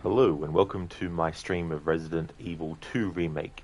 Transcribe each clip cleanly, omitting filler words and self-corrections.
Hello and welcome to my stream of Resident Evil 2 Remake.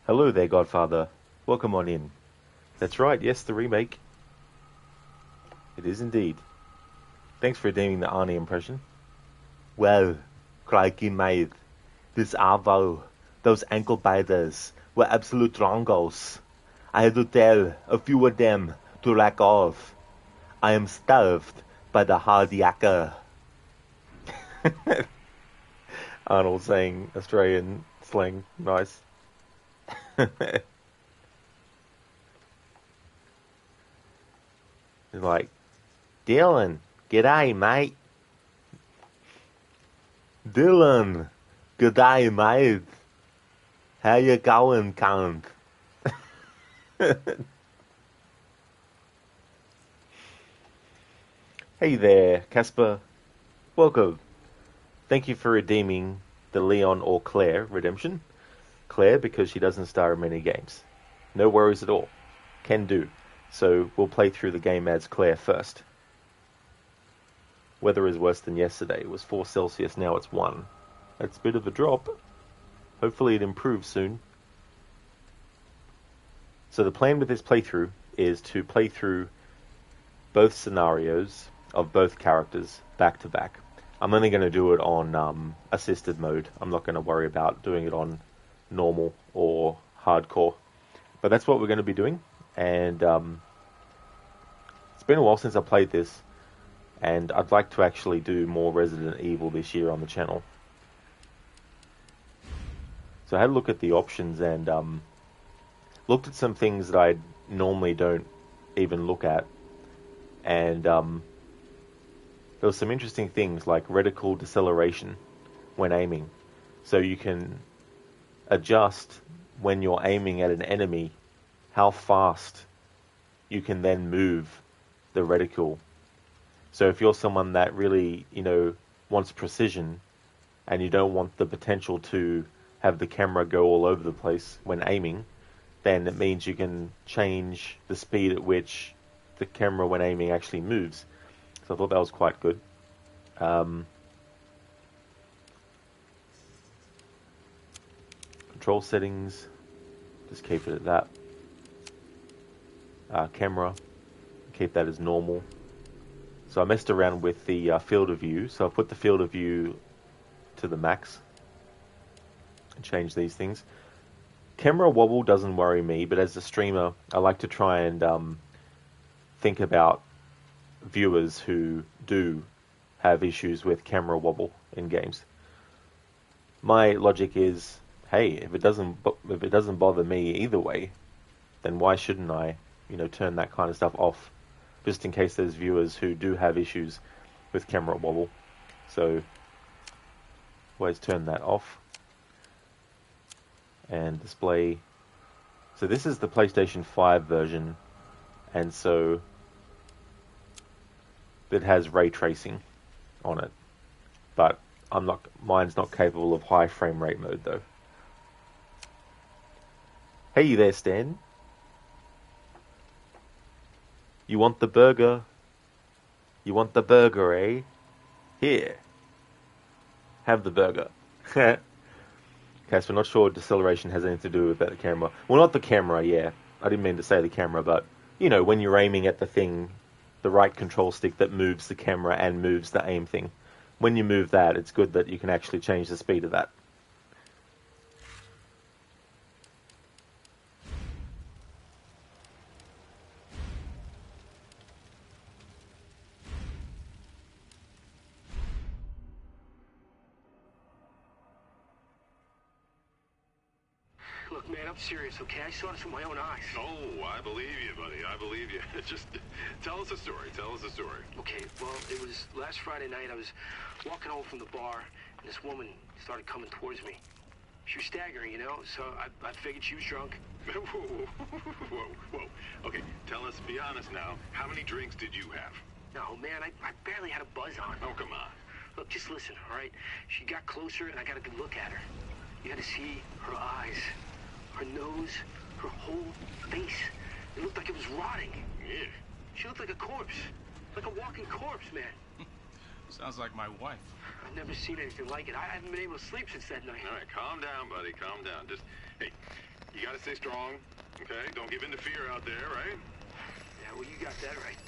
Hello there, Godfather. Welcome on in. That's right, yes, the remake. It is indeed. Thanks for redeeming the Arnie impression. Well, crikey mate, this Arvo, those ankle biters were absolute drongos. I had to tell a few of them to rack off. I am starved by the hard yakka. Arnold saying Australian slang, nice. He's like, Dylan, g'day, mate. Dylan, g'day, mate. How you going, cunt? Hey there, Casper. Welcome. Thank you for redeeming the Leon or Claire redemption. Claire, because she doesn't star in many games. No worries at all. Can do. So we'll play through the game as Claire first. Weather is worse than yesterday. It was 4 Celsius, now it's 1. That's a bit of a drop. Hopefully it improves soon. So the plan with this playthrough is to play through both scenarios of both characters back to back. I'm only going to do it on assisted mode. I'm not going to worry about doing it on normal or hardcore. But that's what we're going to be doing. And it's been a while since I played this. And I'd like to actually do more Resident Evil this year on the channel. So I had a look at the options and looked at some things that I normally don't even look at. And there were some interesting things like reticle deceleration when aiming. So you can adjust when you're aiming at an enemy how fast you can then move the reticle. So if you're someone that really, wants precision and you don't want the potential to have the camera go all over the place when aiming, then it means you can change the speed at which the camera when aiming actually moves. So I thought that was quite good. Control settings, just keep it at that. Camera, keep that as normal. So I messed around with the field of view. So I put the field of view to the max and change these things. Camera wobble doesn't worry me, but as a streamer, I like to try and think about viewers who do have issues with camera wobble in games. My logic is, hey, if it doesn't bother me either way, then why shouldn't I, turn that kind of stuff off, just in case there's viewers who do have issues with camera wobble. So always turn that off. And display. So this is the PlayStation 5 version, and so it has ray tracing on it. But mine's not capable of high frame rate mode though. Hey there, Stan. You want the burger? You want the burger, eh? Here. Have the burger. Okay, so we're not sure deceleration has anything to do with the camera. Well, not the camera, yeah. I didn't mean to say the camera, but, when you're aiming at the thing, the right control stick that moves the camera and moves the aim thing. When you move that, it's good that you can actually change the speed of that. Look, man, I'm serious, okay? I saw this with my own eyes. Oh, I believe you, buddy. I believe you. Just tell us a story. Tell us a story. Okay, well, it was last Friday night. I was walking home from the bar, and this woman started coming towards me. She was staggering, you know, so I figured she was drunk. Whoa. Okay, tell us, be honest now. How many drinks did you have? No, man, I barely had a buzz on. Oh, come on. Look, just listen, all right? She got closer, and I got a good look at her. You had to see her eyes, her nose, her whole face. It looked like it was rotting. Yeah. She looked like a corpse. Like a walking corpse, man. Sounds like my wife. I've never seen anything like it. I haven't been able to sleep since that night. All right, calm down, buddy. Calm down. Just, hey, you gotta stay strong, okay? Don't give in to fear out there, right? Yeah, well, you got that right.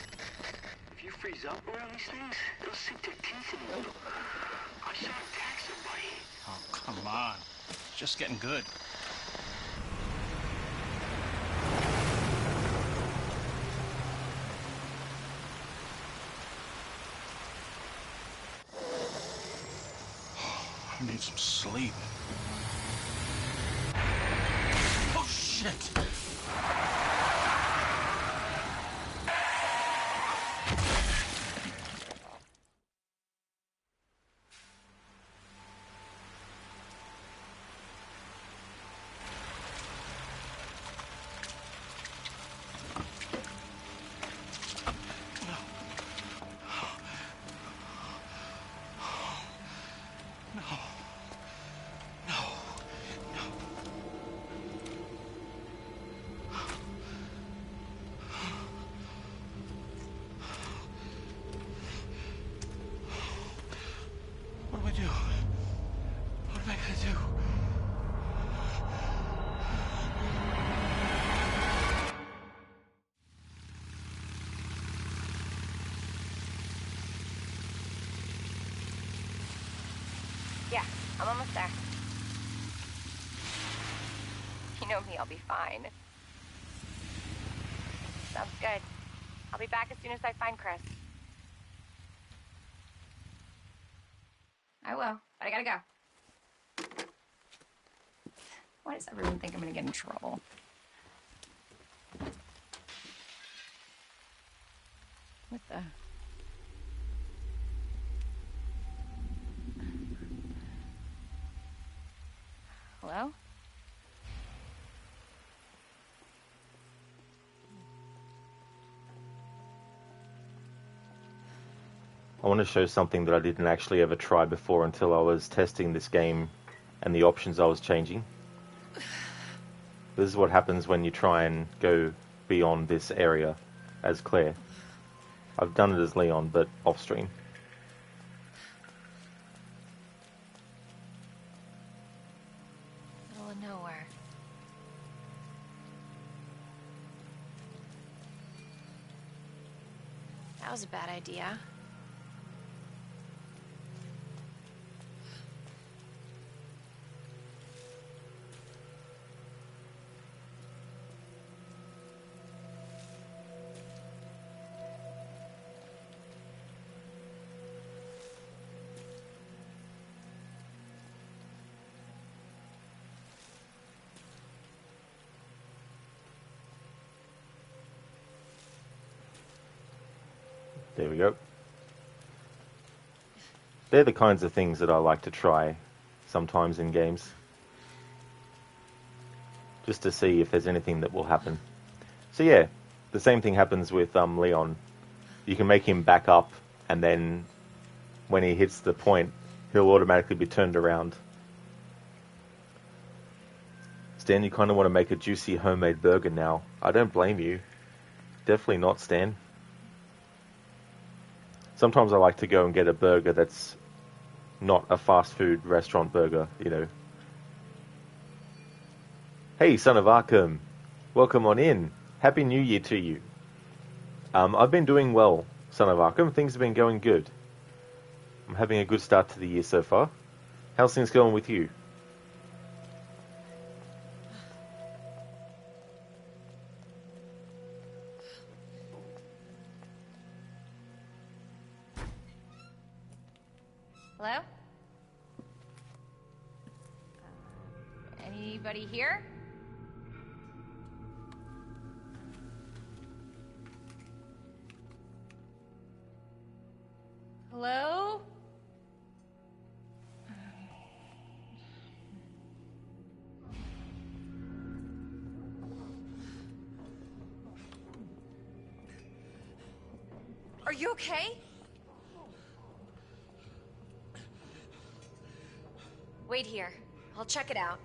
If you freeze up around these things, they'll sink their teeth in you. I saw them attack somebody. Oh, come on. It's just getting good. I need some sleep. Oh, shit! What do I do? What am I gonna do? Yeah, I'm almost there. You know me, I'll be fine. Sounds good. I'll be back as soon as I find Chris. I will, but I gotta go. Why does everyone think I'm gonna get in trouble? What the... Hello? I want to show something that I didn't actually ever try before until I was testing this game and the options I was changing. This is what happens when you try and go beyond this area as Claire. I've done it as Leon, but off stream. Middle of nowhere. That was a bad idea. There we go. They're the kinds of things that I like to try sometimes in games. Just to see if there's anything that will happen. So yeah, the same thing happens with Leon. You can make him back up, and then when he hits the point, he'll automatically be turned around. Stan, you kind of want to make a juicy homemade burger now. I don't blame you. Definitely not, Stan. Sometimes I like to go and get a burger that's not a fast food restaurant burger, you know. Hey, son of Arkham. Welcome on in. Happy New Year to you. I've been doing well, son of Arkham. Things have been going good. I'm having a good start to the year so far. How's things going with you? Hello? Anybody here? you okay? Wait here. I'll check it out.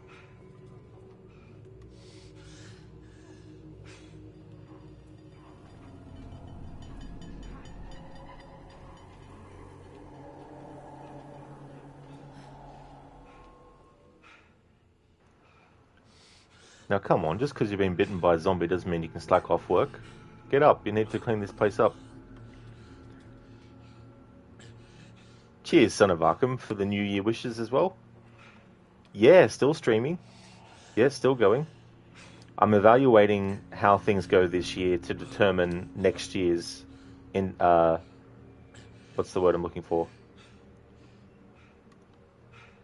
Now come on, just because you've been bitten by a zombie doesn't mean you can slack off work. Get up, you need to clean this place up. Cheers, son of Arkham, for the New Year wishes as well. Yeah, still streaming. Yeah, still going. I'm evaluating how things go this year to determine next year's what's the word I'm looking for?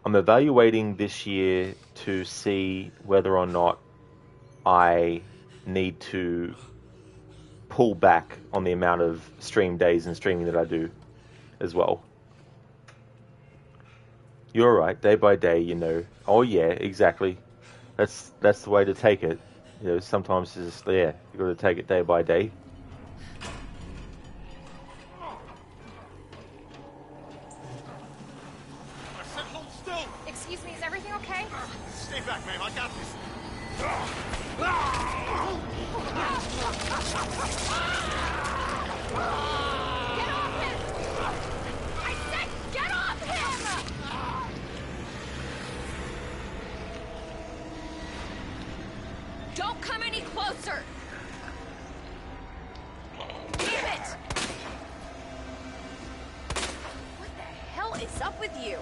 I'm evaluating this year to see whether or not I need to pull back on the amount of stream days and streaming that I do as well. You're right, day by day, you know. Oh yeah, exactly. That's the way to take it. You know, sometimes it's just, yeah, you got to take it day by day. I said hold still! Excuse me, is everything okay? Stay back, ma'am. I got this. Get off him! I said get off him! Don't come any closer! Damn it! What the hell is up with you?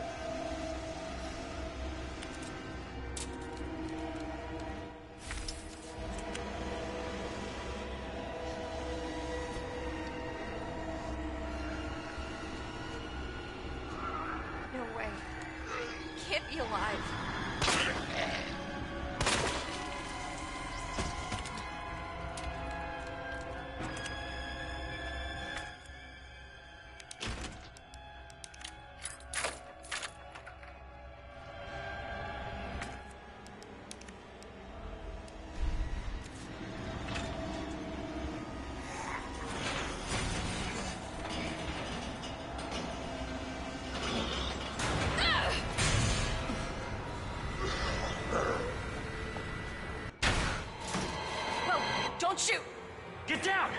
No way. Can't be alive. Whoa, don't shoot! Get down!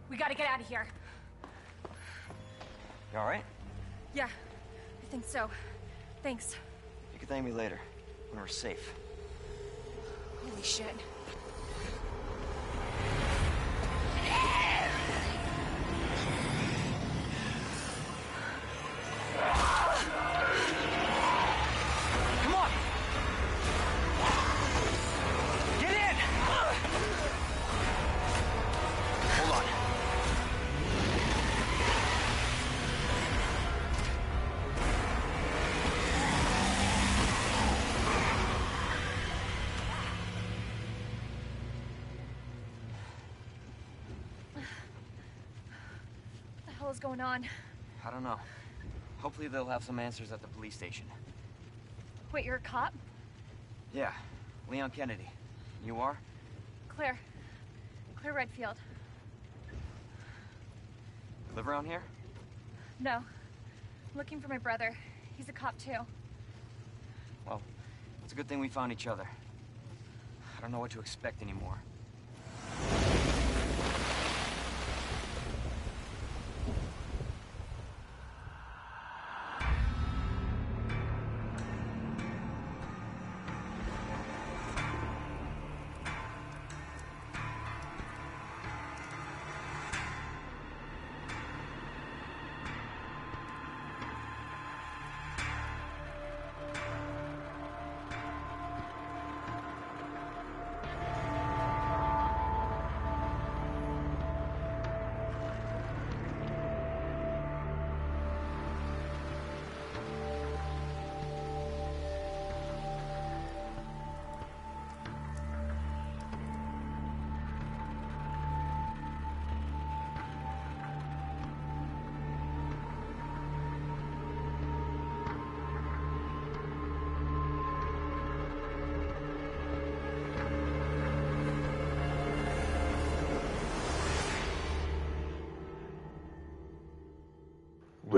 We gotta get out of here. You alright? Yeah, I think so. Thanks. You can thank me later, when we're safe. Holy shit. Come on! Get in! Hold on. What the hell is going on? I don't know. Hopefully they'll have some answers at the police station. Wait, you're a cop? Yeah, Leon Kennedy. You are? Claire. Claire Redfield. Live around here? No. I'm looking for my brother. He's a cop too. Well, it's a good thing we found each other. I don't know what to expect anymore.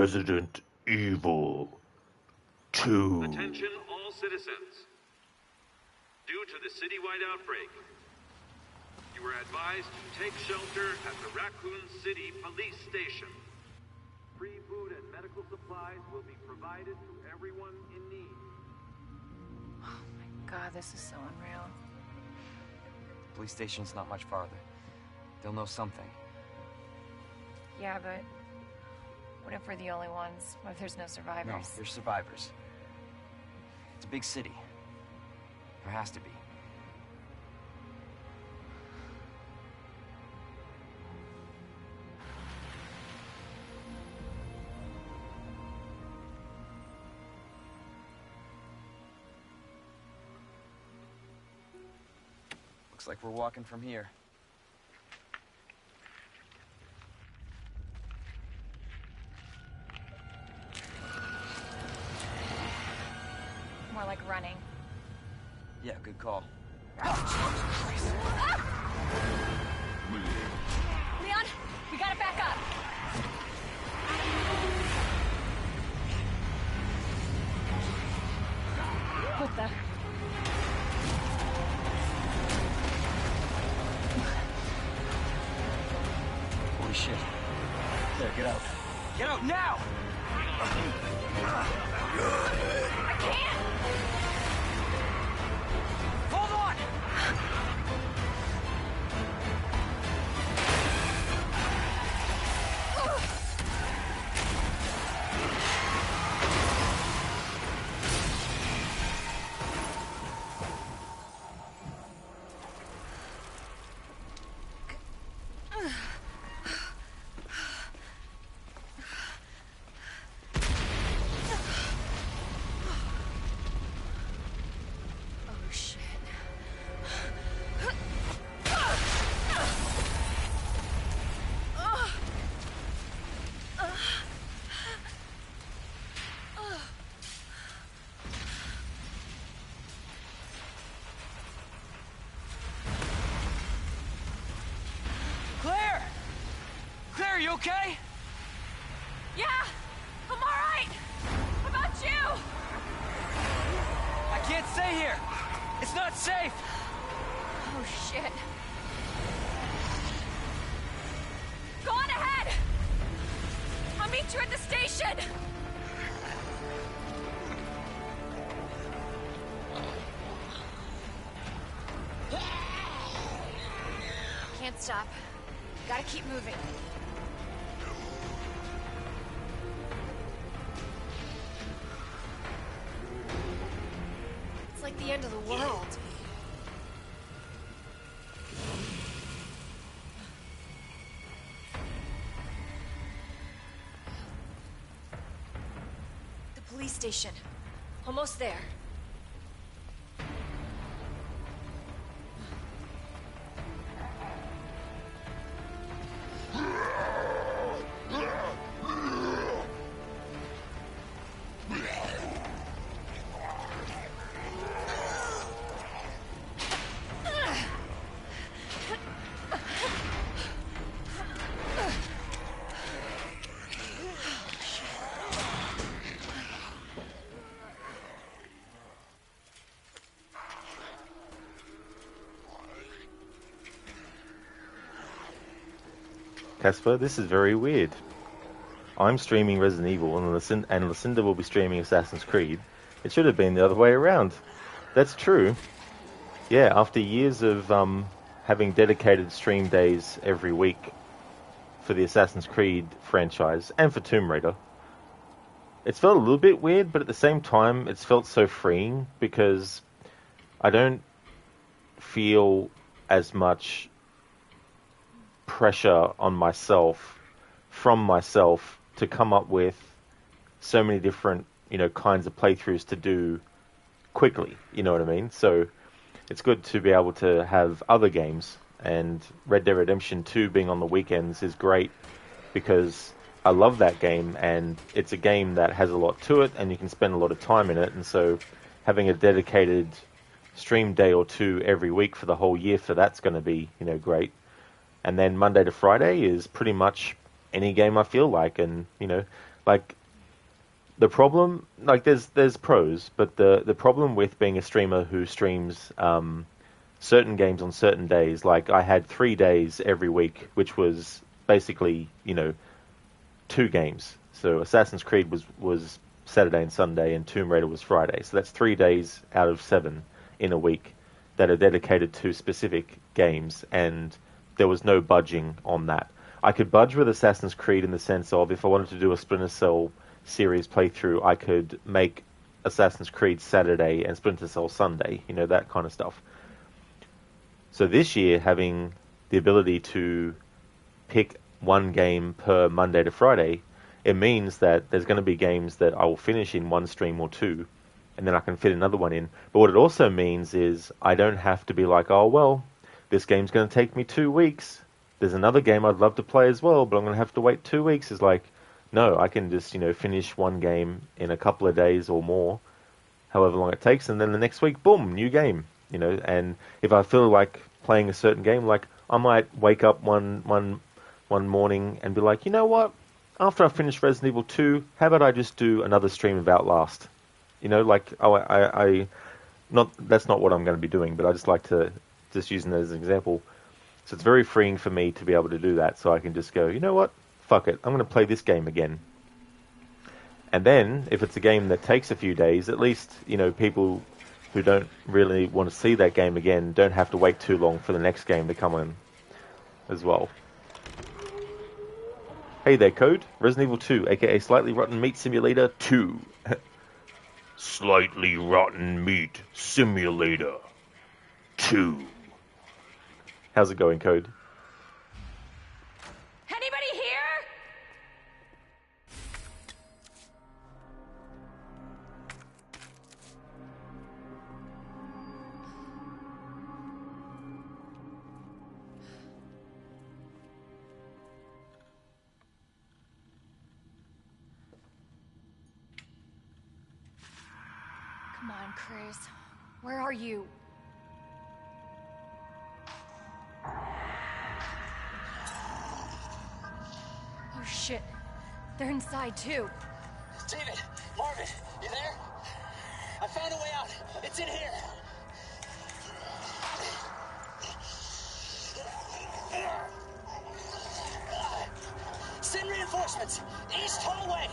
Resident Evil 2. Attention all citizens. Due to the citywide outbreak, you are advised to take shelter at the Raccoon City Police Station. Free food and medical supplies will be provided to everyone in need. Oh my god, this is so unreal. Police station's not much farther. They'll know something. Yeah, but what if we're the only ones? What if there's no survivors? No, there's survivors. It's a big city. There has to be. Looks like we're walking from here. More like running. Yeah, good call. Leon, we gotta back up. What the? Holy shit. There, get out. Get out now! I can't! Hold on! Oh shit. Claire! Claire, you okay? Yeah, I'm alright. How about you? I can't stay here. It's not safe. Oh shit. Go on ahead. I'll meet you at the station. Can't stop. Gotta keep moving. It's like the end of the world. The police station. Almost there. Casper, this is very weird. I'm streaming Resident Evil and Lucinda will be streaming Assassin's Creed. It should have been the other way around. That's true. Yeah, after years of having dedicated stream days every week for the Assassin's Creed franchise and for Tomb Raider, it's felt a little bit weird, but at the same time, it's felt so freeing because I don't feel as much pressure on myself from myself to come up with so many different kinds of playthroughs to do quickly, you know what I mean? So it's good to be able to have other games, and Red Dead Redemption 2 being on the weekends is great because I love that game and it's a game that has a lot to it and you can spend a lot of time in it, and so having a dedicated stream day or two every week for the whole year for that's going to be great. And then Monday to Friday is pretty much any game I feel like. And, Like, the problem, like, there's pros, but the problem with being a streamer who streams certain games on certain days, like I had 3 days every week, which was basically, 2 games. So Assassin's Creed was Saturday and Sunday, and Tomb Raider was Friday. So that's 3 days out of 7 in a week that are dedicated to specific games, and there was no budging on that. I could budge with Assassin's Creed in the sense of if I wanted to do a Splinter Cell series playthrough, I could make Assassin's Creed Saturday and Splinter Cell Sunday, that kind of stuff. So this year, having the ability to pick one game per Monday to Friday, it means that there's going to be games that I will finish in one stream or two, and then I can fit another one in. But what it also means is I don't have to be like, oh, well, this game's going to take me 2 weeks. There's another game I'd love to play as well, but I'm going to have to wait 2 weeks. It's like, no, I can just, finish one game in a couple of days or more, however long it takes, and then the next week, boom, new game, and if I feel like playing a certain game, like, I might wake up one morning and be like, you know what, after I finish Resident Evil 2, how about I just do another stream of Outlast? That's not what I'm going to be doing, but I just like to just using it as an example. So it's very freeing for me to be able to do that, so I can just go, you know what, fuck it, I'm going to play this game again. And then, if it's a game that takes a few days, at least, people who don't really want to see that game again don't have to wait too long for the next game to come in as well. Hey there, Code. Resident Evil 2, aka Slightly Rotten Meat Simulator 2. Slightly Rotten Meat Simulator 2. How's it going, Code? Anybody here? Come on, Chris. Where are you? Oh shit. They're inside too. David, Marvin, you there? I found a way out. It's in here. Send reinforcements. East hallway.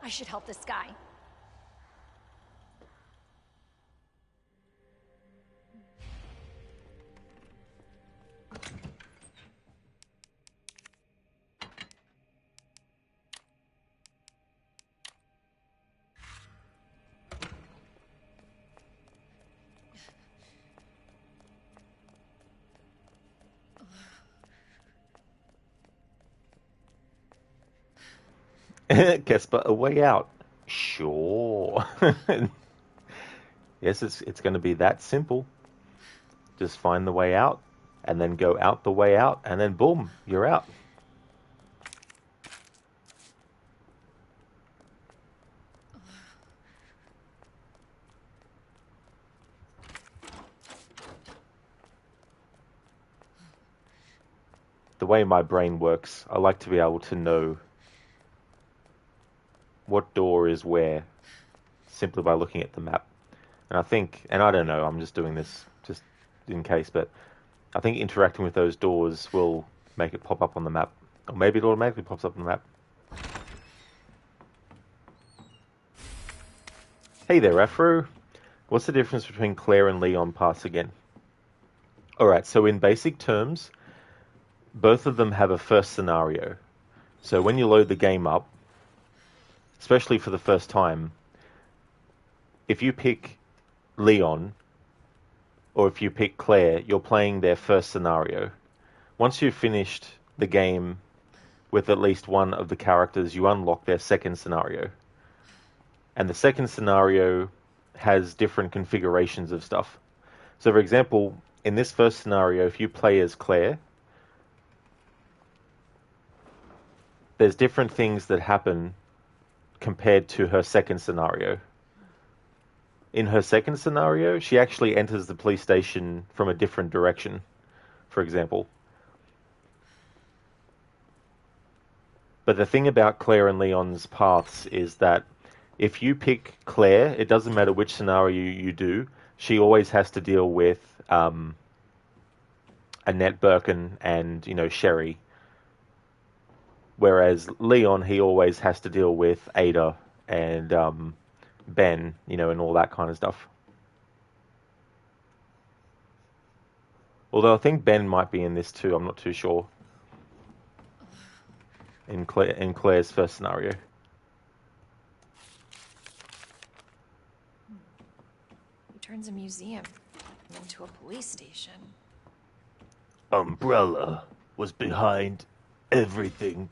I should help this guy. Kesper, a way out. Sure. Yes, it's going to be that simple. Just find the way out, and then go out the way out, and then boom, you're out. The way my brain works, I like to be able to know what door is where simply by looking at the map. And I think, and I don't know, I'm just doing this just in case, but I think interacting with those doors will make it pop up on the map. Or maybe it automatically pops up on the map. Hey there, Afro. What's the difference between Claire and Leon pass again? Alright, so in basic terms, both of them have a first scenario. So when you load the game up, especially for the first time, if you pick Leon or if you pick Claire, you're playing their first scenario. Once you've finished the game with at least one of the characters, you unlock their second scenario. And the second scenario has different configurations of stuff. So for example, in this first scenario, if you play as Claire, there's different things that happen compared to her second scenario. In her second scenario, she actually enters the police station from a different direction. for example. But the thing about Claire and Leon's paths is that if you pick Claire, it doesn't matter which scenario you do, she always has to deal with Annette Birkin and, Sherry. Whereas Leon, he always has to deal with Ada and Ben, and all that kind of stuff. Although I think Ben might be in this too, I'm not too sure. In Claire's first scenario. He turns a museum into a police station. Umbrella was behind everything.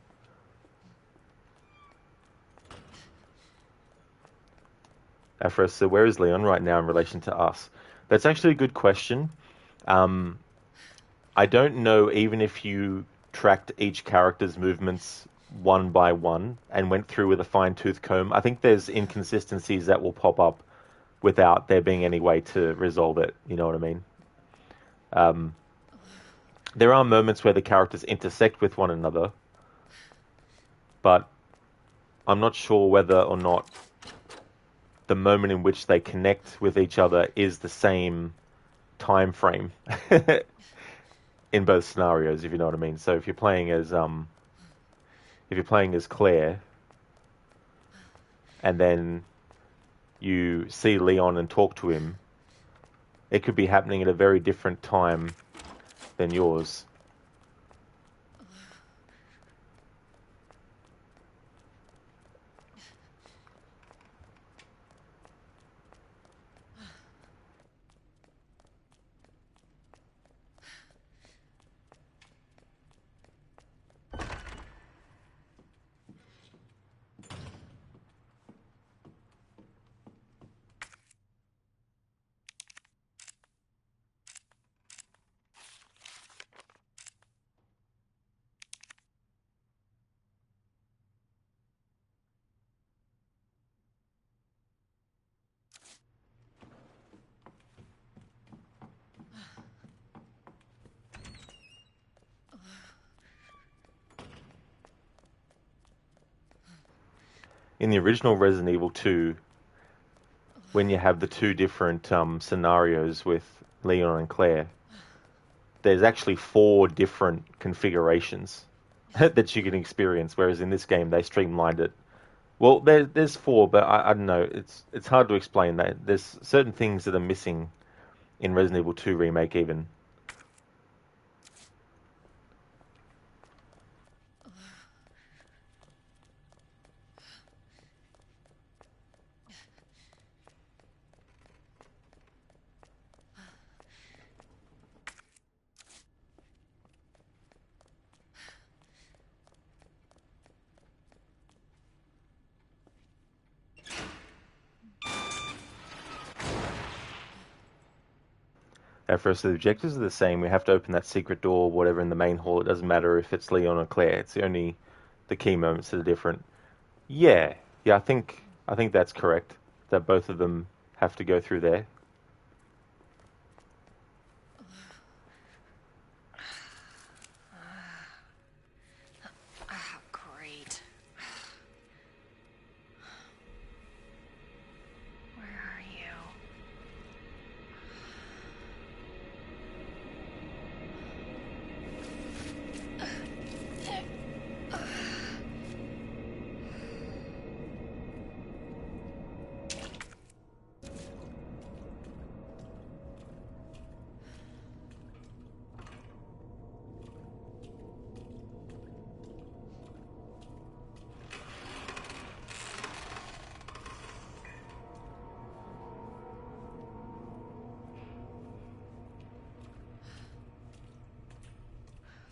Afra, so where is Leon right now in relation to us? That's actually a good question. I don't know, even if you tracked each character's movements one by one and went through with a fine-tooth comb, I think there's inconsistencies that will pop up without there being any way to resolve it. You know what I mean? There are moments where the characters intersect with one another, but I'm not sure whether or not the moment in which they connect with each other is the same time frame in both scenarios, if you know what I mean. So if you're playing as Claire, and then you see Leon and talk to him, it could be happening at a very different time than yours. In the original Resident Evil 2, when you have the two different scenarios with Leon and Claire, there's actually 4 different configurations that you can experience, whereas in this game they streamlined it. Well, there's 4, but I don't know. It's hard to explain that. There's certain things that are missing in Resident Evil 2 Remake even. At first, the objectives are the same. We have to open that secret door, whatever, in the main hall. It doesn't matter if it's Leon or Claire. It's only the key moments that are different. Yeah, I think that's correct. That both of them have to go through there. Ah, great. Where are you?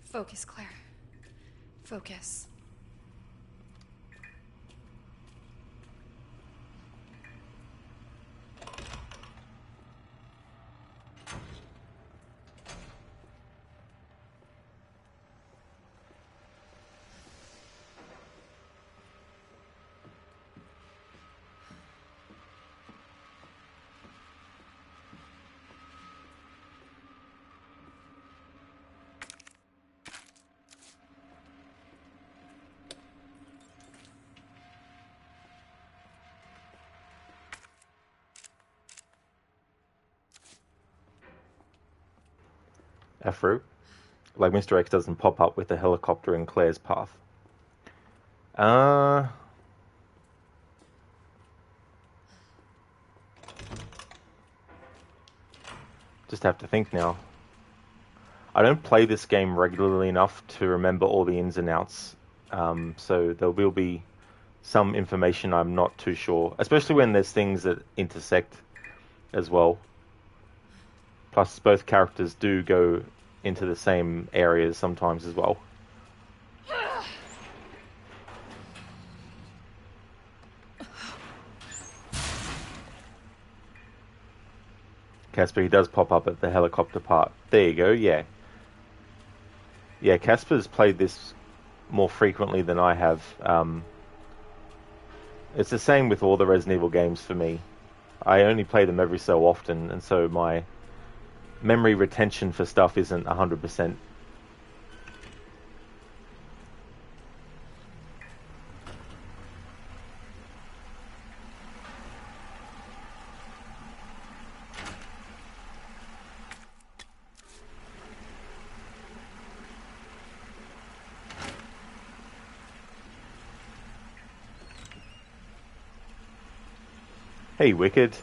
Focus, Claire. Focus. Afro. Like Mr. X doesn't pop up with a helicopter in Claire's path. Just have to think now. I don't play this game regularly enough to remember all the ins and outs, so there will be some information I'm not too sure, especially when there's things that intersect as well. Plus, both characters do go into the same areas sometimes as well. Casper, he does pop up at the helicopter part. There you go, yeah. Yeah, Casper's played this more frequently than I have. It's the same with all the Resident Evil games for me. I only play them every so often, and so my memory retention for stuff isn't 100%. Hey, Wicked.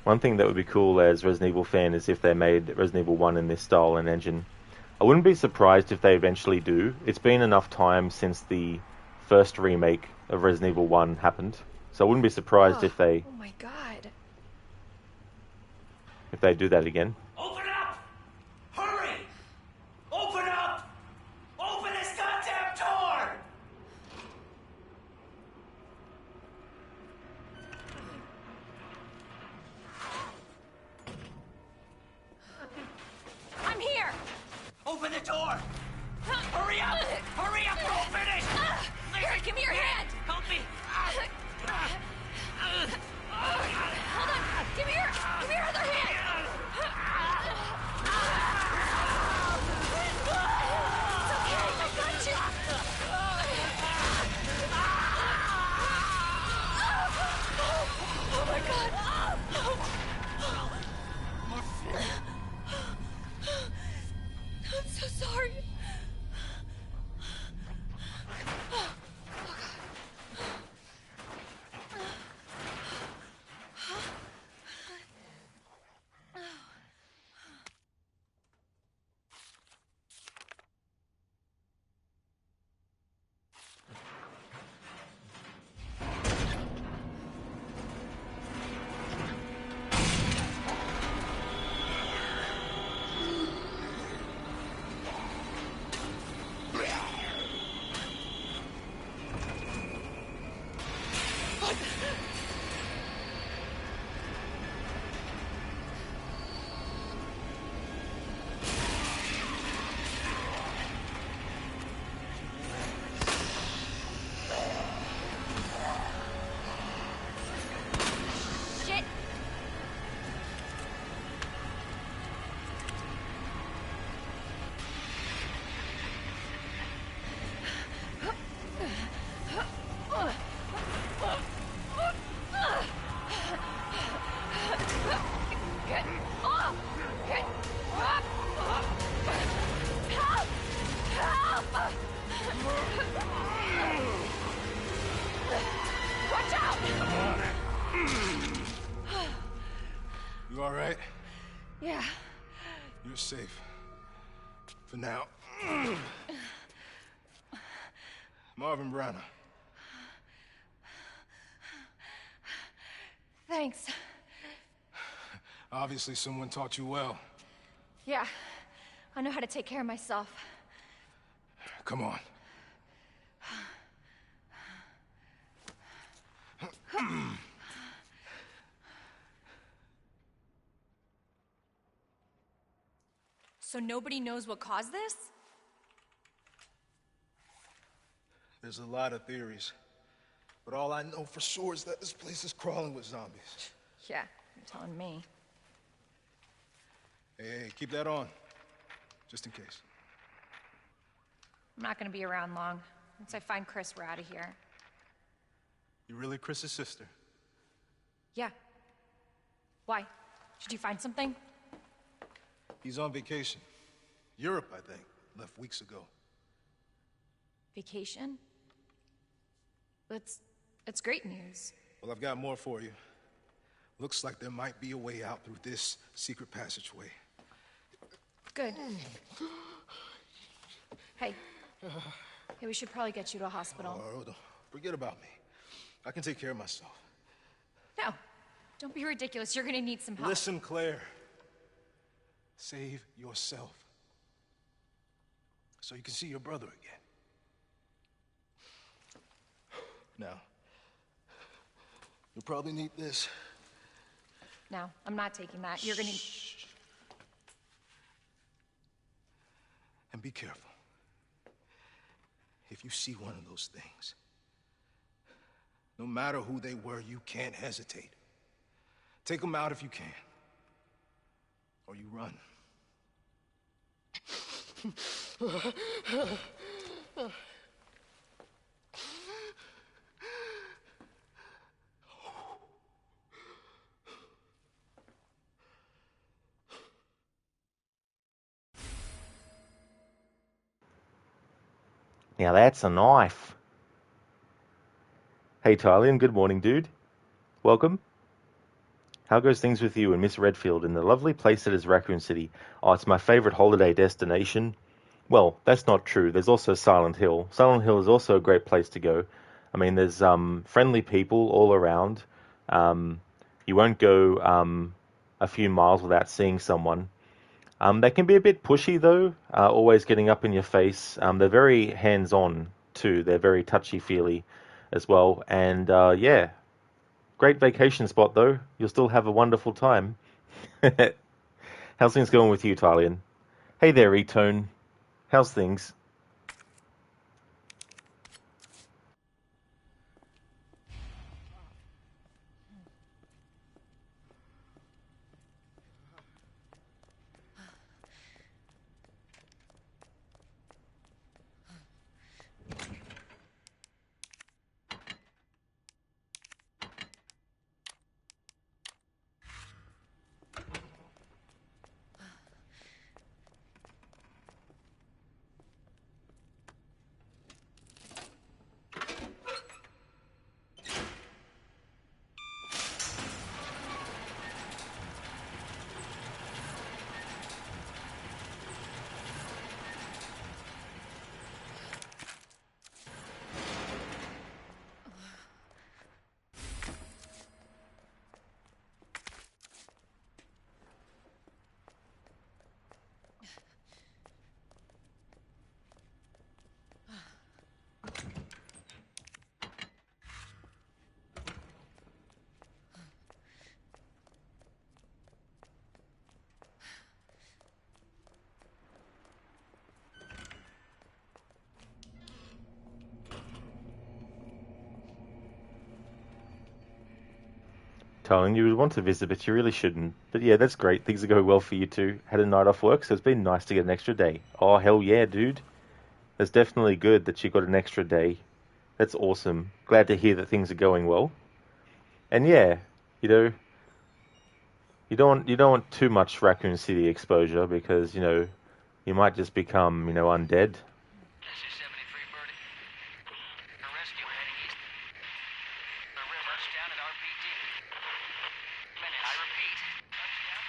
One thing that would be cool as Resident Evil fan is if they made Resident Evil 1 in this style and engine. I wouldn't be surprised if they eventually do. It's been enough time since the first remake of Resident Evil 1 happened, so I wouldn't be surprised if they Oh my god. do that again. Open up! Hurry! Open up! Open this goddamn door! I'm here! Open the door! Hurry up! Hurry up! Open it! Here, give me your hand! Help me! Hold on! Give me your other hand! It's okay, I got you! Oh my god! I'm so sorry. Shit! Get off! Get off! Help! Help! Watch out! You all right? Yeah. You're safe. For now. Marvin Browner. Thanks. Obviously someone taught you well. Yeah. I know how to take care of myself. Come on. So nobody knows what caused this? There's a lot of theories. But all I know for sure is that this place is crawling with zombies. Yeah, you're telling me. Hey, keep that on. Just in case. I'm not gonna be around long. Once I find Chris, we're out of here. You really Chris's sister? Yeah. Why? Did you find something? He's on vacation. Europe, I think. Left weeks ago. Vacation? That's great news. Well, I've got more for you. Looks like there might be a way out through this secret passageway. Good. Hey. Hey, we should probably get you to a hospital. Oh, don't forget about me. I can take care of myself. No. Don't be ridiculous. You're gonna need some help. Listen, Claire. Save yourself. So you can see your brother again. Now, you'll probably need this. No, I'm not taking that. You're gonna... Shh. And be careful. If you see one of those things, no matter who they were, you can't hesitate. Take them out if you can. Or you run. Now that's a knife. Hey Tylian, good morning, dude. Welcome. How goes things with you and Miss Redfield in the lovely place that is Raccoon City? Oh, it's my favorite holiday destination. Well, that's not true. There's also Silent Hill. Silent Hill is also a great place to go. I mean, there's friendly people all around. You won't go a few miles without seeing someone. They can be a bit pushy, though, always getting up in your face. They're very hands-on, too. They're very touchy-feely as well. And, yeah, great vacation spot, though. You'll still have a wonderful time. How's things going with you, Tylian? Hey there, E-Tone. How's things? Tylian, you would want to visit, but you really shouldn't. But yeah, that's great. Things are going well for you too. Had a night off work, so it's been nice to get an extra day. Oh, hell yeah, dude. That's definitely good that you got an extra day. That's awesome. Glad to hear that things are going well. And yeah, you know, you don't want too much Raccoon City exposure because, you might just become, undead. This is 73 Birdie. A rescue heading east. The river. Touchdown at RPD. Minute. I repeat. Touchdown.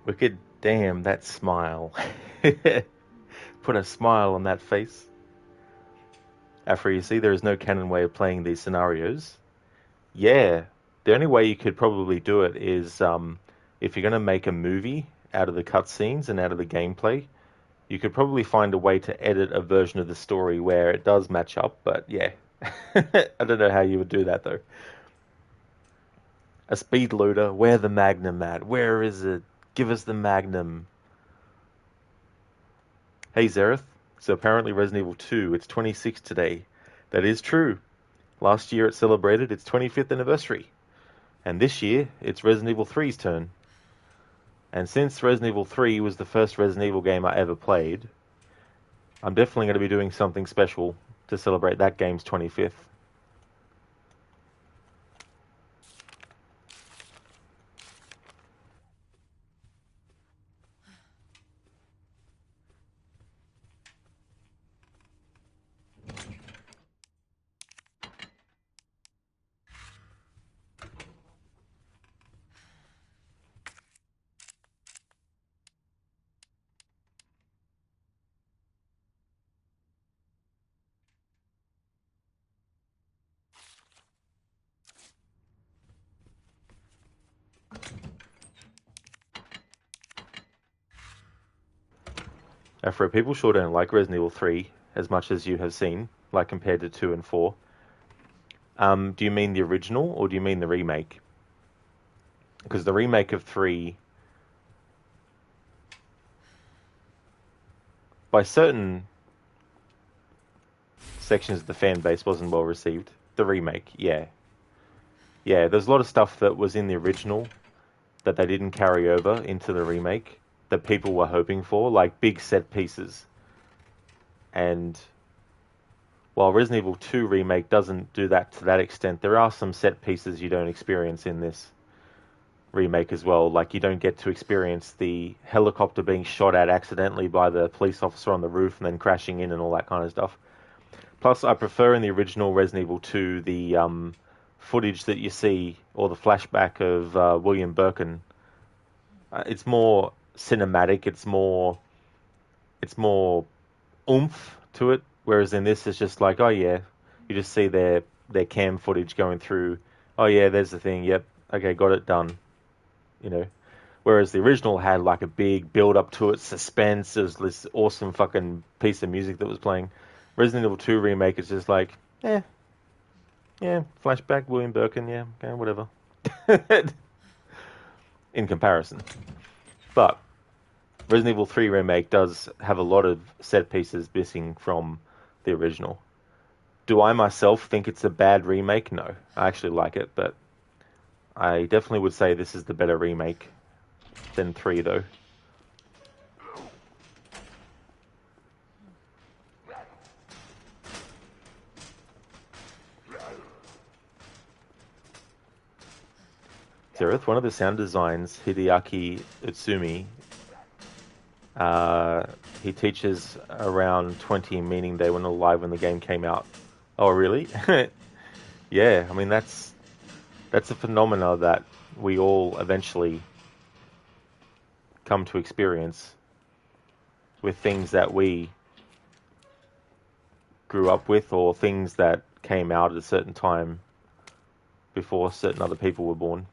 Wicked, damn, that smile. Put a smile on that face. After you see there is no canon way of playing these scenarios. Yeah, the only way you could probably do it is if you're going to make a movie out of the cutscenes and out of the gameplay, you could probably find a way to edit a version of the story where it does match up, but yeah. I don't know how you would do that though. A speed loader, where the Magnum at? Where is it? Give us the Magnum. Hey Zereth, so apparently Resident Evil 2, it's 26 today. That is true. Last year it celebrated its 25th anniversary. And this year, it's Resident Evil 3's turn. And since Resident Evil 3 was the first Resident Evil game I ever played, I'm definitely going to be doing something special to celebrate that game's 25th. For people sure don't like Resident Evil 3 as much as you have seen, like compared to 2 and 4. Do you mean the original or do you mean the remake? Because the remake of 3, by certain sections of the fan base, wasn't well received. The remake, yeah. Yeah, there's a lot of stuff that was in the original that they didn't carry over into the remake that people were hoping for, like big set pieces. And while Resident Evil 2 Remake doesn't do that to that extent, there are some set pieces you don't experience in this remake as well. Like, you don't get to experience the helicopter being shot at accidentally by the police officer on the roof and then crashing in and all that kind of stuff. Plus, I prefer in the original Resident Evil 2 the footage that you see, or the flashback of William Birkin. It's more cinematic, it's more oomph to it, whereas in this it's just like, oh yeah, you just see their cam footage going through. Oh yeah, there's the thing. Yep, okay, got it done. You know, whereas the original had like a big build up to it, suspense. There was this awesome fucking piece of music that was playing. Resident Evil 2 remake is just like, yeah, flashback, William Birkin, yeah, okay, whatever. In comparison, but Resident Evil 3 Remake does have a lot of set pieces missing from the original. Do I myself think it's a bad remake? No. I actually like it, but I definitely would say this is the better remake than 3, though. Zereth, one of the sound designs, Hideaki Utsumi, he teaches around 20, meaning they weren't alive when the game came out. Oh, really? Yeah, I mean, that's a phenomena that we all eventually come to experience with things that we grew up with or things that came out at a certain time before certain other people were born.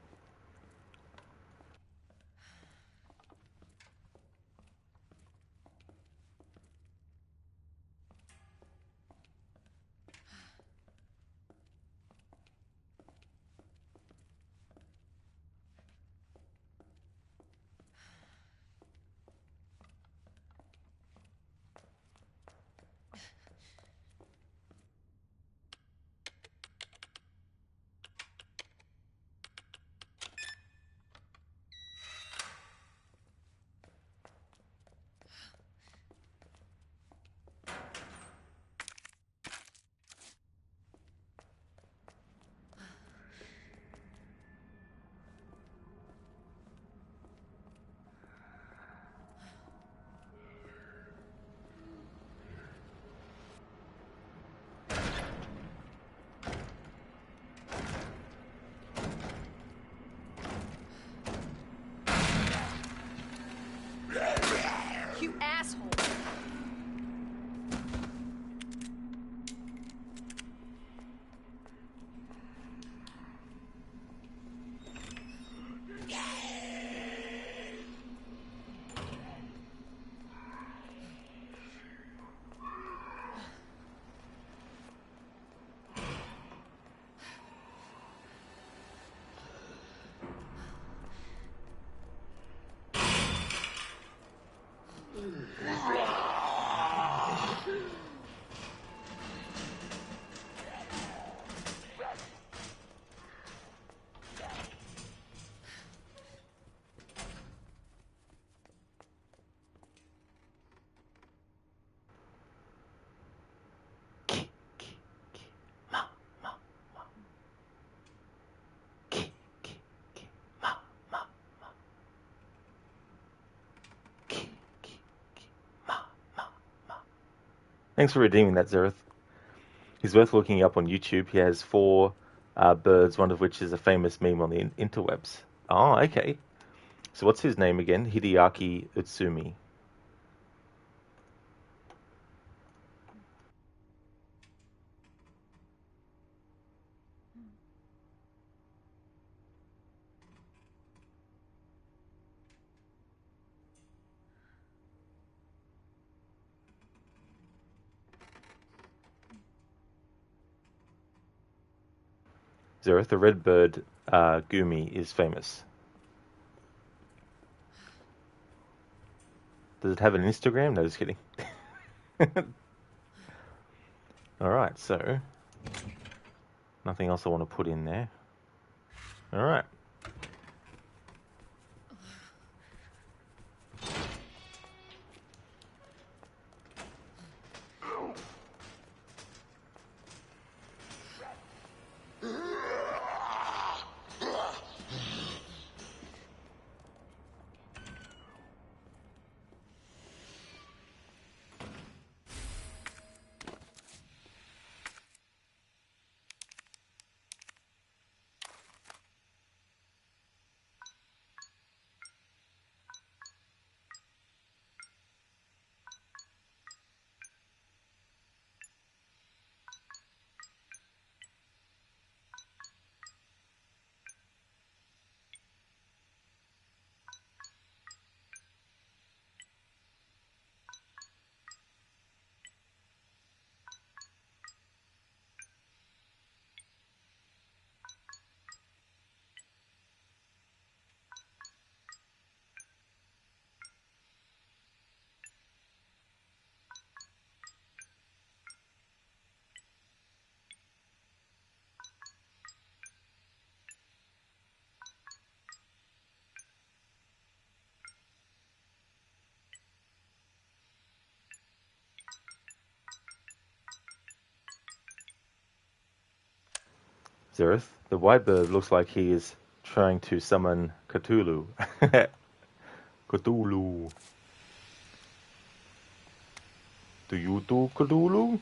Thanks for redeeming that, Zereth. He's worth looking up on YouTube. He has 4 birds, one of which is a famous meme on the interwebs. Oh, okay. So what's his name again? Hideaki Utsumi. Zereth, the red bird Gumi is famous. Does it have an Instagram? No, just kidding. Alright, so nothing else I want to put in there. Alright. Zereth, the white bird looks like he is trying to summon Cthulhu. Cthulhu. Do you do Cthulhu?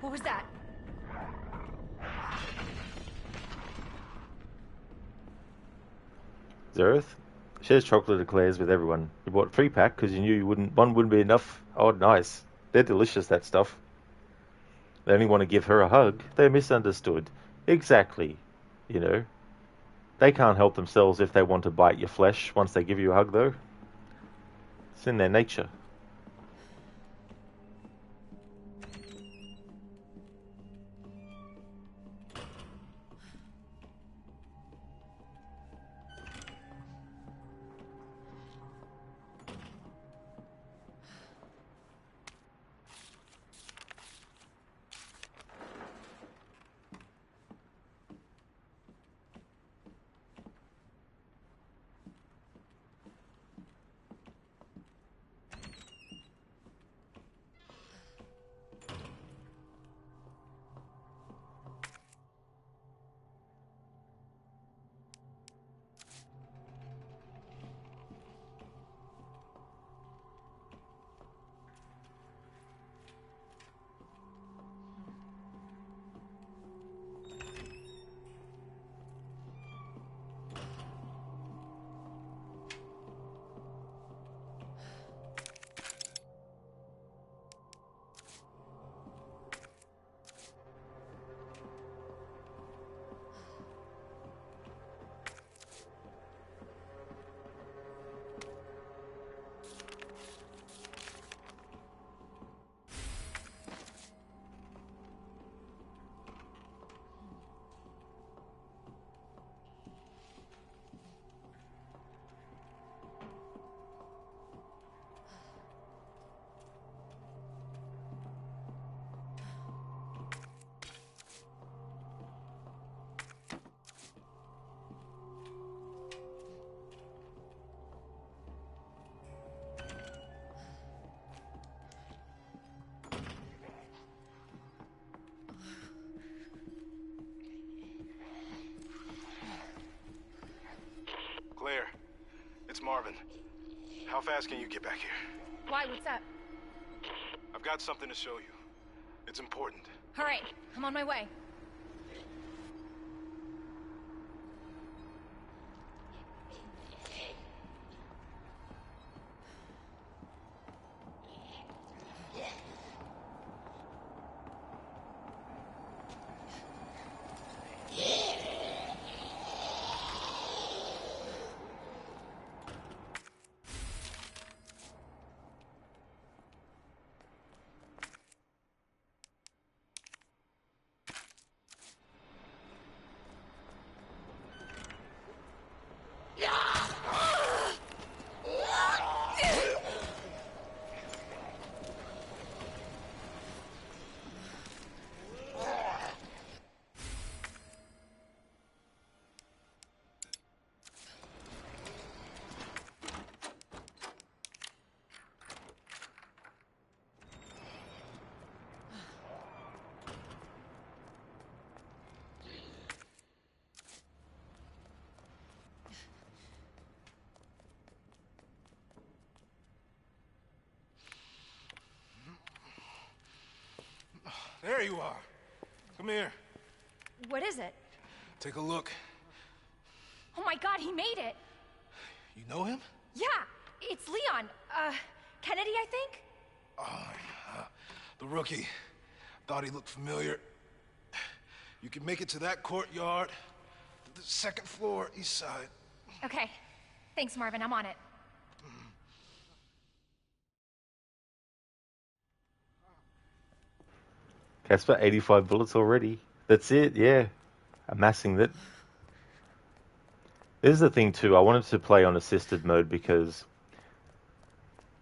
What was that? Zereth, shares chocolate eclairs with everyone. You bought 3-pack because you knew one wouldn't be enough. Oh, nice. They're delicious, that stuff. They only want to give her a hug. They're misunderstood. Exactly. You know. They can't help themselves if they want to bite your flesh once they give you a hug, though. It's in their nature. How fast can you get back here? Why? What's up? I've got something to show you. It's important. All right, I'm on my way. There you are. Come here. What is it? Take a look. Oh my God, he made it! You know him? Yeah, it's Leon. Kennedy, I think? Oh, yeah. The rookie. Thought he looked familiar. You can make it to that courtyard. The second floor, east side. Okay. Thanks, Marvin. I'm on it. Casper, 85 bullets already. That's it, yeah. Amassing that. This is the thing too, I wanted to play on assisted mode because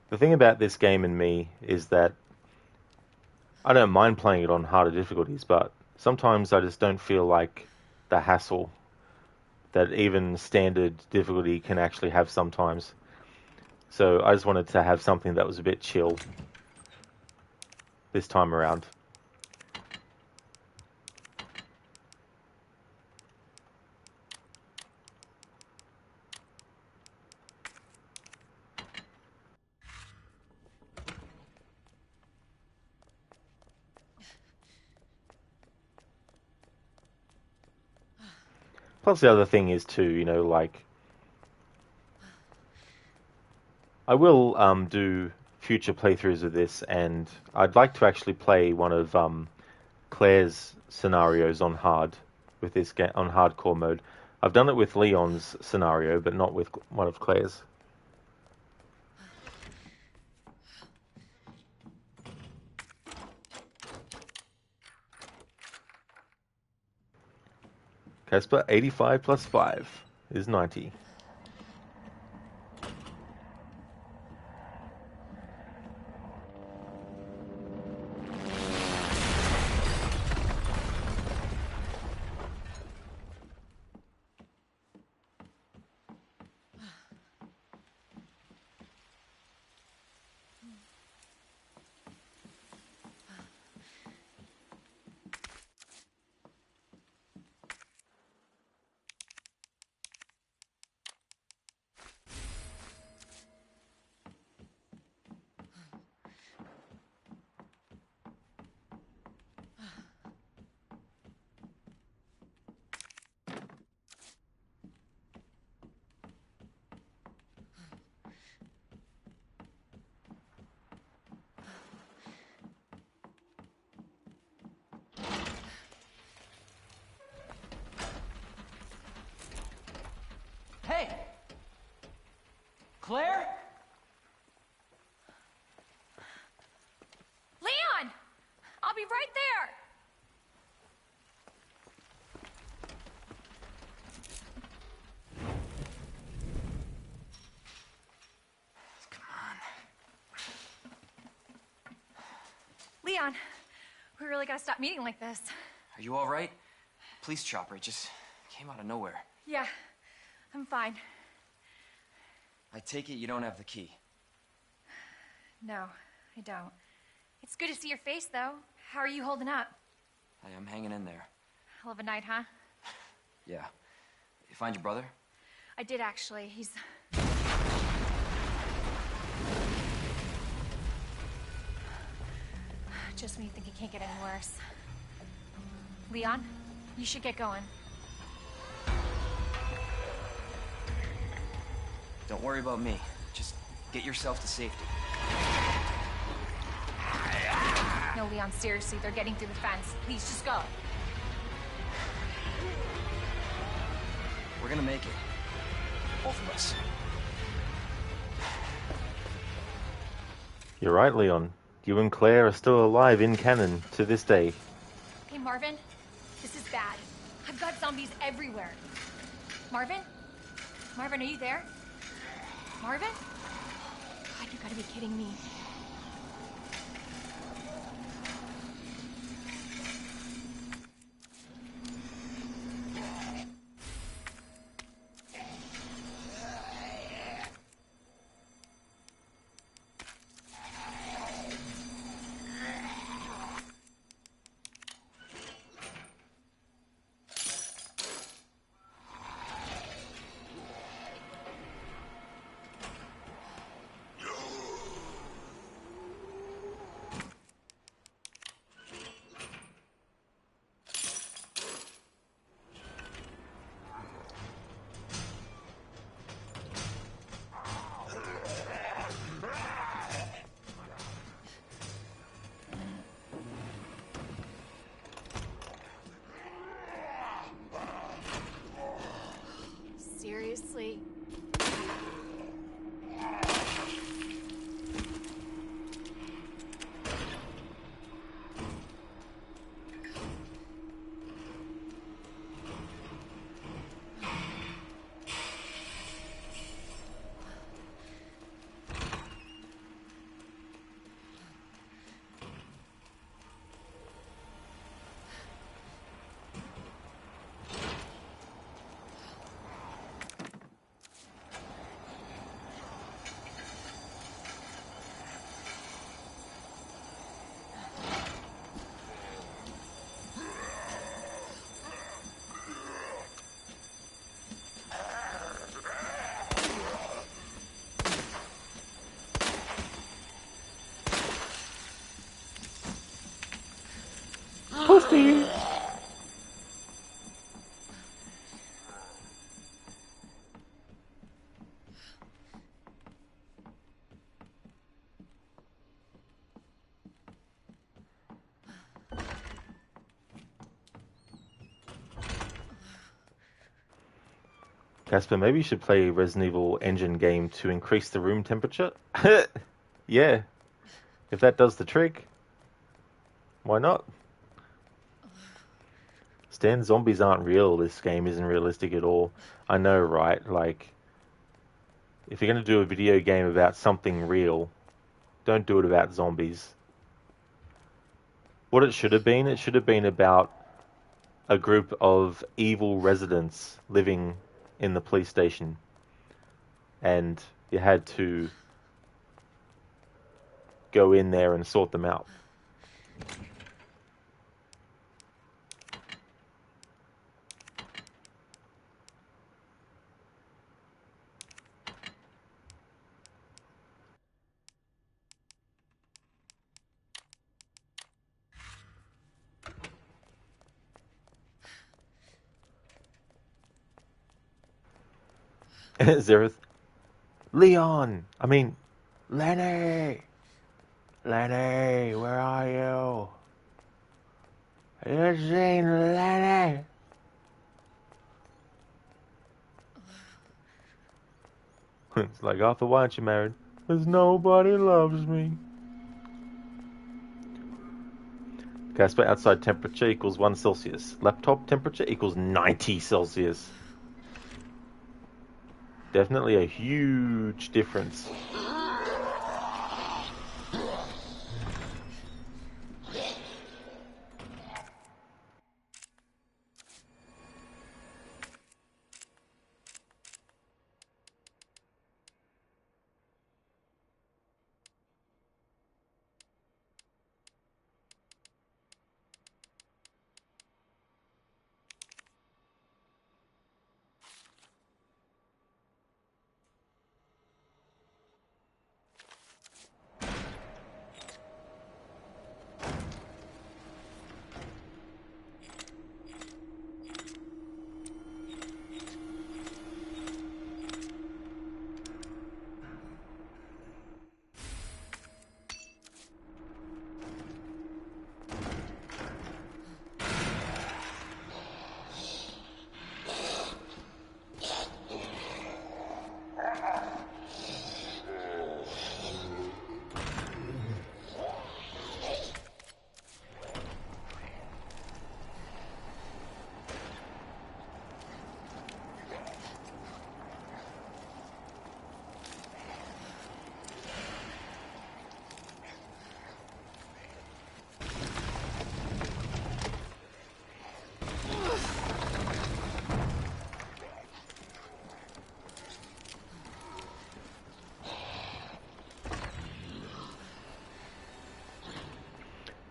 the thing about this game and me is that I don't mind playing it on harder difficulties, but sometimes I just don't feel like the hassle that even standard difficulty can actually have sometimes. So I just wanted to have something that was a bit chill this time around. Plus the other thing is too, you know, like I will do future playthroughs of this, and I'd like to actually play one of Claire's scenarios on hard with this game on hardcore mode. I've done it with Leon's scenario, but not with one of Claire's. Casper, 85 plus 5 is 90. Hey! Claire? Leon! I'll be right there! Come on. Leon, we really gotta stop meeting like this. Are you all right? Police chopper, it just came out of nowhere. Yeah, I'm fine. I take it you don't have the key. No, I don't. It's good to see your face, though. How are you holding up? I'm hanging in there. Hell of a night, huh? Yeah. You find your brother? I did, actually. He's... Just when you think it can't get any worse. Leon, you should get going. Don't worry about me. Just get yourself to safety. No, Leon, seriously, they're getting through the fence. Please, just go. We're gonna make it. Both of us. You're right, Leon. You and Claire are still alive in canon to this day. Hey, Marvin, this is bad. I've got zombies everywhere. Marvin? Marvin, are you there? Marvin? God, you gotta be kidding me. Seriously? Pussy! Casper, maybe you should play Resident Evil engine game to increase the room temperature. Yeah, if that does the trick, why not? Stan, zombies aren't real. This game isn't realistic at all. I know, right? Like, if you're going to do a video game about something real, don't do it about zombies. What it should have been about a group of evil residents living in the police station. And you had to go in there and sort them out. Zereth, Leon! I mean, Lenny! Lenny, where are you? Have you seen Lenny? It's like, Arthur, why aren't you married? Because nobody loves me. Casper, outside temperature equals 1 Celsius. Laptop temperature equals 90 Celsius. Definitely a huge difference.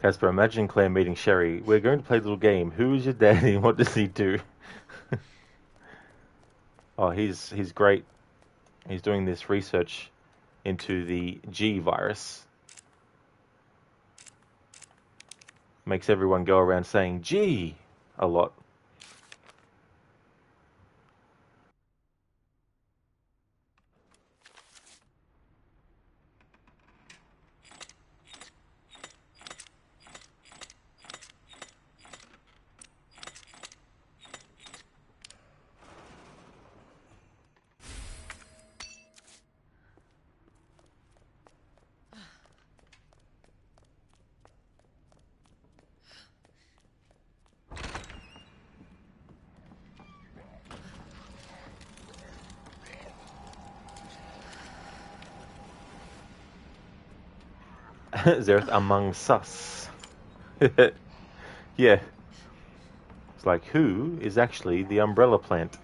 Casper, imagine Claire meeting Sherry. We're going to play a little game. Who is your daddy and what does he do? Oh, he's great. He's doing this research into the G virus. Makes everyone go around saying G a lot. Zereth among sus. Yeah. It's like, who is actually the umbrella plant?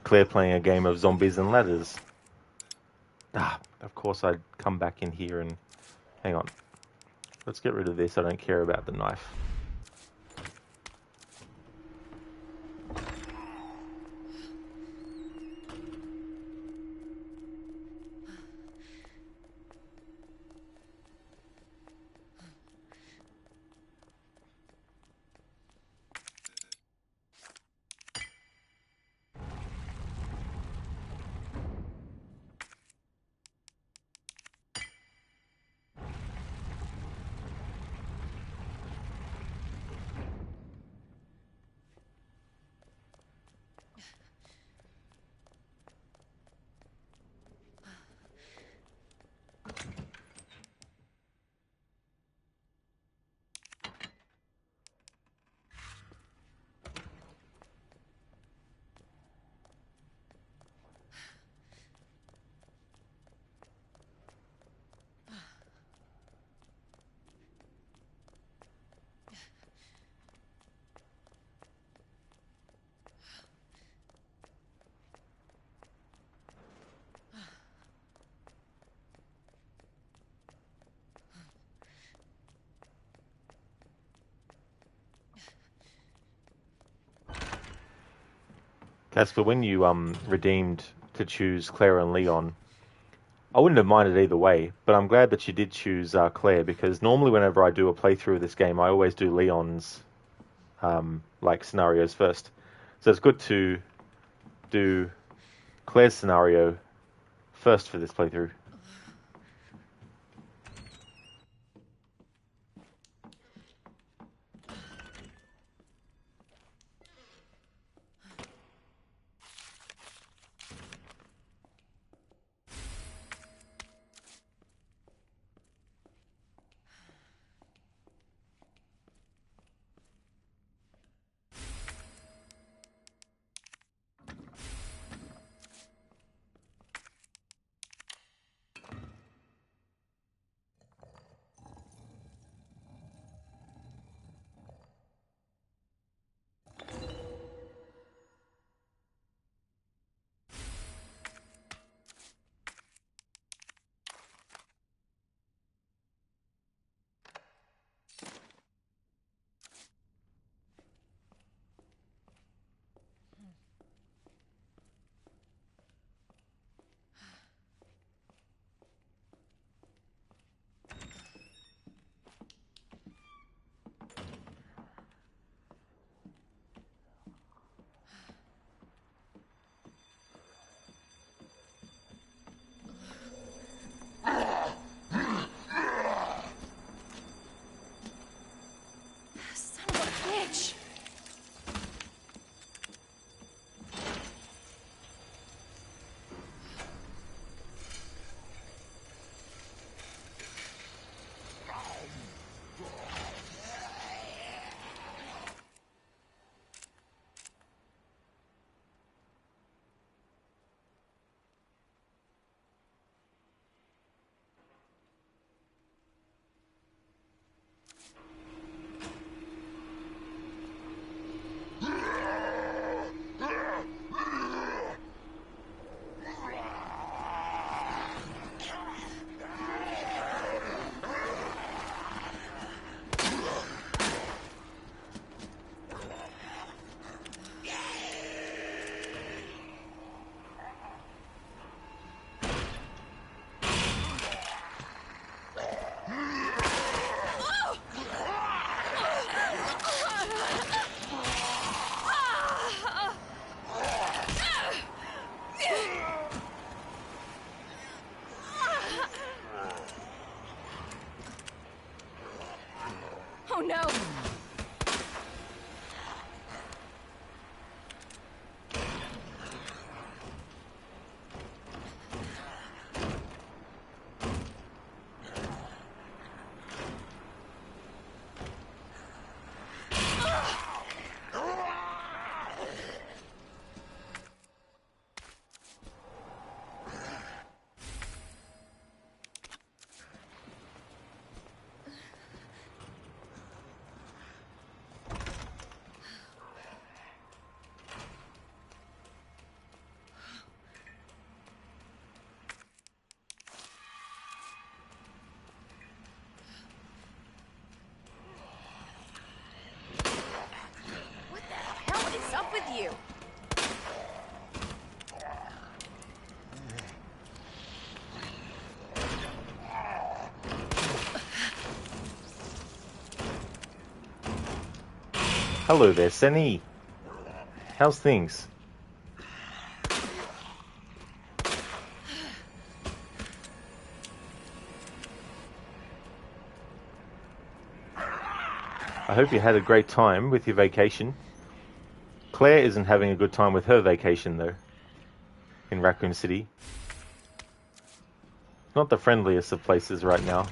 Claire playing a game of zombies and ladders. Ah, of course I'd come back in here and... Hang on. Let's get rid of this. I don't care about the knife. Casper, when you redeemed to choose Claire and Leon, I wouldn't have minded either way, but I'm glad that you did choose Claire, because normally whenever I do a playthrough of this game, I always do Leon's like scenarios first. So it's good to do Claire's scenario first for this playthrough. Hello there, Senny. How's things? I hope you had a great time with your vacation. Claire isn't having a good time with her vacation, though, in Raccoon City. Not the friendliest of places right now.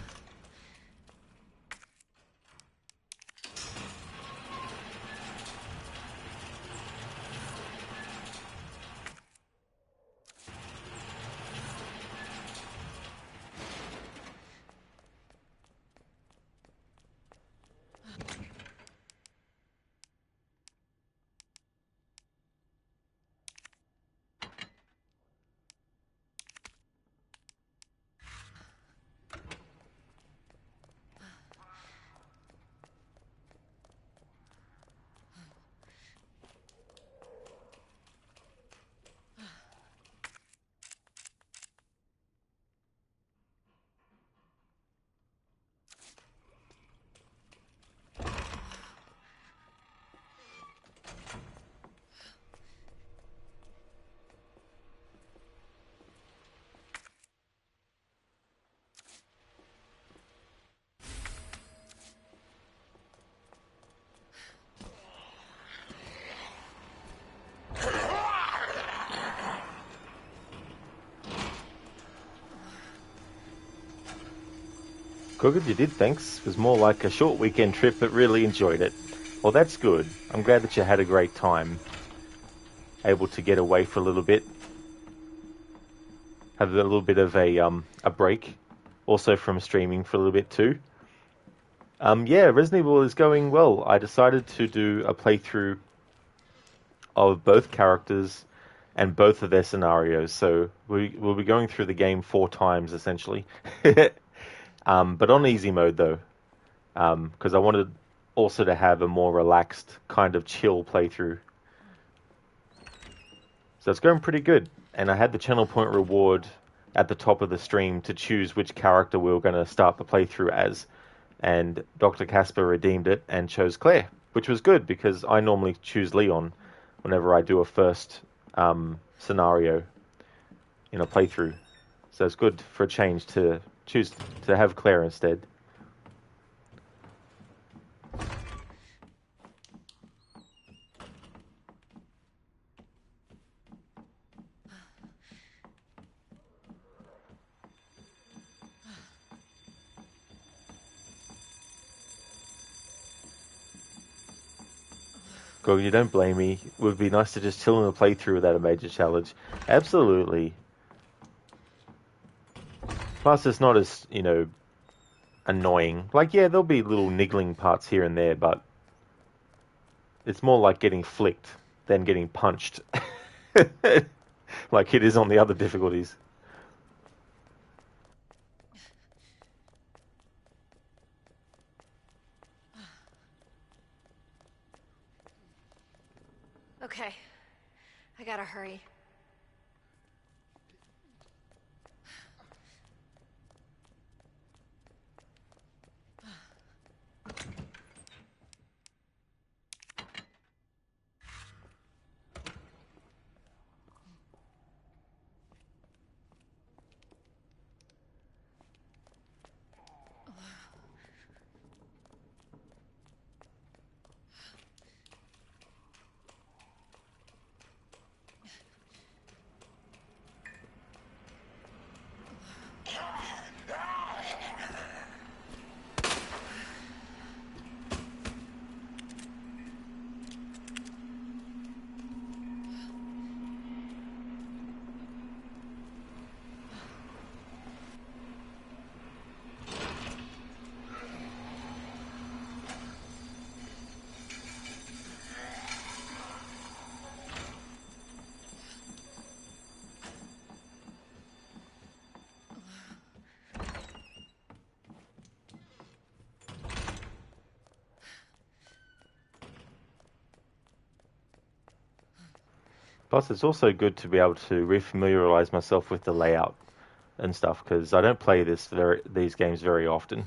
Good, you did, thanks. It was more like a short weekend trip, but really enjoyed it. Well, that's good. I'm glad that you had a great time. Able to get away for a little bit. Have a little bit of a break. Also from streaming for a little bit too. Yeah, Resident Evil is going well. I decided to do a playthrough of both characters and both of their scenarios. So we'll be going through the game 4 times, essentially. But on easy mode, though. Because I wanted also to have a more relaxed, kind of chill playthrough. So it's going pretty good. And I had the channel point reward at the top of the stream to choose which character we were going to start the playthrough as. And Dr. Casper redeemed it and chose Claire, which was good because I normally choose Leon whenever I do a first scenario in a playthrough. So it's good for a change to choose to have Claire instead. Grog, you don't blame me. It would be nice to just chill in a playthrough without a major challenge. Absolutely. Plus, it's not as, annoying. Like, yeah, there'll be little niggling parts here and there, but it's more like getting flicked than getting punched. Like it is on the other difficulties. Okay. I gotta hurry. Plus, it's also good to be able to refamiliarize myself with the layout and stuff because I don't play these games very often.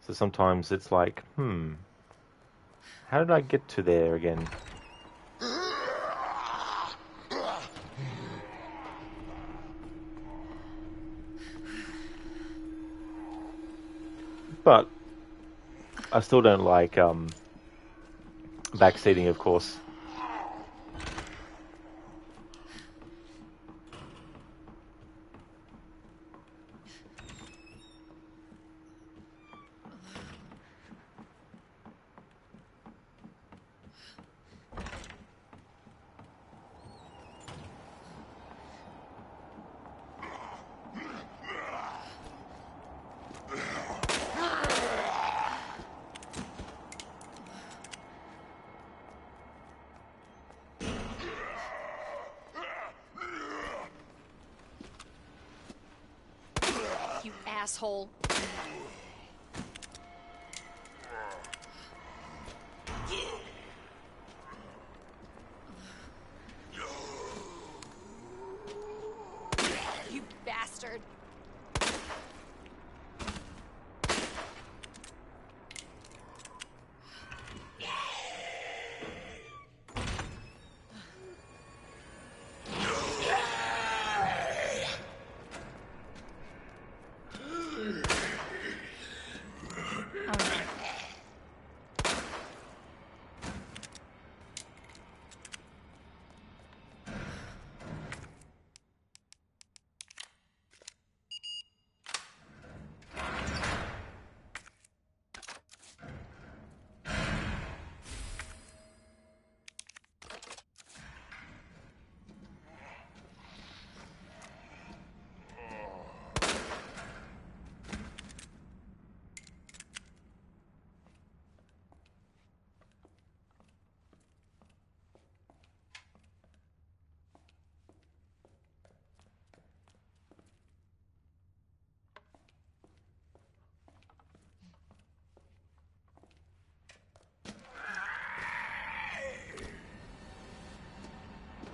So sometimes it's like, How did I get to there again? But I still don't like backseating, of course. You asshole. You bastard.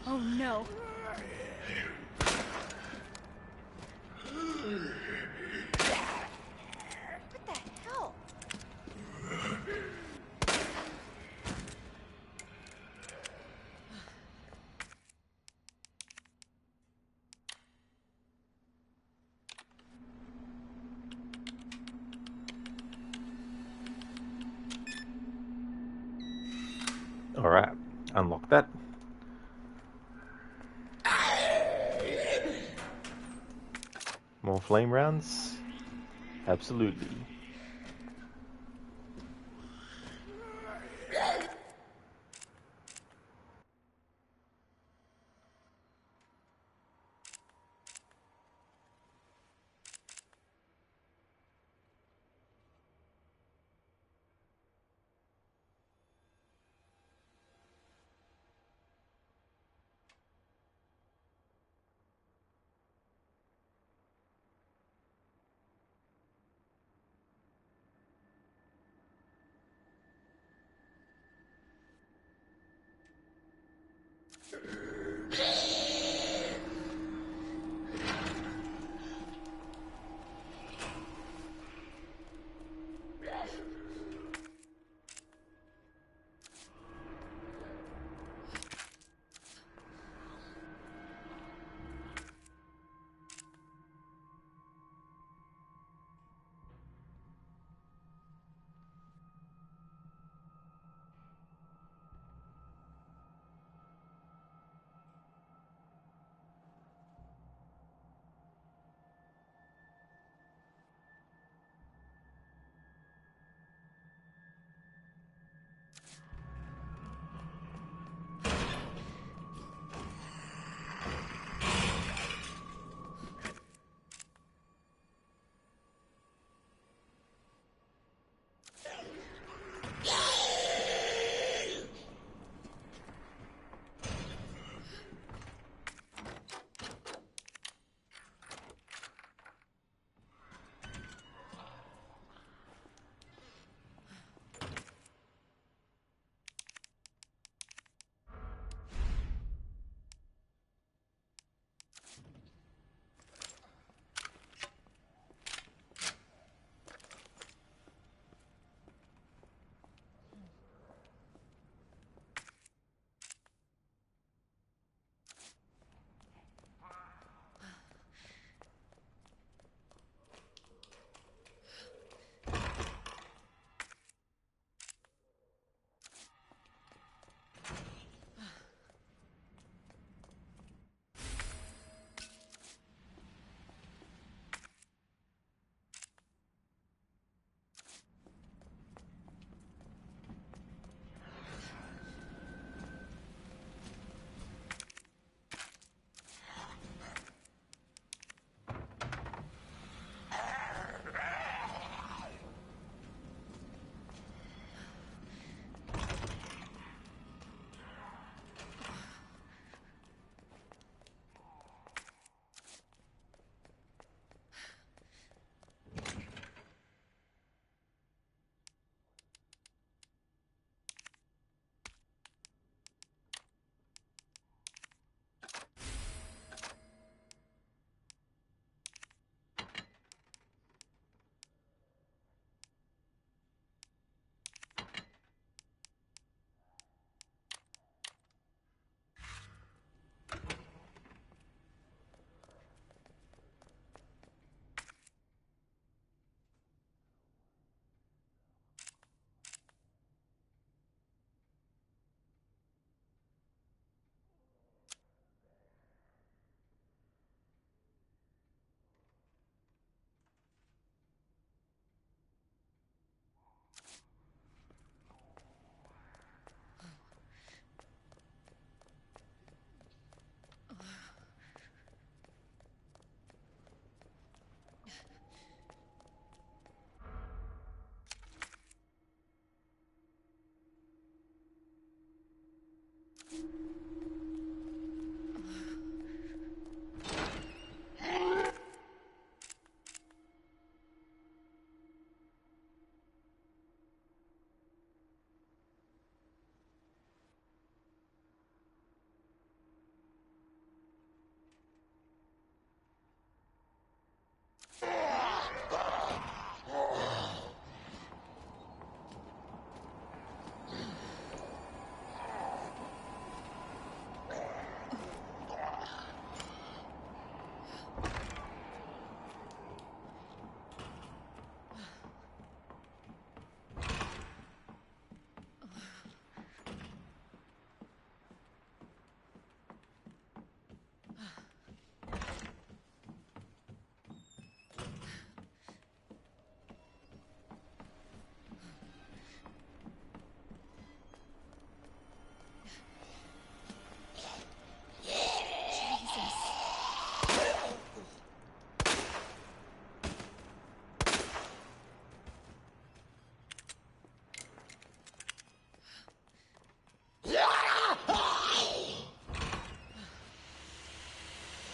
Oh no. What the hell? Alright, unlock that. More flame rounds? Absolutely.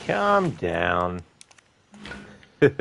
Calm down. What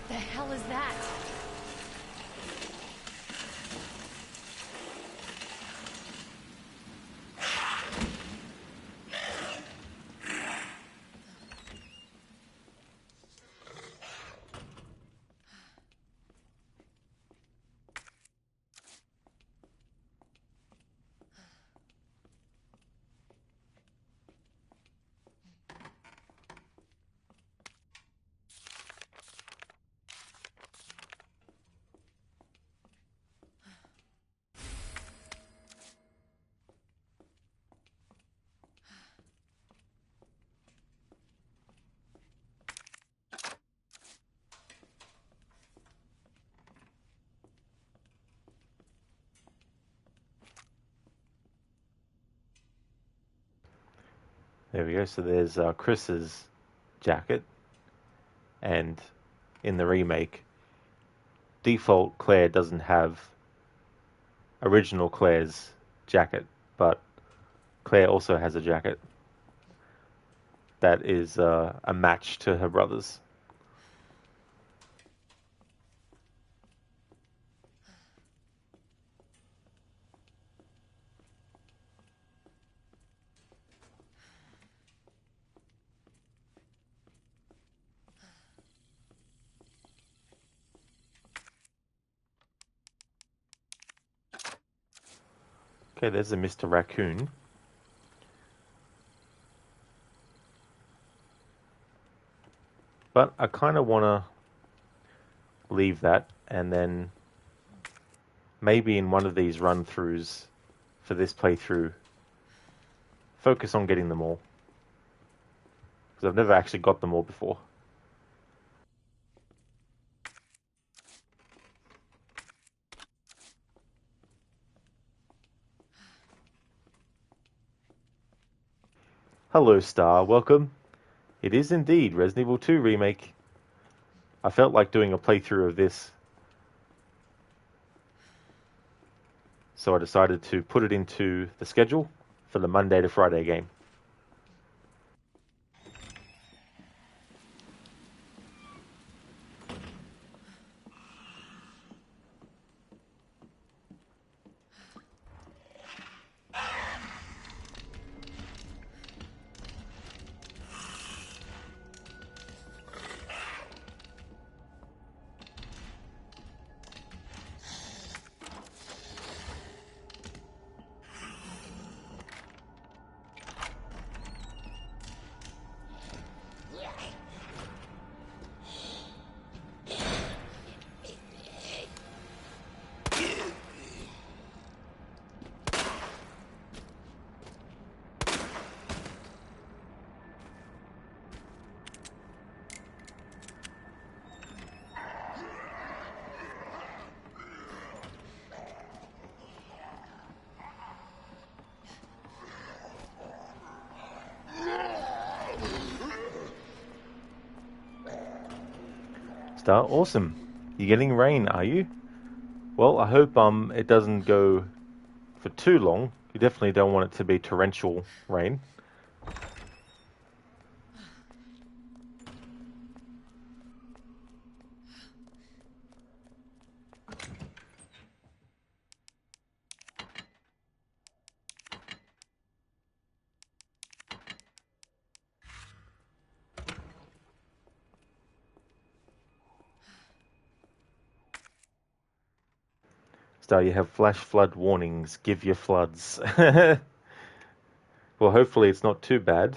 the hell is that? There we go. So there's Chris's jacket, and in the remake, default Claire doesn't have original Claire's jacket, but Claire also has a jacket that is a match to her brother's. Okay, there's a Mr. Raccoon. But I kind of want to leave that and then maybe in one of these run-throughs for this playthrough, focus on getting them all. Because I've never actually got them all before. Hello, Star. Welcome. It is indeed Resident Evil 2 Remake. I felt like doing a playthrough of this, so I decided to put it into the schedule for the Monday to Friday game. Star, awesome. You're getting rain, are you? Well, I hope it doesn't go for too long. You definitely don't want it to be torrential rain. So you have flash flood warnings. Give your floods. Well, hopefully it's not too bad.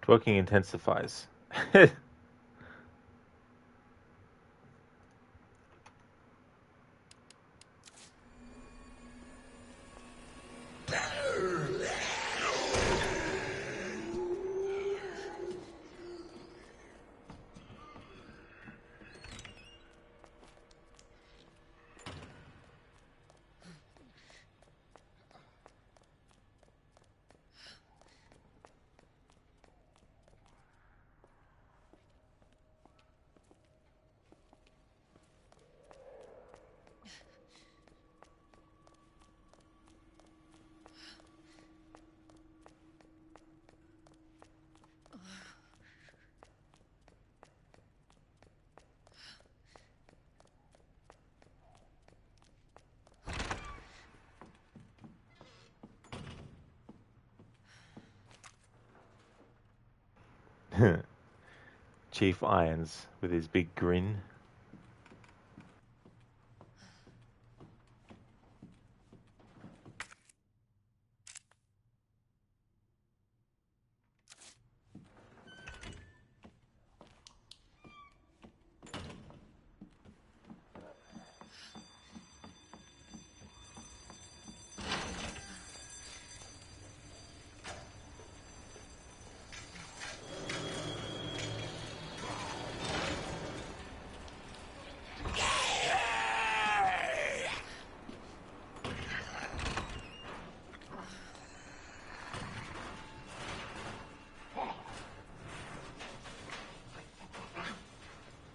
Twerking intensifies. Chief Irons with his big grin.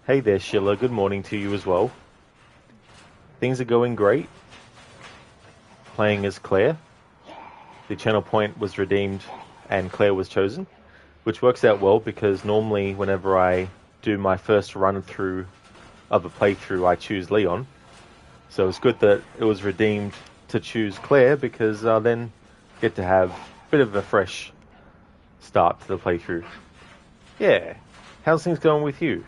Hey there, Sheila. Good morning to you as well. Things are going great. Playing as Claire. the channel point was redeemed and Claire was chosen, which works out well because normally whenever I do my first run through of a playthrough, I choose Leon. So it's good that it was redeemed to choose Claire because I then get to have a bit of a fresh start to the playthrough. Yeah. How's things going with you?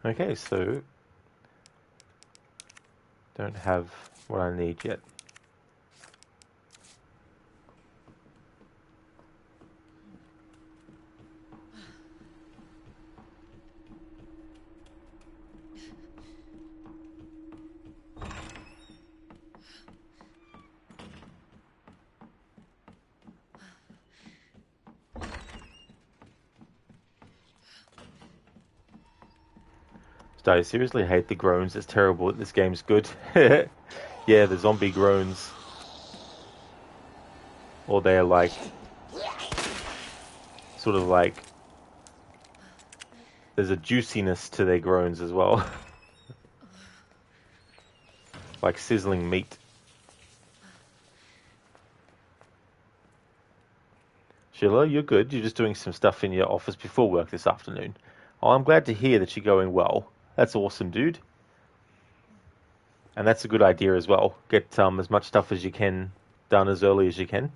Okay, so don't have what I need yet. I seriously hate the groans. It's terrible. This game's good. Yeah, the zombie groans. Or they're like, sort of like, there's a juiciness to their groans as well. Like sizzling meat. Sheila, you're good. You're just doing some stuff in your office before work this afternoon. Oh, I'm glad to hear that you're going well. That's awesome, dude. And that's a good idea as well. Get as much stuff as you can done as early as you can.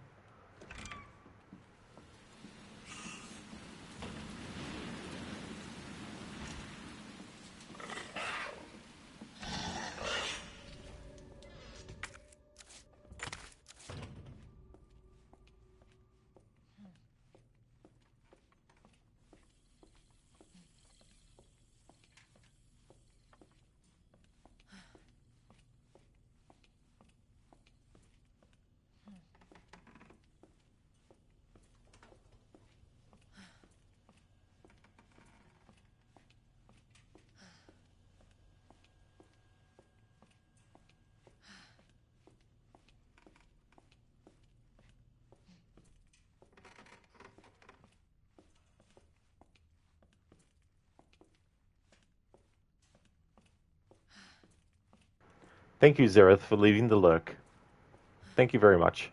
Thank you, Zereth, for leaving the lurk. Thank you very much.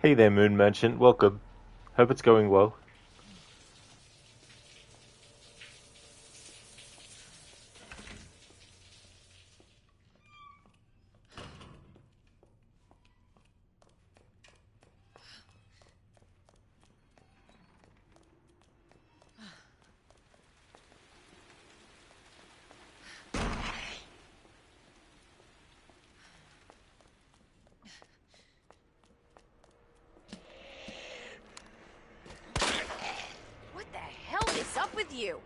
Hey there, Moon Merchant. Welcome. Hope it's going well. with you?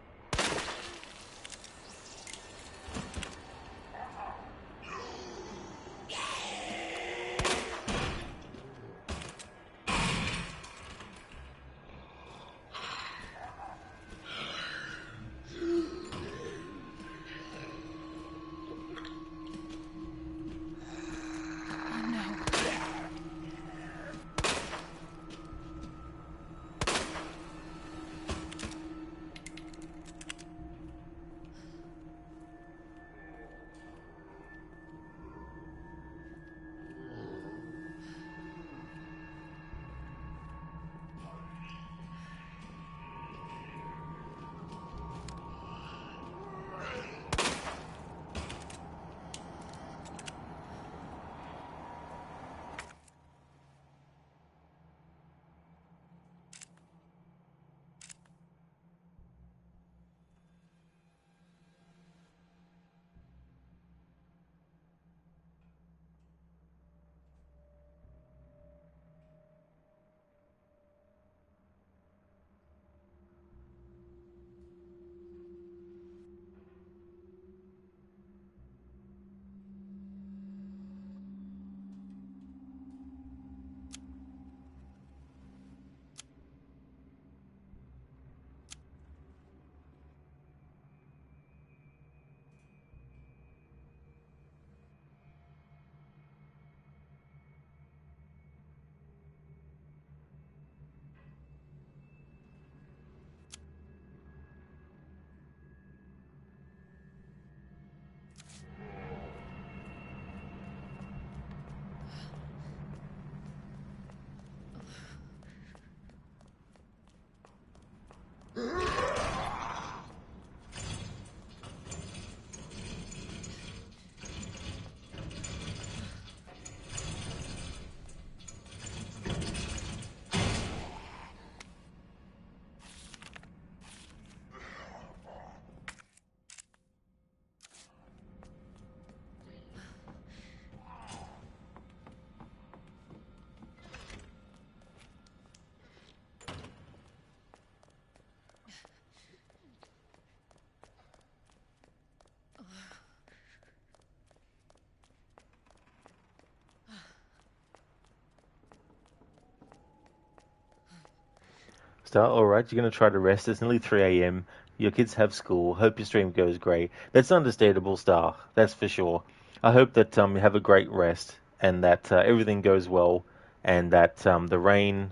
Star, alright, you're going to try to rest. It's nearly 3 a.m. Your kids have school. Hope your stream goes great. That's understandable, Star. That's for sure. I hope that you have a great rest and that everything goes well and that the rain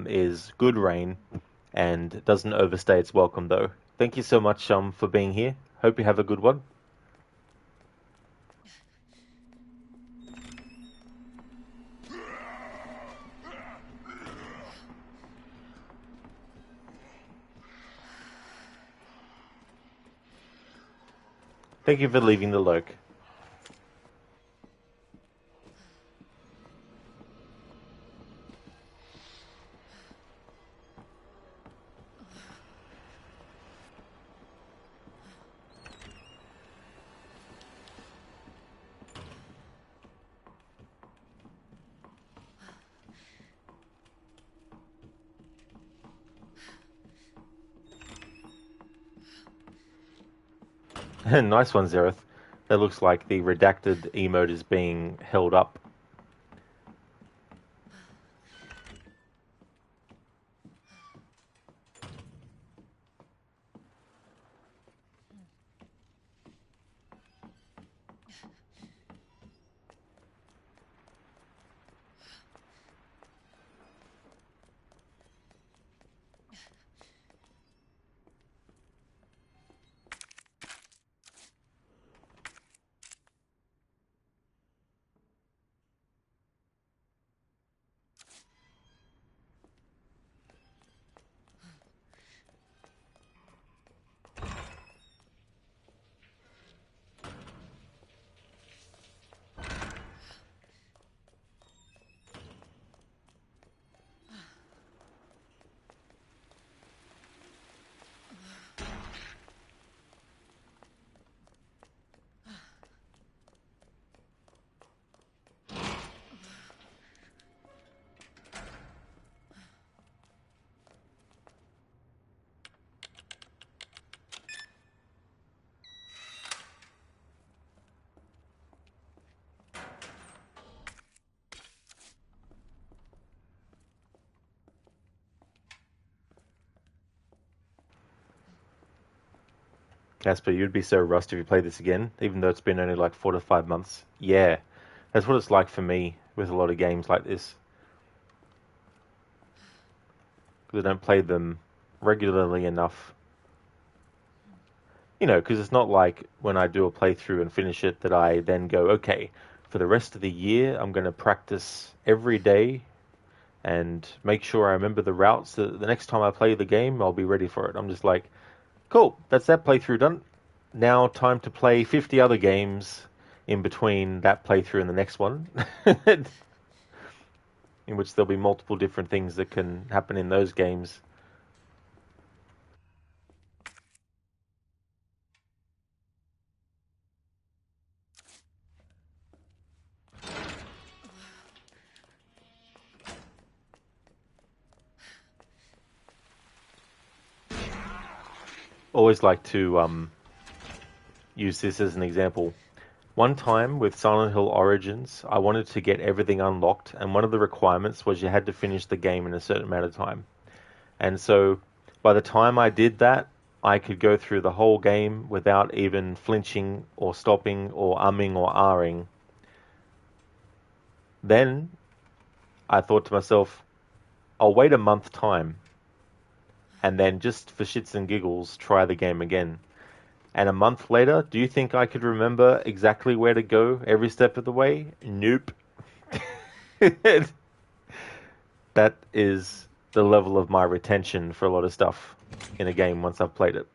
is good rain and doesn't overstay its welcome, though. Thank you so much for being here. Hope you have a good one. Thank you for leaving the lurk. Nice one, Zereth. That looks like the redacted emote is being held up. Casper, you'd be so rusty if you played this again, even though it's been only like 4 to 5 months. Yeah, that's what it's like for me with a lot of games like this. Because I don't play them regularly enough. You know, because it's not like when I do a playthrough and finish it that I then go, okay, for the rest of the year, I'm going to practice every day and make sure I remember the routes so that the next time I play the game, I'll be ready for it. I'm just like, cool, that's that playthrough done. Now time to play 50 other games in between that playthrough and the next one, in which there'll be multiple different things that can happen in those games. Always like to use this as an example. One time with Silent Hill Origins, I wanted to get everything unlocked, and one of the requirements was you had to finish the game in a certain amount of time. And so by the time I did that, I could go through the whole game without even flinching or stopping or umming or ahhing. Then I thought to myself, I'll wait a month time and then just for shits and giggles try the game again. And a month later, do you think I could remember exactly where to go every step of the way? Nope. That is the level of my retention for a lot of stuff in a game once I've played it.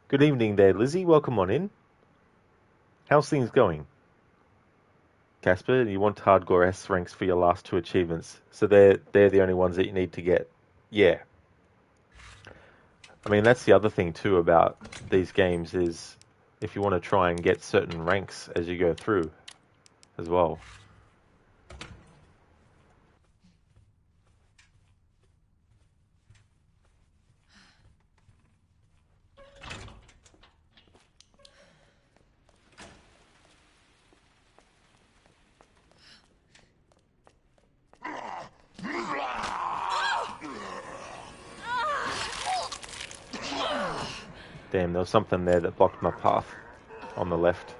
Good evening there, Lizzie. Welcome on in. How's things going? Casper, you want hardcore S ranks for your last two achievements, so they're the only ones that you need to get. Yeah. I mean, that's the other thing too about these games is if you want to try and get certain ranks as you go through as well. Damn, there was something there that blocked my path on the left.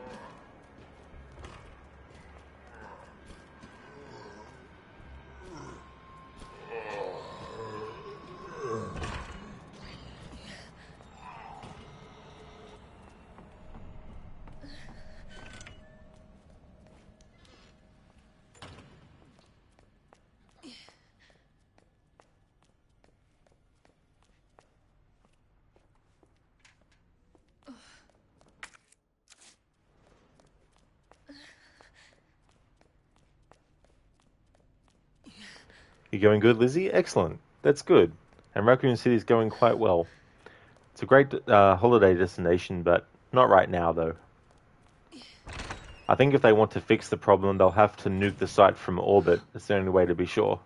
You going good, Lizzie? Excellent. That's good. And Raccoon City's going quite well. It's a great holiday destination, but not right now, though. I think if they want to fix the problem, they'll have to nuke the site from orbit. It's the only way to be sure.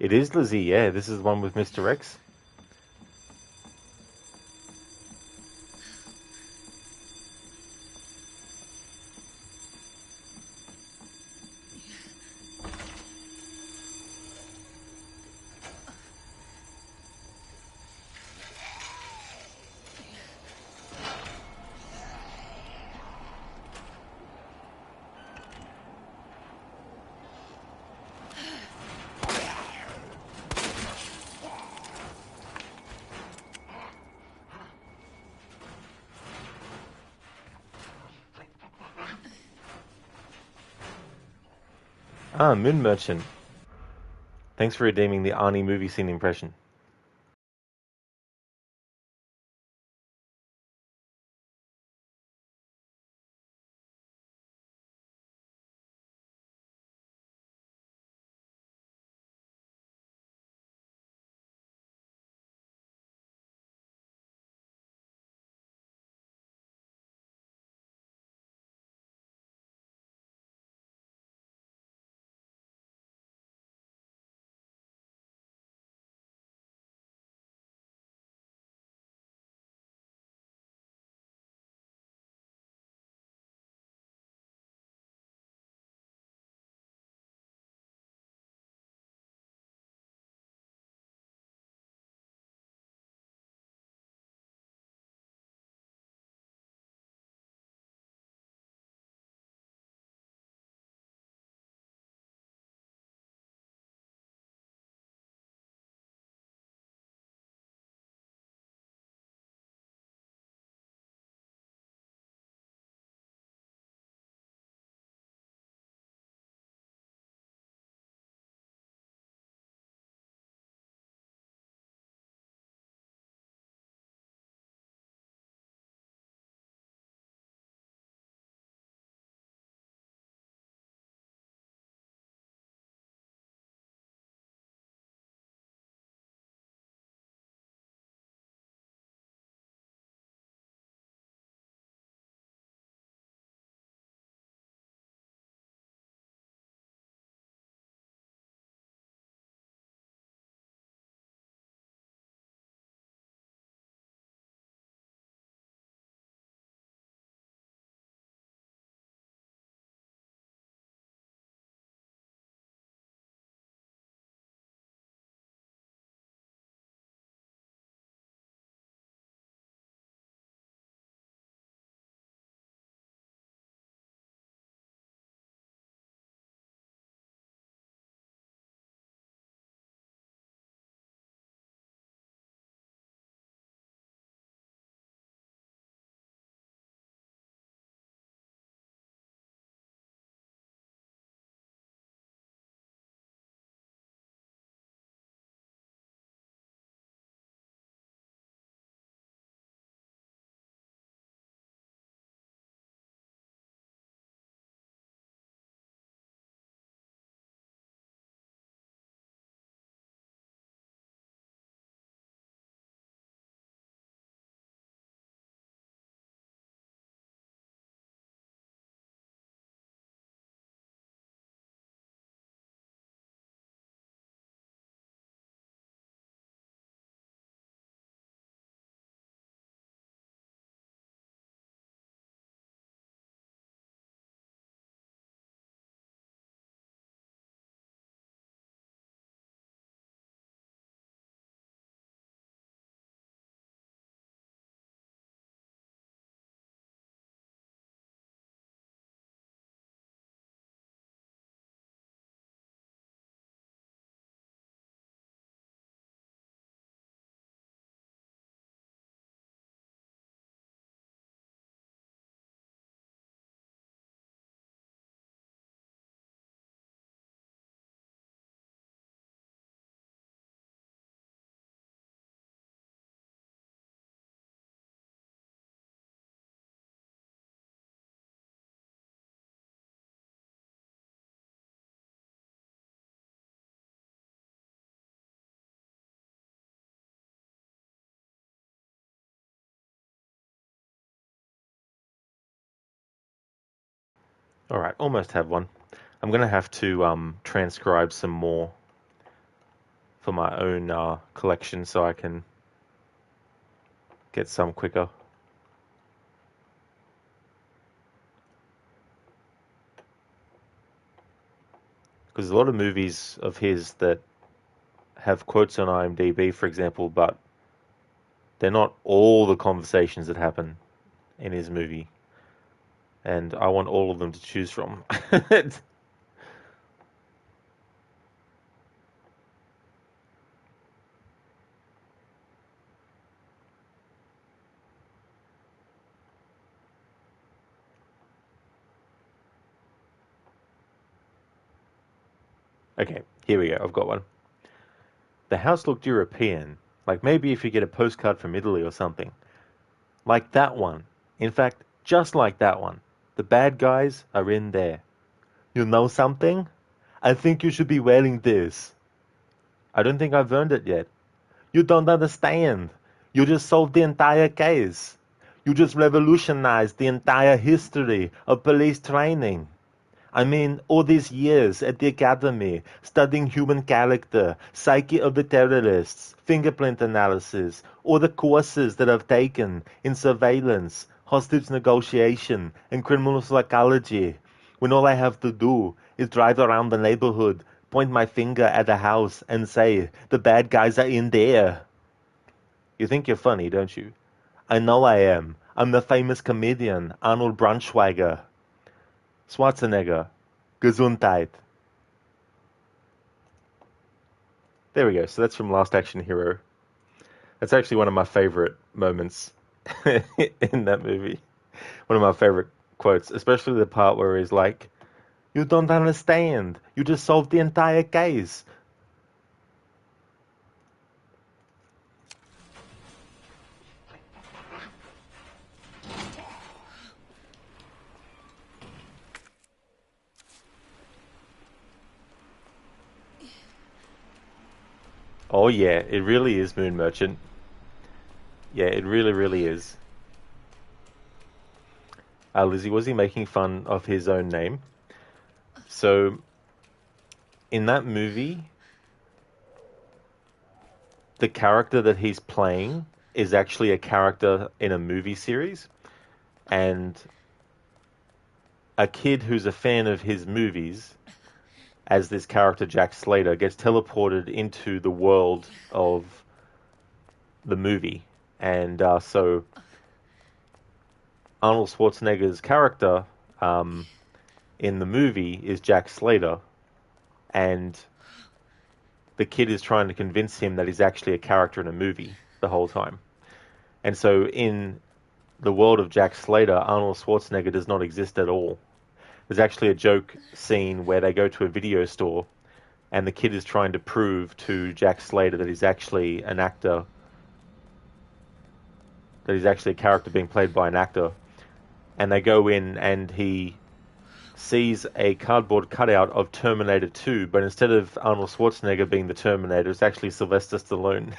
It is Lizzie, yeah. This is the one with Mr. X. Ah, Moon Merchant. Thanks for redeeming the Arnie movie scene impression. All right, almost have one. I'm going to have to transcribe some more for my own collection so I can get some quicker. Because a lot of movies of his that have quotes on IMDb, for example, but they're not all the conversations that happen in his movie. And I want all of them to choose from. Okay, here we go. I've got one. The house looked European, like maybe if you get a postcard from Italy or something. Like that one. In fact, just like that one. The bad guys are in there. You know something? I think you should be wearing this. I don't think I've earned it yet. You don't understand. You just solved the entire case. You just revolutionized the entire history of police training. I mean, all these years at the academy, studying human character, psyche of the terrorists, fingerprint analysis, all the courses that I've taken in surveillance, hostage negotiation, and criminal psychology, when all I have to do is drive around the neighborhood, point my finger at a house, and say, the bad guys are in there. You think you're funny, don't you? I know I am. I'm the famous comedian, Arnold Braunschweiger. Schwarzenegger. Gesundheit. There we go. So that's from Last Action Hero. That's actually one of my favorite moments in that movie. One of my favorite quotes, especially the part where he's like, you don't understand. You just solved the entire case. Oh yeah, it really is Moon Merchant. Yeah, it really, really is. Lizzie, was he making fun of his own name? So, in that movie, the character that he's playing is actually a character in a movie series. And a kid who's a fan of his movies, as this character Jack Slater, gets teleported into the world of the movie. And so Arnold Schwarzenegger's character in the movie is Jack Slater, and the kid is trying to convince him that he's actually a character in a movie the whole time. And so in the world of Jack Slater, Arnold Schwarzenegger does not exist at all. There's actually a joke scene where they go to a video store and the kid is trying to prove to Jack Slater that he's actually an actor, that he's actually a character being played by an actor. And they go in and he sees a cardboard cutout of Terminator 2, but instead of Arnold Schwarzenegger being the Terminator, it's actually Sylvester Stallone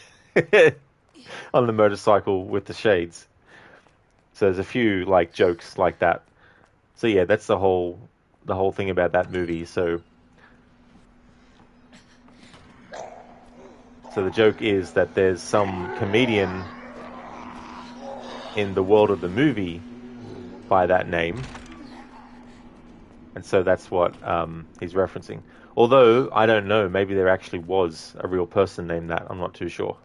on the motorcycle with the shades. So there's a few like jokes like that. So yeah, that's the whole thing about that movie. So the joke is that there's some comedian in the world of the movie by that name. And so that's what he's referencing. Although, I don't know, maybe there actually was a real person named that. I'm not too sure.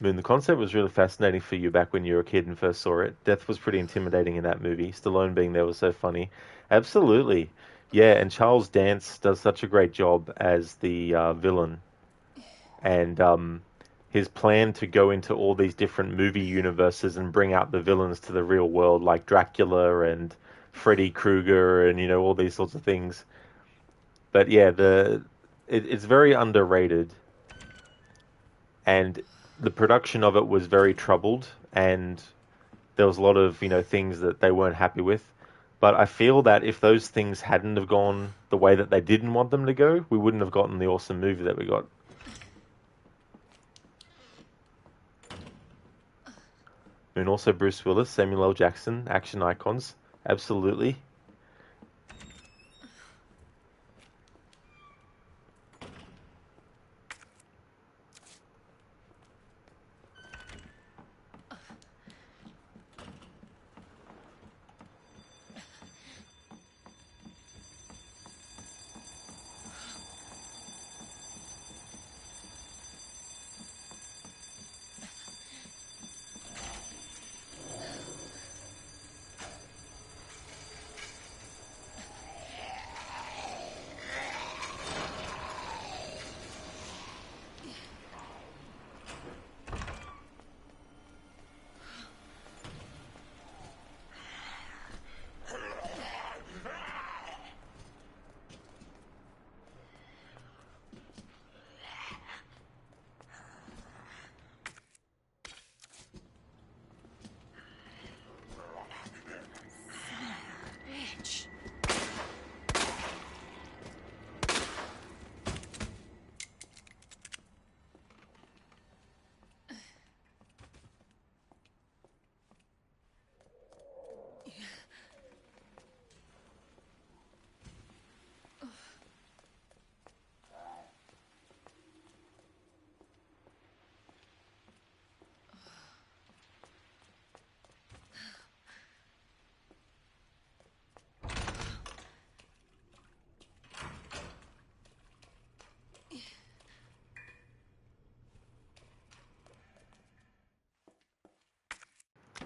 Moon, the concept was really fascinating for you back when you were a kid and first saw it. Death was pretty intimidating in that movie. Stallone being there was so funny. Absolutely. Yeah, and Charles Dance does such a great job as the villain. And his plan to go into all these different movie universes and bring out the villains to the real world, like Dracula and Freddy Krueger and, all these sorts of things. But yeah, it's very underrated. And the production of it was very troubled, and there was a lot of, things that they weren't happy with. But I feel that if those things hadn't have gone the way that they didn't want them to go, we wouldn't have gotten the awesome movie that we got. And also Bruce Willis, Samuel L. Jackson, action icons. Absolutely.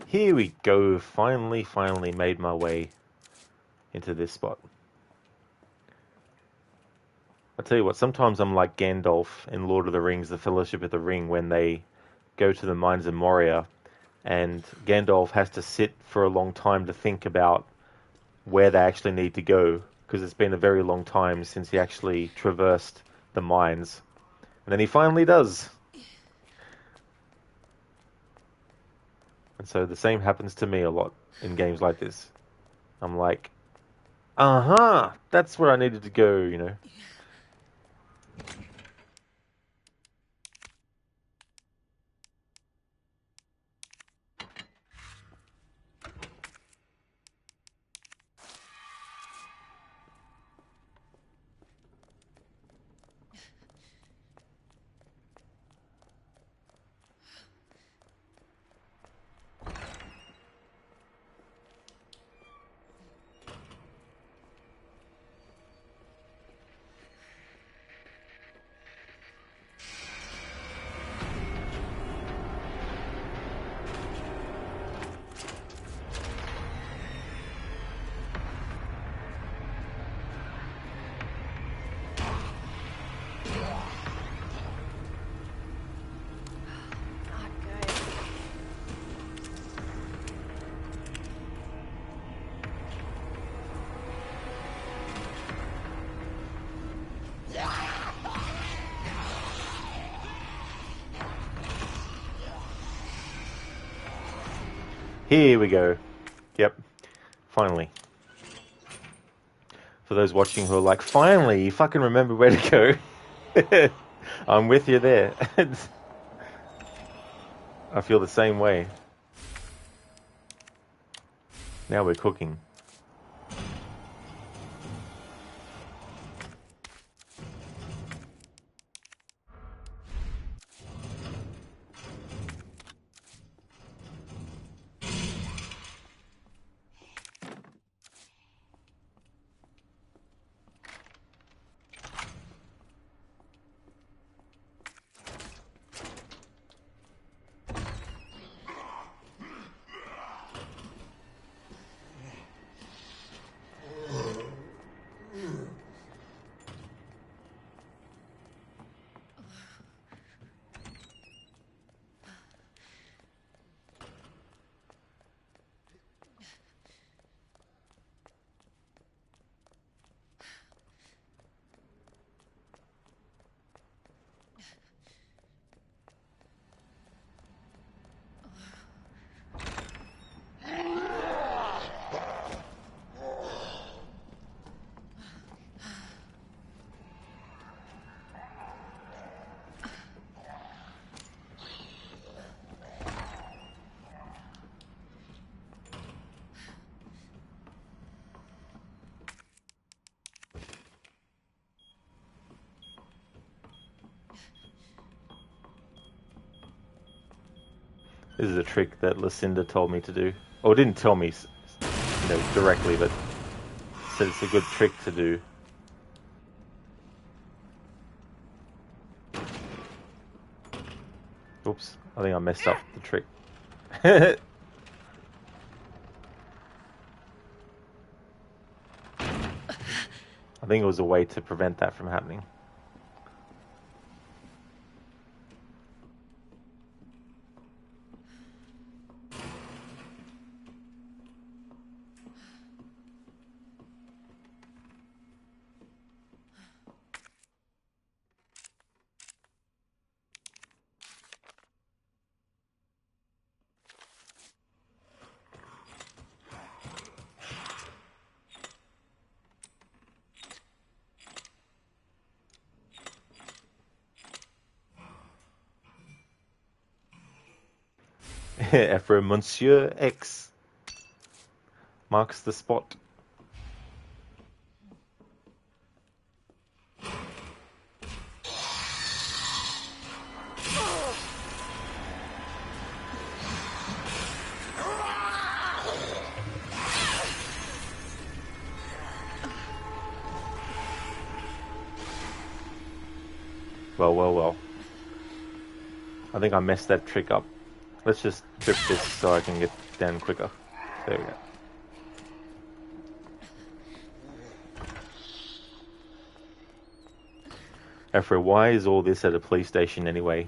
Here we go. Finally made my way into this spot. I tell you what, sometimes I'm like Gandalf in Lord of the Rings, the Fellowship of the Ring, when they go to the Mines of Moria, and Gandalf has to sit for a long time to think about where they actually need to go, because it's been a very long time since he actually traversed the mines. And then he finally does. And so the same happens to me a lot in games like this. I'm like, that's where I needed to go, you know. Not good. Here we go. Yep. Finally. For those watching who are like, finally, you fucking remember where to go. I'm with you there. I feel the same way. Now we're cooking. This is a trick that Lucinda told me to do. Or didn't tell me, directly, but said it's a good trick to do. Oops, I think I messed up the trick. I think it was a way to prevent that from happening. After Monsieur X marks the spot. Well. I think I messed that trick up. Let's just trip this so I can get down quicker. There we go. Afro, why is all this at a police station anyway?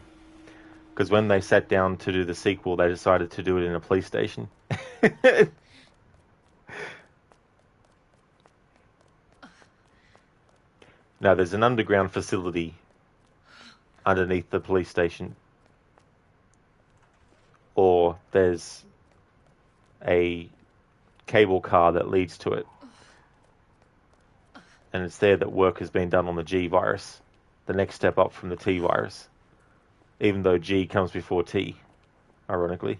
Because when they sat down to do the sequel, they decided to do it in a police station. Now, there's an underground facility underneath the police station. Or there's a cable car that leads to it. And it's there that work has been done on the G virus. The next step up from the T virus. Even though G comes before T, ironically.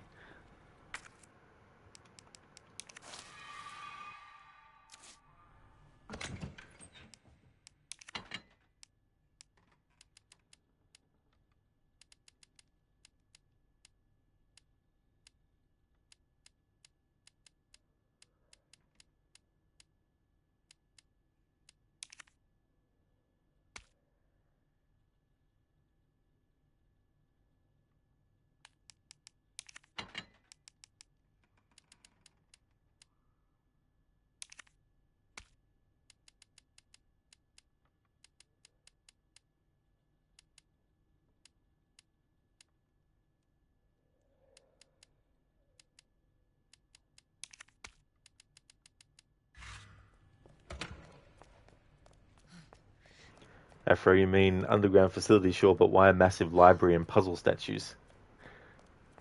Afro, you mean underground facility, sure, but why a massive library and puzzle statues?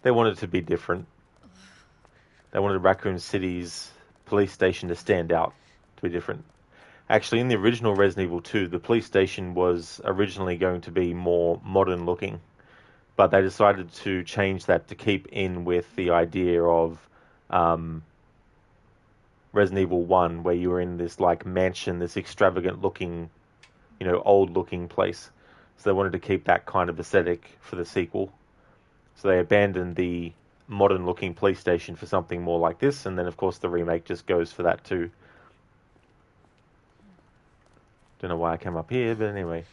They wanted to be different. They wanted Raccoon City's police station to stand out, to be different. Actually, in the original Resident Evil 2, the police station was originally going to be more modern looking, but they decided to change that to keep in with the idea of Resident Evil 1, where you were in this like mansion, this extravagant looking, old looking place. So they wanted to keep that kind of aesthetic for the sequel. So they abandoned the modern looking police station for something more like this, and then of course the remake just goes for that too. Don't know why I came up here, but anyway.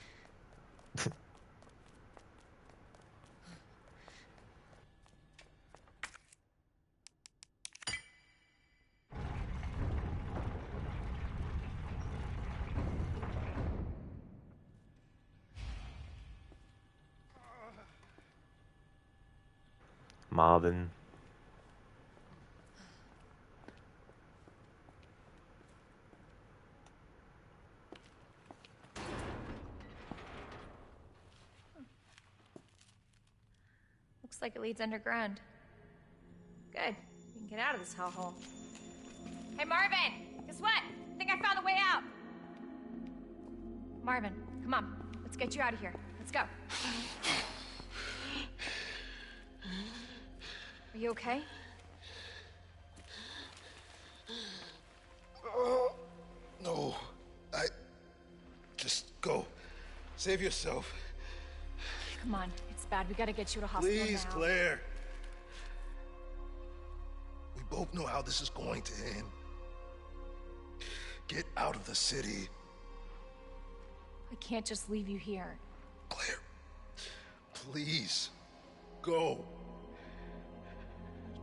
Marvin. Looks like it leads underground. Good. We can get out of this hellhole. Hey, Marvin! Guess what? I think I found the way out! Marvin, come on. Let's get you out of here. Let's go. Are you okay? No. Just go. Save yourself. Come on. It's bad. We gotta get you to hospital Please, now. Claire. We both know how this is going to end. Get out of the city. I can't just leave you here. Claire, please, go.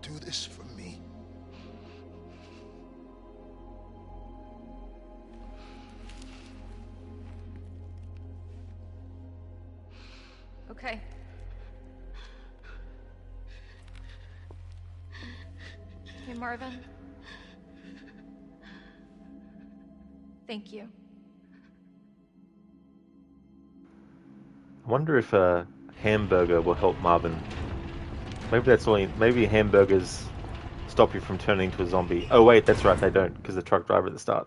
Do this for me. Okay. Hey, Marvin. Thank you. I wonder if a hamburger will help Marvin. Maybe that's all. Maybe hamburgers stop you from turning into a zombie. Oh wait, that's right, they don't, because the truck driver at the start.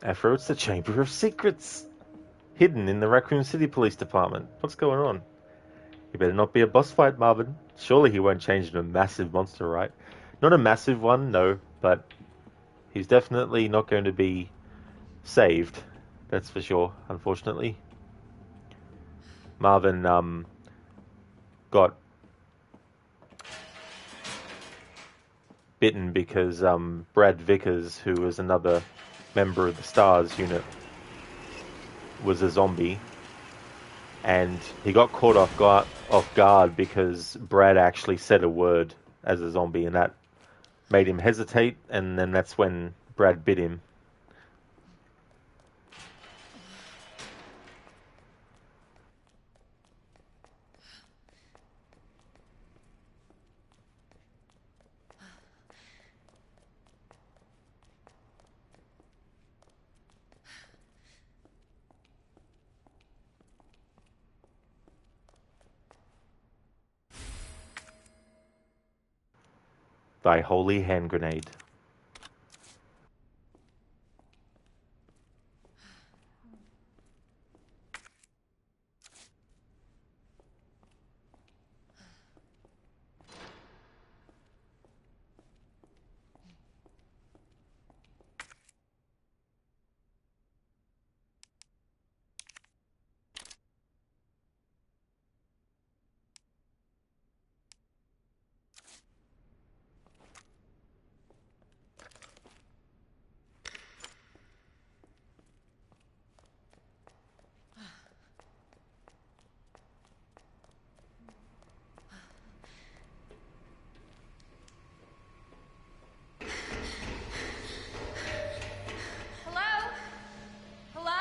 Afro, it's the Chamber of Secrets. Hidden in the Raccoon City Police Department. What's going on? You better not be a boss fight, Marvin. Surely he won't change into a massive monster, right? Not a massive one, no, but he's definitely not going to be saved. That's for sure, unfortunately. Marvin, got bitten because, Brad Vickers, who was another member of the STARS unit, was a zombie. And he got caught off guard because Brad actually said a word as a zombie, and that made him hesitate, and then that's when Brad bit him. Thy holy hand grenade. Hello? Hello?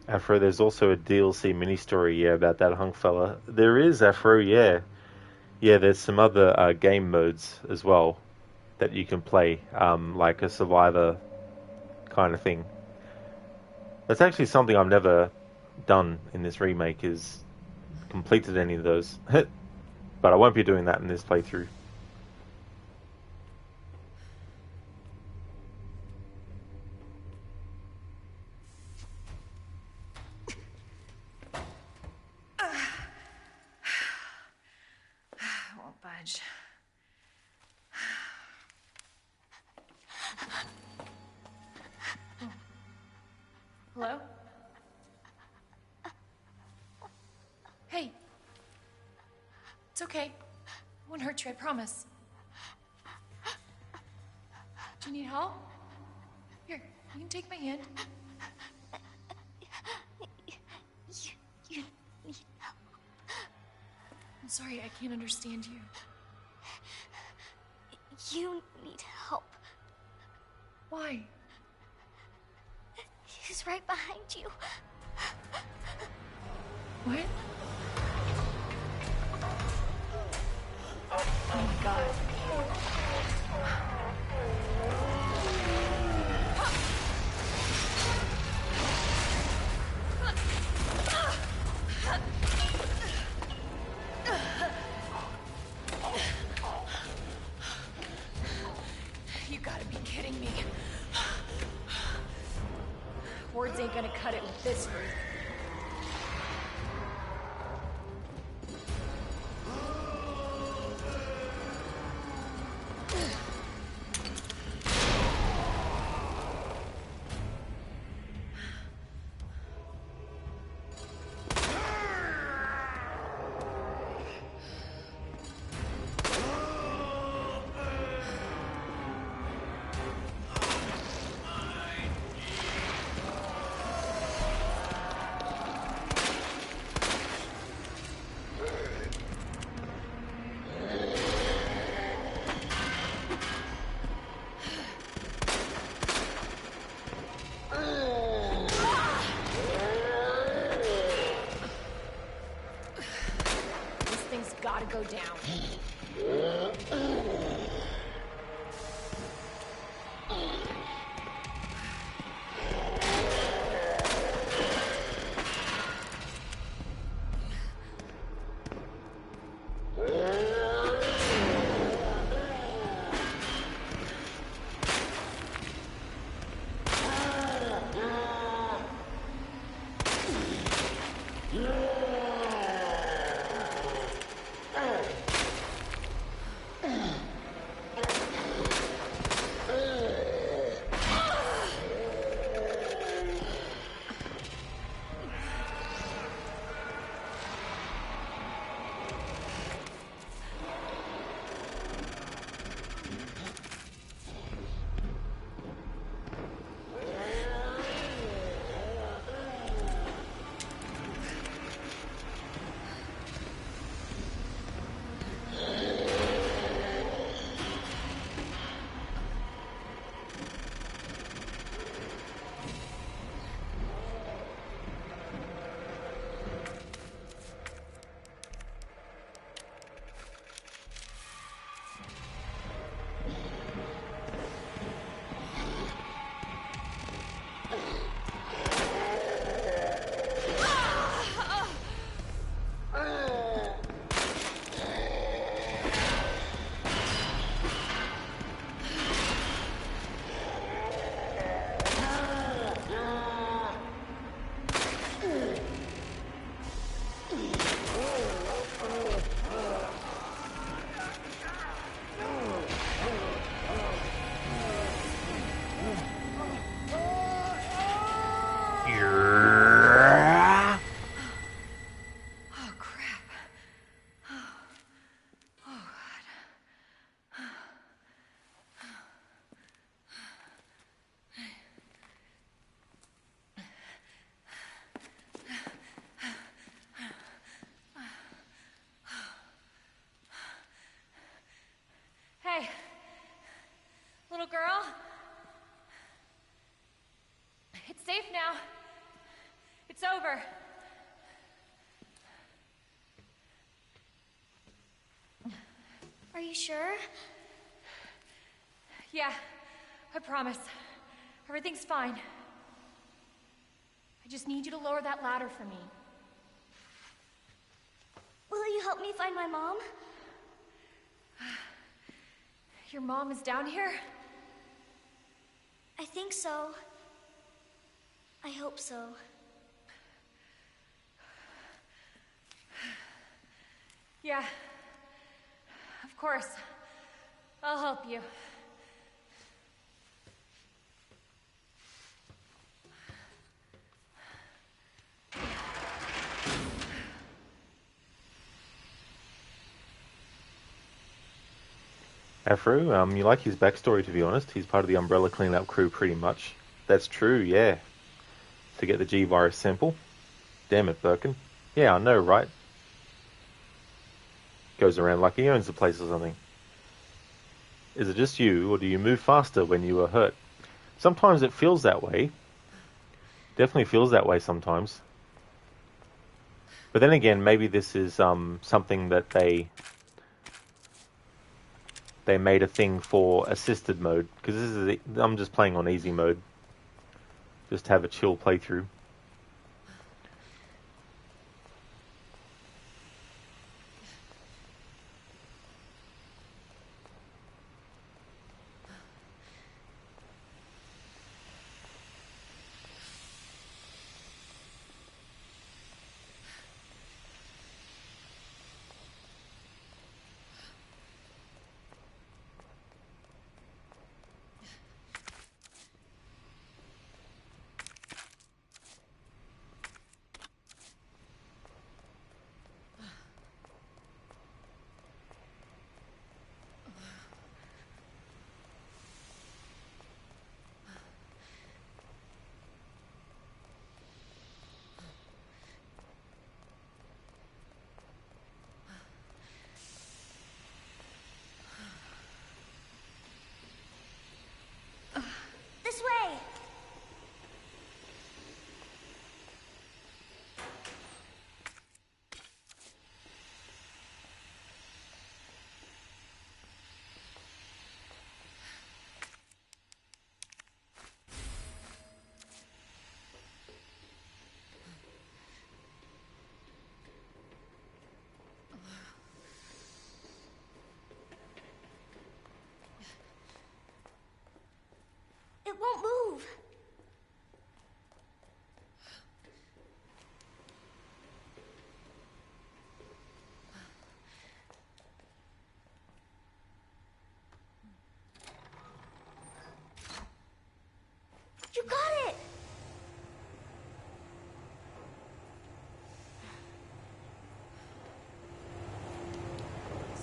Afro, there's also a DLC mini-story, yeah, about that hunk fella. There is, Afro, yeah. Yeah, there's some other game modes as well that you can play, like a survivor kind of thing. That's actually something I've never done in this remake, is completed any of those. But I won't be doing that in this playthrough. Won't budge. Hello? Hey. It's okay. I won't hurt you, I promise. Do you need help? Here, you can take my hand. You need help. I'm sorry, I can't understand you. You need help. Why? He's right behind you. What? Oh my god. You gotta be kidding me. Words ain't gonna cut it with this freak. gotta go down. Oh, crap. Oh, God. Hey, little girl. It's safe now. It's over. Are you sure? Yeah, I promise. Everything's fine. I just need you to lower that ladder for me. Will you help me find my mom? Your mom is down here? I think so. I hope so. Yeah. Of course. I'll help you. Afro, you like his backstory, to be honest. He's part of the Umbrella cleanup crew, pretty much. That's true, yeah. To get the G-Virus sample. Damn it, Birkin. Yeah, I know, right? Goes around like he owns the place or something. Is it just you, or do you move faster when you are hurt? Sometimes it feels that way. Definitely feels that way sometimes. But then again, maybe this is something that they made a thing for assisted mode, because this is I'm just playing on easy mode, just to have a chill playthrough.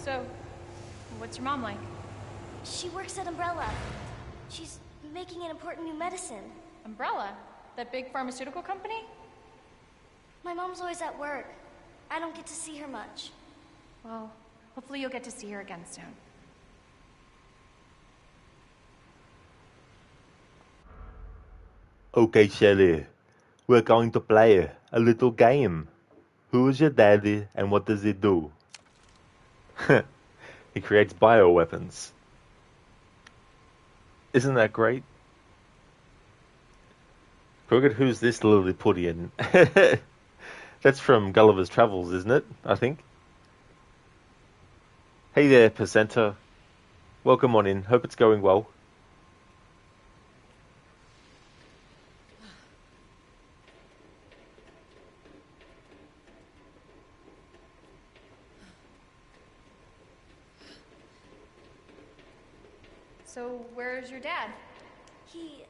So, what's your mom like? She works at Umbrella. She's making an important new medicine. Umbrella? That big pharmaceutical company? My mom's always at work. I don't get to see her much. Well, hopefully you'll get to see her again soon. Okay, Shelly, we're going to play a little game. Who is your daddy and what does he do? He creates bioweapons. Isn't that great? Crooked, who's this Lilliputian? That's from Gulliver's Travels, isn't it? I think. Hey there, Placenta. Welcome on in. Hope it's going well. So, where's your dad? He,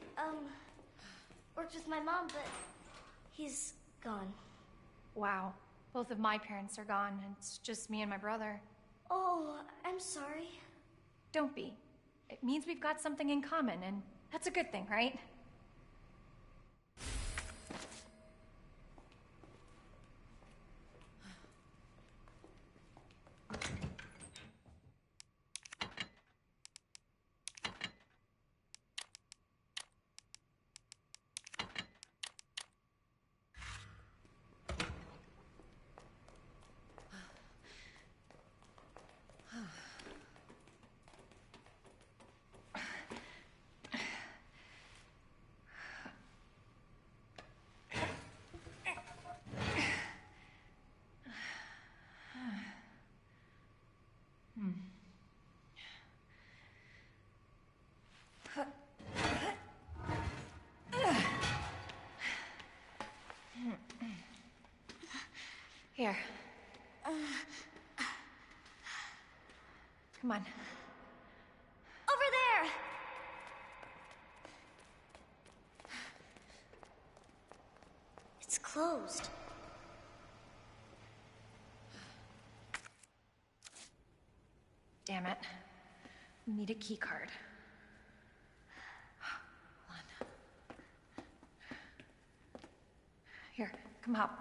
worked with my mom, but he's gone. Wow. Both of my parents are gone, and it's just me and my brother. Oh, I'm sorry. Don't be. It means we've got something in common, and that's a good thing, right? Here. Come on. Over there! It's closed. Damn it. We need a key card. Hold on. Here, come help.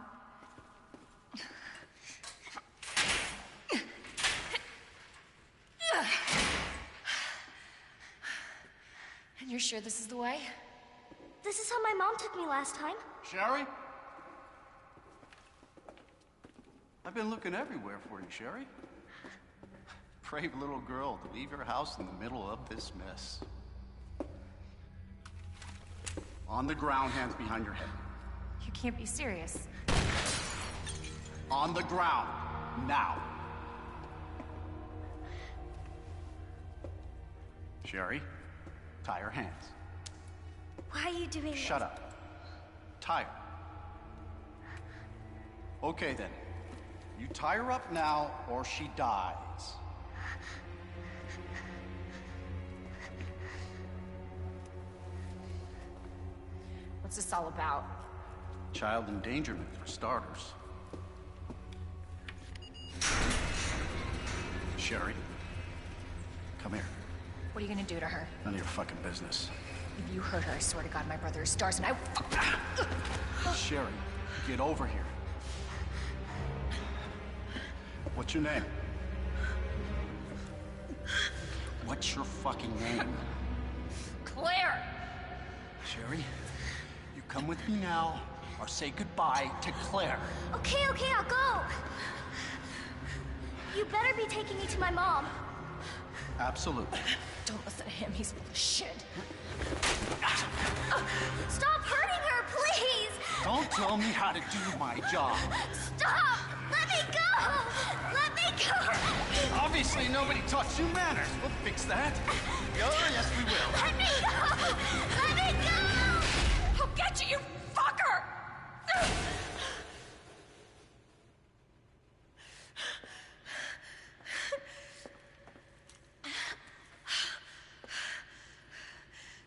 And you're sure this is the way? This is how my mom took me last time. Sherry? I've been looking everywhere for you, Sherry. Brave little girl to leave your house in the middle of this mess. On the ground, hands behind your head. You can't be serious. On the ground, now. Sherry, tie her hands. Why are you doing this? Shut up. Tie her. Okay then. You tie her up now, or she dies. What's this all about? Child endangerment, for starters. Sherry, come here. What are you gonna do to her? None of your fucking business. If you hurt her, I swear to God, my brother is stars and I... Sherry, get over here. What's your name? What's your fucking name? Claire! Sherry, you come with me now, or say goodbye to Claire. Okay, I'll go. You better be taking me to my mom. Absolutely. Don't listen to him, he's full of shit. Stop hurting her, please! Don't tell me how to do my job. Stop! Let me go! Let me go! Obviously, nobody taught you manners. We'll fix that. Oh, yes, we will. Let me go! Let me go! I'll get you, you fucker!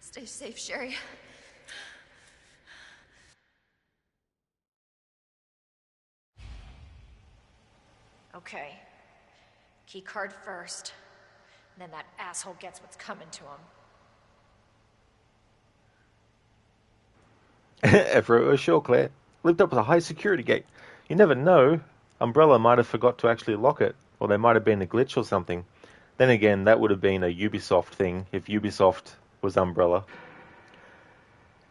Stay safe, Sherry. Okay. Key card first. Then that asshole gets what's coming to him. Everett, sure, Claire. Lived up with a high security gate. You never know. Umbrella might have forgot to actually lock it, or there might have been a glitch or something. Then again, that would have been a Ubisoft thing if Ubisoft was Umbrella.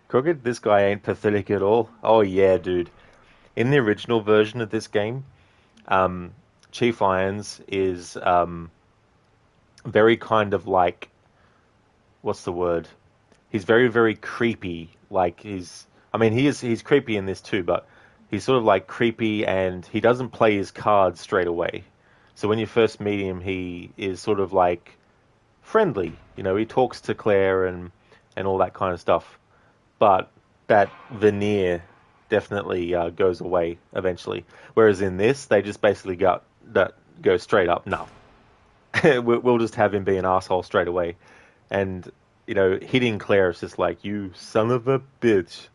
Crooked, this guy ain't pathetic at all. Oh yeah, dude. In the original version of this game, Chief Irons is very kind of like, what's the word? He's very, very creepy. Like he's creepy in this too, but he's sort of like creepy, and he doesn't play his cards straight away. So when you first meet him, he is sort of like friendly. You know, he talks to Claire and all that kind of stuff. But that veneer definitely goes away eventually. Whereas in this, they just basically go straight up, no. We'll just have him be an asshole straight away. And, you know, hitting Claire is just like, you son of a bitch.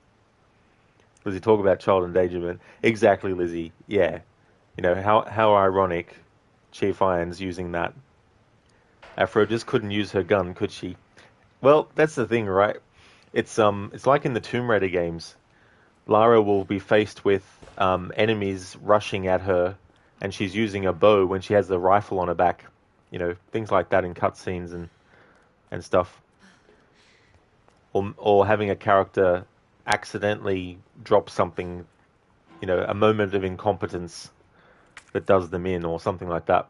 Lizzie, talk about child endangerment. Exactly, Lizzie. Yeah. You know, how ironic Chief Irons using that. Afro just couldn't use her gun, could she? Well, that's the thing, right? It's like in the Tomb Raider games. Lara will be faced with enemies rushing at her, and she's using a bow when she has the rifle on her back. You know, things like that in cutscenes and stuff. Or having a character accidentally drop something, you know, a moment of incompetence that does them in, or something like that.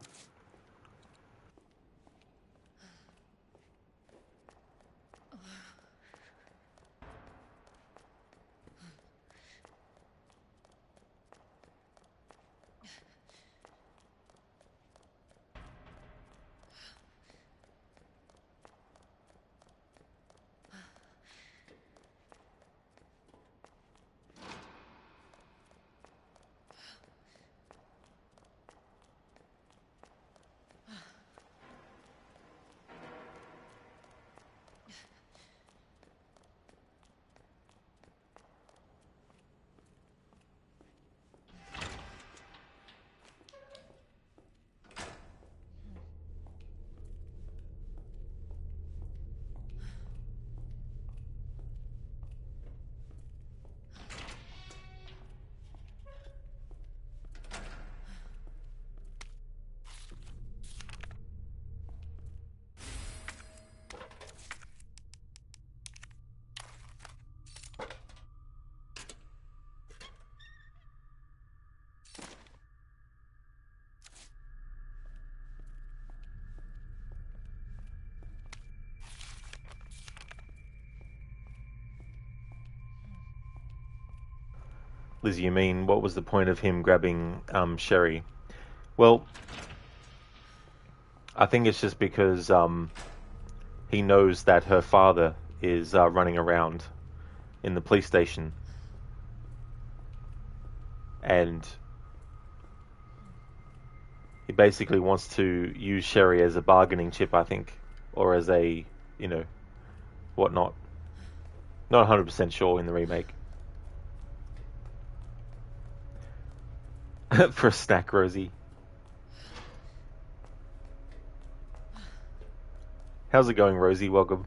Lizzie, you mean, what was the point of him grabbing Sherry? Well, I think it's just because he knows that her father is running around in the police station. And he basically wants to use Sherry as a bargaining chip, I think. Or as a, you know, whatnot. Not 100% sure in the remake. For a snack, Rosie. How's it going, Rosie? Welcome.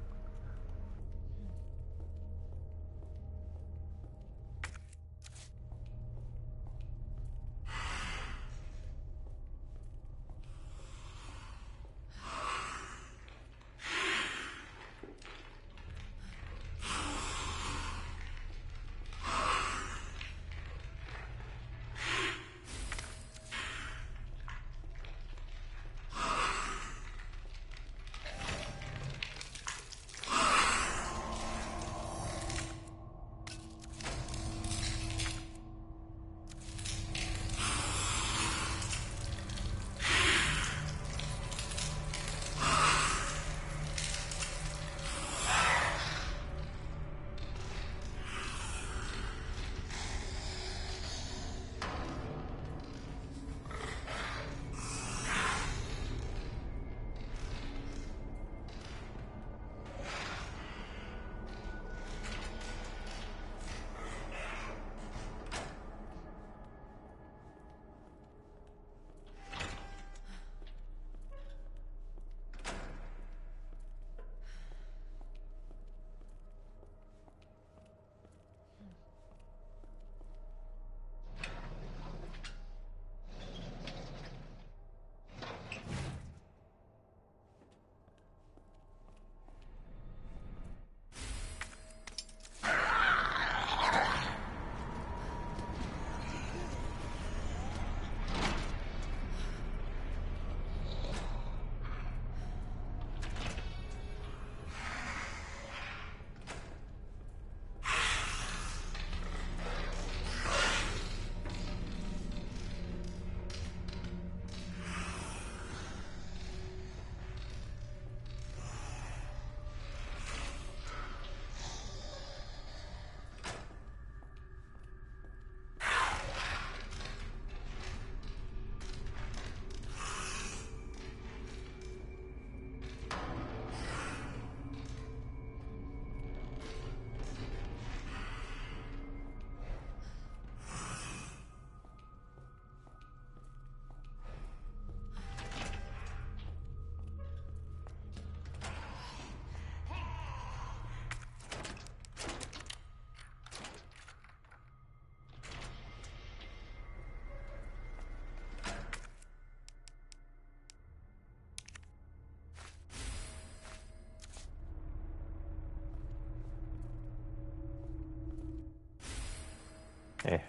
Yeah,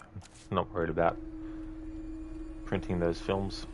not worried about printing those films.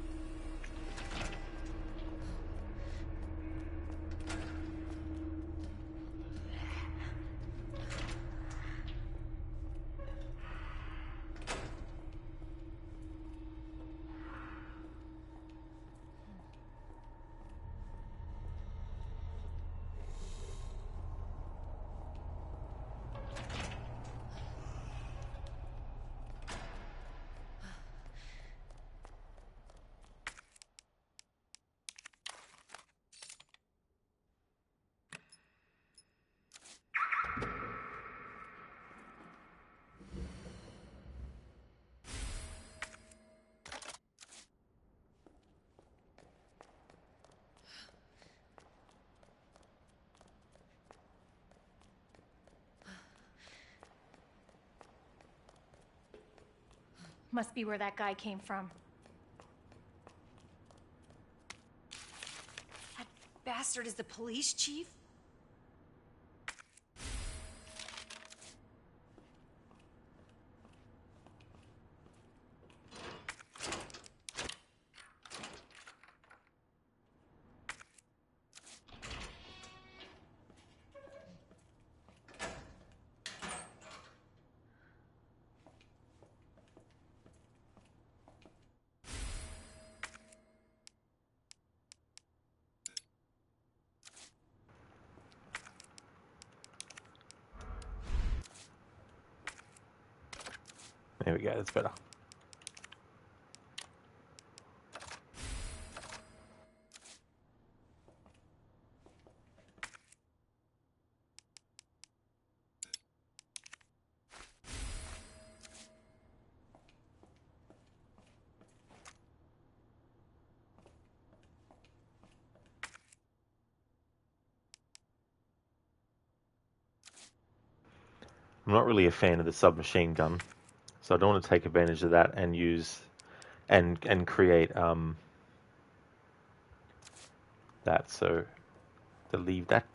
Must be where that guy came from. That bastard is the police chief? There we go, that's better. I'm not really a fan of the submachine gun, so I don't want to take advantage of that and use and create that. So to leave that.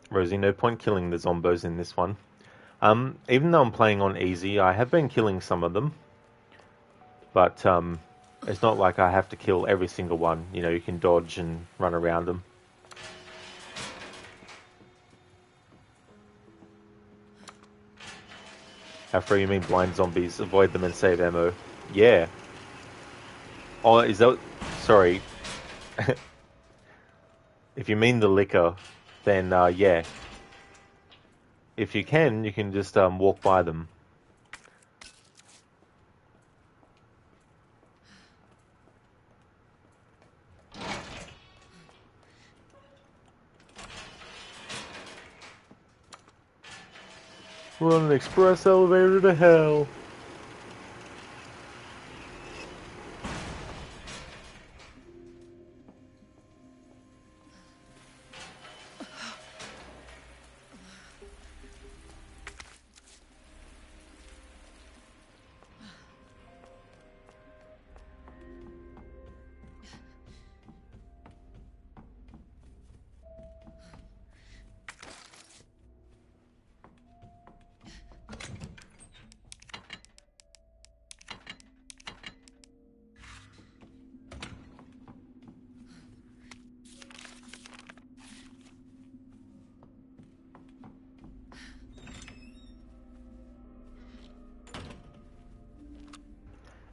Rosie, no point killing the zombos in this one. Even though I'm playing on easy, I have been killing some of them. But it's not like I have to kill every single one. You know, you can dodge and run around them. After you mean blind zombies, avoid them and save ammo. Yeah. Oh, is that... Sorry. If you mean the liquor, then yeah. If you can just walk by them. We're on an express elevator to hell.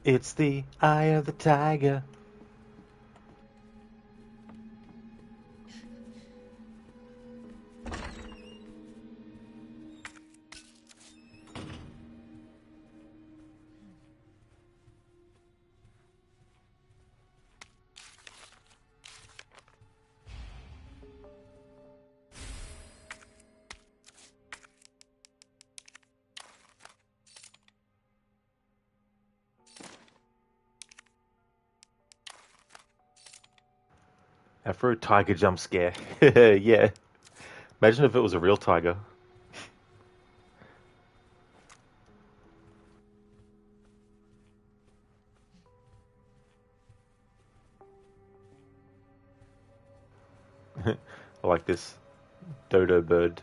It's the eye of the tiger. And for a tiger jump scare. Yeah. Imagine if it was a real tiger. I like this dodo bird.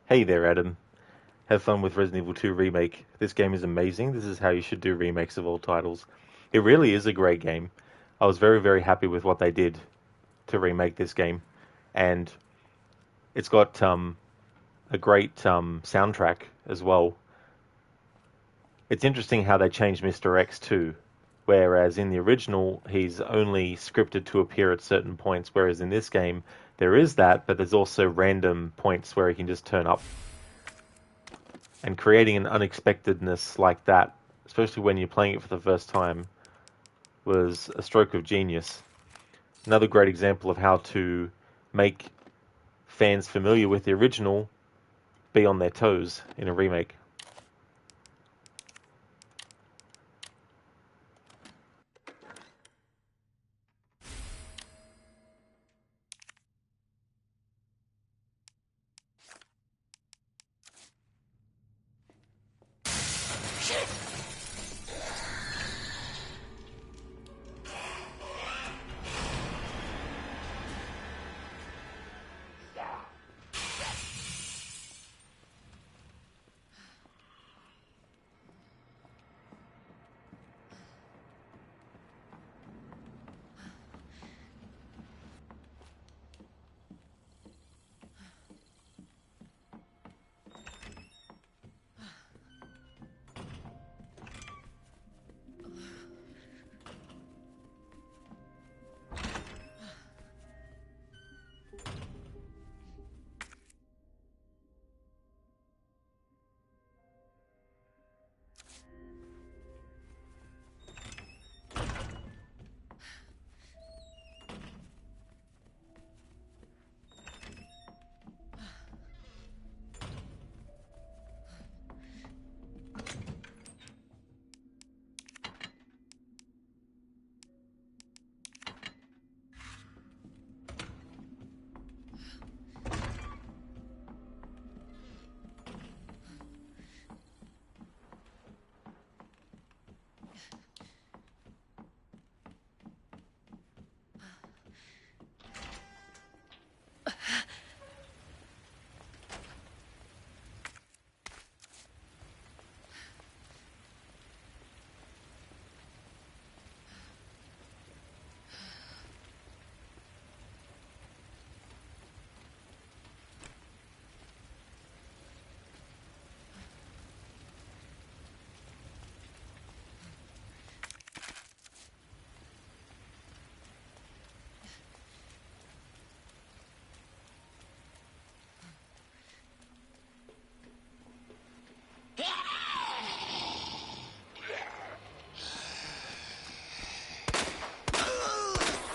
Hey there, Adam. Have fun with Resident Evil 2 Remake. This game is amazing. This is how you should do remakes of all titles. It really is a great game. I was very, very happy with what they did to remake this game. And it's got a great soundtrack as well. It's interesting how they changed Mr. X too. Whereas in the original, he's only scripted to appear at certain points, whereas in this game, there is that, but there's also random points where he can just turn up. And creating an unexpectedness like that, especially when you're playing it for the first time, was a stroke of genius. Another great example of how to make fans familiar with the original be on their toes in a remake.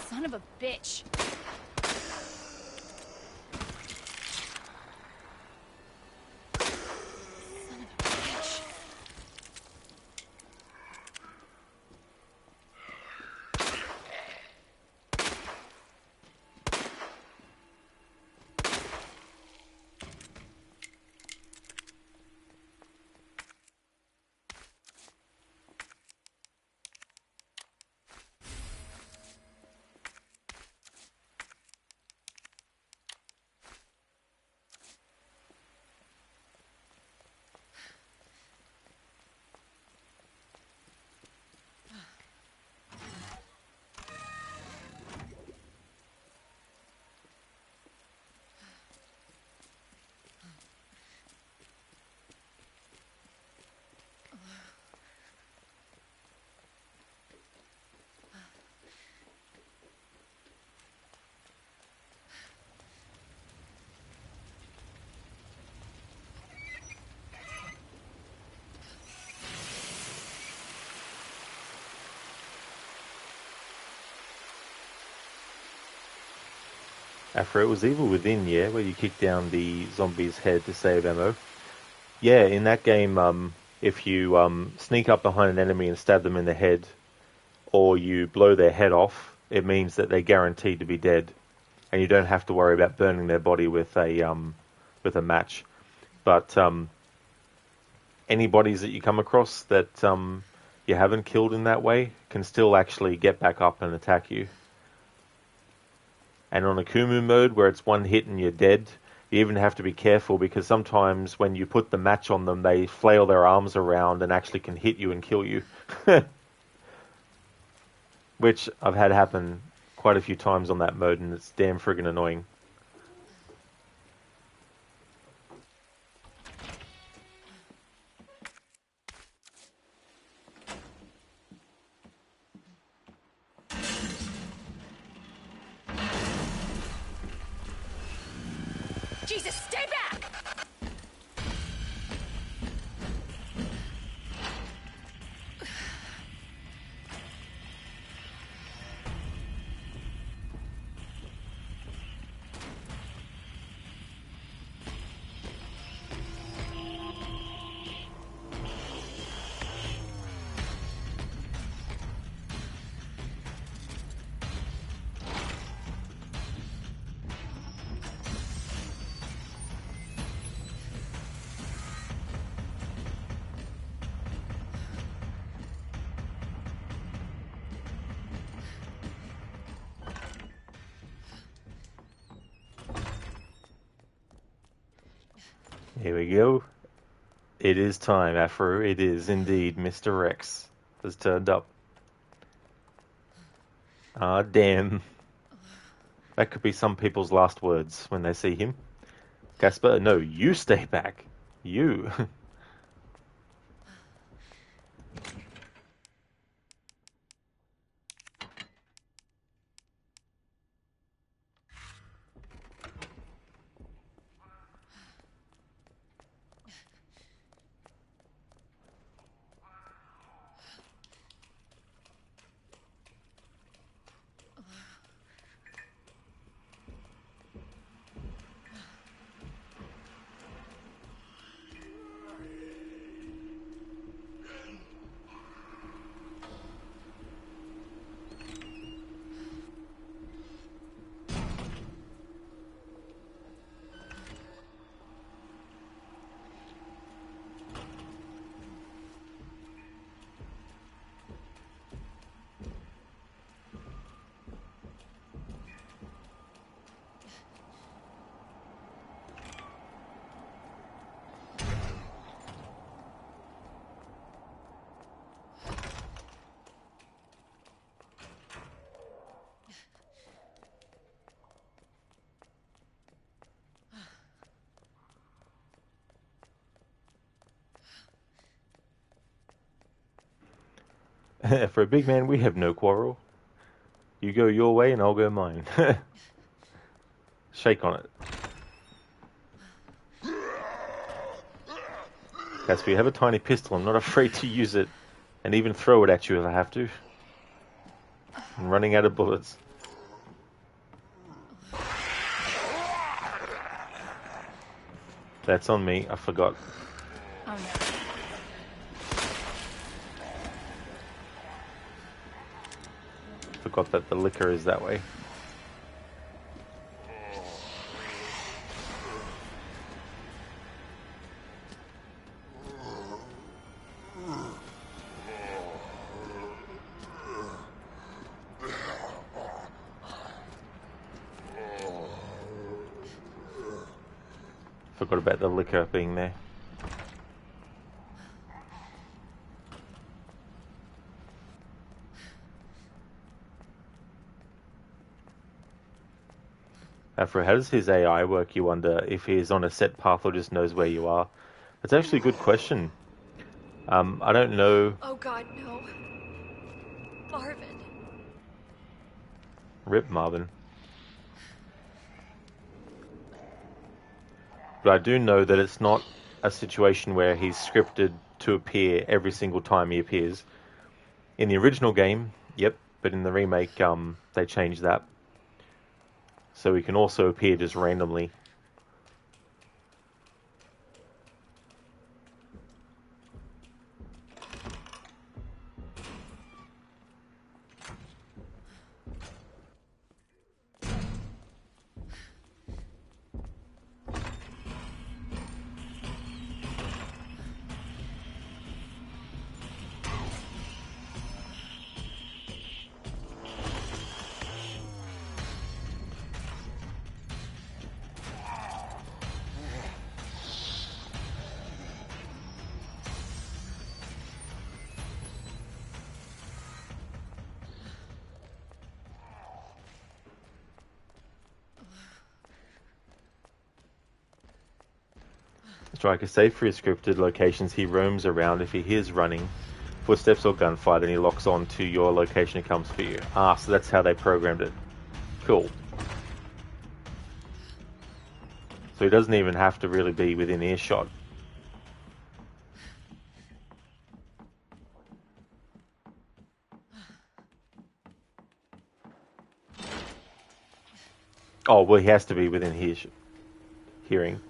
Son of a bitch. Son of a bitch. After it was Evil Within, yeah, where you kick down the zombie's head to save ammo. Yeah, in that game, if you sneak up behind an enemy and stab them in the head, or you blow their head off, it means that they're guaranteed to be dead, and you don't have to worry about burning their body with a match. But any bodies that you come across that you haven't killed in that way can still actually get back up and attack you. And on Akumu mode, where it's one hit and you're dead, you even have to be careful because sometimes when you put the match on them, they flail their arms around and actually can hit you and kill you. Which I've had happen quite a few times on that mode, and it's damn friggin' annoying. Jesus, stay back! Here we go. It is time, Afro. It is indeed Mr. Rex has turned up. Ah, damn. That could be some people's last words when they see him. Casper, no, you stay back. You. For a big man, we have no quarrel. You go your way and I'll go mine. Shake on it. Casper, you have a tiny pistol. I'm not afraid to use it and even throw it at you if I have to. I'm running out of bullets. That's on me. I forgot. Oh no. Forgot that the liquor is that way. Forgot about the liquor being there. Afro, how does his AI work, you wonder, if he's on a set path or just knows where you are? That's actually a good question. I don't know. Oh God, no. Marvin. Rip Marvin. But I do know that it's not a situation where he's scripted to appear every single time he appears. In the original game, yep, but in the remake, they changed that. So he can also appear just randomly. Striker, save for his scripted locations. He roams around. If he hears running, footsteps or gunfight, and he locks on to your location and comes for you. Ah, so that's how they programmed it. Cool. So he doesn't even have to really be within earshot. Oh, well, he has to be within his hearing.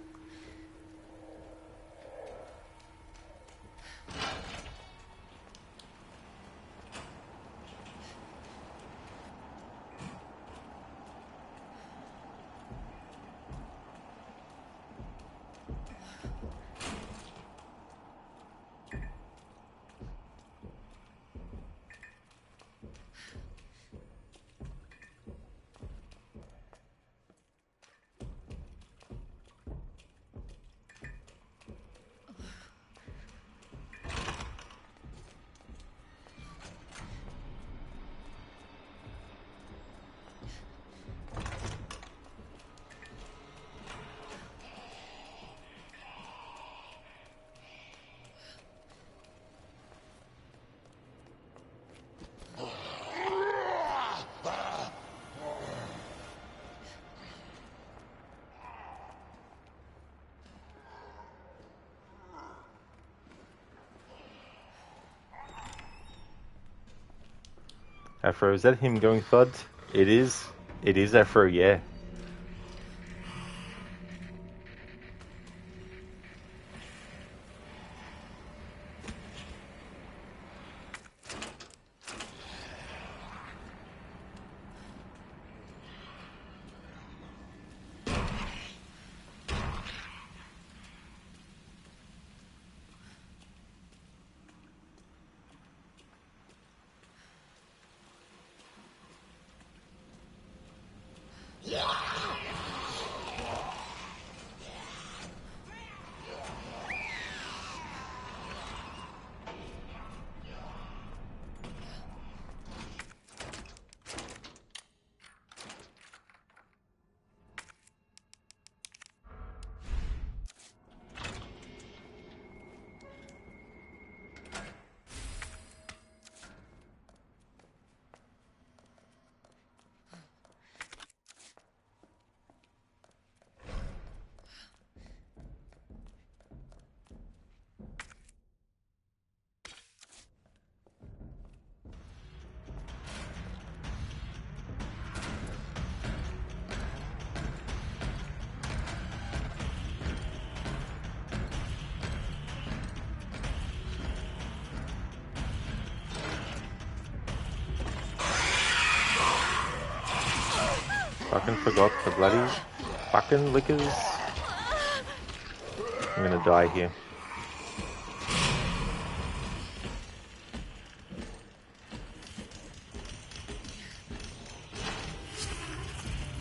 Afro, is that him going thud? It is. It is Afro, yeah. Fucking forgot the bloody fucking lickers. I'm gonna die here.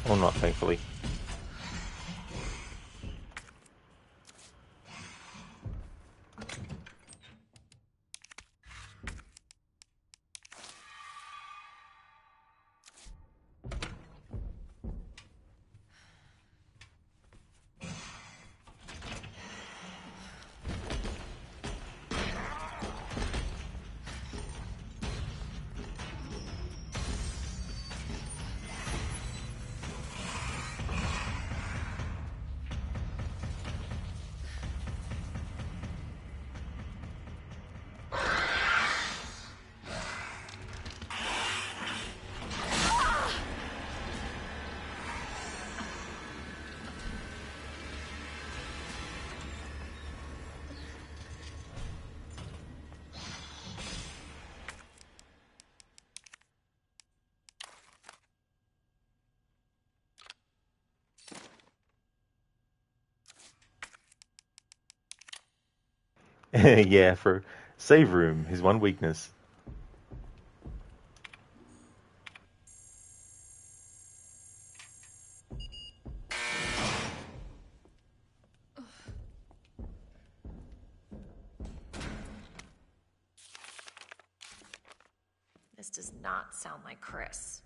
Or not, thankfully. Yeah, for save room, his one weakness. This does not sound like Chris.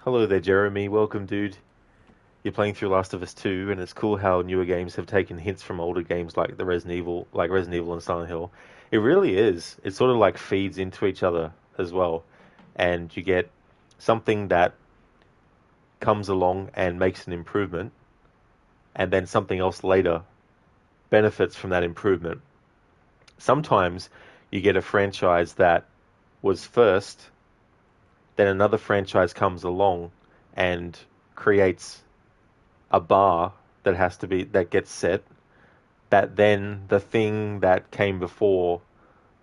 Hello there, Jeremy. Welcome, dude. You're playing through Last of Us 2, and it's cool how newer games have taken hints from older games like Resident Evil and Silent Hill. It really is. It sort of like feeds into each other as well, and you get something that comes along and makes an improvement, and then something else later benefits from that improvement. Sometimes you get a franchise that was first, then another franchise comes along and creates a bar that gets set, that then the thing that came before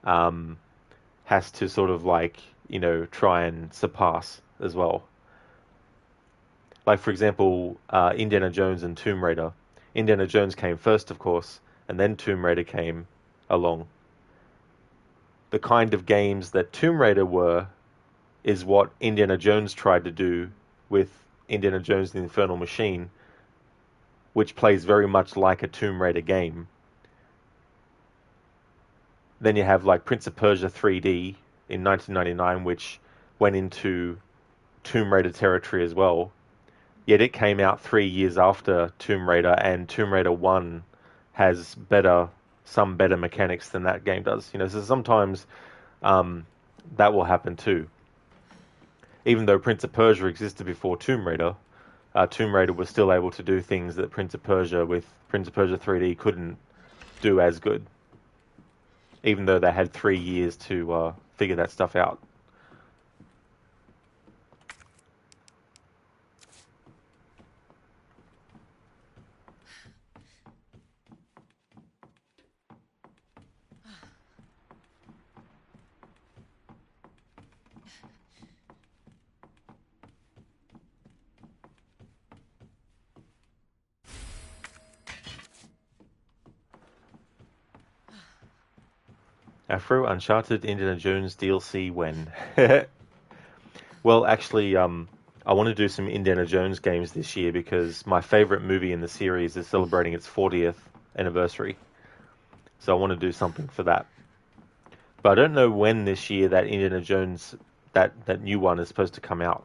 has to sort of like, try and surpass as well. Like, for example, Indiana Jones and Tomb Raider. Indiana Jones came first, of course, and then Tomb Raider came along. The kind of games that Tomb Raider were is what Indiana Jones tried to do with Indiana Jones and the Infernal Machine, which plays very much like a Tomb Raider game. Then you have like Prince of Persia 3D in 1999, which went into Tomb Raider territory as well. Yet it came out 3 years after Tomb Raider, and Tomb Raider 1 has some better mechanics than that game does. So sometimes that will happen too. Even though Prince of Persia existed before Tomb Raider was still able to do things that Prince of Persia 3D couldn't do as good. Even though they had 3 years to figure that stuff out. Afro, Uncharted, Indiana Jones DLC when? Well, actually, I want to do some Indiana Jones games this year because my favorite movie in the series is celebrating its 40th anniversary. So I want to do something for that. But I don't know when this year that Indiana Jones, that new one is supposed to come out.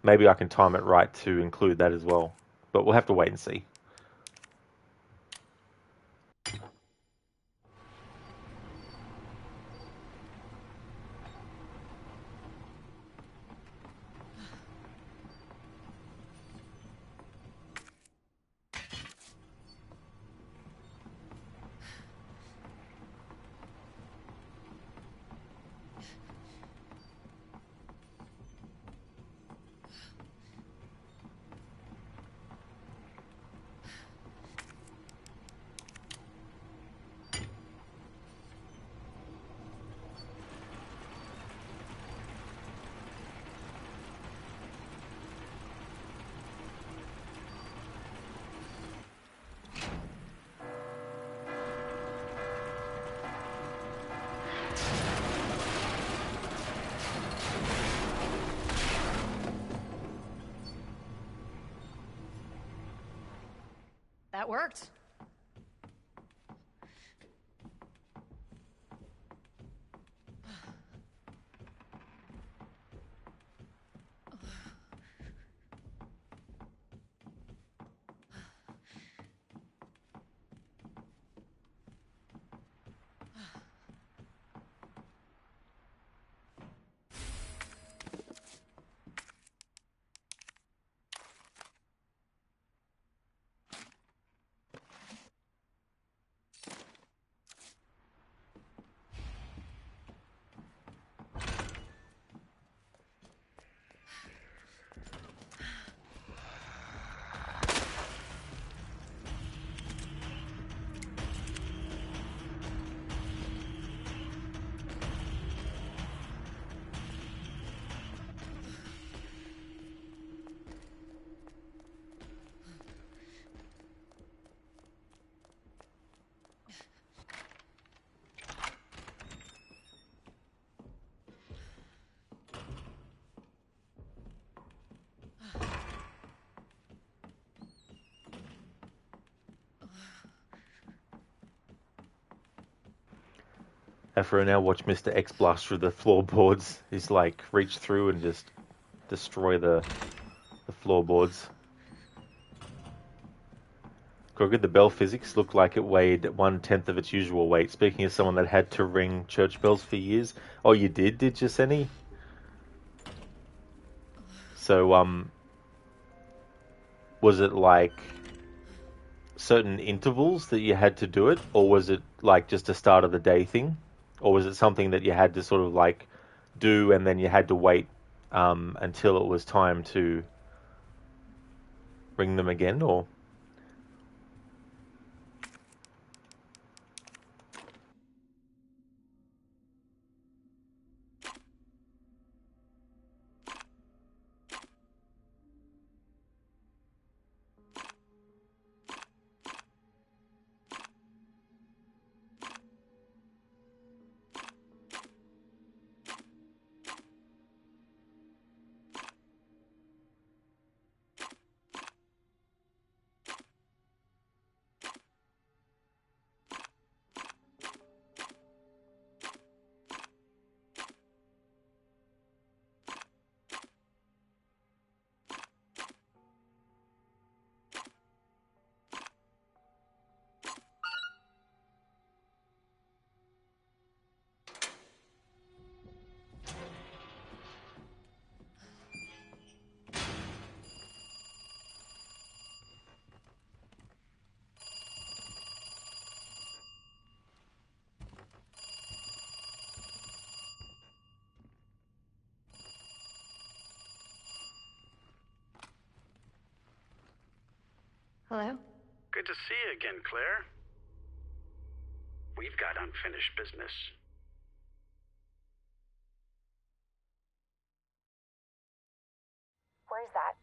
Maybe I can time it right to include that as well. But we'll have to wait and see. That worked. Afro now watch Mr. X blast through the floorboards. He's like reach through and just destroy the floorboards. Crooked, the bell physics looked like it weighed 1/10 of its usual weight. Speaking of someone that had to ring church bells for years. Oh, you did you, Senny? So, was it like certain intervals that you had to do it, or was it like just a start of the day thing, or was it something that you had to sort of like do and then you had to wait until it was time to ring them again, or? Hello? Good to see you again, Claire. We've got unfinished business. Where's that?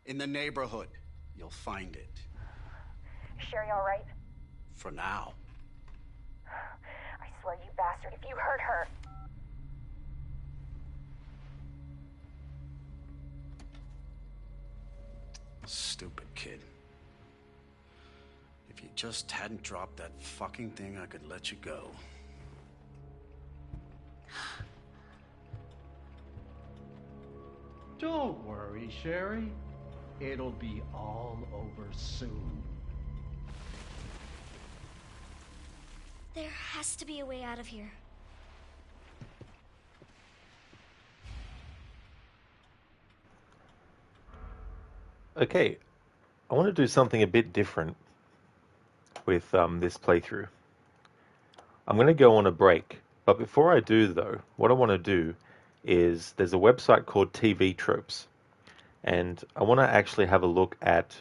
In the neighborhood. You'll find it. Is Sherry all right? For now. I swear, you bastard, if you hurt her. Stupid kid. If you just hadn't dropped that fucking thing, I could let you go. Don't worry, Sherry. It'll be all over soon. There has to be a way out of here. Okay, I want to do something a bit different with this playthrough. I'm going to go on a break, but before I do though, what I want to do is there's a website called TV Tropes, and I want to actually have a look at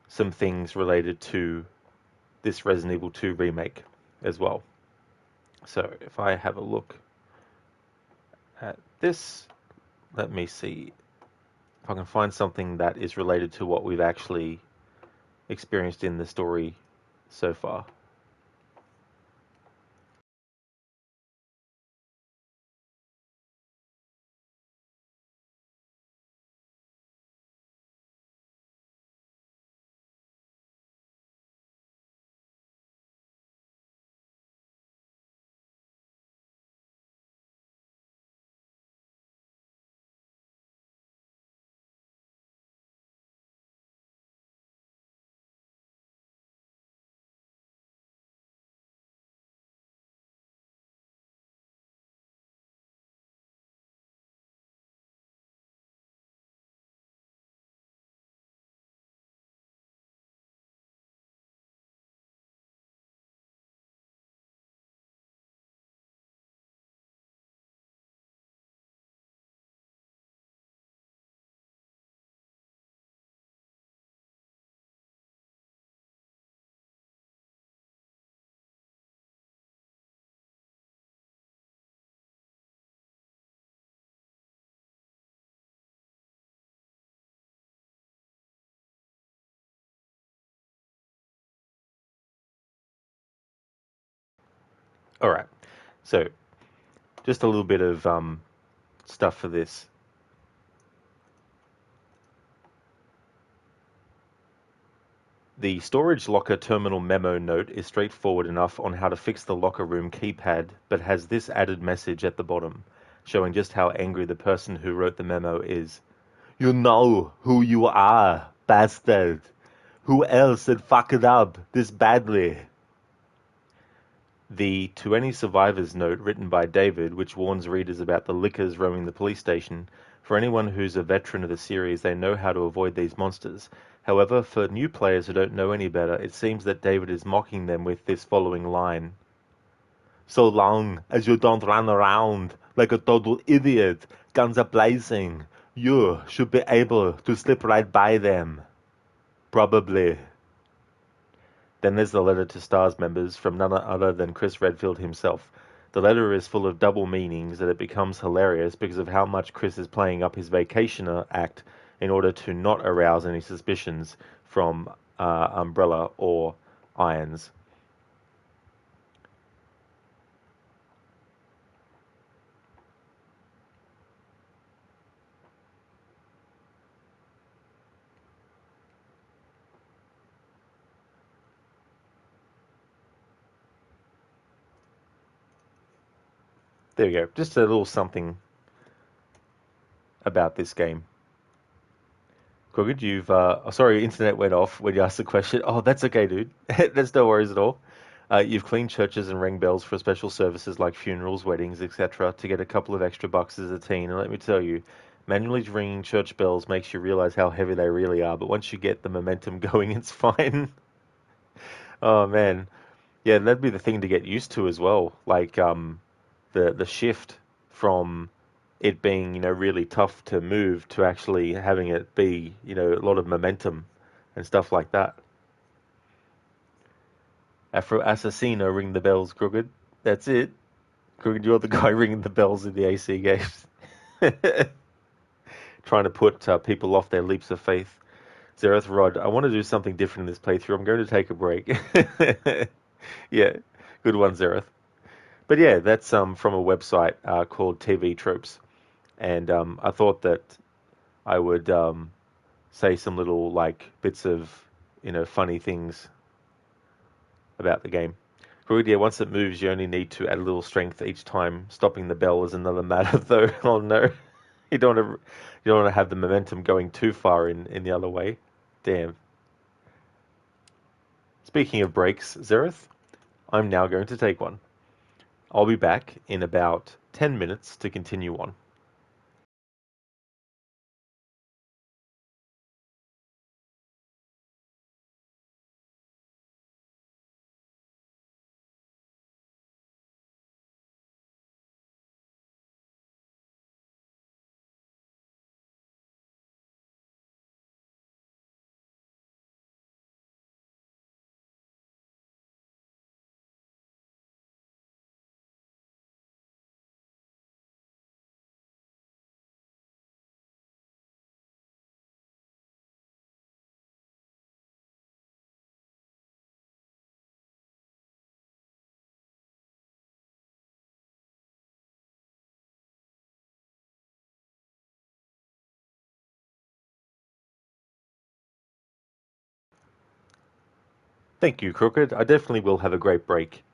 some things related to this Resident Evil 2 remake as well. So if I have a look at this, let me see if I can find something that is related to what we've actually experienced in the story so far. All right, so just a little bit of stuff for this. The storage locker terminal memo note is straightforward enough on how to fix the locker room keypad, but has this added message at the bottom. showing just how angry the person who wrote the memo is. You know who you are, bastard. Who else had fucked up this badly? The To Any Survivors note written by David, which warns readers about the lickers roaming the police station. For anyone who's a veteran of the series, they know how to avoid these monsters. However, for new players who don't know any better, it seems that David is mocking them with this following line. So long as you don't run around like a total idiot, guns are blazing, you should be able to slip right by them. Probably. Then there's the letter to STARS members from none other than Chris Redfield himself. The letter is full of double meanings that it becomes hilarious because of how much Chris is playing up his vacationer act in order to not arouse any suspicions from Umbrella or Irons. There you go. Just a little something about this game. Crooked, you've... sorry, internet went off when you asked the question. Oh, that's okay, dude. That's no worries at all. You've cleaned churches and rang bells for special services like funerals, weddings, etc. to get a couple of extra bucks as a teen. And let me tell you, manually ringing church bells makes you realize how heavy they really are. But once you get the momentum going, it's fine. Oh, man. Yeah, that'd be the thing to get used to as well. Like, the shift from it being, really tough to move to actually having it be, a lot of momentum and stuff like that. Afro Assassino, ring the bells, Crooked. That's it. Crooked, you're the guy ringing the bells in the AC games. Trying to put people off their leaps of faith. Zereth Rod, I want to do something different in this playthrough. I'm going to take a break. Yeah, good one, Zereth. But yeah, that's from a website called TV Tropes. And I thought that I would say some little bits of funny things about the game. Good, yeah, once it moves, you only need to add a little strength each time. Stopping the bell is another matter, though. Oh no, you don't want to have the momentum going too far in the other way. Damn. Speaking of breaks, Zereth, I'm now going to take one. I'll be back in about 10 minutes to continue on. Thank you, Crooked. I definitely will have a great break.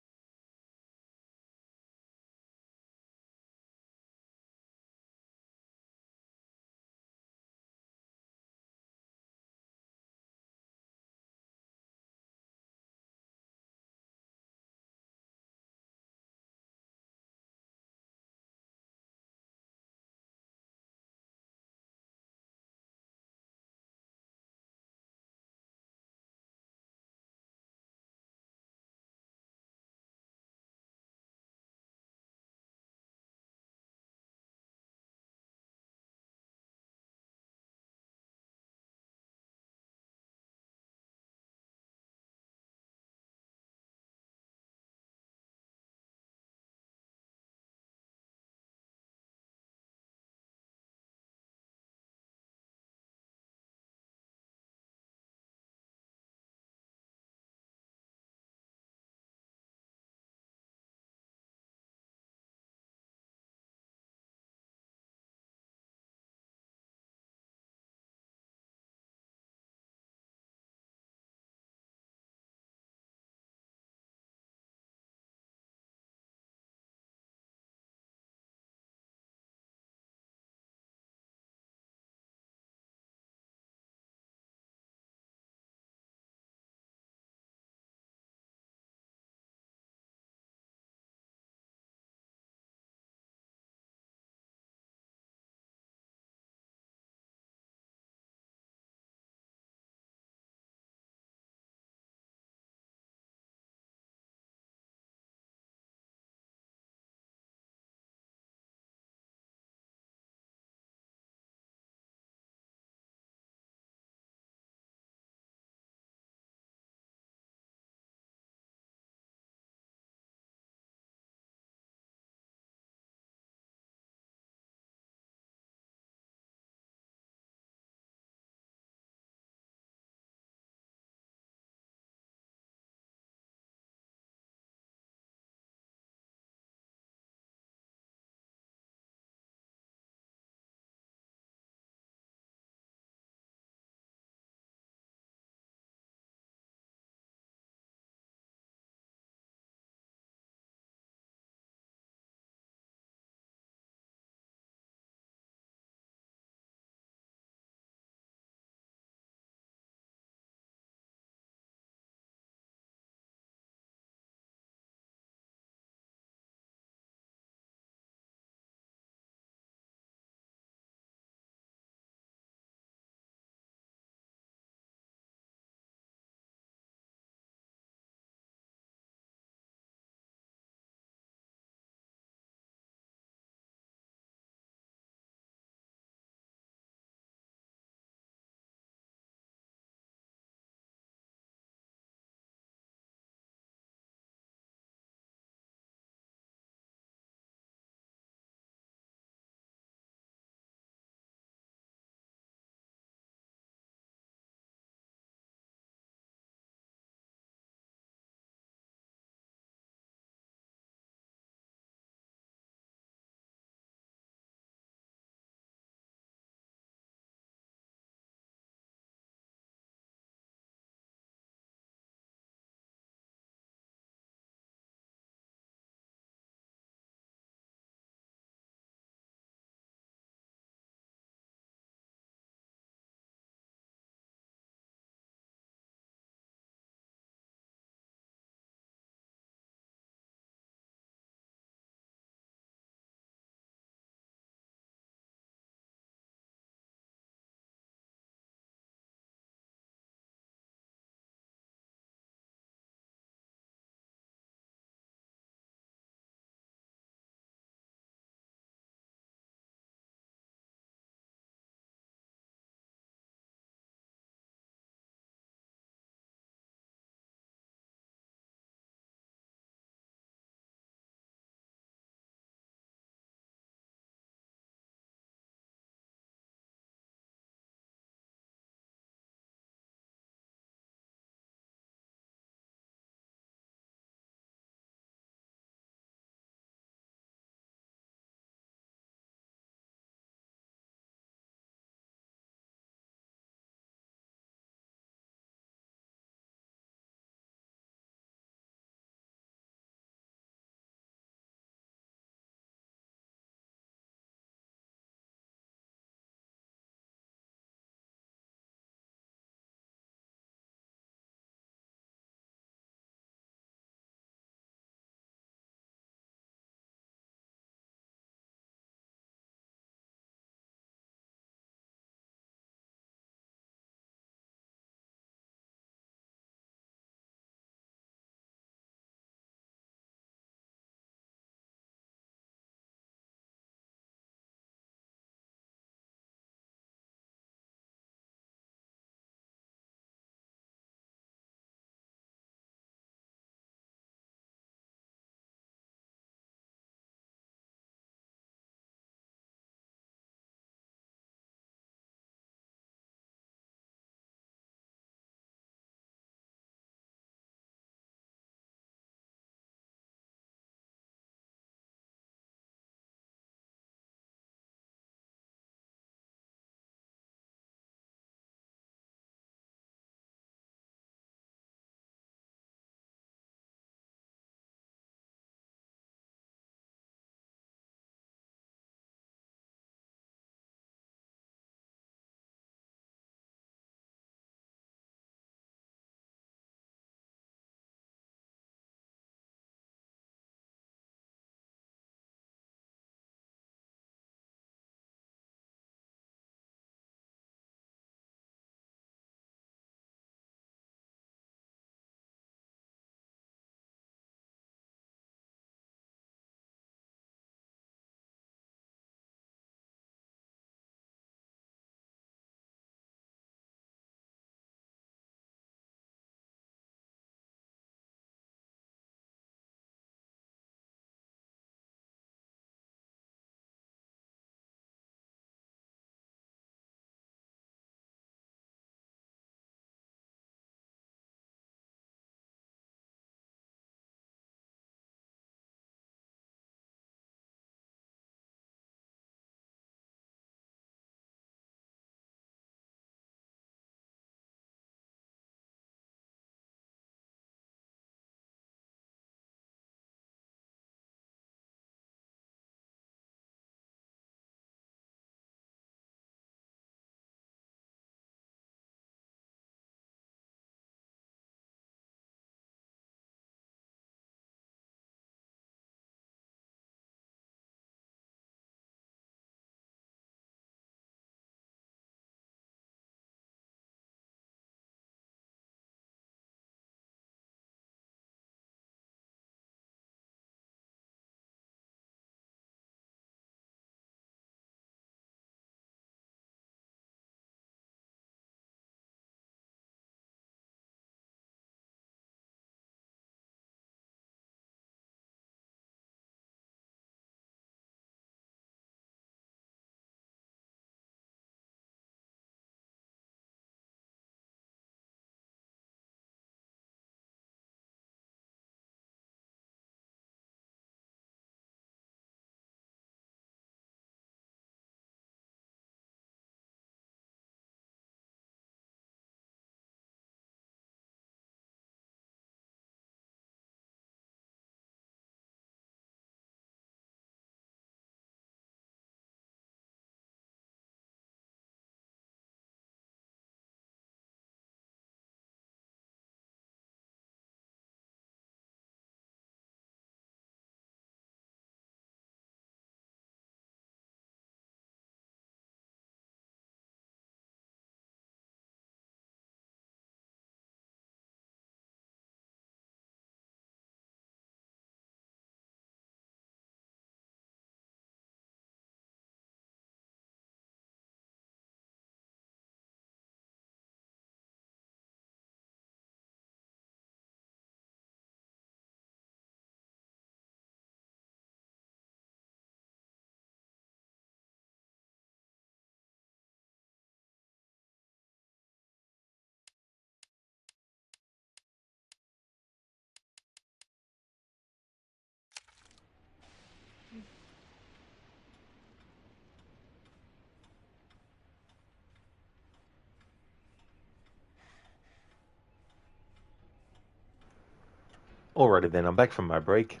Alrighty then, I'm back from my break.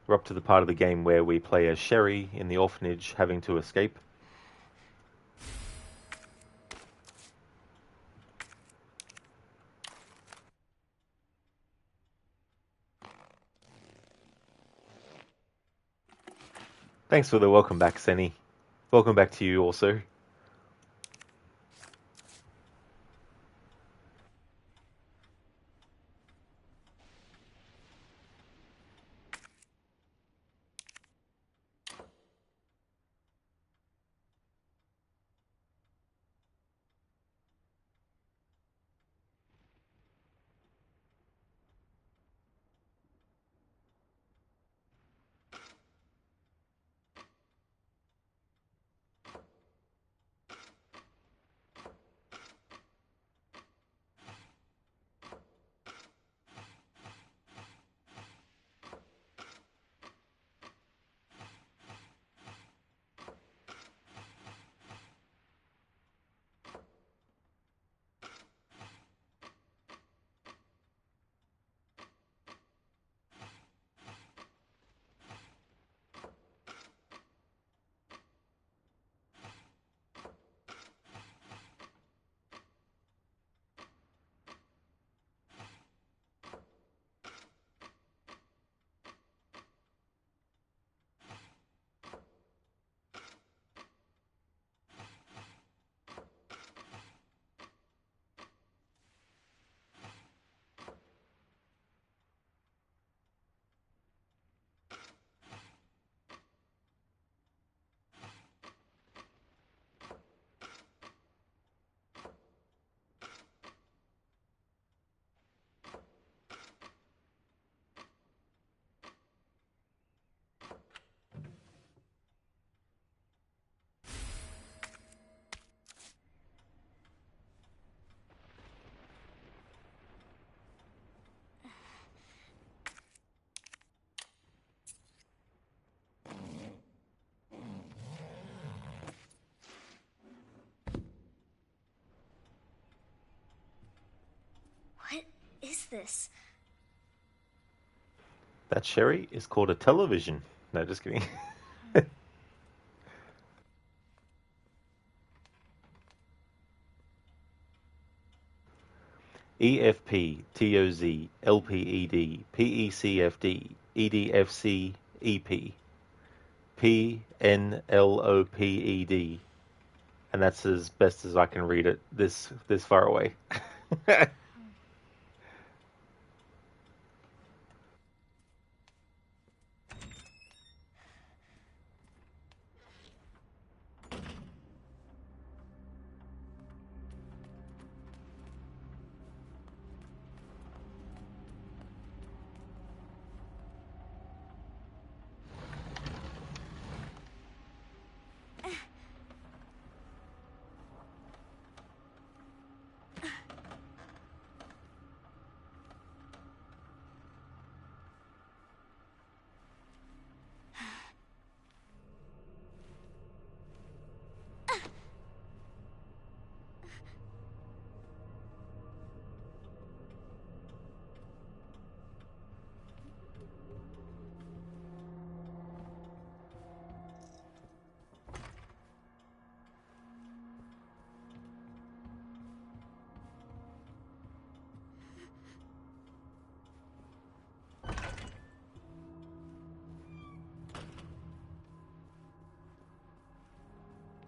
We're up to the part of the game where we play as Sherry in the orphanage having to escape. Thanks for the welcome back, Senny. Welcome back to you also. What is this? That Sherry is called a television. No, just kidding. EFP, TOZ, LPED, PECFD, EDFC, EP, PNLOPED. And that's as best as I can read it this far away.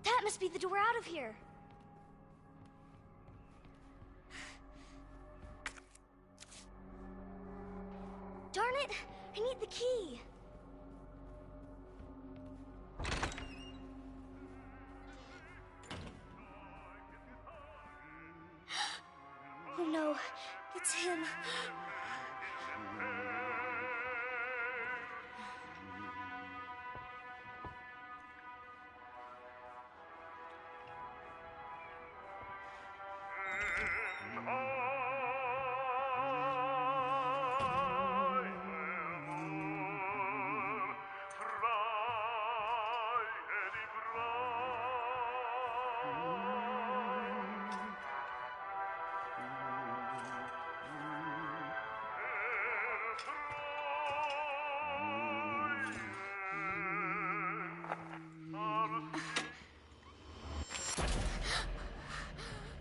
That must be the door out of here. Darn it! I need the key. Oh no, it's him.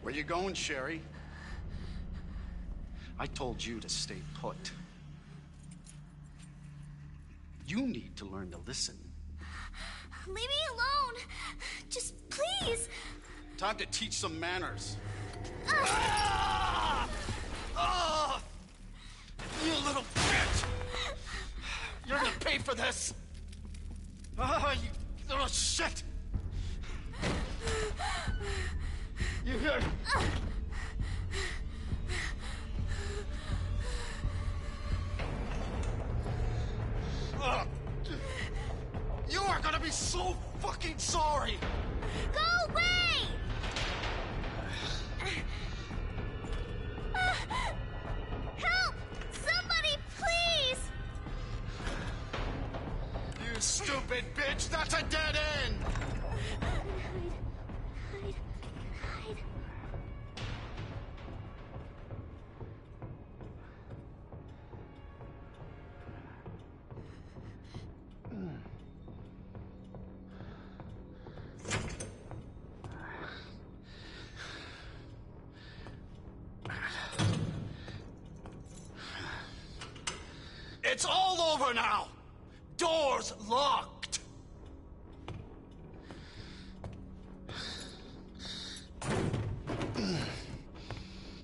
Where you going, Sherry? I told you to stay put. You need to learn to listen. Leave me alone. Just please. Time to teach some manners. You little bitch! You're gonna pay for this! You little shit! You hear? You are gonna be so fucking sorry! Go away! Help! Somebody, please! You stupid bitch! That's a dead end! Hide. It's all over now! Doors locked!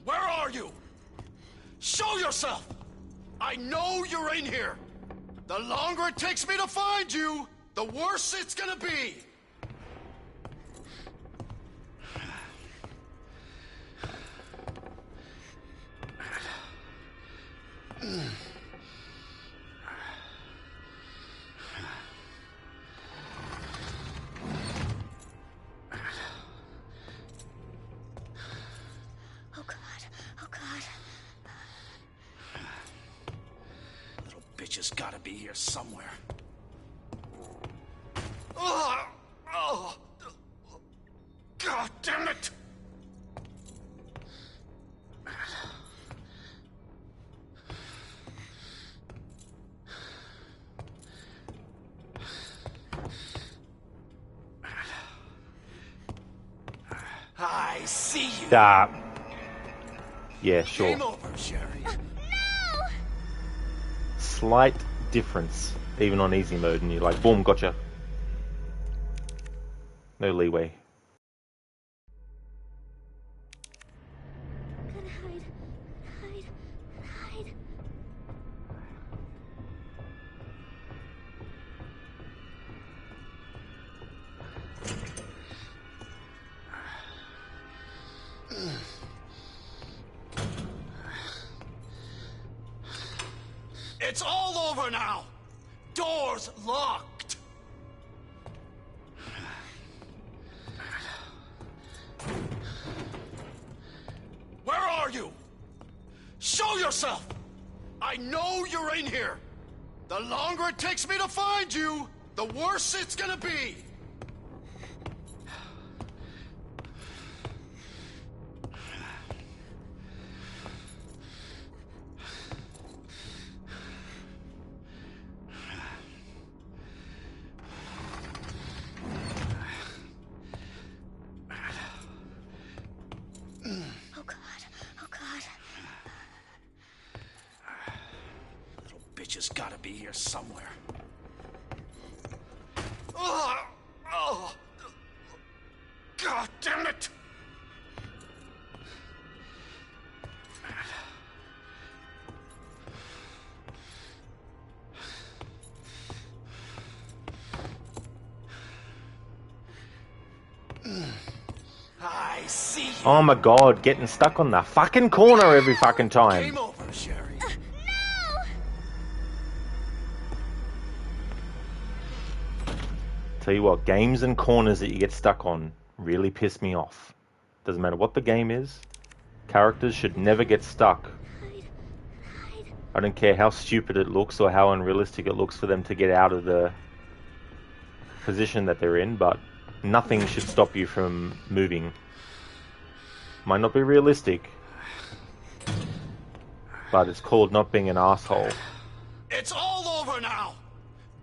Where are you? Show yourself! I know you're in here! The longer it takes me to find you, the worse it's gonna be! Oh God. Little bitch has gotta be here somewhere. God damn it! I see you. Stop. Yeah, sure. Game over, Sherry. No! Slight difference, even on easy mode, and you're like, boom, gotcha. No leeway. Gotta hide. It's all over now! Doors locked! Where are you? Show yourself! I know you're in here! The longer it takes me to find you, the worse it's gonna be! Oh God. Little bitch has gotta be here somewhere. God damn it! I see you. Oh my god, getting stuck on the fucking corner every fucking time. Game over, Sherry. No! Tell you what, games and corners that you get stuck on really piss me off. Doesn't matter what the game is, characters should never get stuck. I don't care how stupid it looks or how unrealistic it looks for them to get out of the position that they're in, but nothing should stop you from moving. Might not be realistic, but it's called not being an asshole. It's all over now!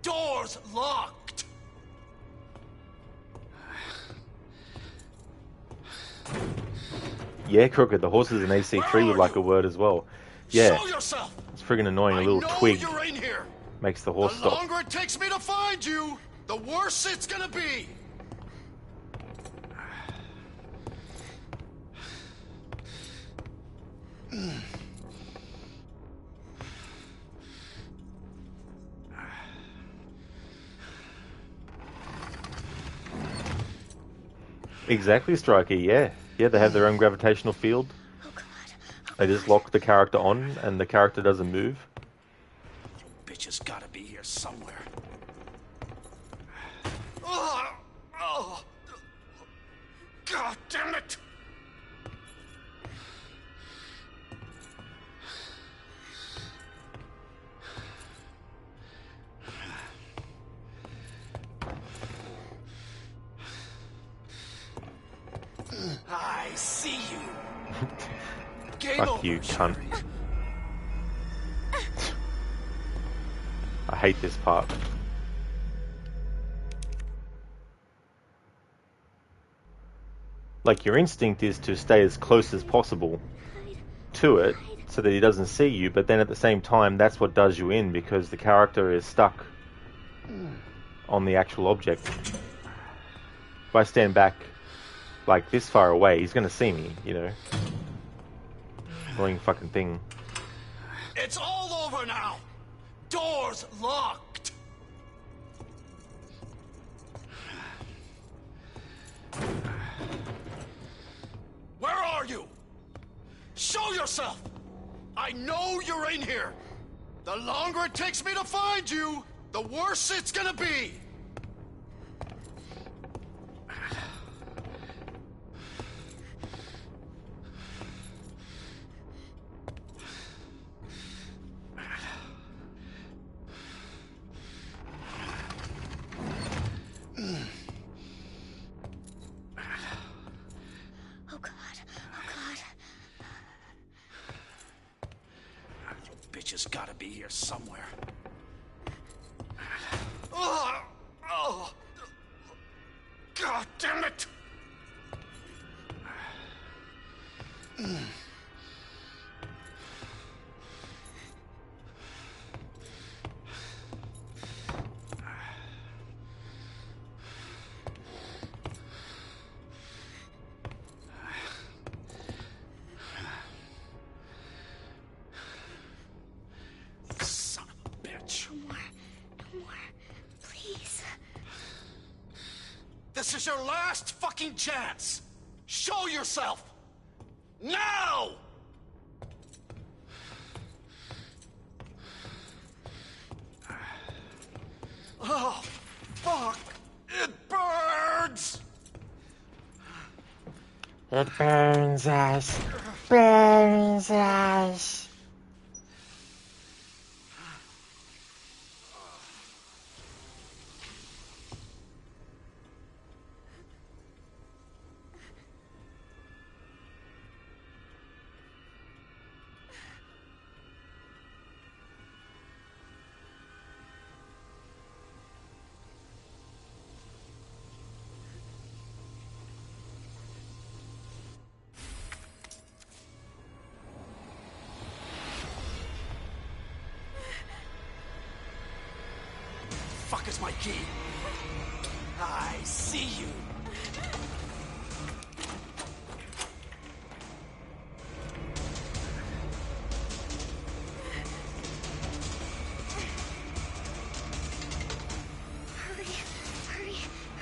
Doors locked! Yeah, Crooked, the horse is an AC3 would like a word as well. Yeah, Show yourself! it's friggin' annoying. A little I know twig you're in here. makes the horse The stop. longer it takes me to find you, the worse it's gonna be! Exactly, Striker, yeah. Yeah, they have their own gravitational field. They just lock the character on, and the character doesn't move. Bitch has gotta be here somewhere. Oh, God damn it! I see you. Game Fuck over, you, cunt. I hate this part. Like, your instinct is to stay as close as possible to it so that he doesn't see you, but then at the same time, that's what does you in, because the character is stuck on the actual object. If I stand back, like, this far away, he's gonna see me, you know? Annoying fucking thing. It's all over now. Doors locked. Where are you? Show yourself. I know you're in here. The longer it takes me to find you, the worse it's gonna be. Bitch has gotta be here somewhere. Oh, God damn it! Son of a bitch. No more, please. This is your last fucking chance! Show yourself! Now! Oh, fuck! It burns! It burns us. Burns us. Fuck is my key? I see you.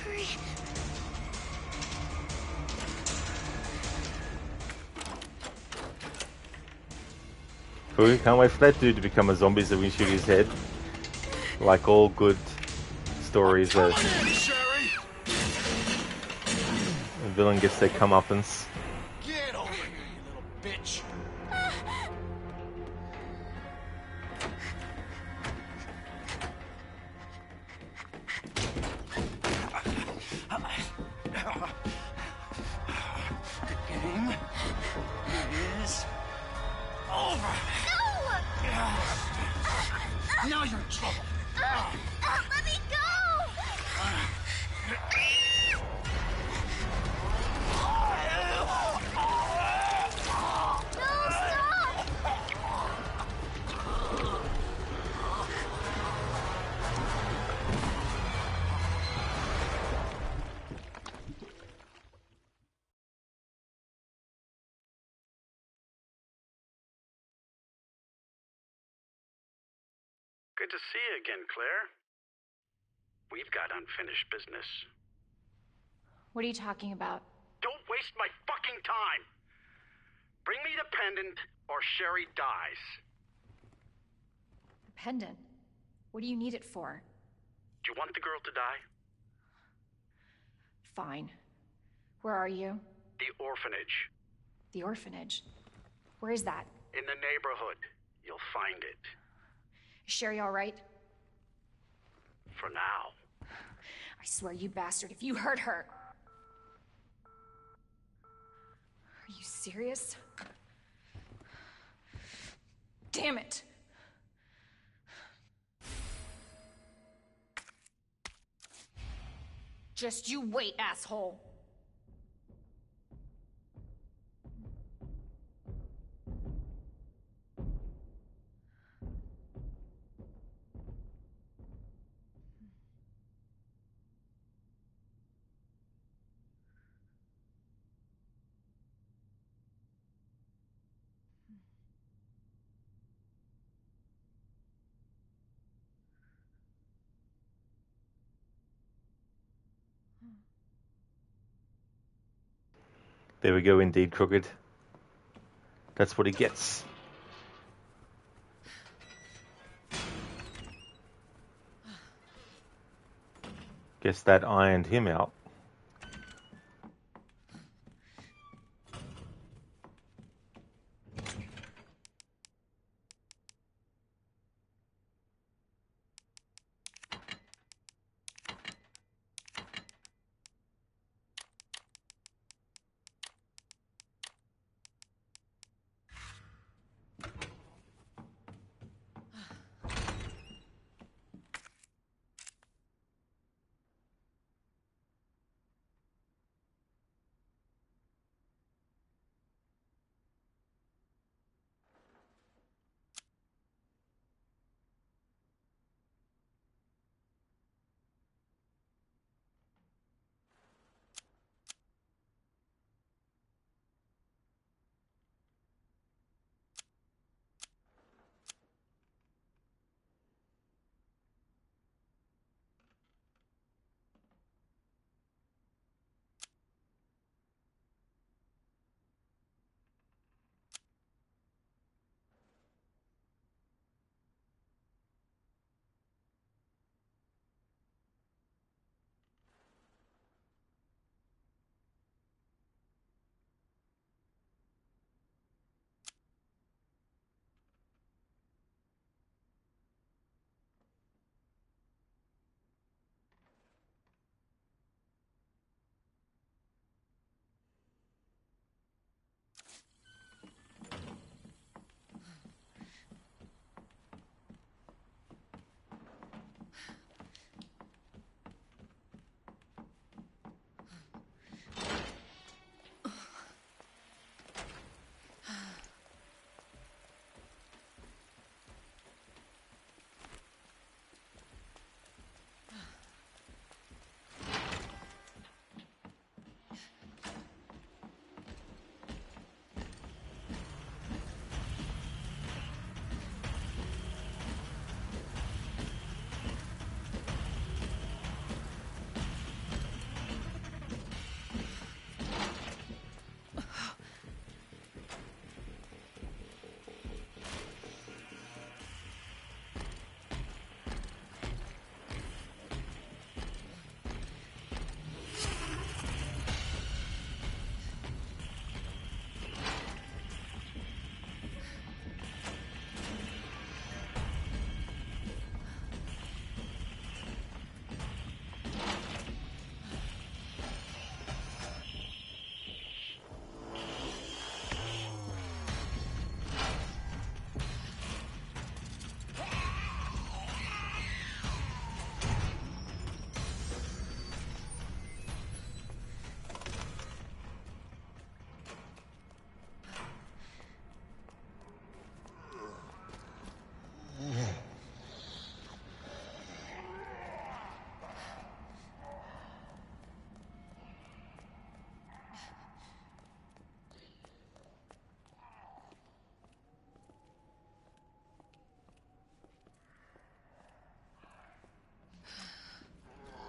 Hurry. Cool, can't wait for that dude to become a zombie so we shoot his head. Like all good stories where the villain gets their comeuppance. Get over here, you little bitch. The game is over. No! Now you're Let me go! No, stop! Good to see you again, Claire. We've got unfinished business. What are you talking about? Don't waste my fucking time! Bring me the pendant, or Sherry dies. The pendant? What do you need it for? Do you want the girl to die? Fine. Where are you? The orphanage. The orphanage? Where is that? In the neighborhood. You'll find it. Is Sherry all right? For now. I swear, you bastard, if you hurt her... Are you serious? Damn it! Just you wait, asshole! There we go, indeed, Crooked. That's what he gets. Guess that ironed him out.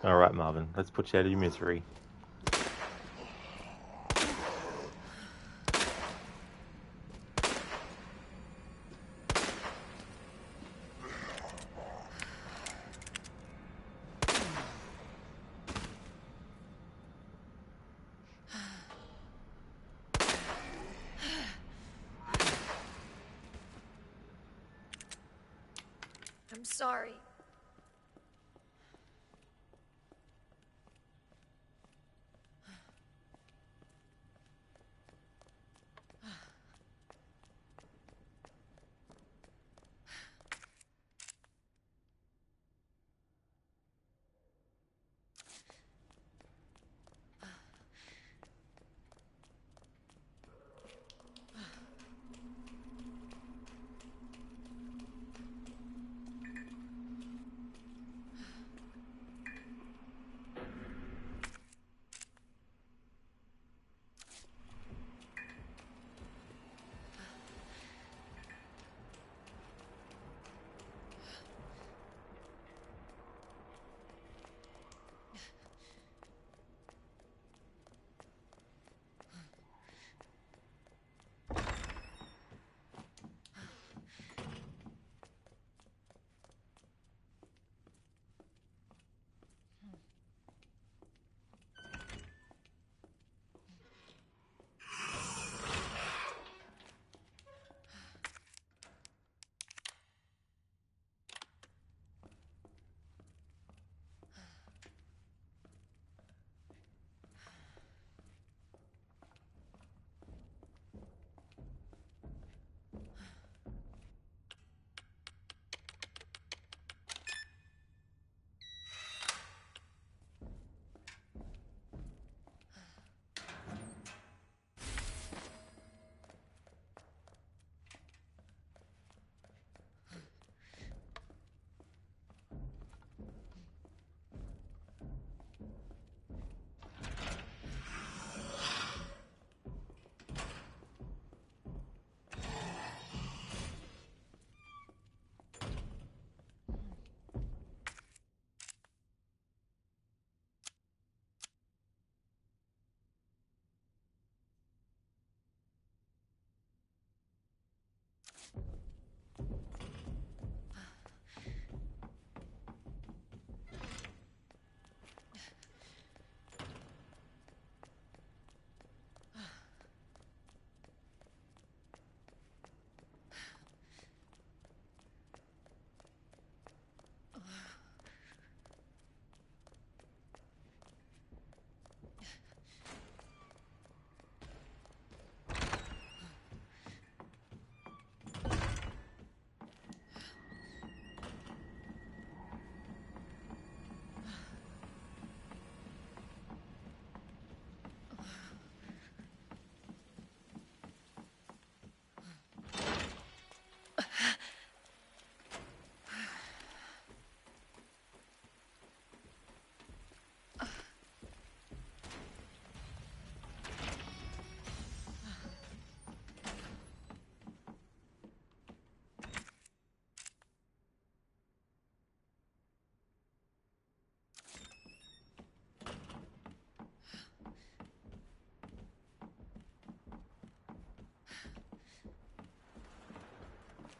All right, Marvin, let's put you out of your misery. I'm sorry.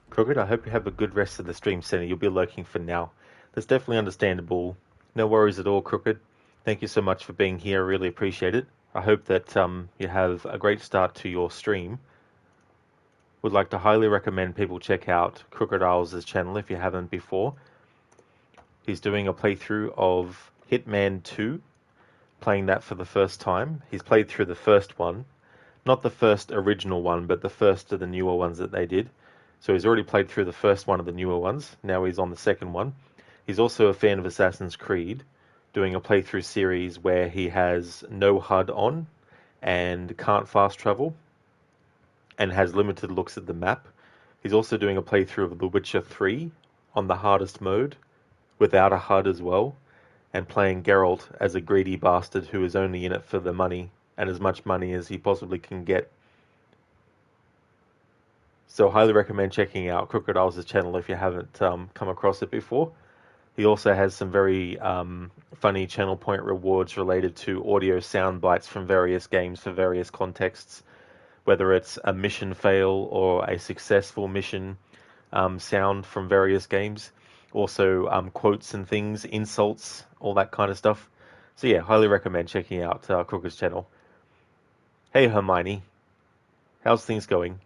Crooked, I hope you have a good rest of the stream center. You'll be lurking for now. That's definitely understandable. No worries at all, Crooked. Thank you so much for being here. I really appreciate it. I hope that you have a great start to your stream. Would like to highly recommend people check out Crocodile's channel if you haven't before. He's doing a playthrough of Hitman 2, playing that for the first time. He's played through the first one, not the first original one, but the first of the newer ones that they did. So he's already played through the first one of the newer ones. Now he's on the second one. He's also a fan of Assassin's Creed, doing a playthrough series where he has no HUD on and can't fast travel and has limited looks at the map. He's also doing a playthrough of The Witcher 3 on the hardest mode without a HUD as well, and playing Geralt as a greedy bastard who is only in it for the money and as much money as he possibly can get. So highly recommend checking out Crocodile's channel if you haven't come across it before. He also has some very funny channel point rewards related to audio sound bites from various games for various contexts, whether it's a mission fail or a successful mission sound from various games. Also quotes and things, insults, all that kind of stuff. So yeah, highly recommend checking out Crooker's channel. Hey Hermione, how's things going?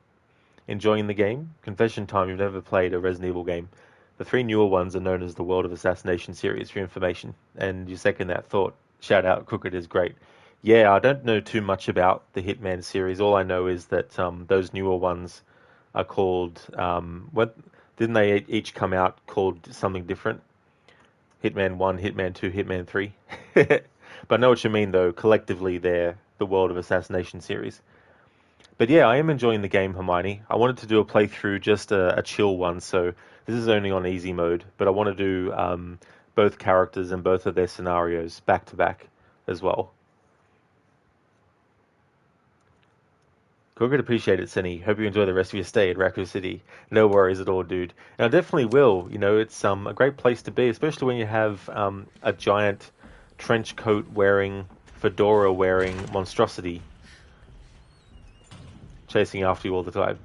Enjoying the game? Confession time, you've never played a Resident Evil game. The 3 newer ones are known as the World of Assassination series for information. And you second that thought. Shout out, Crooked is great. Yeah, I don't know too much about the Hitman series. All I know is that those newer ones are called... what didn't they each come out called something different? Hitman 1, Hitman 2, Hitman 3. But I know what you mean, though. Collectively, they're the World of Assassination series. But yeah, I am enjoying the game, Hermione. I wanted to do a playthrough, just a chill one, so this is only on easy mode. But I want to do both characters and both of their scenarios back to back as well. Could appreciate it, Senny. Hope you enjoy the rest of your stay at Raccoon City. No worries at all, dude. And I definitely will. You know, it's a great place to be, especially when you have a giant trench coat wearing, fedora wearing monstrosity chasing after you all the time.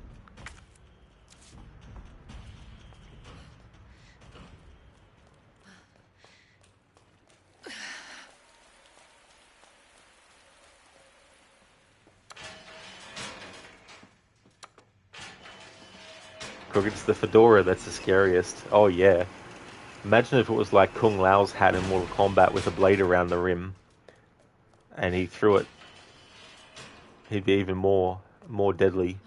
Crook, it's the fedora that's the scariest. Oh yeah. Imagine if it was like Kung Lao's hat in Mortal Kombat with a blade around the rim and he threw it. He'd be even more deadly.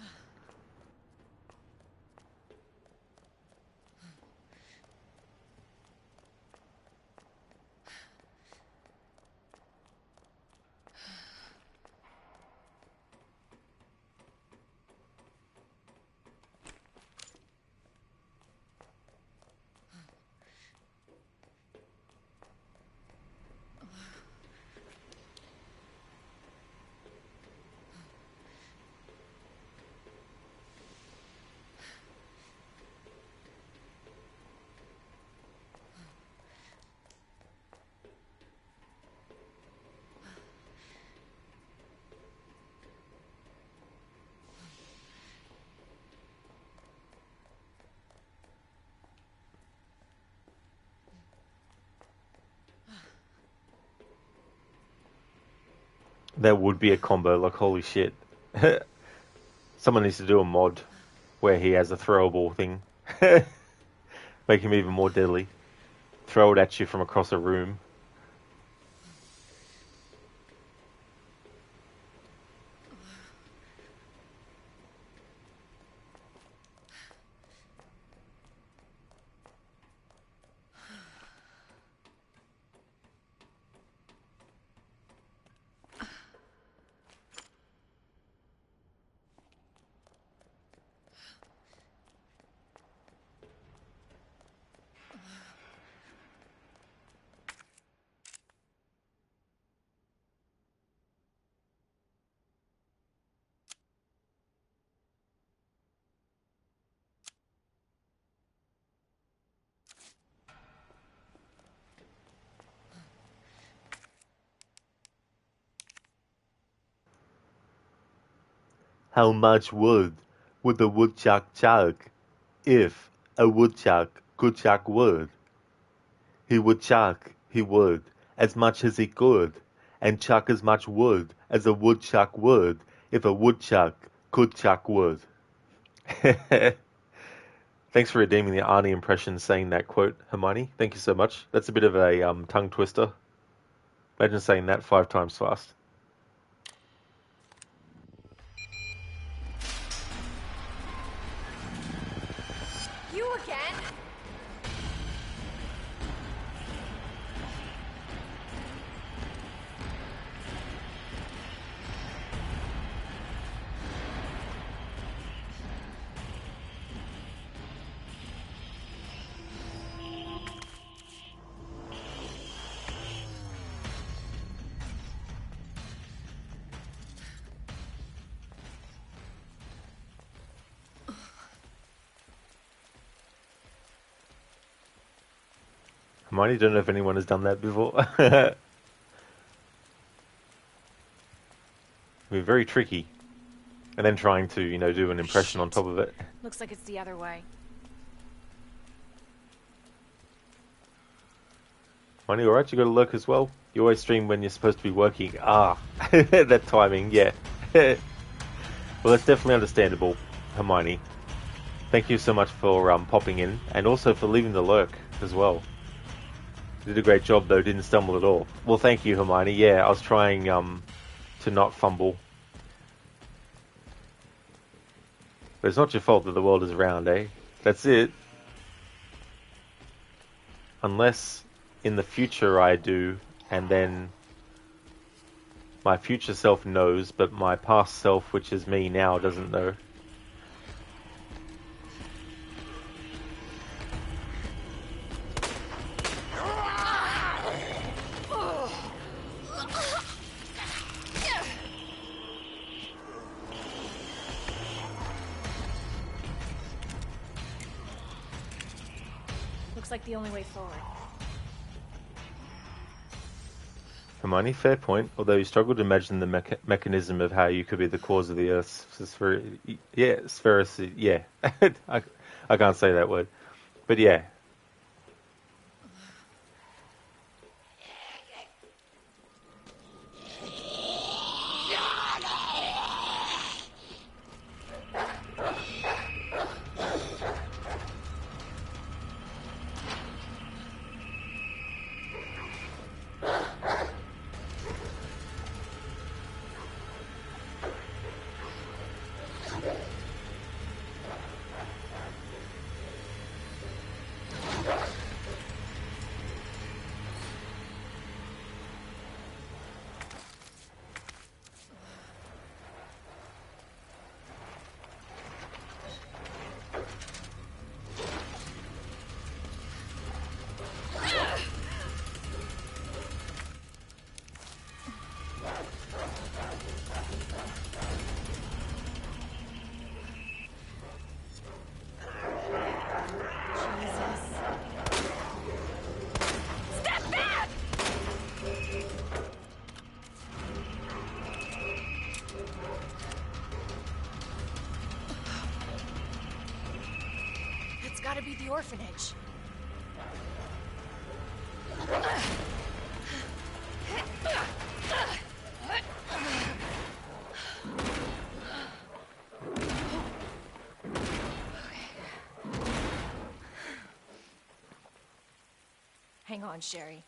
That would be a combo, like holy shit. Someone needs to do a mod where he has a throwable thing. Make him even more deadly. Throw it at you from across a room. How much wood would the woodchuck chuck if a woodchuck could chuck wood? He would chuck, he would, as much as he could, and chuck as much wood as a woodchuck would if a woodchuck could chuck wood. Thanks for redeeming the Arnie impression saying that quote, Hermione. Thank you so much. That's a bit of a tongue twister. Imagine saying that 5 times fast. You again? Hermione, don't know if anyone has done that before. We're very tricky. And then trying to, you know, do an impression on top of it. Looks like it's the other way. Hermione, alright? You got to lurk as well? You always stream when you're supposed to be working. Ah, that timing, yeah. Well, that's definitely understandable, Hermione. Thank you so much for popping in, and also for leaving the lurk as well. You did a great job, though. Didn't stumble at all. Well, thank you, Hermione. Yeah, I was trying to not fumble. But it's not your fault that the world is round, eh? That's it. Unless in the future I do, and then my future self knows, but my past self, which is me now, doesn't know. Looks like the only way forward. Hermione, fair point. Although you struggle to imagine the mechanism of how you could be the cause of the Earth's sphericity. Yeah, I can't say that word, but yeah. It's gotta be the orphanage. Hang on, Sherry.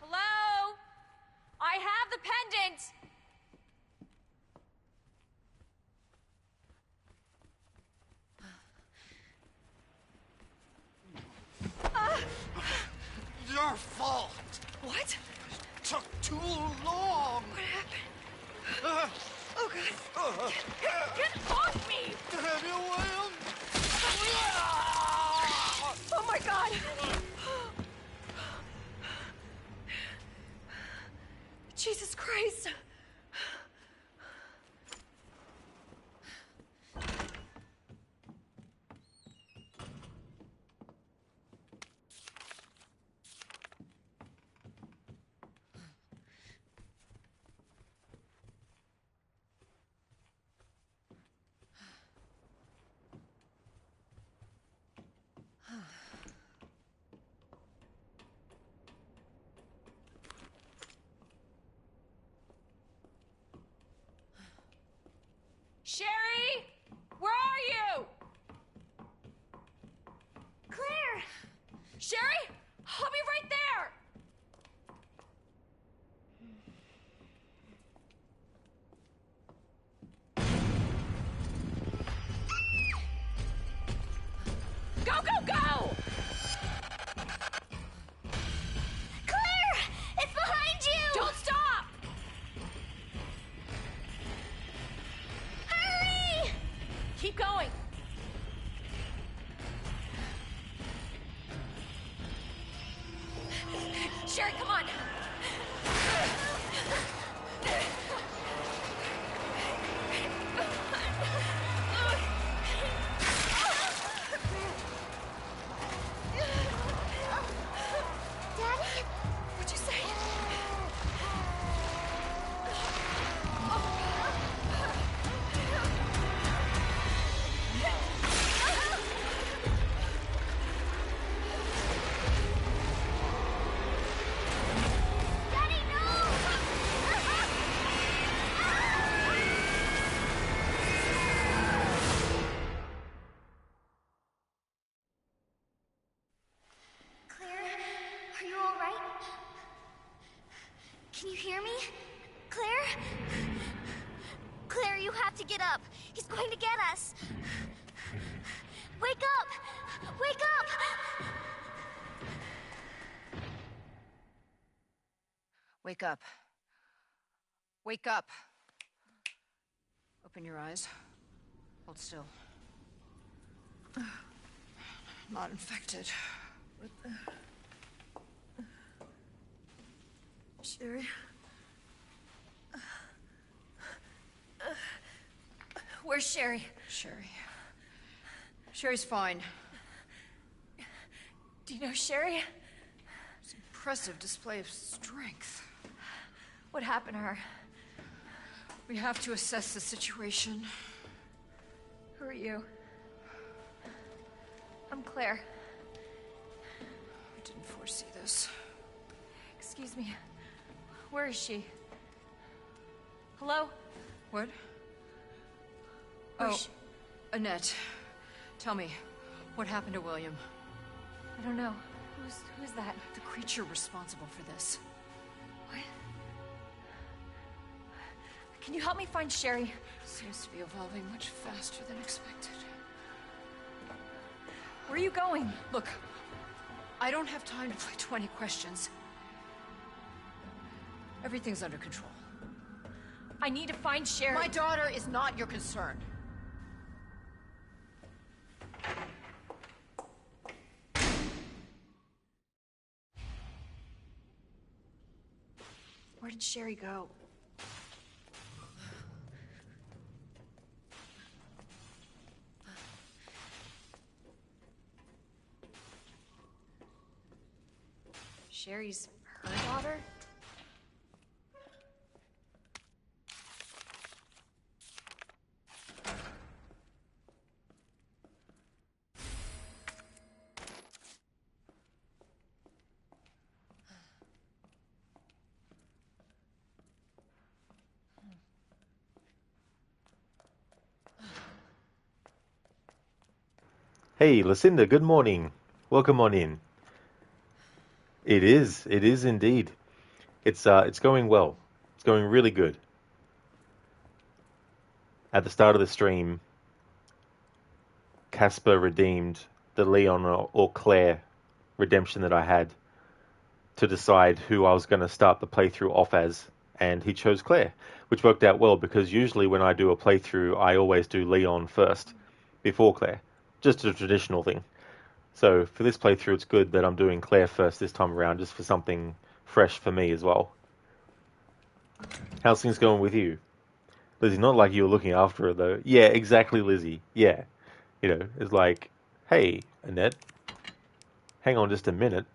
Hello? I have the pendant! Your fault. What? It took too long. What happened? Oh, God. Get off me! Have you, William? Oh, my God. Jesus Christ. Sherry? Where are you? Claire! Sherry? I'll be right there! Go, go, go! Claire! It's behind you! Don't stop! Hurry! Keep going. Sherry, come on. Daddy? What'd you say? Daddy, no! Claire, are you all right? Can you hear me? Claire? Claire, you have to get up. He's going to get us. Wake up! Wake up! Wake up. Wake up. Open your eyes. Hold still. Not infected. What the... Sherry? Where's Sherry? Sherry. Sherry's fine. Do you know Sherry? It's an impressive display of strength. What happened to her? We have to assess the situation. Who are you? I'm Claire. I didn't foresee this. Excuse me. Where is she? Hello? What? Where's Oh, she? Annette. Tell me, what happened to William? I don't know. Who's that? The creature responsible for this. What? Can you help me find Sherry? Seems to be evolving much faster than expected. Where are you going? Look, I don't have time to play 20 questions. Everything's under control. I need to find Sherry. My daughter is not your concern. Where did Sherry go? Sherry's her daughter? Hey, Lucinda, good morning. Welcome on in. It is indeed. It's going well. It's going really good. At the start of the stream, Casper redeemed the Leon or Claire redemption that I had to decide who I was going to start the playthrough off as, and he chose Claire, which worked out well because usually when I do a playthrough, I always do Leon first, before Claire. Just a traditional thing. So for this playthrough, it's good that I'm doing Claire first this time around, just for something fresh for me as well. How's things going with you? Lizzie, not like you were looking after her, though. Yeah, exactly, Lizzie. Yeah. You know, it's like, hey, Annette, hang on just a minute.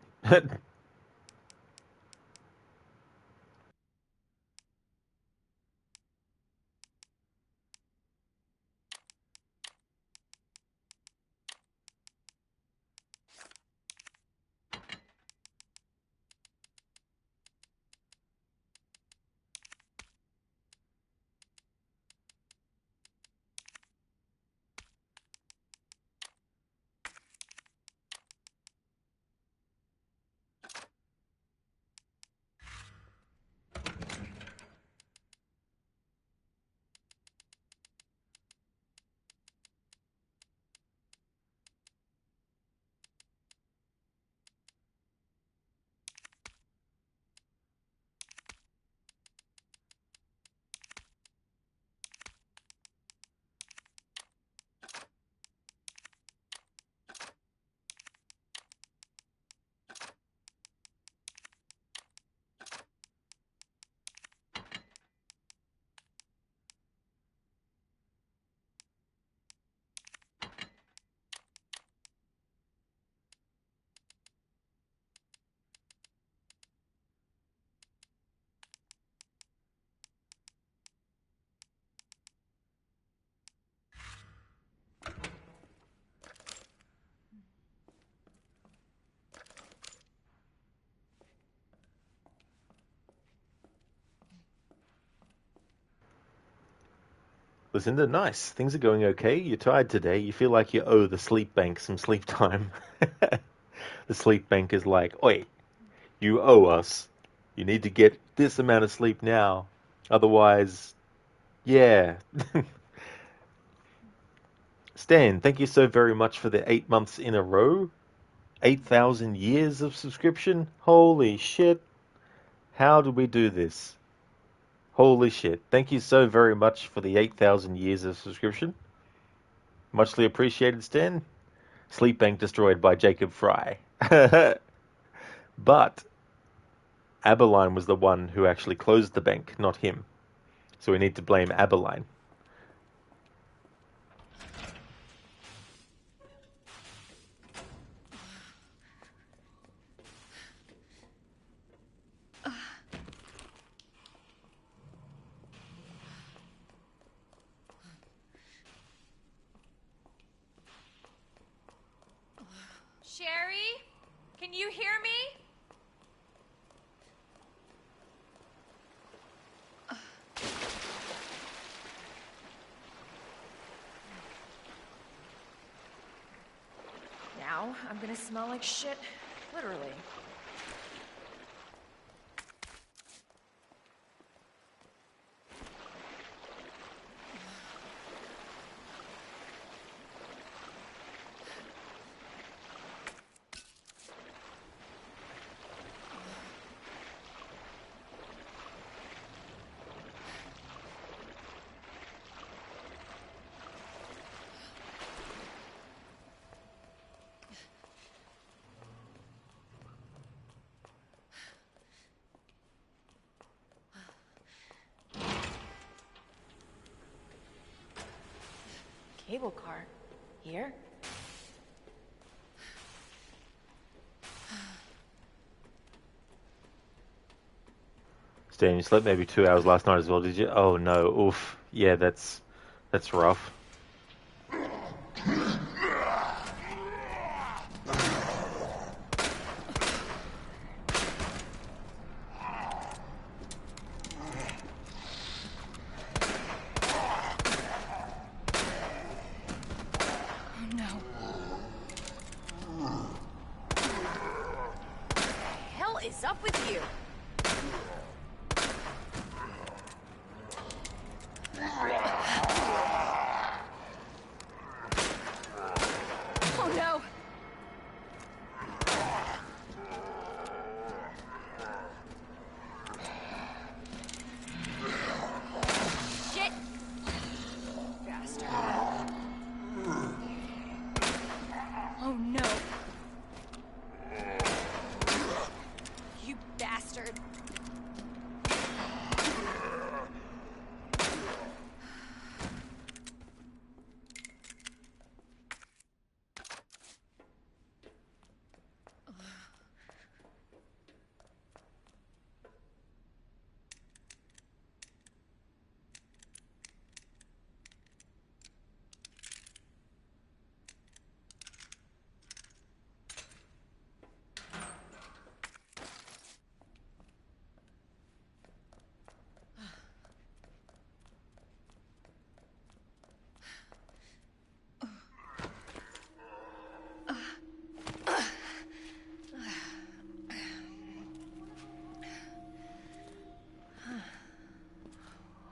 Lucinda, nice. Things are going okay. You're tired today. You feel like you owe the sleep bank some sleep time. The sleep bank is like, oi, you owe us. You need to get this amount of sleep now. Otherwise, yeah. Stan, thank you so very much for the 8 months in a row. 8,000 years of subscription? Holy shit. How did we do this? Holy shit. Thank you so very much for the 8,000 years of subscription. Muchly appreciated, Stan. Sleep bank destroyed by Jacob Fry. But Aberline was the one who actually closed the bank, not him. So we need to blame Aberline. Sherry? Can you hear me? Now I'm gonna smell like shit, literally. Cable car. Here? Stan, you slept maybe 2 hours last night as well, did you? Oh no, oof. Yeah, that's rough. Oh no. What the hell is up with you? Oh no. Shit. Bastard. Oh no. You bastard.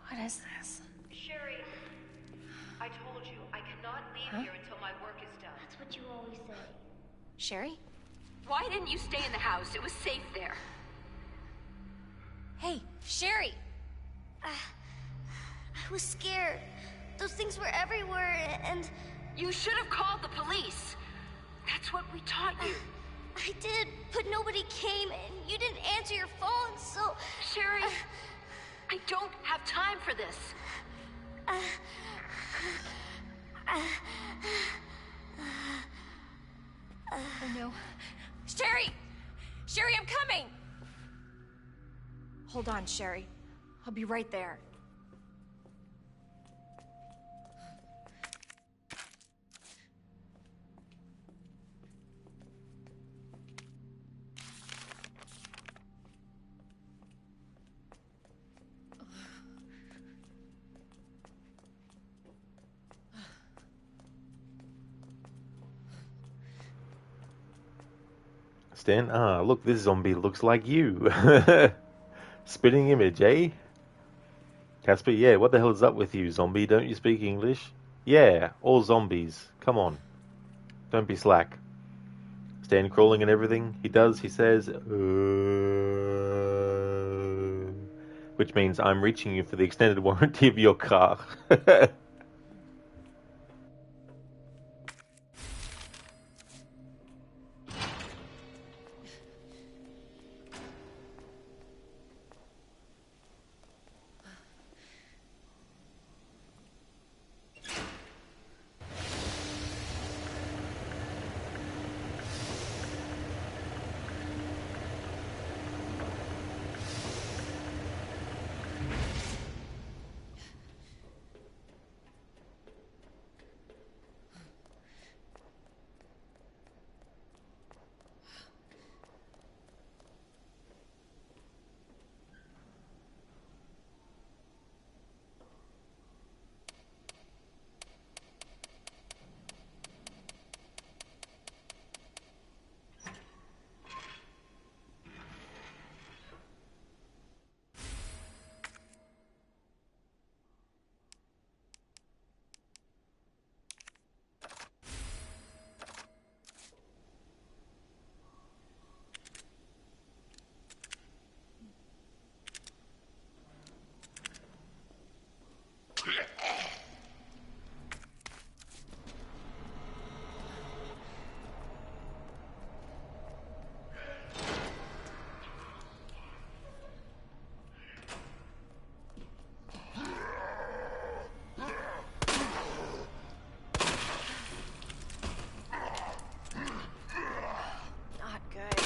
What is this? Sherry, I told you, I cannot leave here until my work is done. That's what you always say. Sherry? Why didn't you stay in the house? It was safe there. Hey, Sherry! I was scared. Those things were everywhere, and... You should have called the police. That's what we taught you. I did, but nobody came, and you didn't answer your phone, so... Sherry, I don't have time for this. Oh no. Sherry! Sherry, I'm coming! Hold on, Sherry. I'll be right there. Stan, look, this zombie looks like you. Spitting image, eh? Casper, yeah, what the hell is up with you, zombie? Don't you speak English? Yeah, all zombies. Come on. Don't be slack. Stan crawling and everything. He does, he says, which means I'm reaching you for the extended warranty of your car. Not good.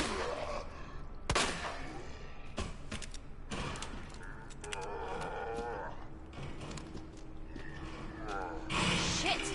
Shit!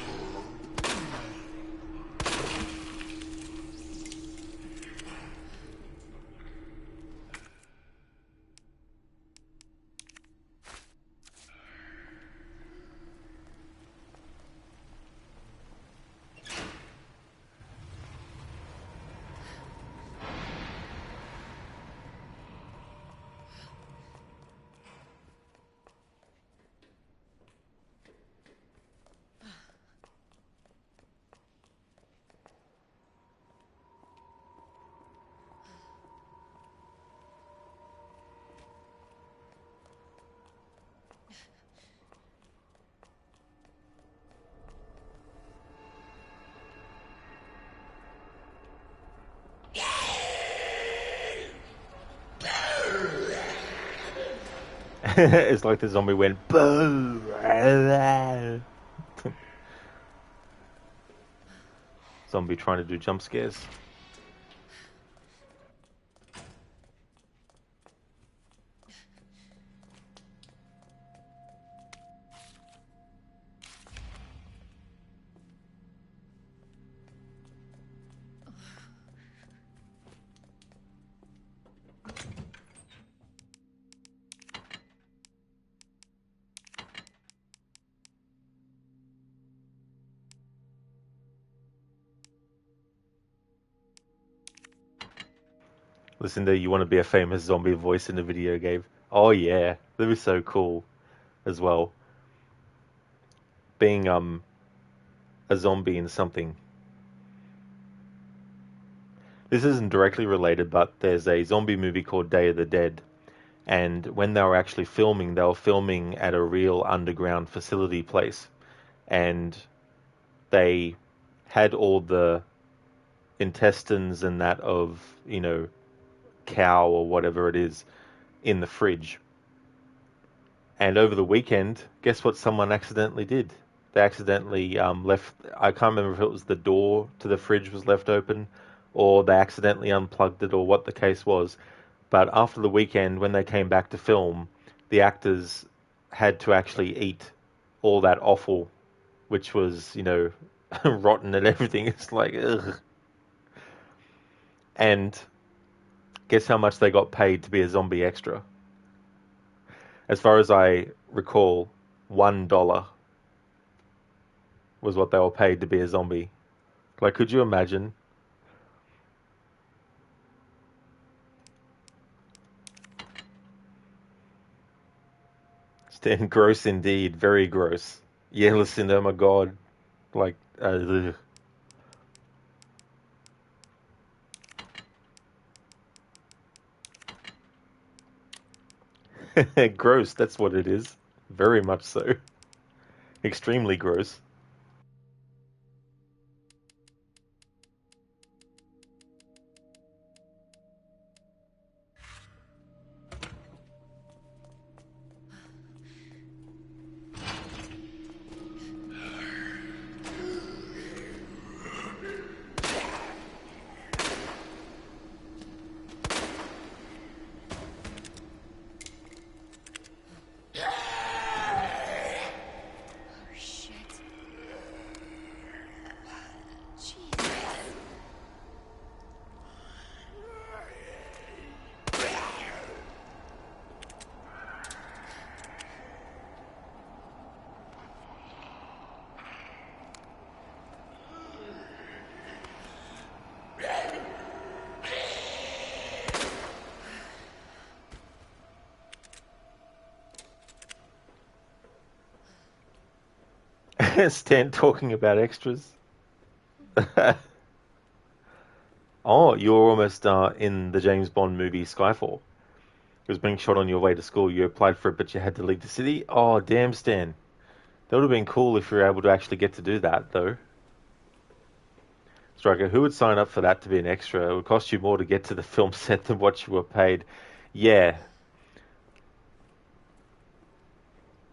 It's like the zombie went boo. Zombie trying to do jump scares. Listen to you want to be a famous zombie voice in a video game. Oh yeah, that was so cool as well. Being a zombie in something. This isn't directly related, but there's a zombie movie called Day of the Dead. And when they were actually filming, they were filming at a real underground facility place. And they had all the intestines and that of, cow or whatever it is in the fridge. And over the weekend, guess what someone accidentally did? They accidentally left, I can't remember if it was the door to the fridge was left open or they accidentally unplugged it or what the case was. But after the weekend, when they came back to film, the actors had to actually eat all that offal, which was, rotten and everything. It's like, ugh. And guess how much they got paid to be a zombie extra? As far as I recall, $1 was what they were paid to be a zombie. Like, could you imagine? Stan, gross indeed. Very gross. Yeah, listen, oh my god. Like, gross, that's what it is. Very much so. Extremely gross. Stan talking about extras. Oh, you're almost in the James Bond movie Skyfall. It was being shot on your way to school. You applied for it, but you had to leave the city. Oh, damn, Stan. That would have been cool if you were able to actually get to do that, though. Striker, who would sign up for that to be an extra? It would cost you more to get to the film set than what you were paid. Yeah.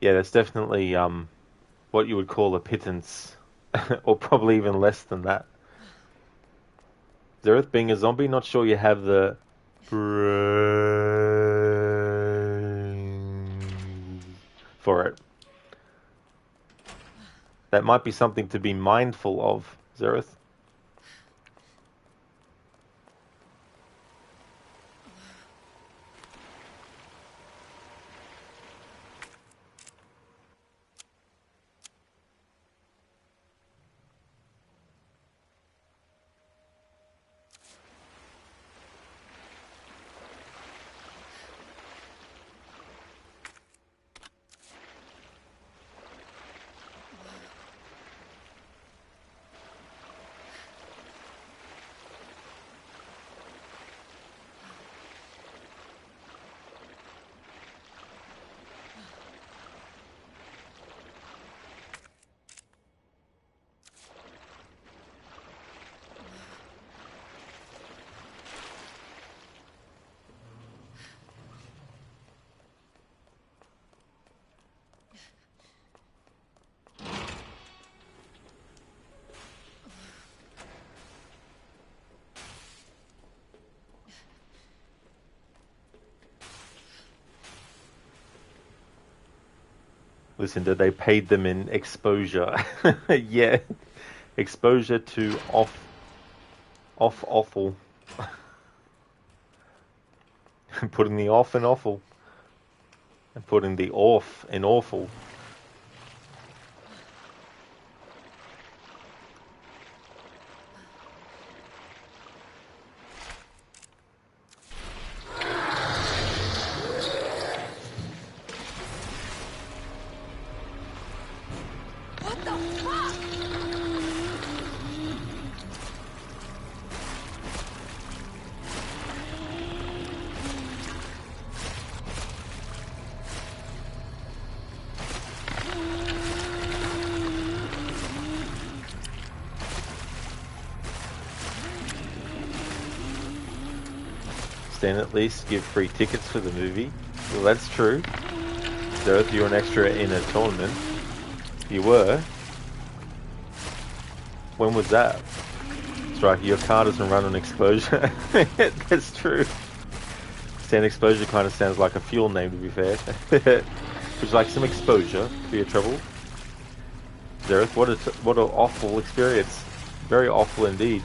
Yeah, that's definitely what you would call a pittance. Or probably even less than that. Zereth, being a zombie, not sure you have the brain for it. That might be something to be mindful of, Zereth. Listen, did they paid them in exposure? Yeah, exposure to awful. Putting the off in awful, and putting the off in awful. Stan, at least give free tickets for the movie. Well, that's true. Dareth, you're an extra in a tournament. You were. When was that? Striker, your car doesn't run on exposure. That's true. Stan, exposure kind of sounds like a fuel name, to be fair. Would you like some exposure for your trouble? Dareth, what an awful experience. Very awful indeed.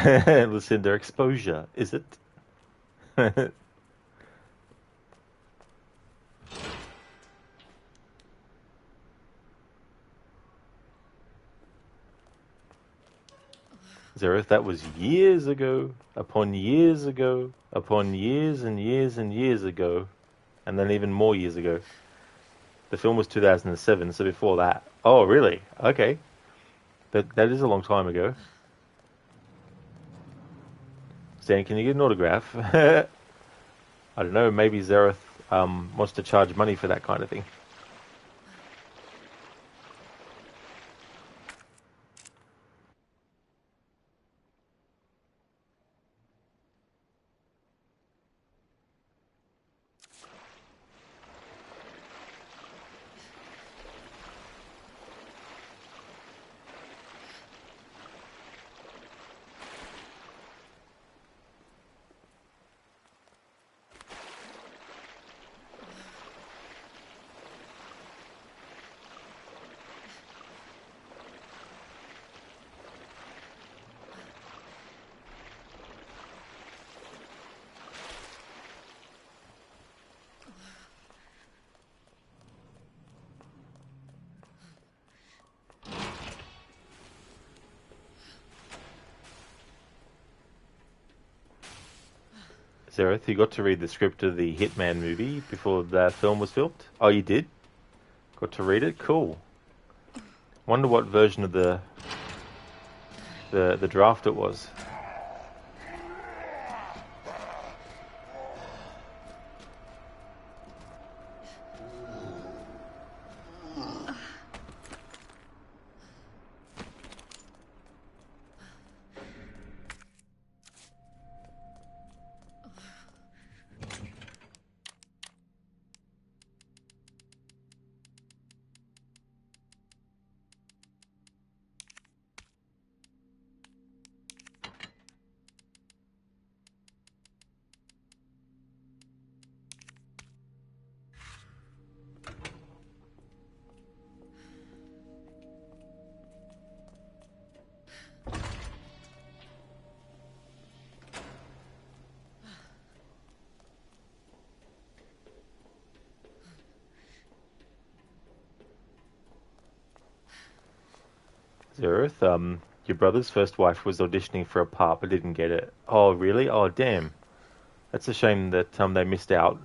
Lucinda exposure, is it? Zereth, that was years ago, upon years ago, upon years and years and years ago, and then even more years ago. The film was 2007, so before that. Oh, really? Okay. That is a long time ago. Stan, can you get an autograph? I don't know, maybe Zereth wants to charge money for that kind of thing. Zereth, you got to read the script of the Hitman movie before that film was filmed? Oh, you did? Got to read it? Cool. Wonder what version of the draft it was. Zereth, your brother's first wife was auditioning for a part but didn't get it. Oh, really? Oh, damn. That's a shame that they missed out.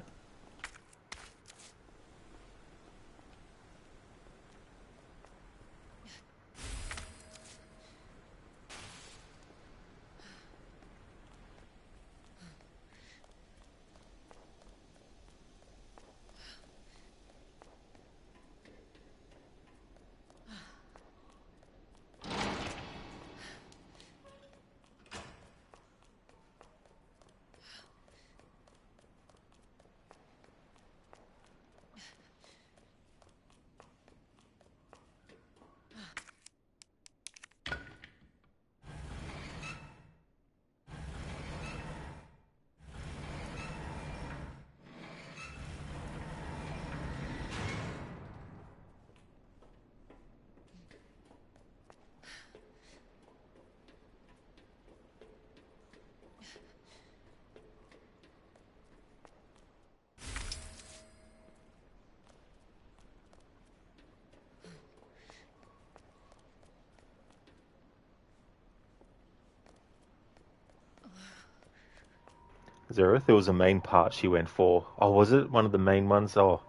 Zereth, there was a main part she went for. Oh, was it one of the main ones? Oh,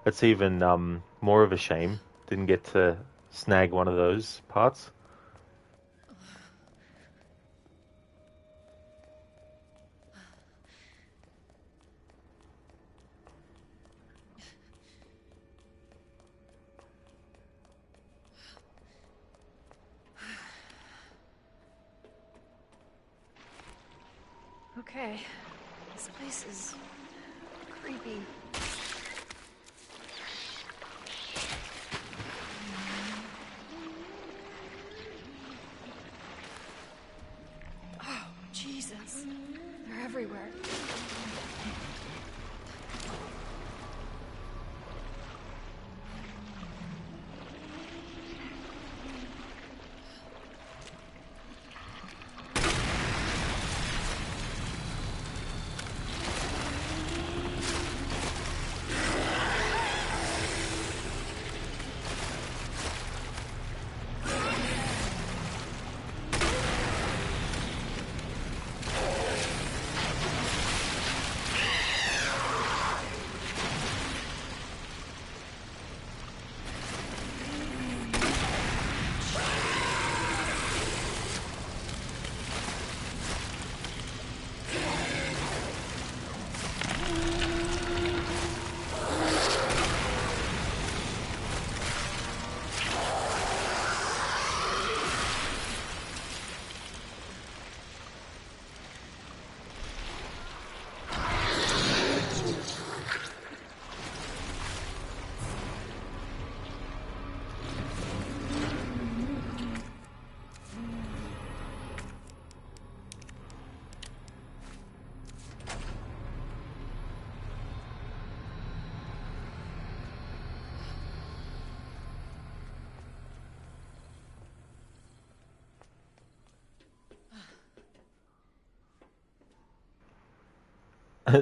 that's even more of a shame. Didn't get to snag one of those parts. Okay. This place is creepy. Oh, Jesus. They're everywhere.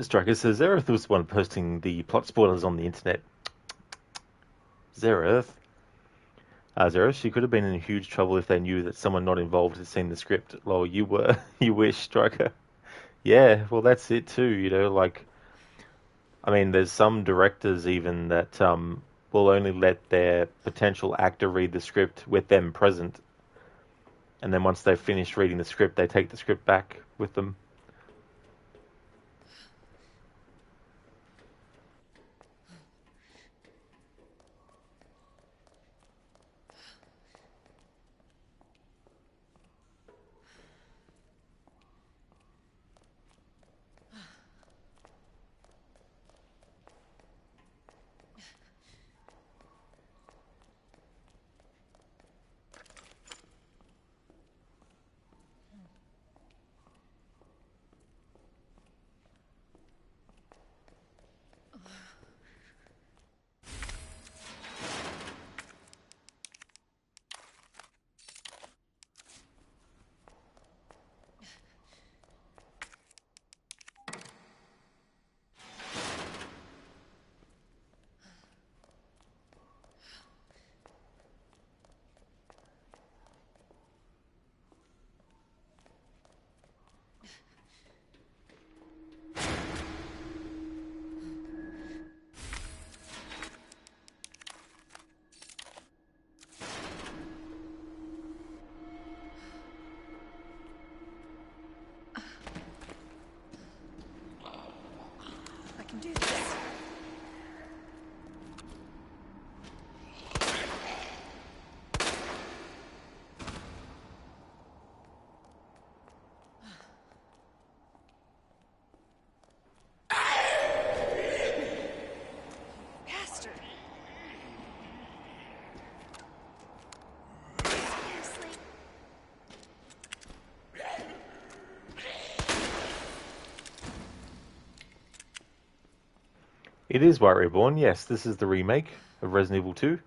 Striker says Zereth was the one posting the plot spoilers on the internet. Zereth. Zereth, she could have been in huge trouble if they knew that someone not involved had seen the script. Lol, you were. You wish, Striker. Yeah, well, that's it too, you know, like, I mean, there's some directors even that will only let their potential actor read the script with them present, and then once they've finished reading the script, they take the script back with them. I can do this. Bastard. Seriously? It is White Reborn, yes, this is the remake of Resident Evil 2.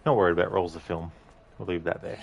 Not worried about rolls of film. We'll leave that there.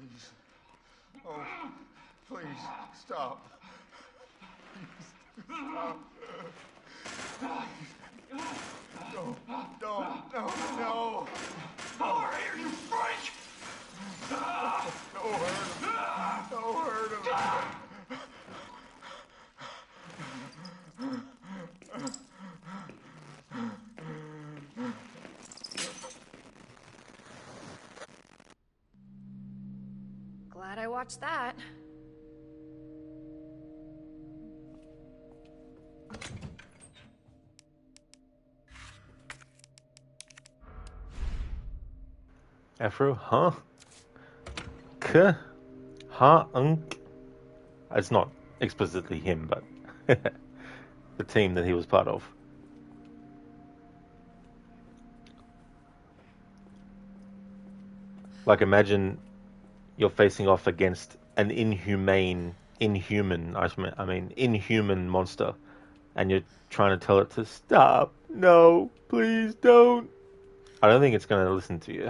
please. Oh, please, stop. Please, stop. No, no, no, no. Over here, you freak! Don't hurt him. Don't hurt him. Glad I watched that. Afro, huh? K, ha, unk. It's not explicitly him, but the team that he was part of. Like, imagine you're facing off against an inhuman monster, and you're trying to tell it to stop. No, please don't. I don't think it's going to listen to you.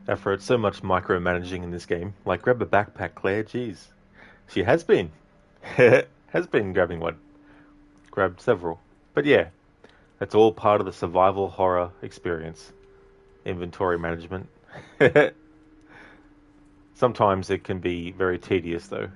Afro, it's so much micromanaging in this game. Like, grab a backpack, Claire. Jeez. She has been. Has been grabbing one. Grabbed several. But yeah, that's all part of the survival horror experience. Inventory management. Sometimes it can be very tedious, though.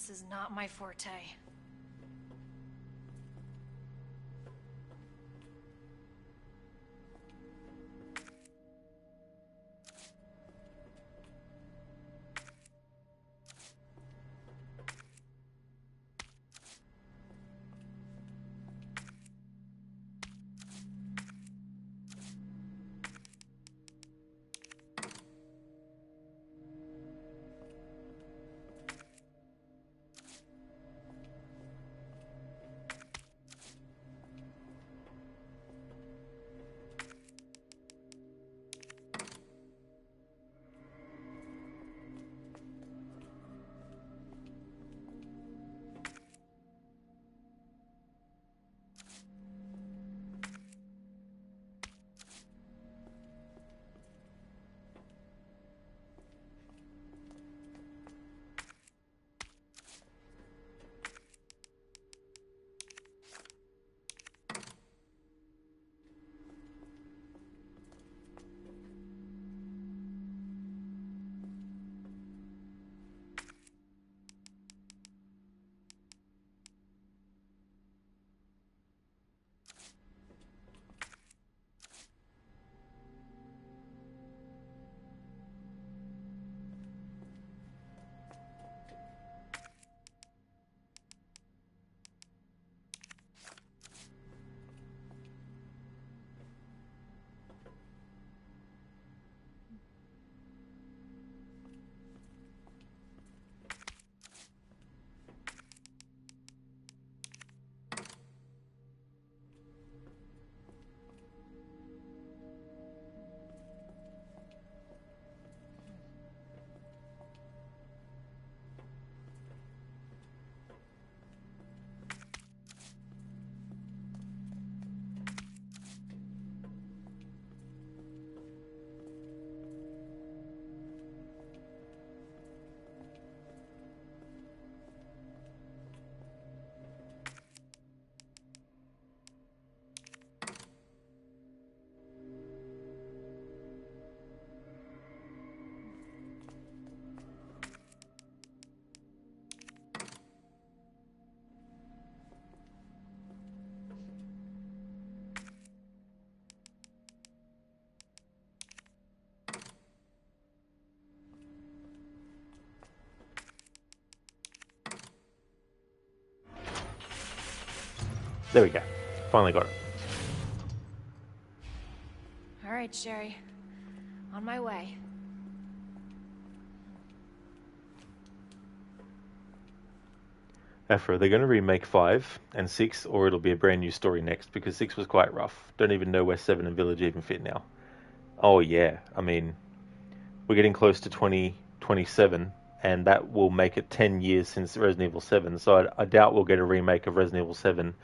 This is not my forte. There we go. Finally got it. All right, Sherry. On my way. Afra, they're going to remake 5 and 6, or it'll be a brand new story next, because 6 was quite rough. Don't even know where 7 and Village even fit now. Oh yeah, I mean, we're getting close to 2027, and that will make it 10 years since Resident Evil 7, so I doubt we'll get a remake of Resident Evil 7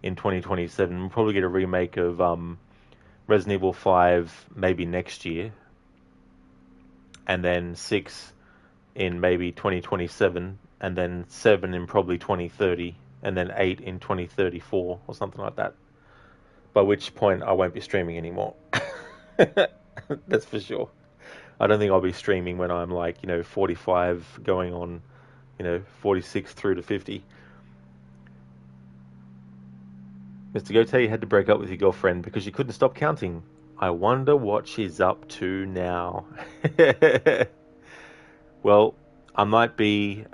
in 2027. We'll probably get a remake of Resident Evil 5 maybe next year, and then 6 in maybe 2027, and then 7 in probably 2030, and then 8 in 2034 or something like that. By which point I won't be streaming anymore. That's for sure. I don't think I'll be streaming when I'm like, 45 going on, 46 through to 50. Mr. Gote had to break up with your girlfriend because you couldn't stop counting. I wonder what she's up to now. Well, I might be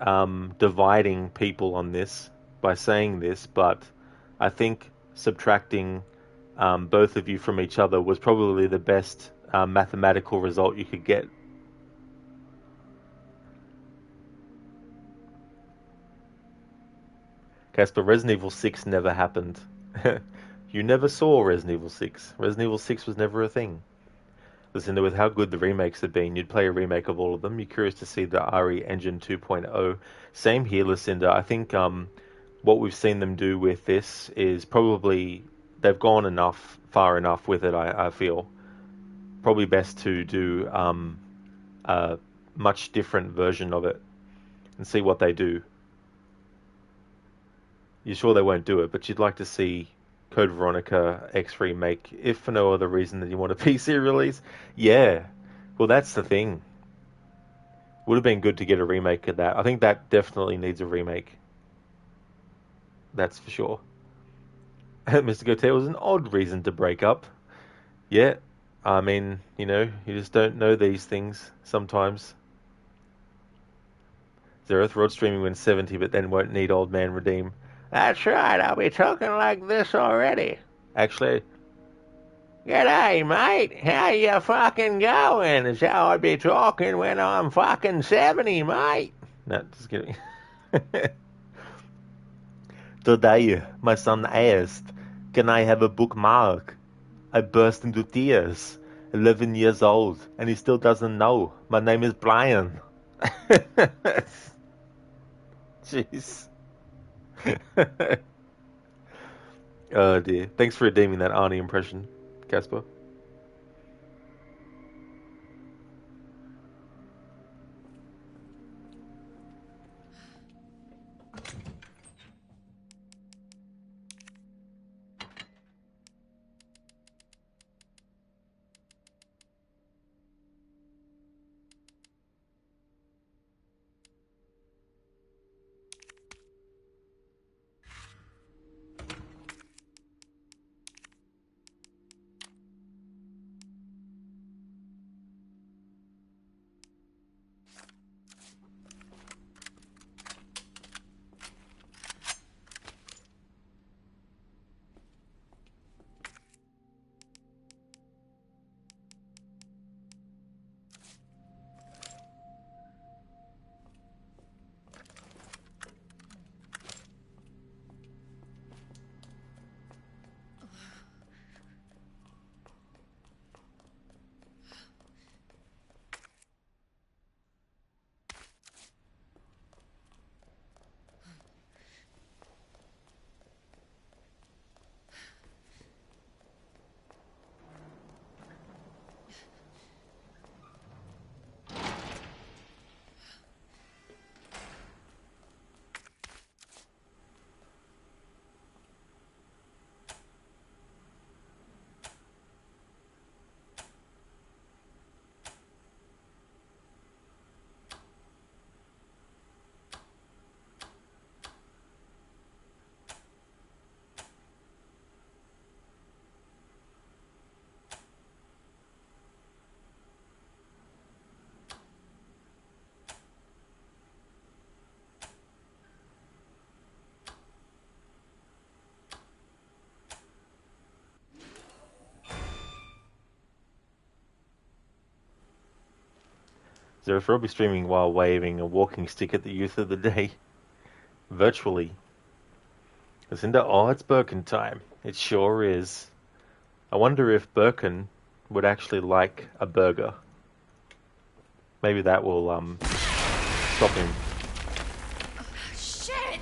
dividing people on this by saying this, but I think subtracting both of you from each other was probably the best mathematical result you could get. Casper, Resident Evil 6 never happened. You never saw Resident Evil 6. Resident Evil 6 was never a thing. Listen, with how good the remakes have been, you'd play a remake of all of them. You're curious to see the RE Engine 2.0. Same here, Lucinda. I think what we've seen them do with this is probably they've gone far enough with it, I feel. Probably best to do a much different version of it and see what they do. You're sure they won't do it, but you'd like to see Code Veronica X Remake, if for no other reason than you want a PC release. Yeah, well, that's the thing. Would have been good to get a remake of that. I think that definitely needs a remake. That's for sure. Mr. Gautier was an odd reason to break up. Yeah, I mean, you know, you just don't know these things sometimes. Zereth, Rod streaming when 70, but then won't need old man redeem. That's right, I'll be talking like this already. Actually, g'day, mate. How you fucking going? Is how I'd be talking when I'm fucking 70, mate. No, just kidding. Today, my son asked, can I have a bookmark? I burst into tears. 11 years old, and he still doesn't know. My name is Brian. Jeez. Oh dear. Thanks for redeeming that Arnie impression, Casper. Zereth will be streaming while waving a walking stick at the youth of the day. Virtually. Lucinda, oh, it's Birkin time. It sure is. I wonder if Birkin would actually like a burger. Maybe that will, stop him. Shit!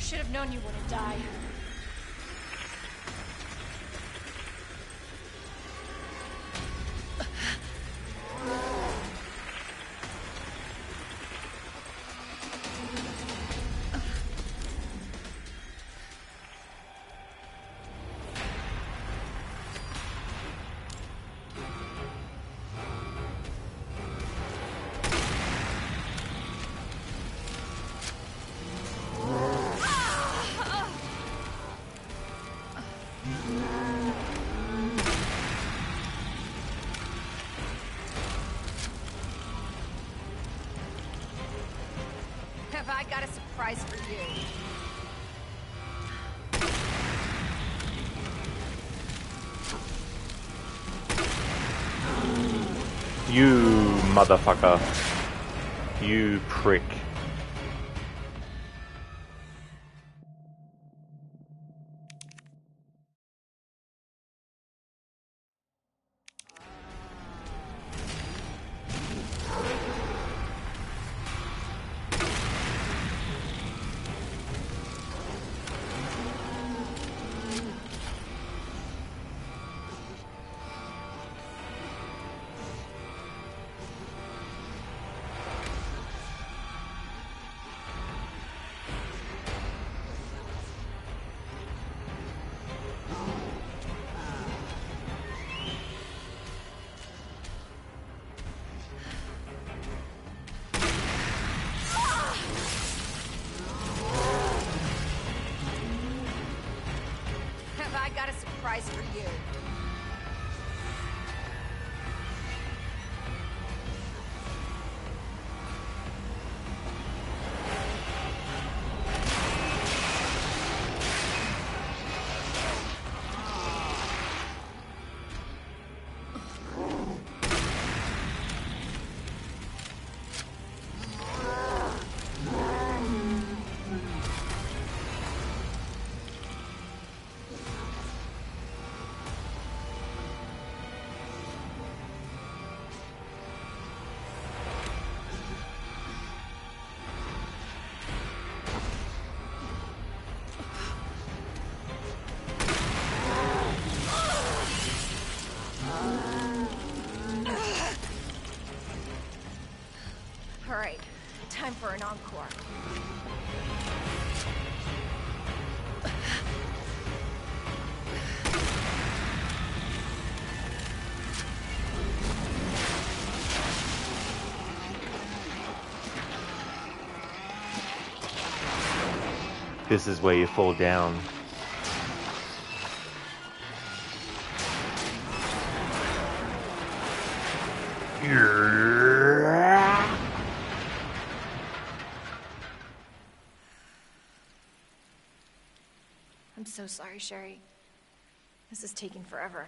Should have known you wouldn't die. You motherfucker. You prick. Have I got a surprise for you? All right, time for an encore. This is where you fall down. I'm so sorry, Sherry. This is taking forever.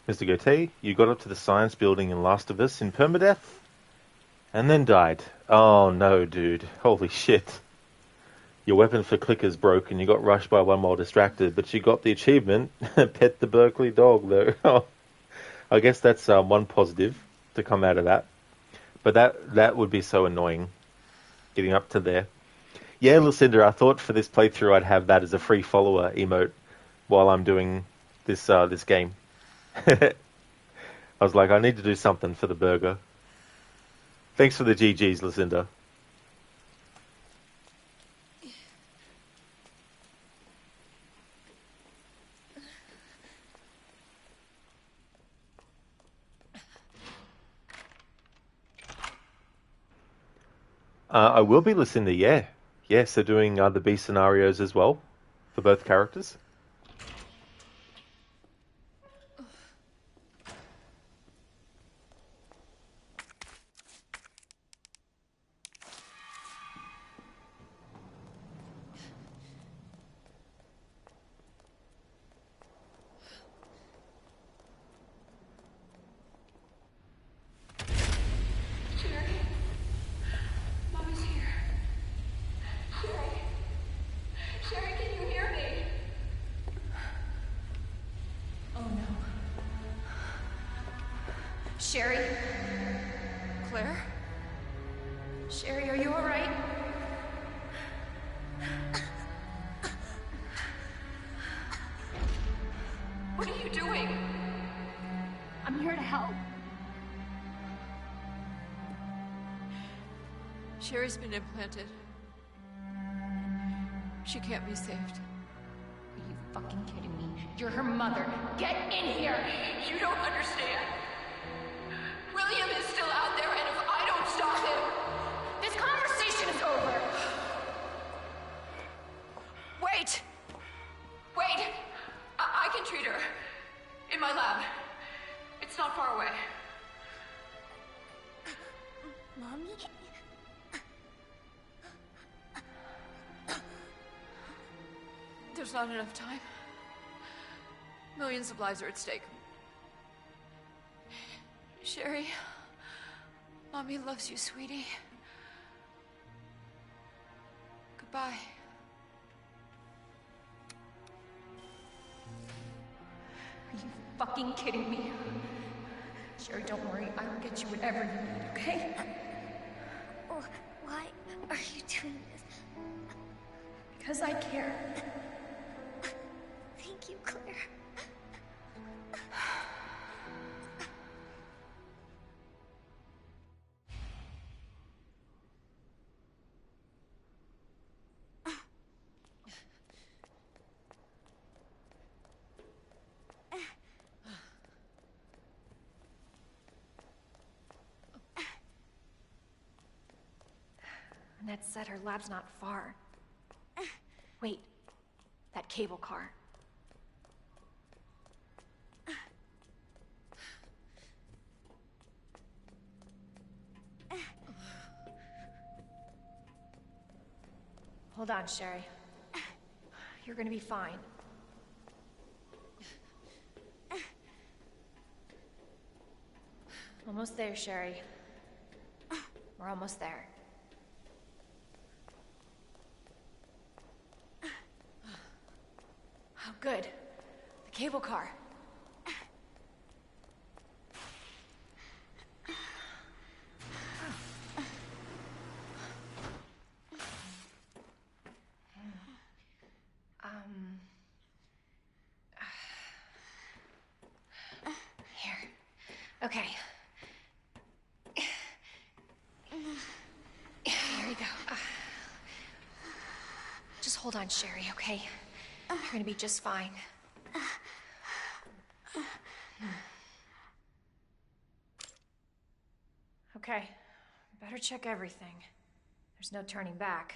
Mr. Goethe, you got up to the science building in Last of Us in permadeath? And then died. Oh no, dude. Holy shit. Your weapon for clickers broke and you got rushed by one while distracted, but you got the achievement, pet the Berkeley dog, though. I guess that's one positive to come out of that. But that would be so annoying, getting up to there. Yeah, Lucinda, I thought for this playthrough I'd have that as a free follower emote while I'm doing this this game. I was like, I need to do something for the burger. Thanks for the GGs, Lucinda. I will be Lucinda, yeah. Yeah, so doing the B scenarios as well for both characters. Sherry? Claire? Sherry, are you all right? What are you doing? I'm here to help. Sherry's been implanted. She can't be saved. Are you fucking kidding me? You're her mother. Get in here! You don't understand. William is still out there, and if I don't stop him... This conversation is over! Wait! Wait! I can treat her. In my lab. There's not enough time. Millions of lives are at stake. Sherry, Mommy loves you, sweetie. Goodbye. Are you fucking kidding me? Sherry, don't worry. I will get you whatever you need, okay? Why are you doing this? Because I care. Thank you, Claire. Annette said her lab's not far. Wait, that cable car. Hold on, Sherry. You're gonna be fine. Almost there, Sherry. We're almost there. Oh, good. The cable car. Here. Okay. Here we go. Just hold on, Sherry, okay? You're gonna be just fine. Okay. Better check everything. There's no turning back.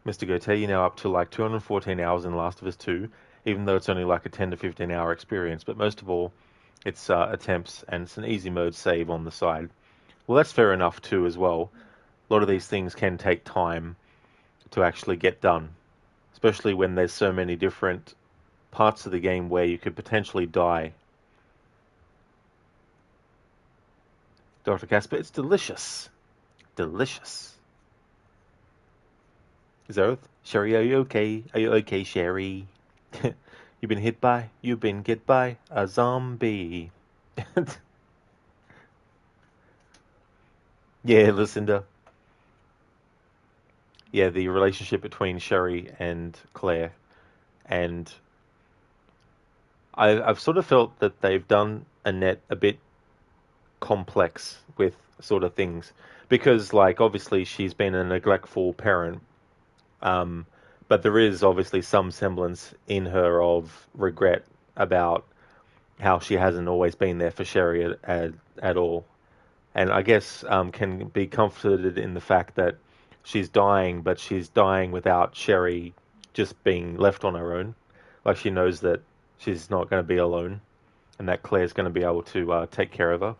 Mr. Gauthier, you're now up to like 214 hours in Last of Us 2, even though it's only like a 10 to 15 hour experience. But most of all, it's attempts, and it's an easy mode save on the side. Well, that's fair enough too as well. A lot of these things can take time to actually get done, especially when there's so many different parts of the game where you could potentially die. Dr. Casper, it's delicious. Delicious. Is that Sherry, are you okay? Are you okay, Sherry? You've been hit by a zombie. Yeah, Lucinda. Yeah, the relationship between Sherry and Claire. And I've sort of felt that they've done Annette a bit complex with sort of things. Because, like, obviously she's been a neglectful parent. But there is obviously some semblance in her of regret about how she hasn't always been there for Sherry at all. And I guess can be comforted in the fact that she's dying, but she's dying without Sherry just being left on her own. Like, she knows that she's not going to be alone, and that Claire's going to be able to take care of her.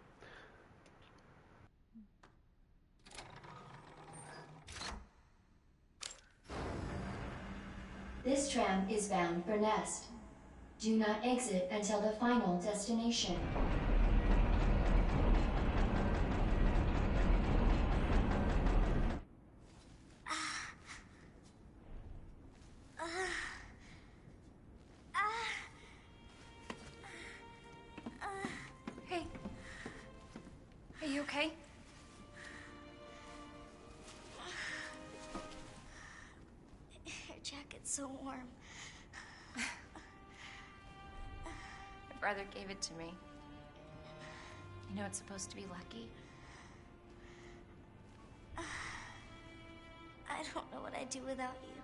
This tram is bound for Nest. Do not exit until the final destination. Hey. Are you okay? Your jacket's so warm. My brother gave it to me. You know it's supposed to be lucky. I don't know what I'd do without you.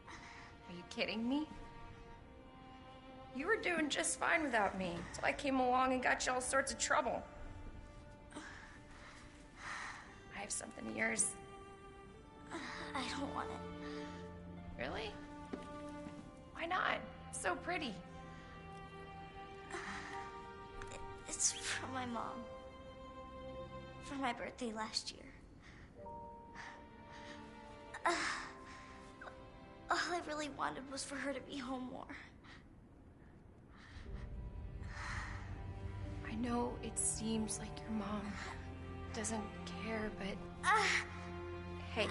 Are you kidding me? You were doing just fine without me, till I came along and got you all sorts of trouble. I have something of yours. I don't want it. Really? Why not? It's so pretty. It's from my mom. for my birthday last year. All I really wanted was for her to be home more. I know it seems like your mom doesn't care, but... Hey,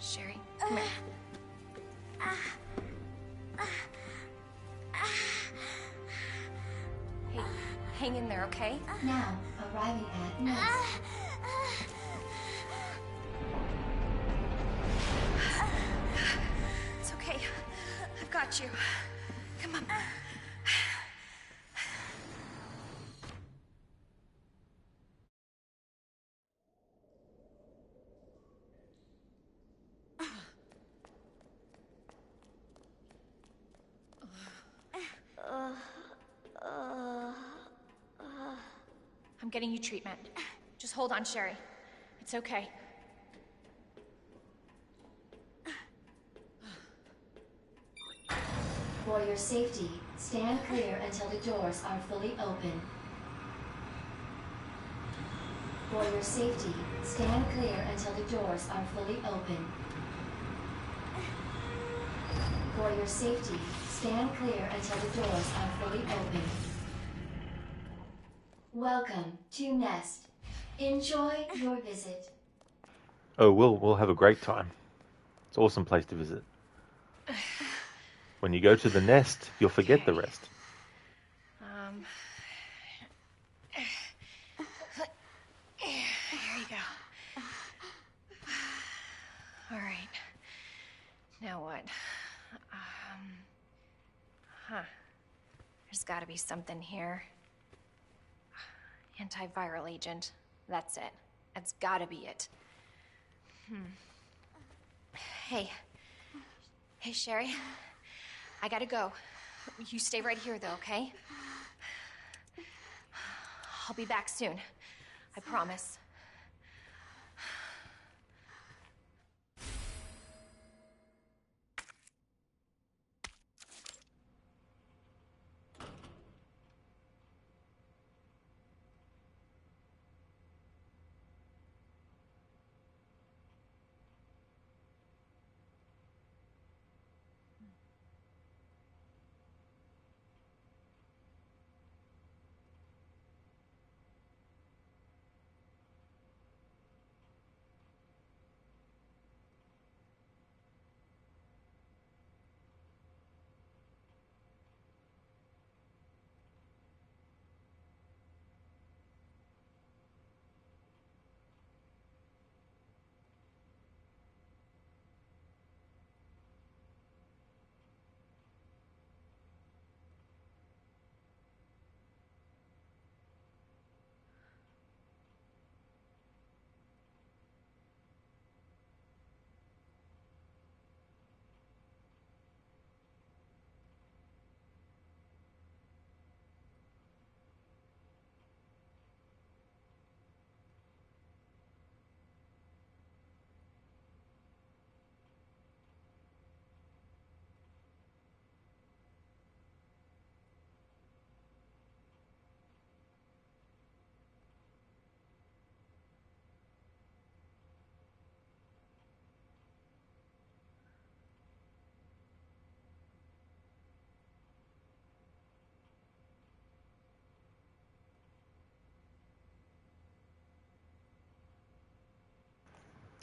Sherry, come here. Hey, hang in there, okay? Now, arriving at Nest. It's okay. I've got you. Come on. I'm getting you treatment. Just hold on, Sherry. It's okay. For your safety, stand clear until the doors are fully open. For your safety, stand clear until the doors are fully open. For your safety, stand clear until the doors are fully open. Welcome to Nest. Enjoy your visit. Oh, we'll have a great time. It's an awesome place to visit. When you go to the Nest, you'll forget the rest. Here you go. All right. Now what? There's got to be something here. Antiviral agent. That's it. That's got to be it. Hey. Hey, Sherry. I gotta go. You stay right here, though, okay? I'll be back soon. I promise.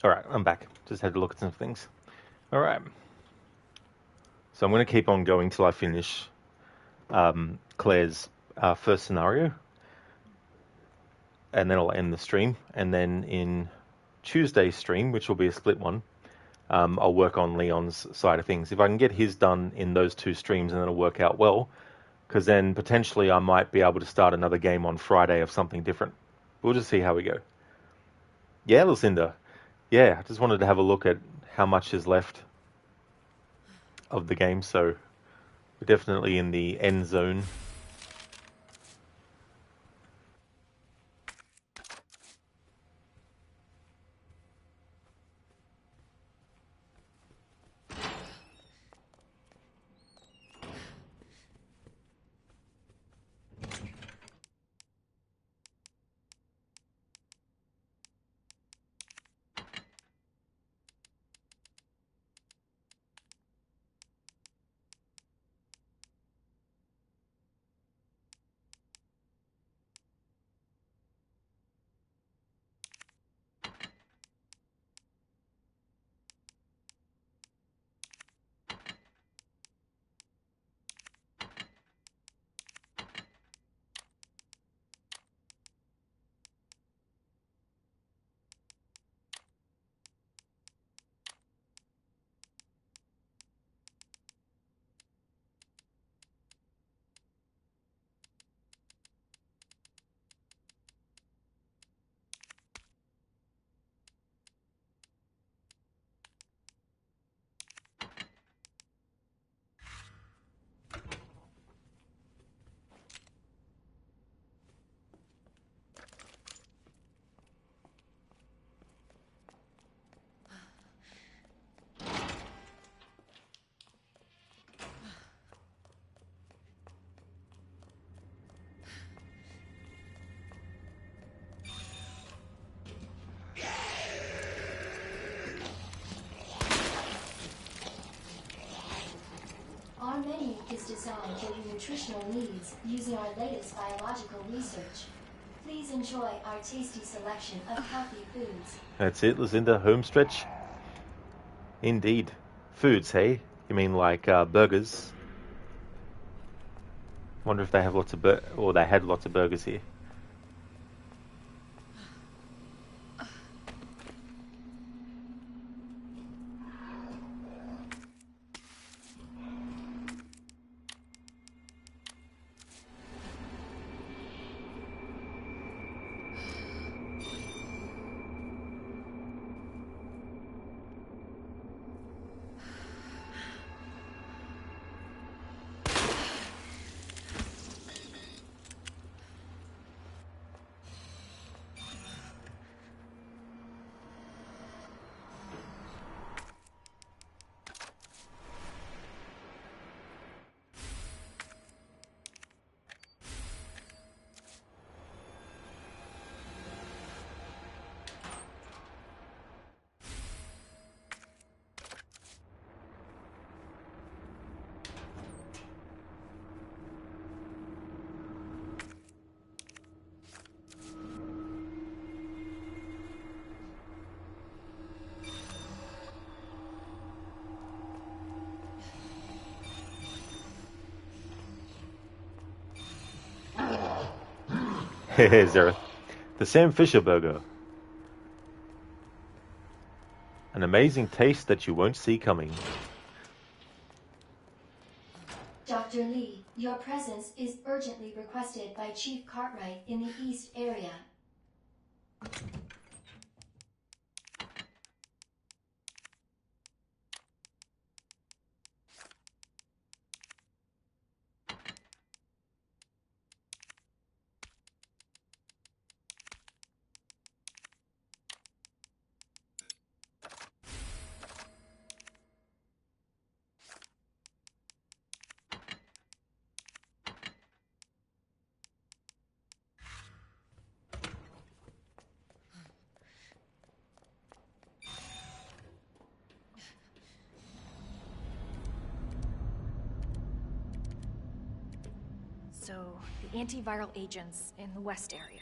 Alright, I'm back. Just had to look at some things. Alright. So I'm going to keep on going till I finish Claire's first scenario. And then I'll end the stream. And then in Tuesday's stream, which will be a split one, I'll work on Leon's side of things. If I can get his done in those two streams and then it'll work out well, because then potentially I might be able to start another game on Friday of something different. We'll just see how we go. Yeah, Lucinda. Yeah, I just wanted to have a look at how much is left of the game, so we're definitely in the end zone. nutritional needs using our latest biological research. Please enjoy our tasty selection of healthy foods. That's it, Lucinda. Home stretch. Indeed. Foods, hey? You mean like burgers? Wonder if they have lots of they had lots of burgers here. Zareth. The Sam Fisher burger. An amazing taste that you won't see coming. Dr. Lee, your presence is urgently requested by Chief Cartwright in the East area. So, the antiviral agents in the West area.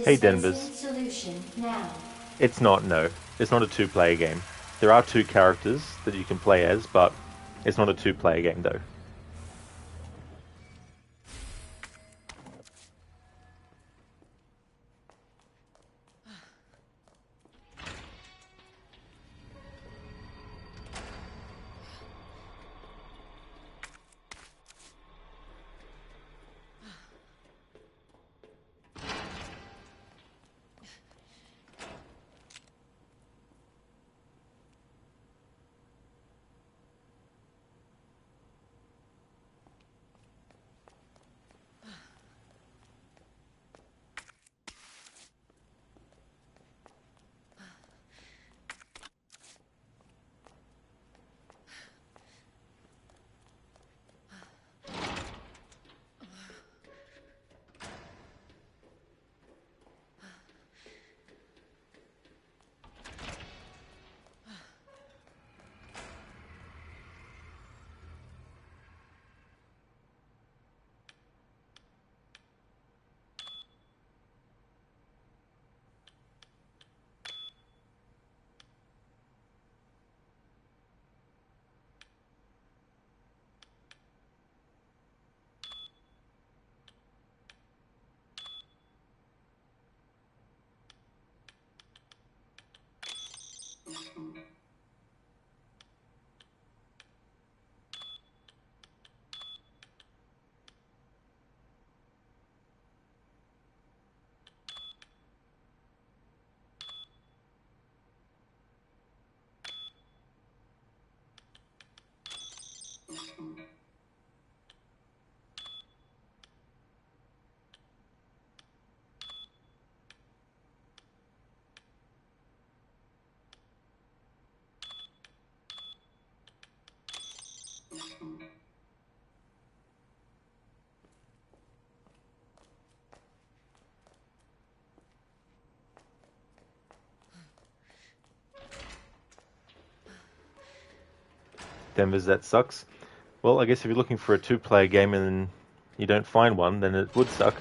Hey Denvers. Solution now. It's not, no. It's not a two-player game. There are two characters that you can play as, but it's not a two-player game though. Denver's, that sucks. Well, I guess if you're looking for a two-player game and you don't find one, then it would suck.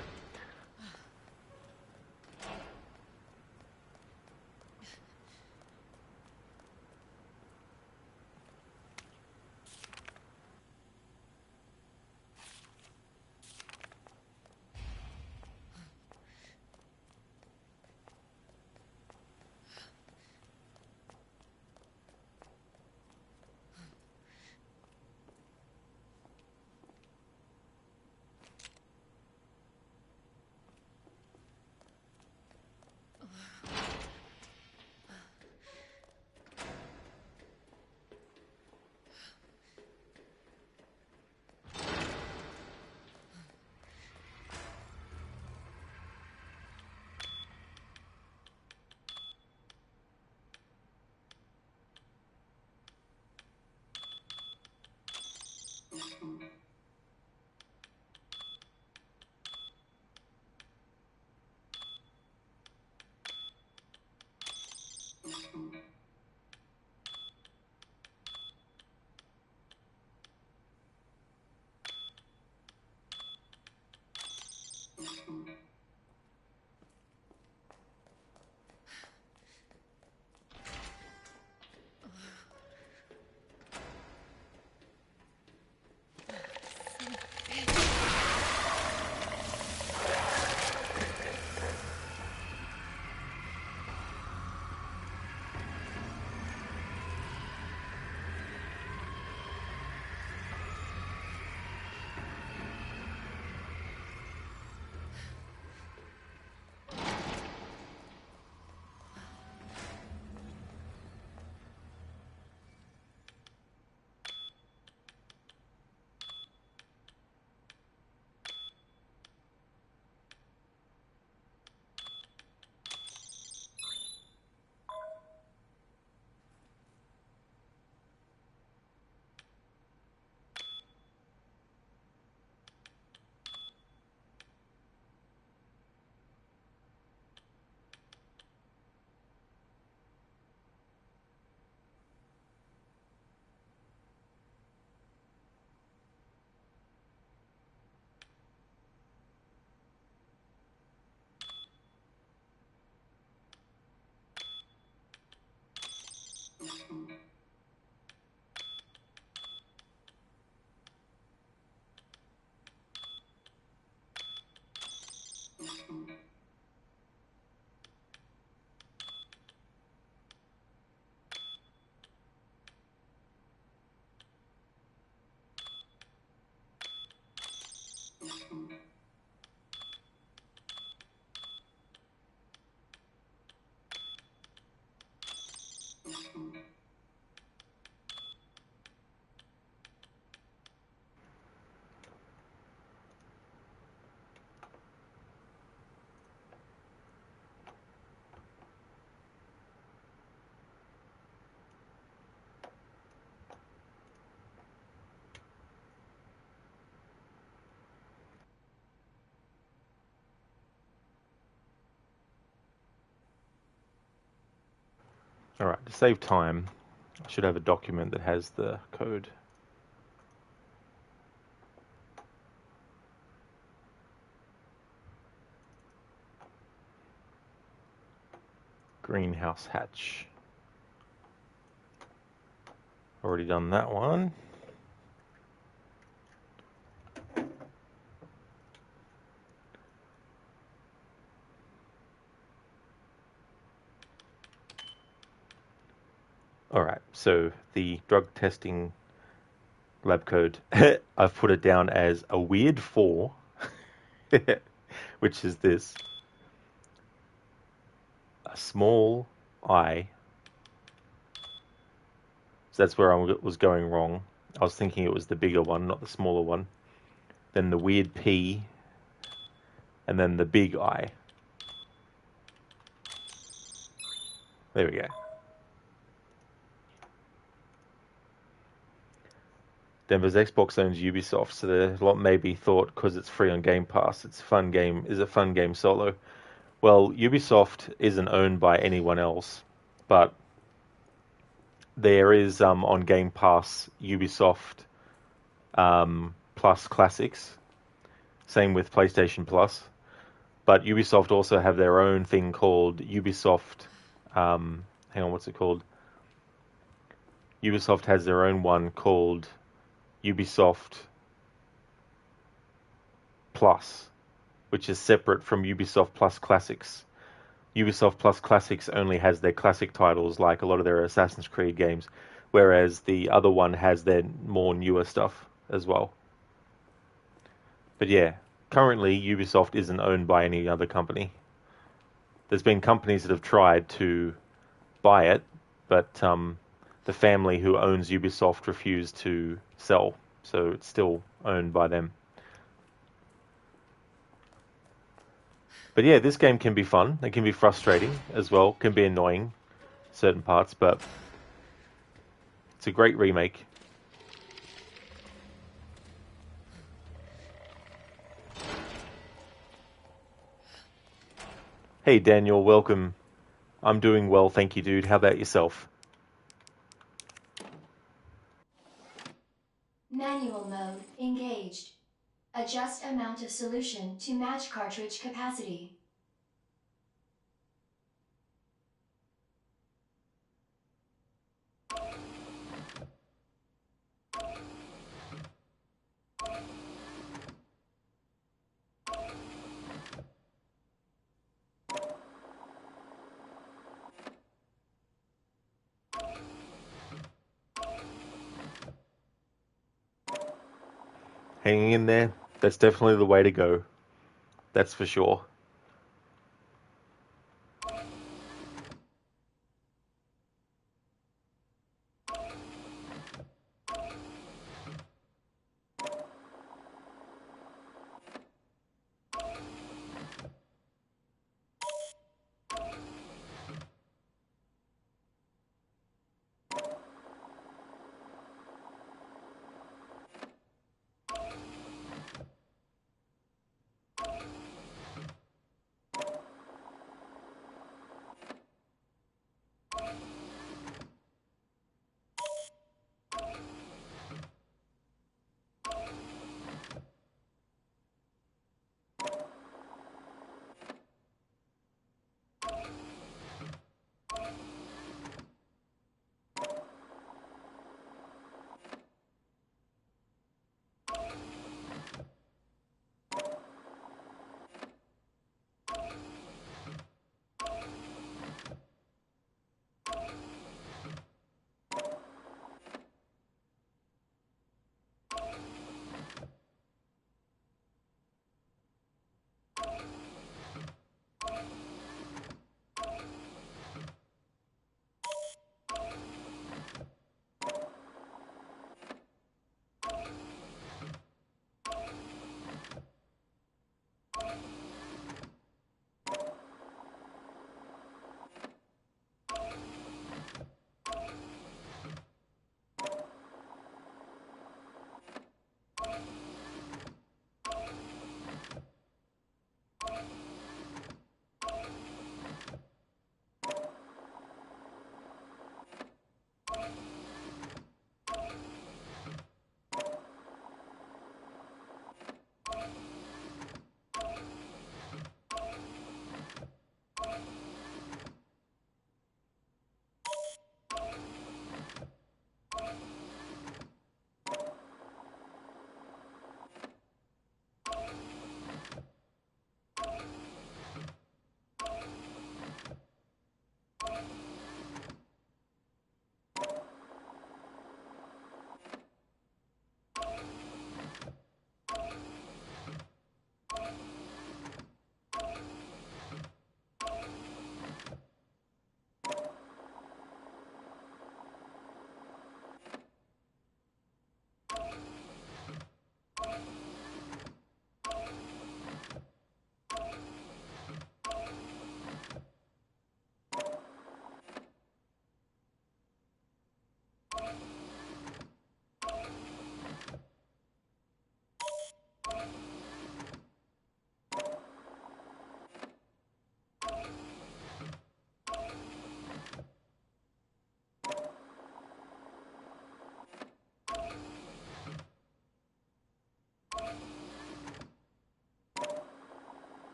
Alright, to save time, I should have a document that has the code. Greenhouse hatch. Already done that one. Alright, so the drug testing lab code, I've put it down as a weird 4, which is this. A small I. So that's where I was going wrong. I was thinking it was the bigger one, not the smaller one. Then the weird P, and then the big I. There we go. Denver's Xbox owns Ubisoft, so a lot maybe thought because it's free on Game Pass, it's a fun game. Is a fun game solo? Well, Ubisoft isn't owned by anyone else, but there is on Game Pass Ubisoft Plus Classics. Same with PlayStation Plus, but Ubisoft also have their own thing called Ubisoft. Hang on, what's it called? Ubisoft has their own one called Ubisoft Plus, which is separate from Ubisoft Plus Classics. Ubisoft Plus Classics only has their classic titles, like a lot of their Assassin's Creed games, whereas the other one has their more newer stuff as well. But yeah, currently Ubisoft isn't owned by any other company. There's been companies that have tried to buy it, but the family who owns Ubisoft refused to sell, so it's still owned by them. But yeah, this game can be fun. It can be frustrating as well. Can be annoying, certain parts, but it's a great remake. Hey Daniel, welcome. I'm doing well, thank you, dude. How about yourself? Manual mode engaged. Adjust amount of solution to match cartridge capacity. Hanging in there, that's definitely the way to go. That's for sure.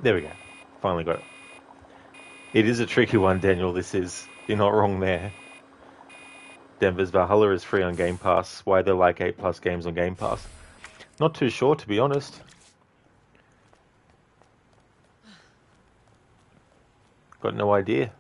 There we go. Finally got it. It is a tricky one, Daniel. This is. You're not wrong there. Denver's Valhalla is free on Game Pass. Why they're like 8+ games on Game Pass? Not too sure, to be honest. Got no idea.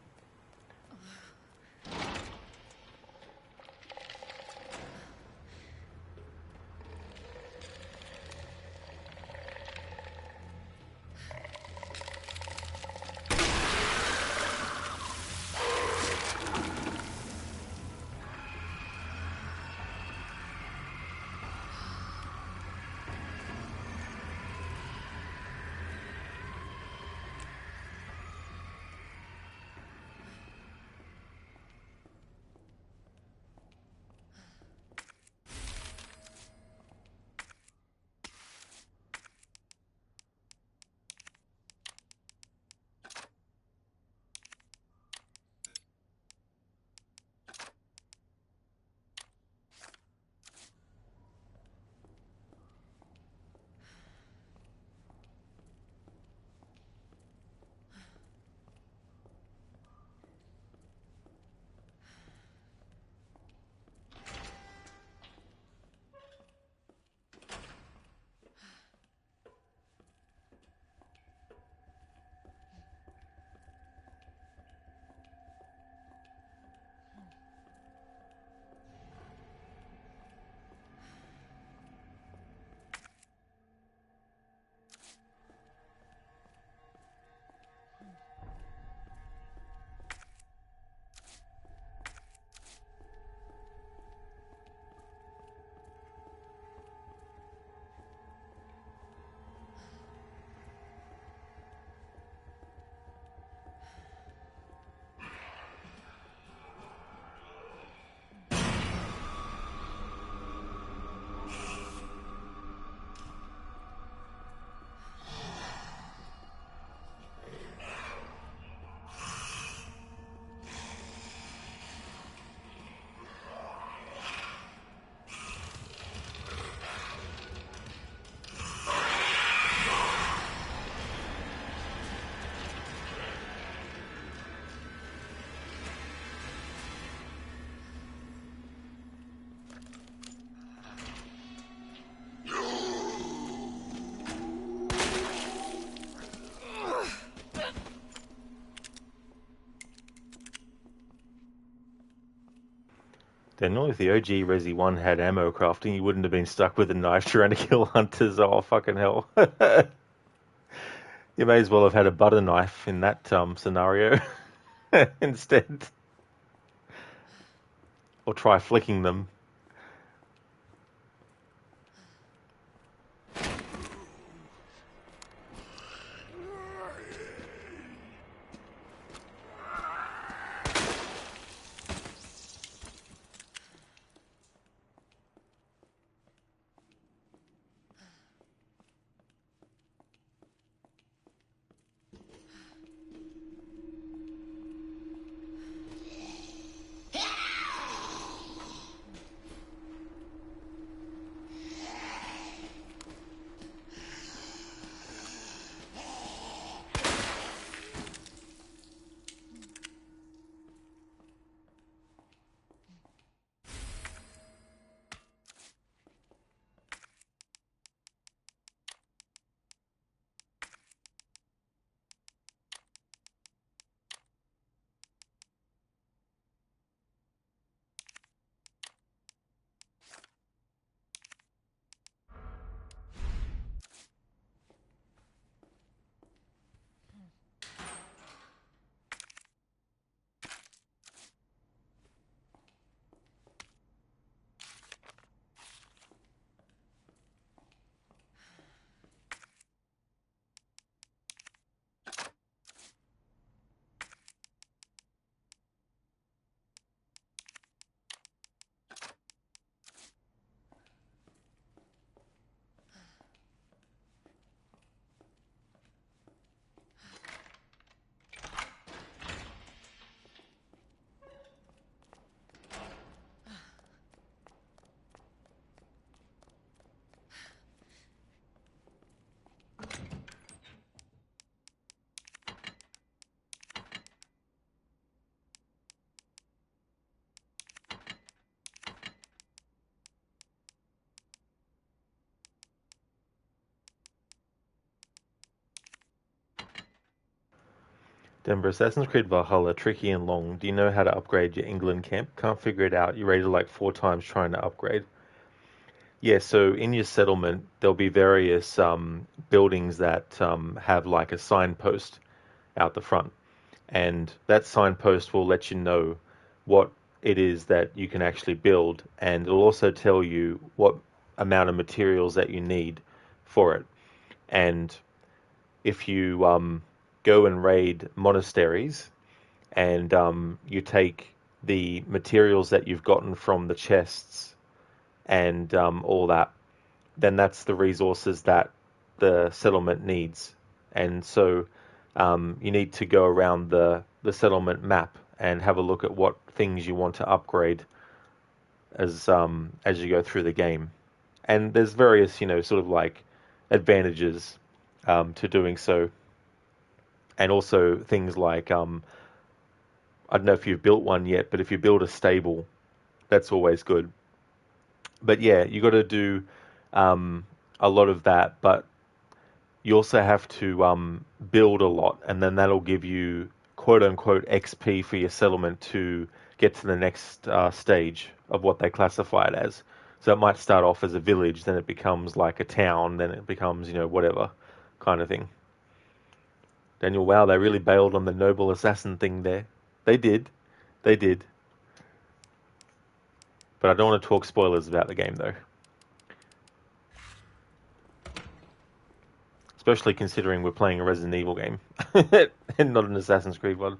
Then if the OG Resi 1 had ammo crafting, you wouldn't have been stuck with a knife trying to kill hunters. Oh, fucking hell. You may as well have had a butter knife in that scenario instead. Or try flicking them. Denver, Assassin's Creed Valhalla, tricky and long. Do you know how to upgrade your England camp? Can't figure it out. You raided like 4 times trying to upgrade. Yeah, so in your settlement, there'll be various buildings that have like a signpost out the front. And that signpost will let you know what it is that you can actually build. And it'll also tell you what amount of materials that you need for it. And if you go and raid monasteries and you take the materials that you've gotten from the chests and all that, then that's the resources that the settlement needs. And so you need to go around the settlement map and have a look at what things you want to upgrade as you go through the game. And there's various, sort of like advantages to doing so. And also things like, I don't know if you've built one yet, but if you build a stable, that's always good. But yeah, you got to do a lot of that, but you also have to build a lot, and then that'll give you quote-unquote XP for your settlement to get to the next stage of what they classify it as. So it might start off as a village, then it becomes like a town, then it becomes, whatever kind of thing. Daniel, wow, they really bailed on the noble assassin thing there. They did. They did. But I don't want to talk spoilers about the game, though. Especially considering we're playing a Resident Evil game. And not an Assassin's Creed one.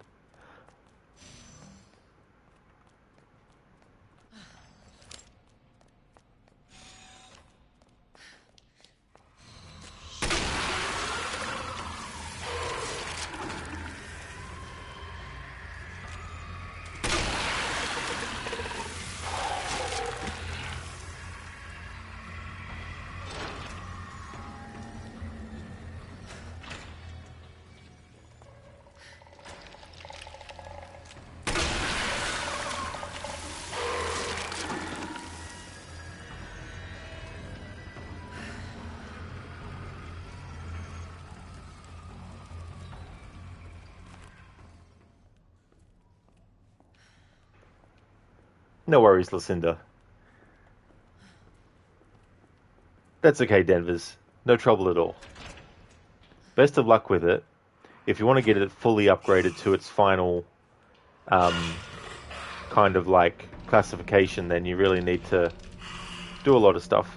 No worries, Lucinda. That's okay, Denvers. No trouble at all. Best of luck with it. If you want to get it fully upgraded to its final kind of like classification, then you really need to do a lot of stuff.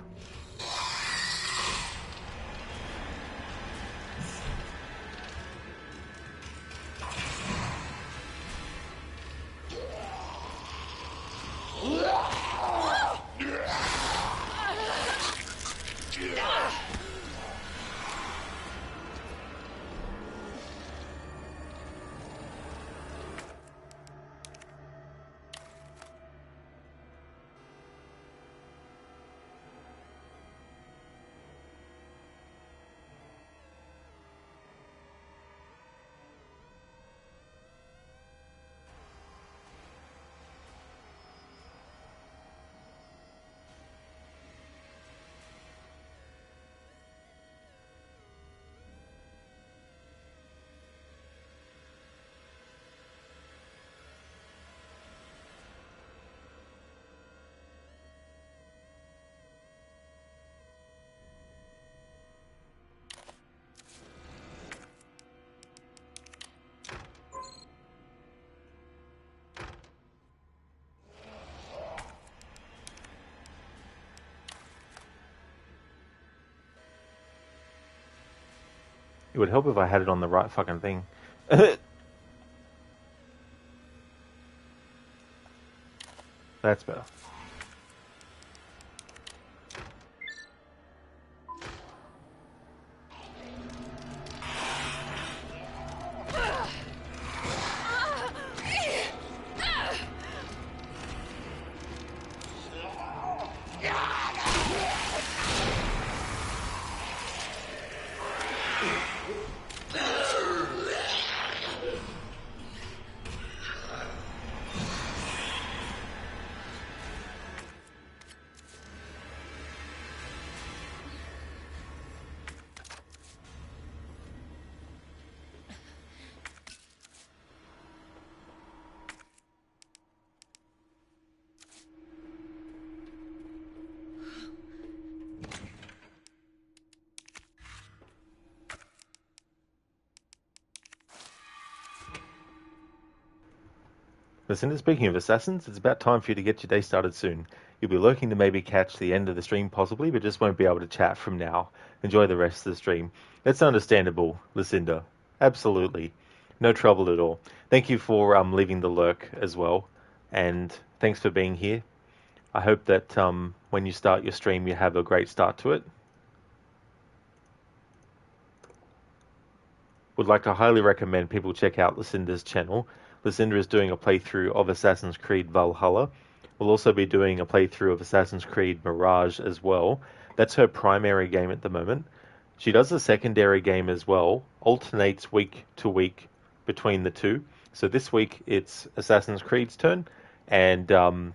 It would help if I had it on the right fucking thing. That's better. Listen, speaking of assassins, it's about time for you to get your day started soon. You'll be lurking to maybe catch the end of the stream possibly, but just won't be able to chat from now. Enjoy the rest of the stream. That's understandable, Lucinda. Absolutely. No trouble at all. Thank you for leaving the lurk as well, and thanks for being here. I hope that when you start your stream, you have a great start to it. Would like to highly recommend people check out Lucinda's channel. Lucinda is doing a playthrough of Assassin's Creed Valhalla. We'll also be doing a playthrough of Assassin's Creed Mirage as well. That's her primary game at the moment. She does a secondary game as well, alternates week to week between the two. So this week it's Assassin's Creed's turn, and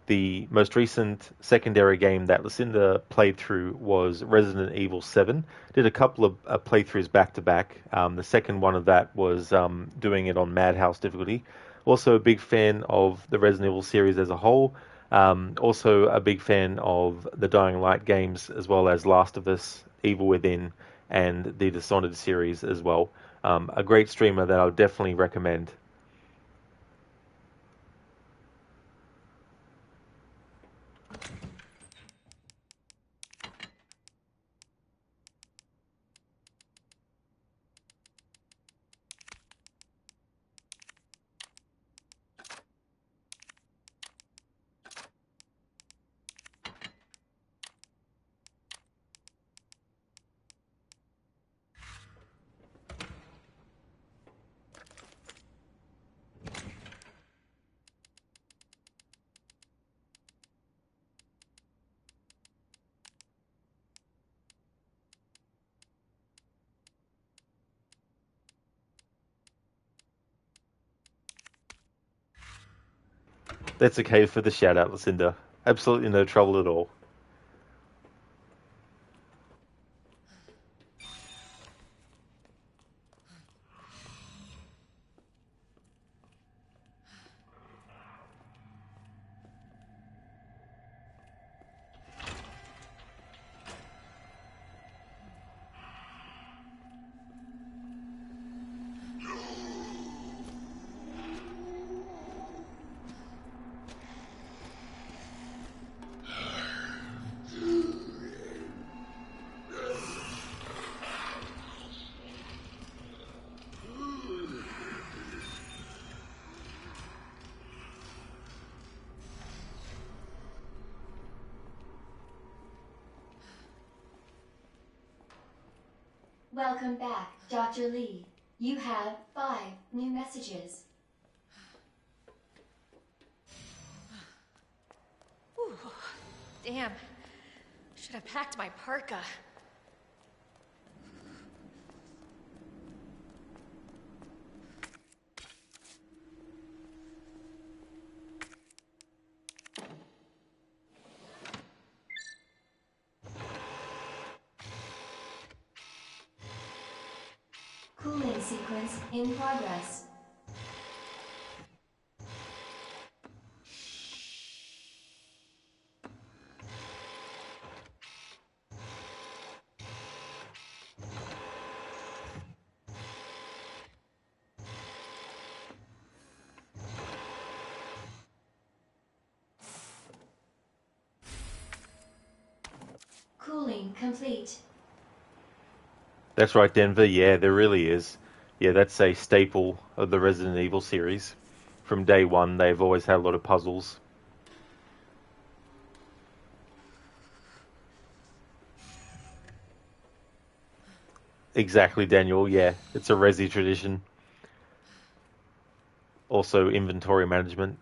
the most recent secondary game that Lucinda played through was Resident Evil 7. Did a couple of playthroughs back to back. The second one of that was doing it on Madhouse difficulty. Also a big fan of the Resident Evil series as a whole. Also a big fan of the Dying Light games, as well as Last of Us, Evil Within, and the Dishonored series as well. A great streamer that I would definitely recommend. That's okay for the shout out, Lucinda. Absolutely no trouble at all. Welcome back, Dr. Lee. You have 5 new messages. Ooh, damn. Should have packed my parka. Cooling sequence in progress. Cooling complete. That's right, Denver. Yeah, there really is. Yeah, that's a staple of the Resident Evil series. From day one, they've always had a lot of puzzles. Exactly, Daniel. Yeah, it's a Resi tradition. Also, inventory management.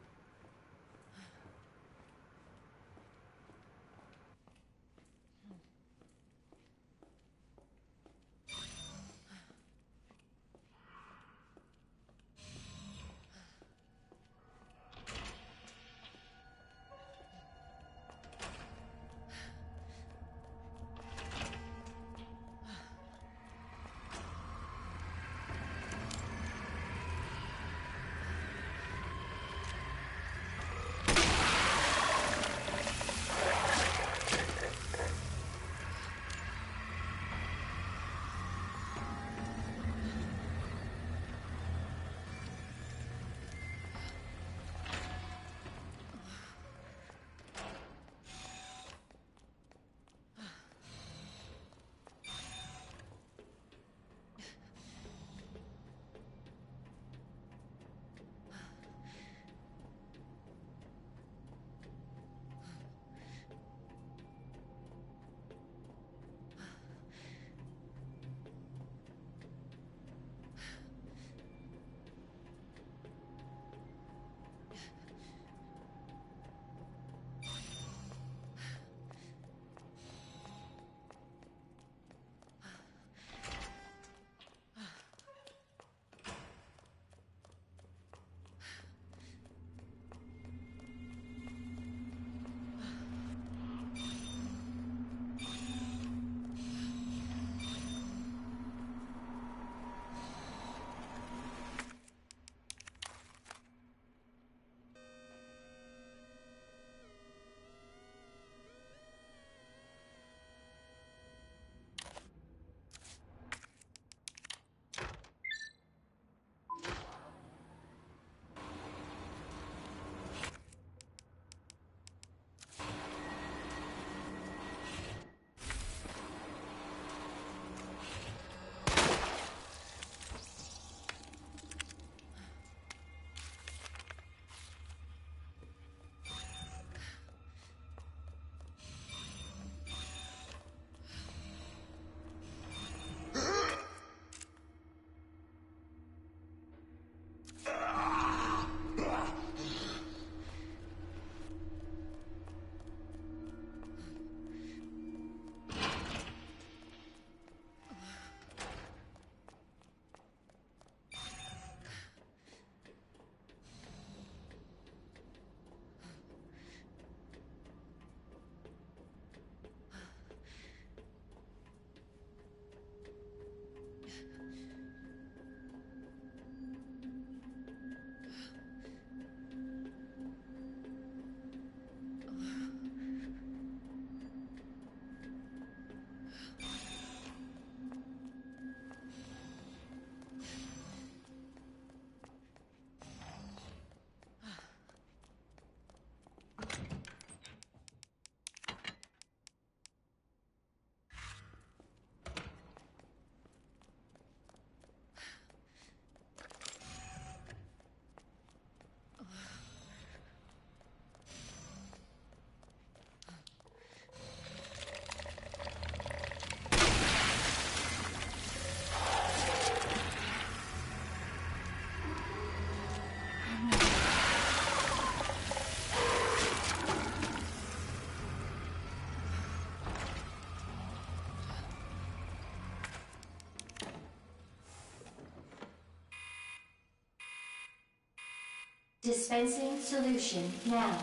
Dispensing solution now.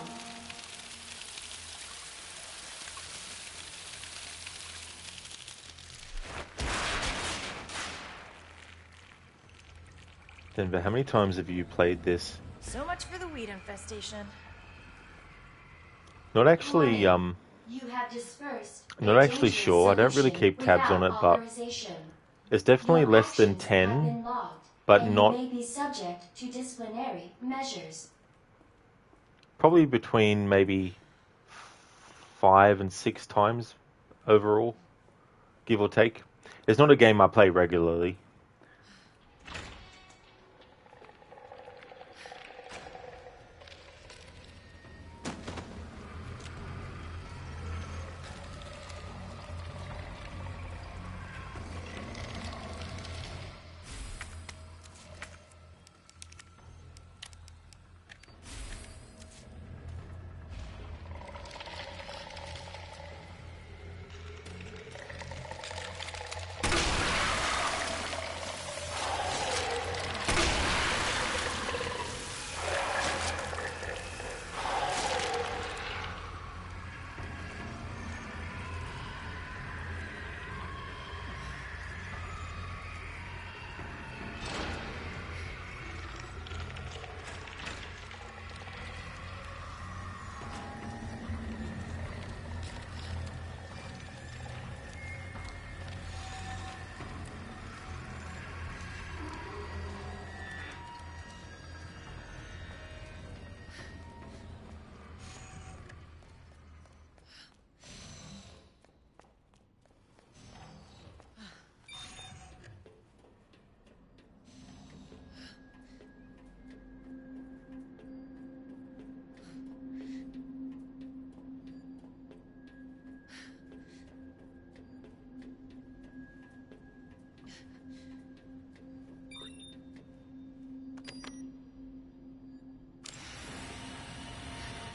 Denver, how many times have you played this? So much for the weed infestation. Not actually, You have dispersed not a actually dangerous sure. I don't really solution keep tabs on without it, but authorization. it's definitely Your less than actions have 10, been logged, but and not you may be subject to disciplinary measures. probably between maybe 5 and 6 times overall, give or take. It's not a game I play regularly.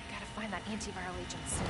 Gotta find that antiviral agent soon.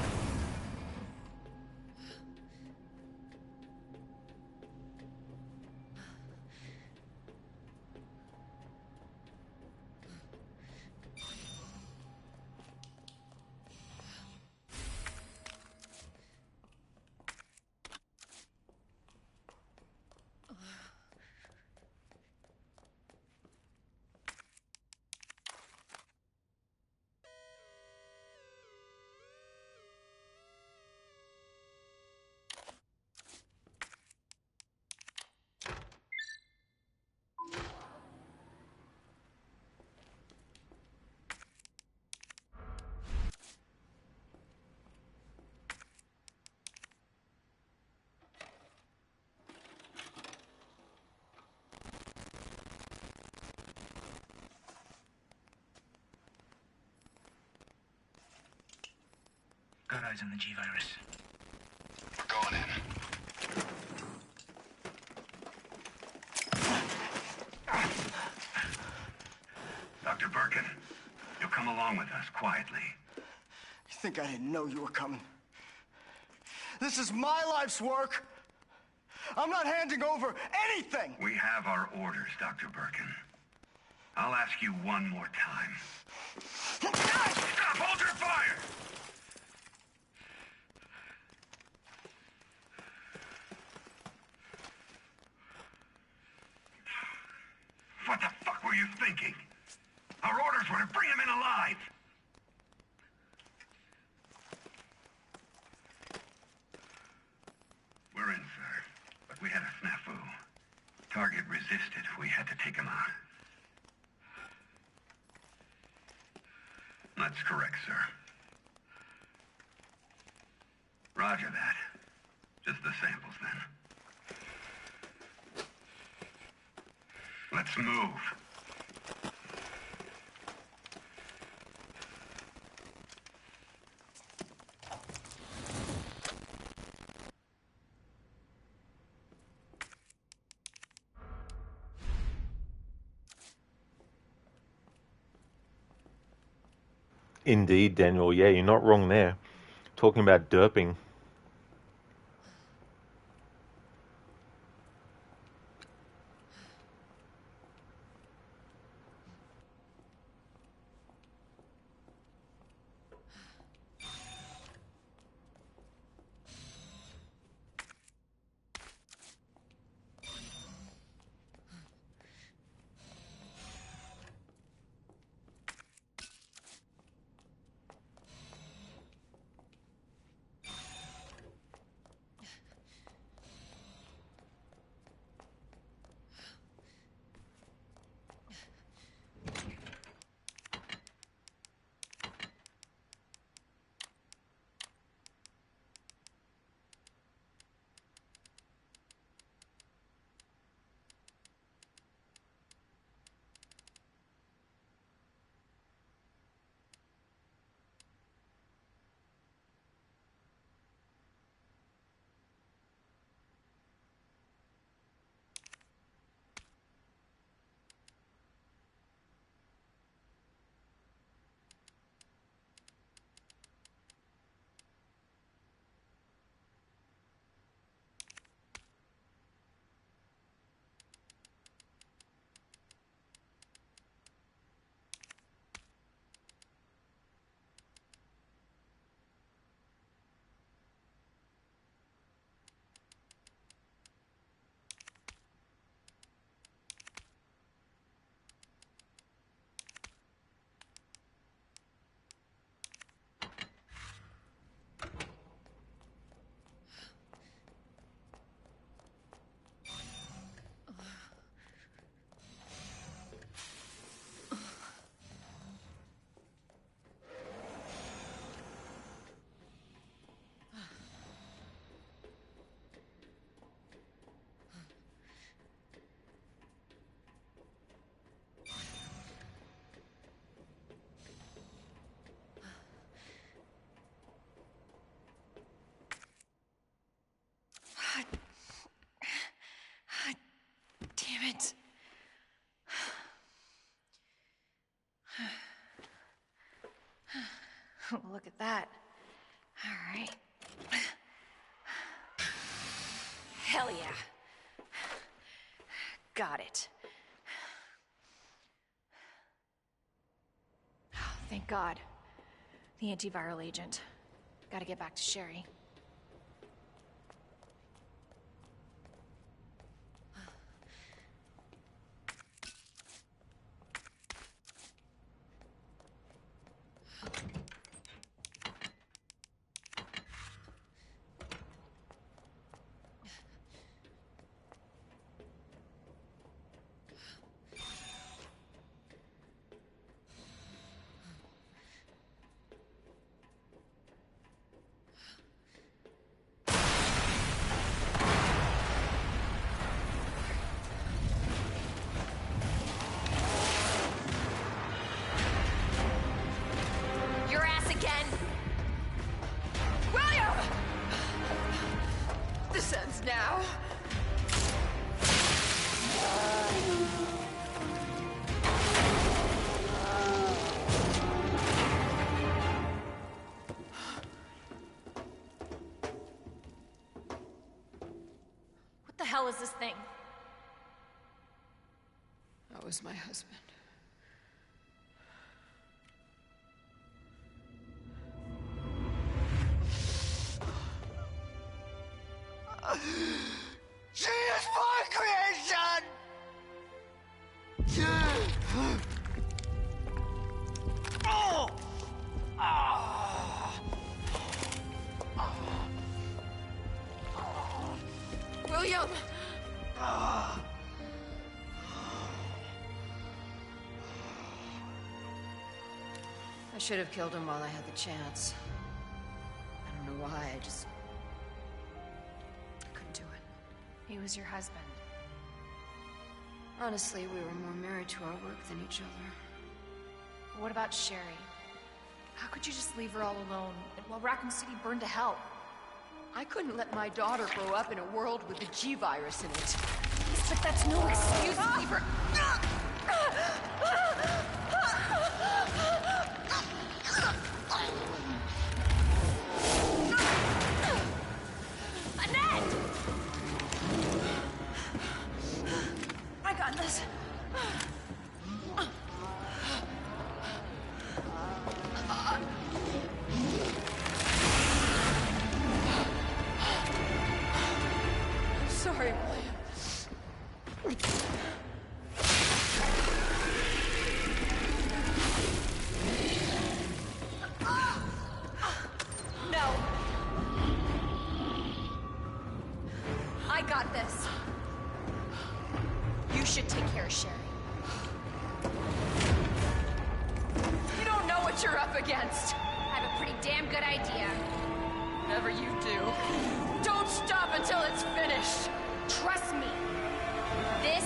Got eyes on the G-Virus. We're going in. Dr. Birkin, you'll come along with us quietly. You think I didn't know you were coming? This is my life's work. I'm not handing over anything. We have our orders, Dr. Birkin. I'll ask you one more time. Stop! Hold your fire! What the fuck were you thinking? Our orders were to bring him in alive. We're in, sir. But we had a snafu. Target resisted. We had to take him out. That's correct, sir. Roger that. Just the samples, then. Let's move. Indeed, Daniel. Yeah, you're not wrong there. Talking about derping. Look at that. All right. Hell yeah. Got it. Oh, thank God. The antiviral agent. Gotta get back to Sherry. Your ass again! William! This ends now. What the hell is this thing? That was my husband. She is my creation! Oh! William! I should have killed him while I had the chance. I don't know why, I couldn't do it. He was your husband. Honestly, we were more married to our work than each other. What about Sherry? How could you just leave her all alone while Raccoon City burned to hell? I couldn't let my daughter grow up in a world with the G virus in it. Yes, but that's no excuse to leave her. Annette! I got this. Sorry, William. No. I got this. You should take care of Sherry. You don't know what you're up against. I have a pretty damn good idea. Whatever you do, don't stop until it's finished. Trust me. This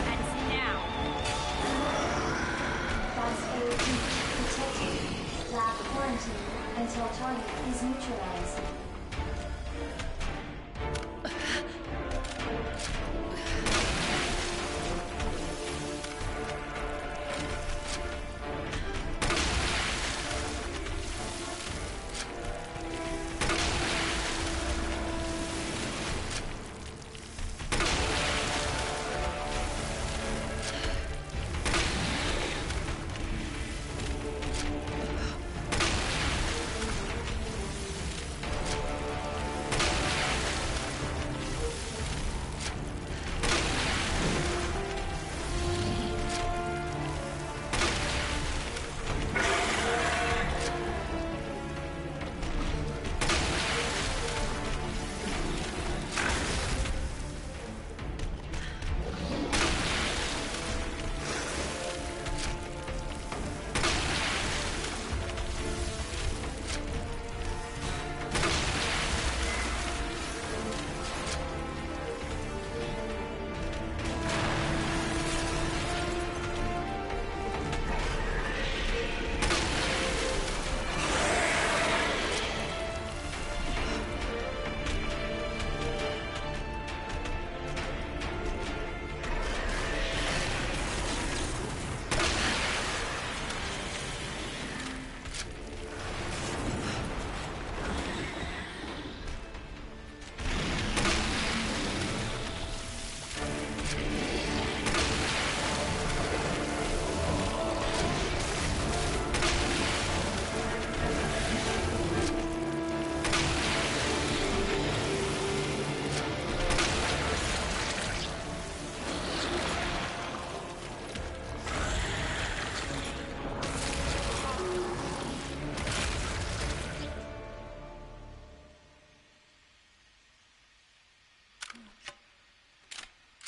ends now. Class A protected. Lab quarantine until target is neutralized.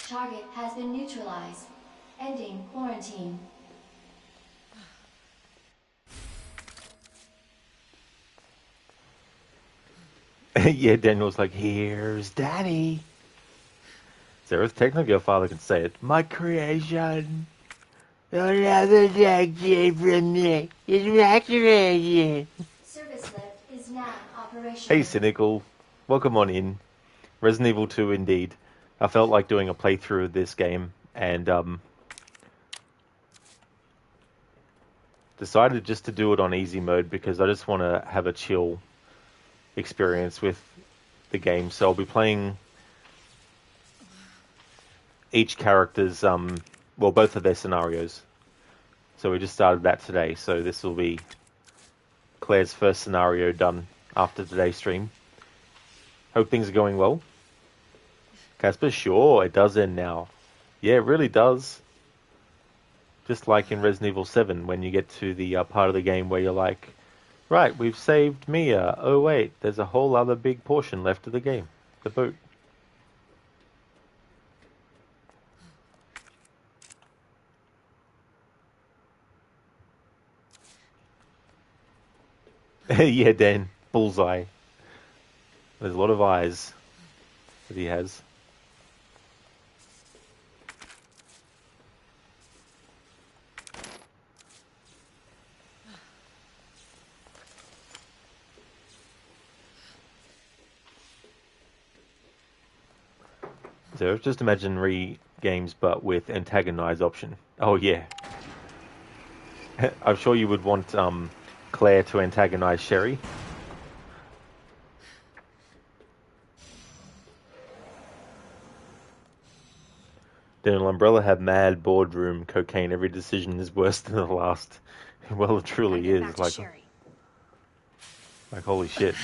Target has been neutralized. Ending quarantine. Yeah, Daniel's like, here's Daddy. Sarah, technically your father can say it. My creation. Another section from me. It's my creation. Service lift is now operational. Hey, Cynical. Welcome on in. Resident Evil 2, indeed. I felt like doing a playthrough of this game, and decided just to do it on easy mode because I just want to have a chill experience with the game. So I'll be playing each character's, well, both of their scenarios. So we just started that today, so this will be Claire's first scenario done after today's stream. Hope things are going well. Casper, sure, it does end now. Yeah, it really does. Just like in Resident Evil 7, when you get to the part of the game where you're like, right, we've saved Mia. Oh wait, there's a whole other big portion left of the game. The boat. Yeah, Dan. Bullseye. There's a lot of eyes that he has. So just imagine games, but with antagonize option. Oh yeah. I'm sure you would want Claire to antagonize Sherry. Daniel Umbrella have mad boardroom cocaine. Every decision is worse than the last. Well, it truly is. Like holy shit.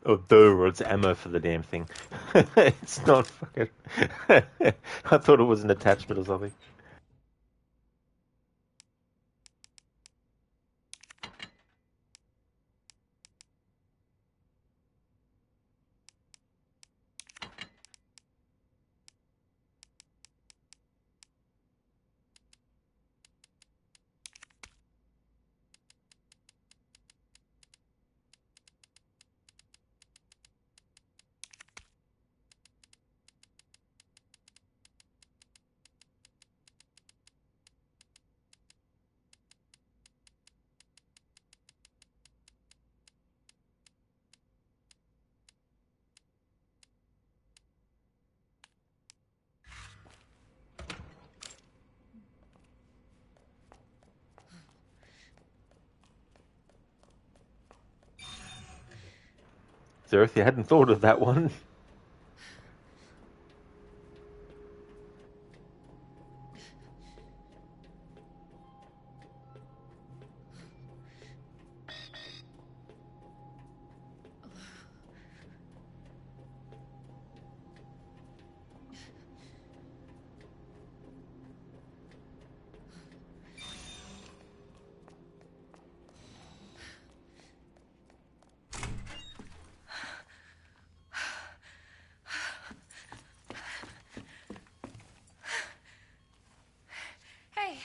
Oh, duh, it's ammo for the damn thing. It's not fucking... I thought it was an attachment or something. Zerith, you hadn't thought of that one. Hey.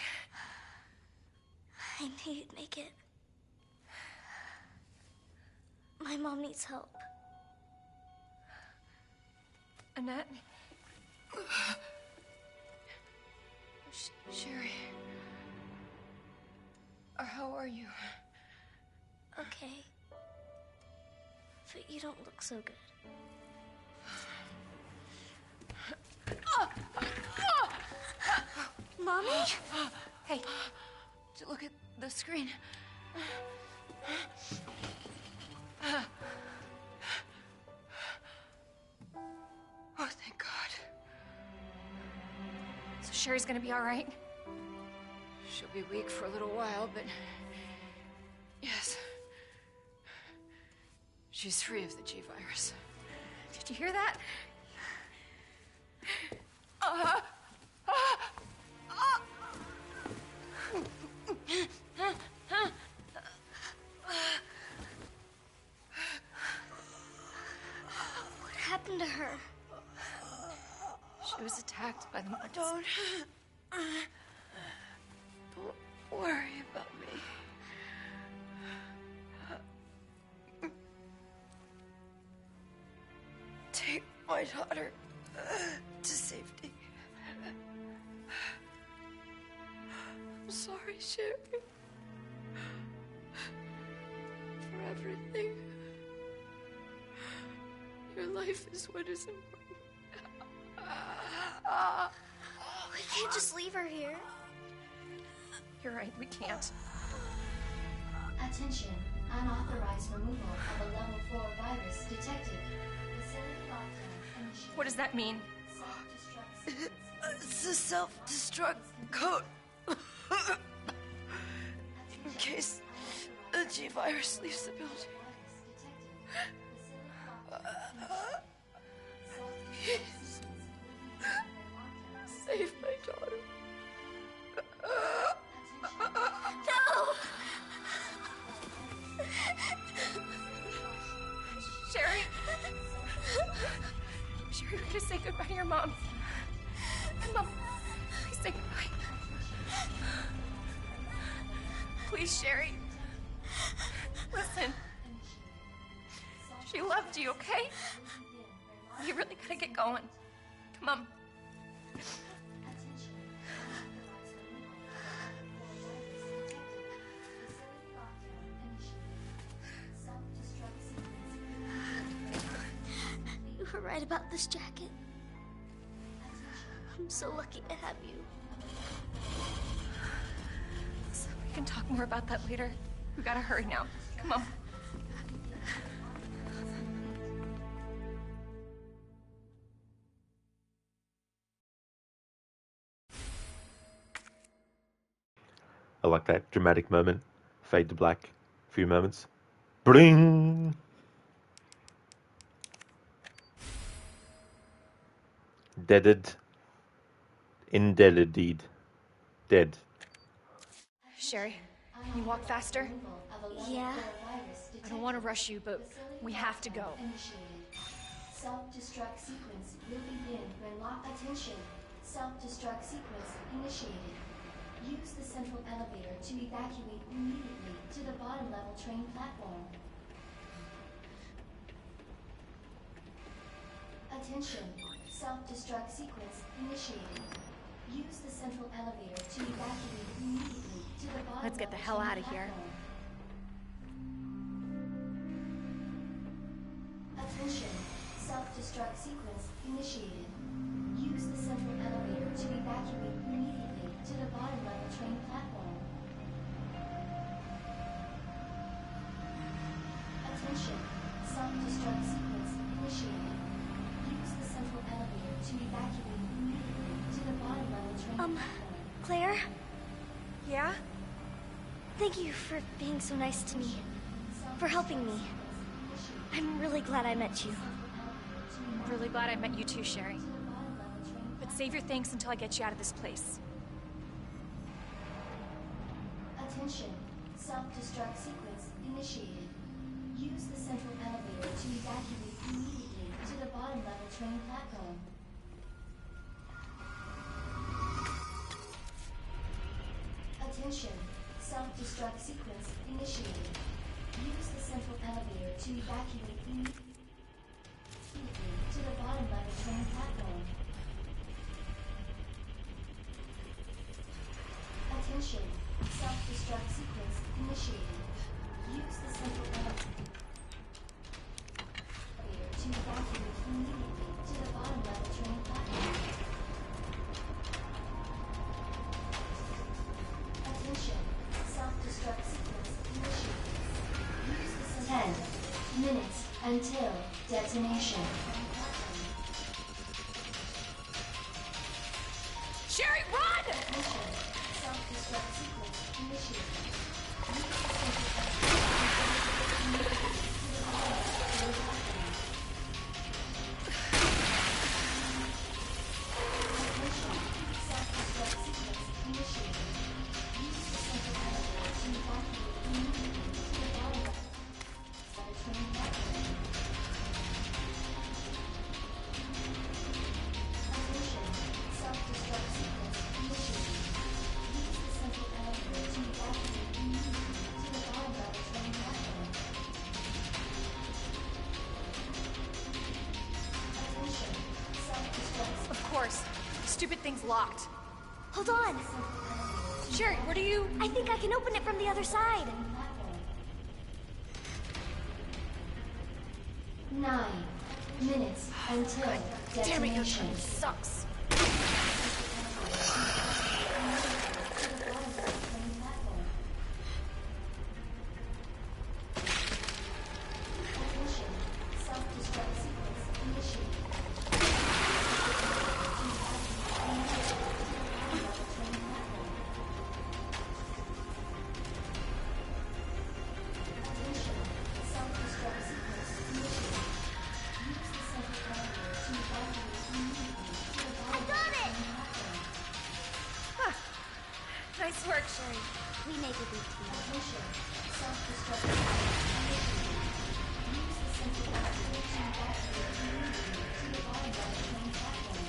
I knew you'd make it. My mom needs help. Annette? Sherry. How are you? Okay. But you don't look so good. Mommy? Hey, look at the screen. Oh, thank God. So Sherry's gonna be all right? She'll be weak for a little while, but yes. She's free of the G virus. Did you hear that? What happened to her? She was attacked by the monsters. Don't worry about me. Take my daughter to safety. I'm sorry, Sherry. For everything. Your life is what is important. We can't just leave her here. You're right, we can't. Attention. Unauthorized removal of a level 4 virus detected. Facility lockdown initiated. What does that mean? Self-destruct sequence. It's a self-destruct code. In case the G virus leaves the building. Please. Save my daughter. No! Sherry! Sherry, we're gonna say goodbye to your mom. Mom, please say goodbye. Please, Sherry. Listen. She loved you, okay? You really gotta get going. Come on. You were right about this jacket. I'm so lucky to have you. So we can talk more about that later. We gotta hurry now. Come on. I like that dramatic moment. Fade to black. A few moments. Bling! Deaded. Indeed. Dead. Sherry, can you walk faster? Yeah. I don't want to rush you, but we have to go. Self-destruct sequence will begin when locked. Attention. Self-destruct sequence initiated. Use the central elevator to evacuate immediately to the bottom level train platform. Attention. Self-destruct sequence initiated. Use the central elevator to evacuate immediately to the bottom Let's get the level hell train out of here. platform. Attention. Self-destruct sequence initiated. Use the central elevator to evacuate immediately to the bottom level train platform. Attention. Self-destruct sequence initiated. Use the central elevator to evacuate immediately to the bottom level train platform. Claire? Yeah? Thank you for being so nice to me. For helping me. I'm really glad I met you. I'm really glad I met you too, Sherry. But save your thanks until I get you out of this place. Attention. Self-destruct sequence initiated. Use the central elevator to evacuate immediately to the bottom level train platform. Attention. Self-destruct sequence initiated. Use the central elevator to evacuate immediately to the bottom level train platform. Attention. Self-destruct sequence initiated. Use the central elevator to evacuate immediately to the bottom level train platform. Attention. Self-destruct sequence initiated. Use the 10 minutes until detonation. Sherry, run! Attention. Self-destruct Self-destruct sequence initiated. Of course. Stupid thing's locked. Hold on. Sherry, what are you... I think I can open it from the other side. 9 minutes until Damn it, your detonation. time sucks. Self-destruct sequence initiated. Self-destruct sequence initiated. Use the central elevator to evacuate immediately to the I bottom got it! Huh. Nice work, Sherry. We make a big deal. Attention. Self-destruct sequence initiated. Use the central elevator to evacuate immediately to the bottom of the train platform.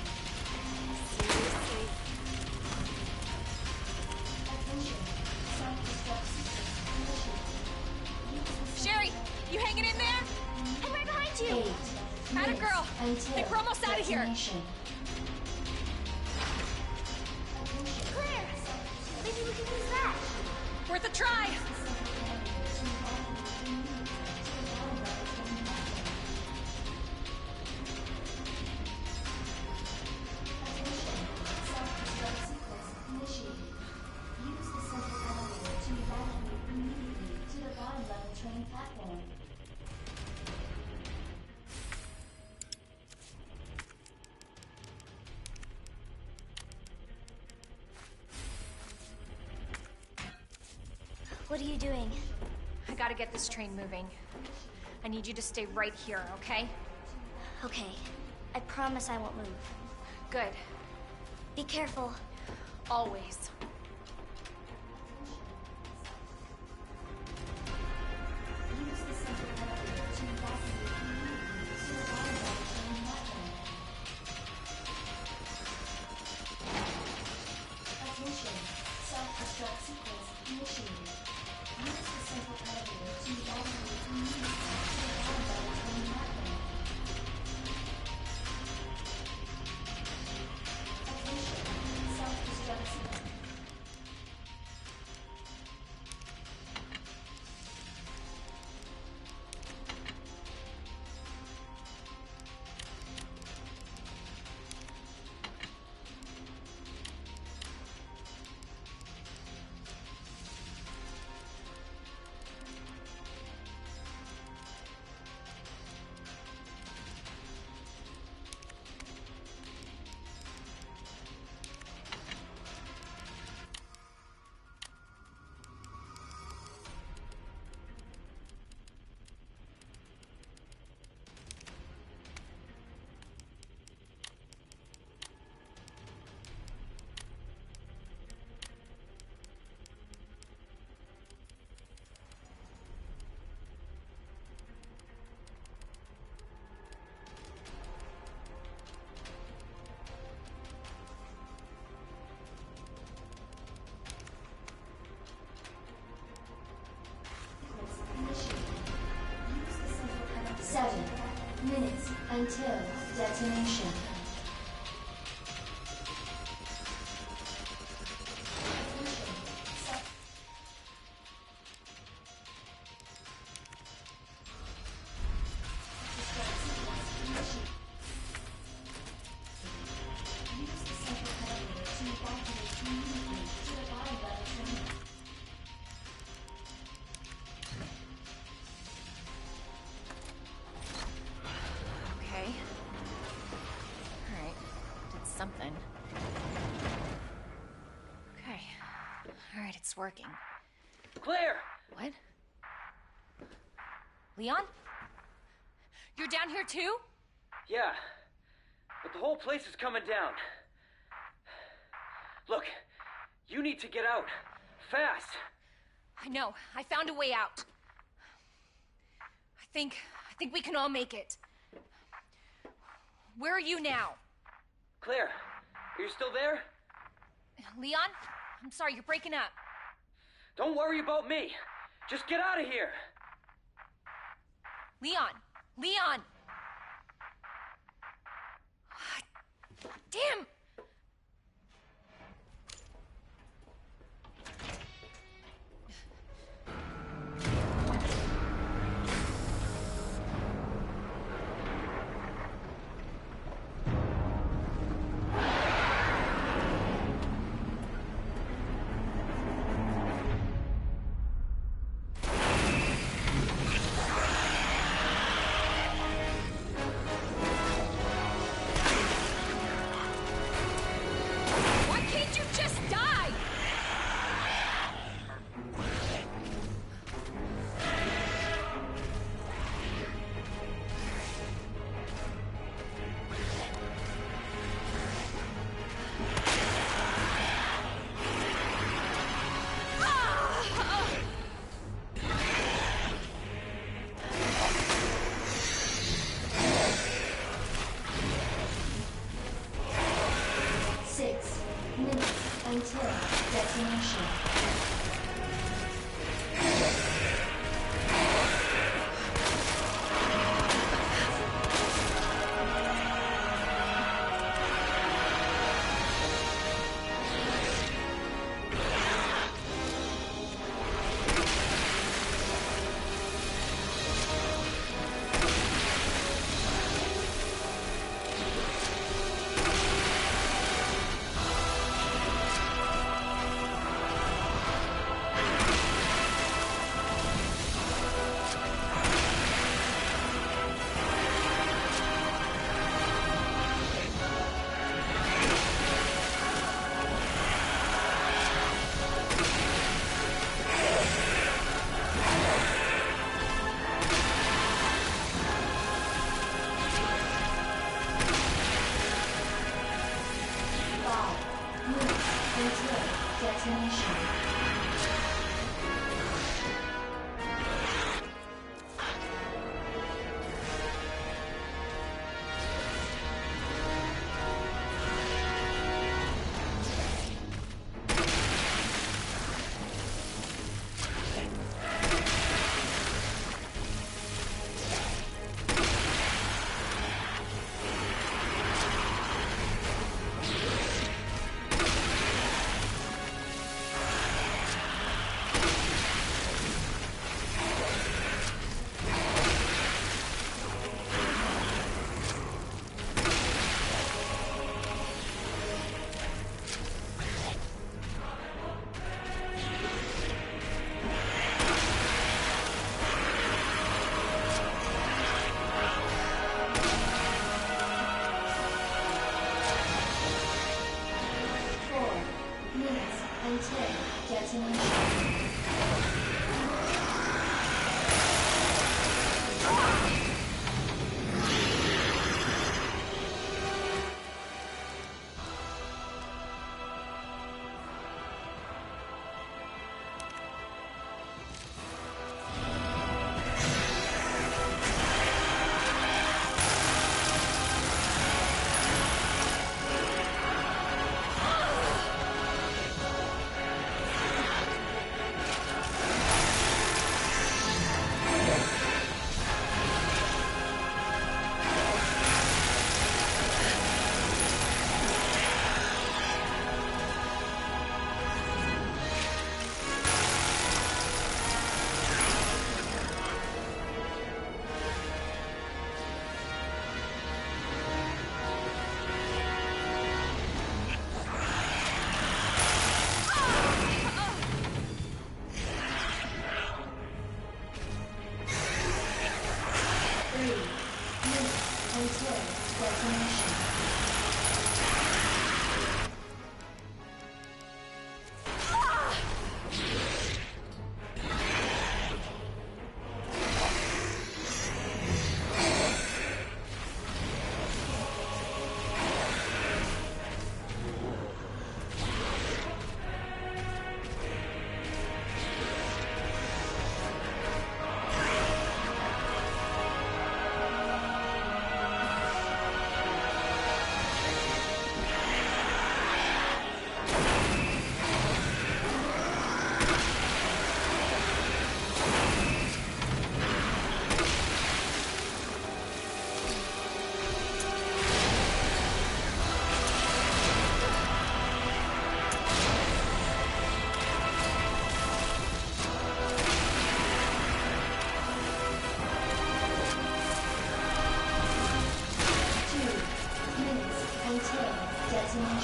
Seriously. Attention. Self-destruct sequence initiated. Sherry, you hanging in there? I'm right behind you! 8 Atta minutes girl. until Think we're almost out of here. detonation. Claire! Maybe we can use that! Worth a try. Self-destruct sequence initiated. Use the central elevator to evacuate immediately to the bottom level train platform. What are you doing? I gotta get this train moving. I need you to stay right here, okay? Okay. I promise I won't move. Good. Be careful. Always. Use the central elevator to evacuate immediately to the bottom level train platform. Attention. Self-destruct sequence initiated. Use the central elevator to evacuate immediately to the bottom level train platform. Attention. Self-destruct sequence. Use the central elevator. 7 minutes until detonation. Okay. Alright. Did something. Okay. All right, it's working. Claire! What? Leon? You're down here too? Yeah, but the whole place is coming down. Look, you need to get out. Fast. I know. I found a way out. I think we can all make it. Where are you now? Claire, are you still there? Leon? I'm sorry, you're breaking up. Don't worry about me. Just get out of here. Leon! Leon! Damn!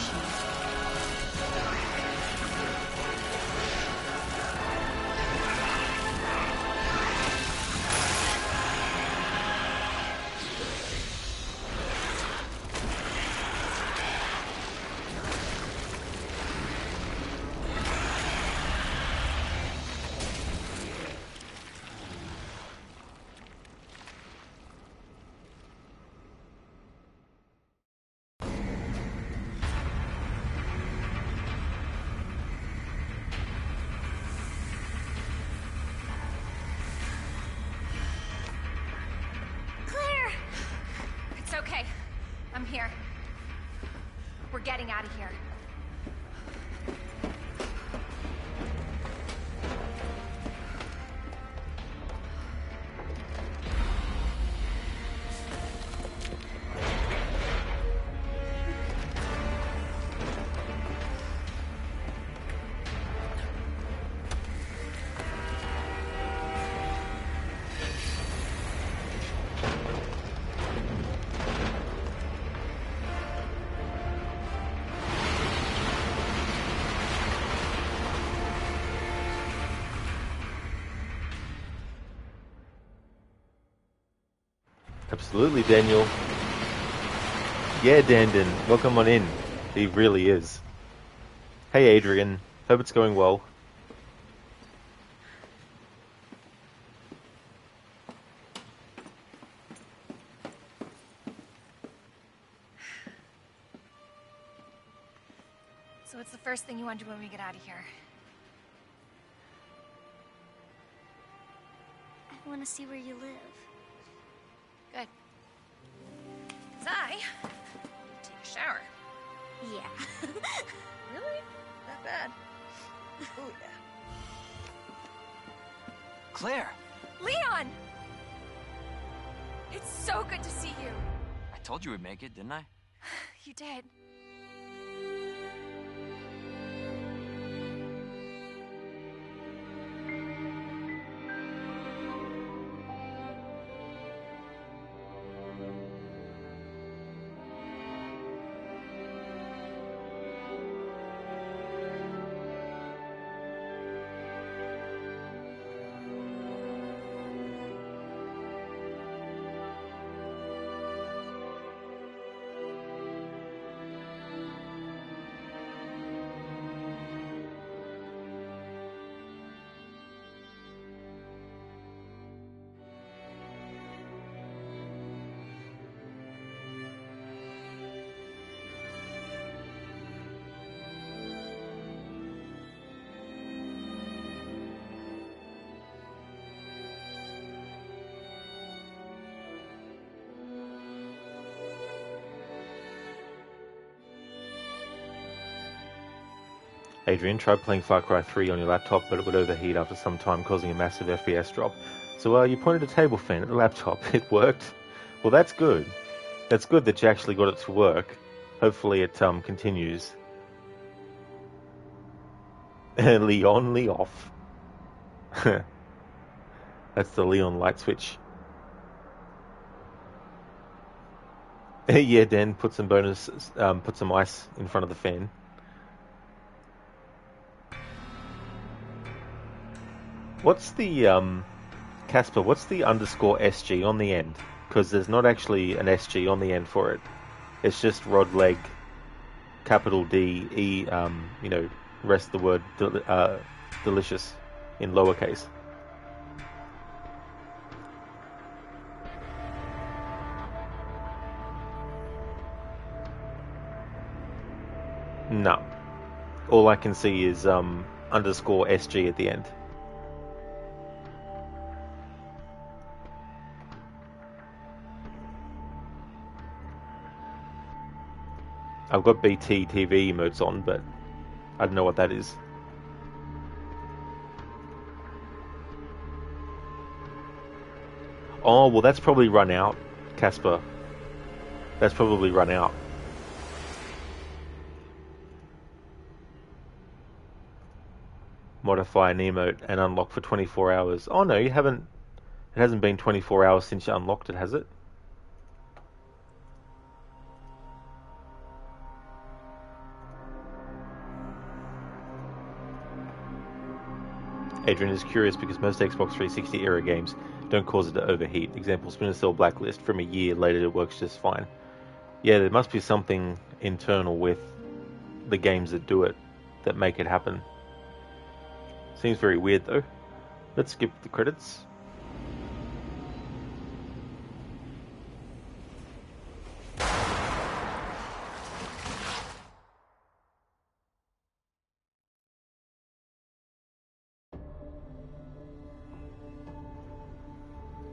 initiated. It's okay. I'm here. We're getting out of here. Absolutely, Daniel. Yeah, Dandon, welcome on in. He really is. Hey, Adrian. Hope it's going well. So what's the first thing you want to do when we get out of here? I want to see where you live. Good. 'Cause I need to take a shower. Yeah. Really? That bad? Oh, yeah. Claire! Leon! It's so good to see you. I told you we'd make it, didn't I? You did. Adrian, tried playing Far Cry 3 on your laptop, but it would overheat after some time, causing a massive FPS drop. So you pointed a table fan at the laptop. It worked. Well, that's good. That's good that you actually got it to work. Hopefully it continues. Leon, Lee off. That's the Leon light switch. Yeah, Dan, put some put some ice in front of the fan. What's the, Casper, what's the _SG on the end? Because there's not actually an SG on the end for it. It's just rod leg, capital D, E, rest of the word, delicious, in lowercase. No. All I can see is, _SG at the end. I've got BT TV emotes on, but I don't know what that is. Oh, well, that's probably run out, Casper. That's probably run out. Modify an emote and unlock for 24 hours. Oh no, you haven't. It hasn't been 24 hours since you unlocked it, has it? Adrian is curious because most Xbox 360 era games don't cause it to overheat. Example, Splinter Cell Blacklist. From a year later, it works just fine. Yeah, there must be something internal with the games that do it, that make it happen. Seems very weird though. Let's skip the credits.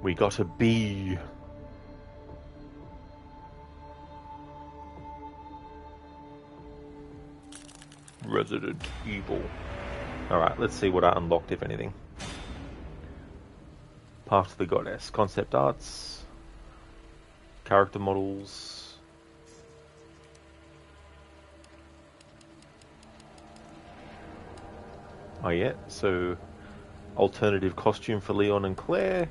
We got a B. Resident Evil. Alright, let's see what I unlocked, if anything. Path to the Goddess. Concept arts. Character models. Oh yeah, so alternative costume for Leon and Claire.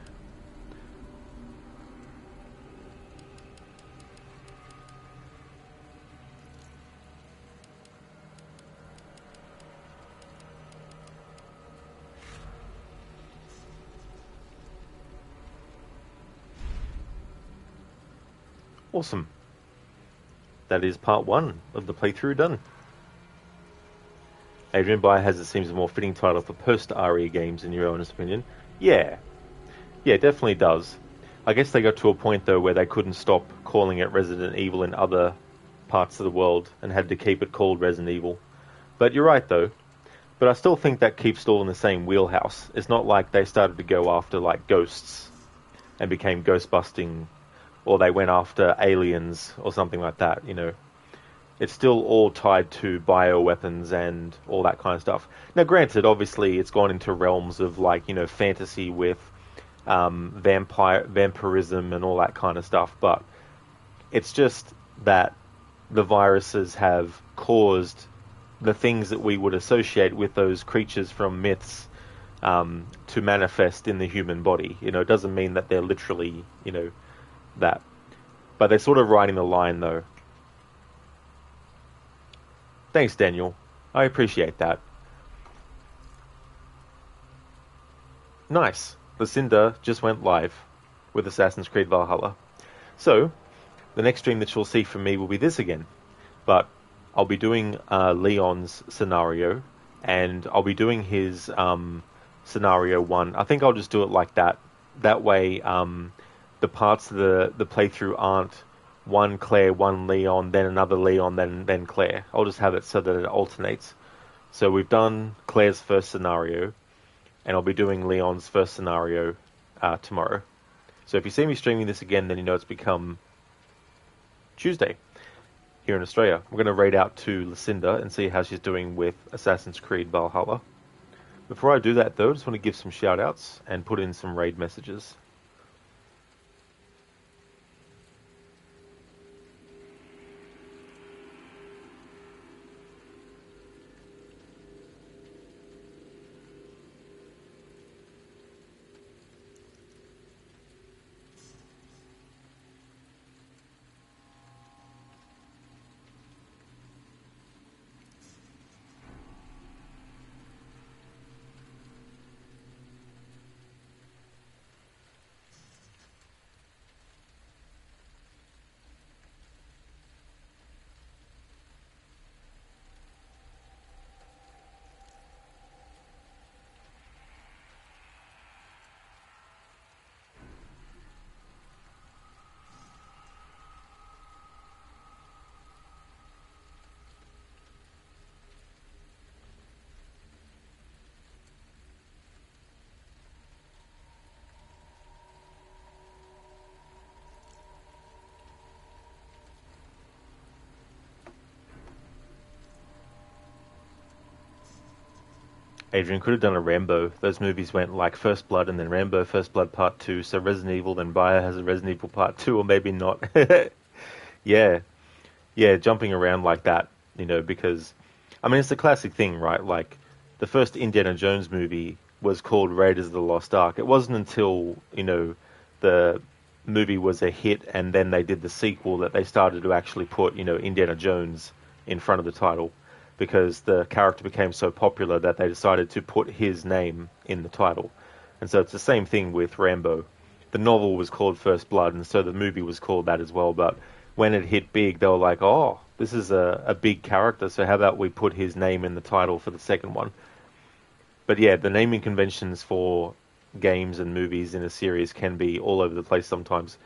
Awesome. That is part 1 of the playthrough done. Adrian Biohazard seems a more fitting title for post-RE games, in your honest opinion. Yeah. Yeah, it definitely does. I guess they got to a point, though, where they couldn't stop calling it Resident Evil in other parts of the world and had to keep it called Resident Evil. But you're right, though. But I still think that keeps it all in the same wheelhouse. It's not like they started to go after, like, ghosts and became ghost-busting, or they went after aliens or something like that, you know. It's still all tied to bioweapons and all that kind of stuff. Now, granted, obviously, it's gone into realms of, like, you know, fantasy with vampirism and all that kind of stuff, but it's just that the viruses have caused the things that we would associate with those creatures from myths to manifest in the human body. You know, it doesn't mean that they're literally, you know, that. But they're sort of riding the line, though. Thanks, Daniel. I appreciate that. Nice. Lucinda just went live with Assassin's Creed Valhalla. So, the next stream that you'll see from me will be this again. But I'll be doing Leon's scenario, and I'll be doing his scenario 1. I think I'll just do it like that. That way, the parts of the playthrough aren't one Claire, one Leon, then another Leon, then Claire. I'll just have it so that it alternates. So we've done Claire's first scenario, and I'll be doing Leon's first scenario tomorrow. So if you see me streaming this again, then you know it's become Tuesday here in Australia. We're going to raid out to Lucinda and see how she's doing with Assassin's Creed Valhalla. Before I do that, though, I just want to give some shout-outs and put in some raid messages. Adrian could have done a Rambo. Those movies went like First Blood and then Rambo, First Blood Part 2, so Resident Evil, then Biohazard Resident Evil Part 2, or maybe not. Yeah. Yeah, jumping around like that, you know, because, I mean, it's the classic thing, right? Like, the first Indiana Jones movie was called Raiders of the Lost Ark. It wasn't until, you know, the movie was a hit and then they did the sequel that they started to actually put, you know, Indiana Jones in front of the title. because the character became so popular that they decided to put his name in the title. And so it's the same thing with Rambo. The novel was called First Blood, and so the movie was called that as well. But when it hit big, they were like, oh, this is a big character, so how about we put his name in the title for the second one? But yeah, the naming conventions for games and movies in a series can be all over the place sometimes.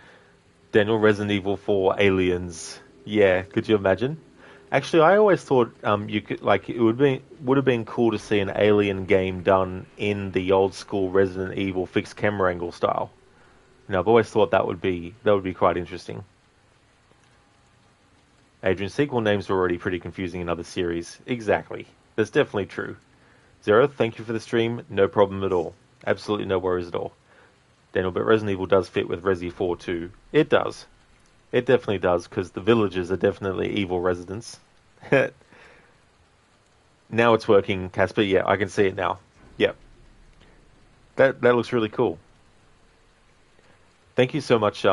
Daniel, Resident Evil 4, Aliens. Yeah, could you imagine? Actually, I always thought you could it would have been cool to see an Alien game done in the old school Resident Evil fixed camera angle style. You know, I've always thought that would be quite interesting. Adrian, sequel names were already pretty confusing in other series. Exactly. That's definitely true. Zero, thank you for the stream. No problem at all. Absolutely no worries at all. Daniel, but Resident Evil does fit with Resi 4 too. It does. It definitely does, because the villagers are definitely evil residents. Now it's working, Casper. Yeah, I can see it now. Yep. That looks really cool. Thank you so much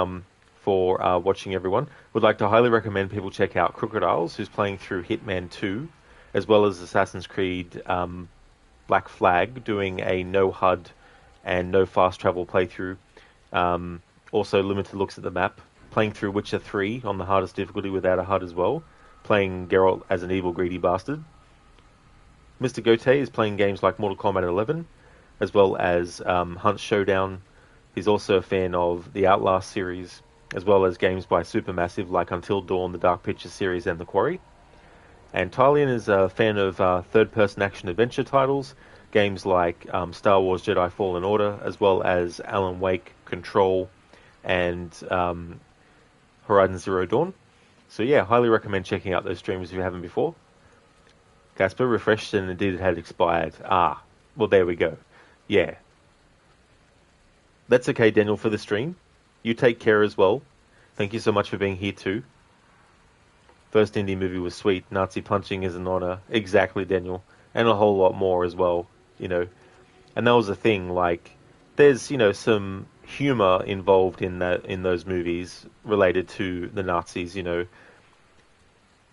for watching, everyone. Would like to highly recommend people check out Crocodiles, who's playing through Hitman 2, as well as Assassin's Creed Black Flag, doing a no HUD and no fast travel playthrough. Also limited looks at the map. Playing through Witcher 3 on the hardest difficulty without a HUD as well. Playing Geralt as an evil, greedy bastard. Mr. Gote is playing games like Mortal Kombat 11, as well as Hunt Showdown. He's also a fan of the Outlast series, as well as games by Supermassive like Until Dawn, the Dark Pictures series, and The Quarry. And Tylian is a fan of third-person action-adventure titles, games like Star Wars Jedi Fallen Order, as well as Alan Wake, Control, and Horizon Zero Dawn. So yeah, highly recommend checking out those streams if you haven't before. Casper refreshed and indeed it had expired. Ah, well there we go. Yeah. That's okay, Daniel, for the stream. You take care as well. Thank you so much for being here too. First indie movie was sweet. Nazi punching is an honor. Exactly, Daniel. And a whole lot more as well, you know. And that was the thing, like, there's, you know, some humor involved in those movies related to the Nazis, you know.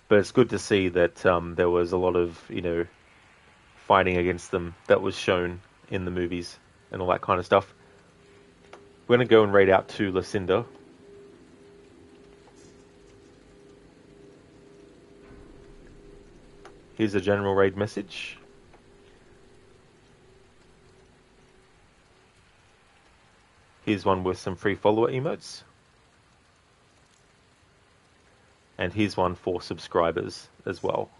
But it's good to see that there was a lot of, you know, fighting against them that was shown in the movies and all that kind of stuff. We're going to go and raid out to Lucinda. Here's a general raid message. Here's one with some free follower emotes. And here's one for subscribers as well.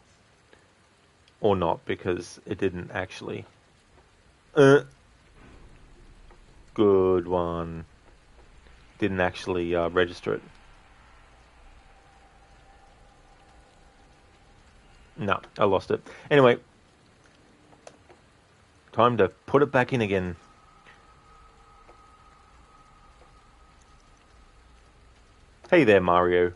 Or not, because it didn't actually. Good one. Didn't actually register it. No, I lost it. Anyway. Time to put it back in again. Hey there, Mario.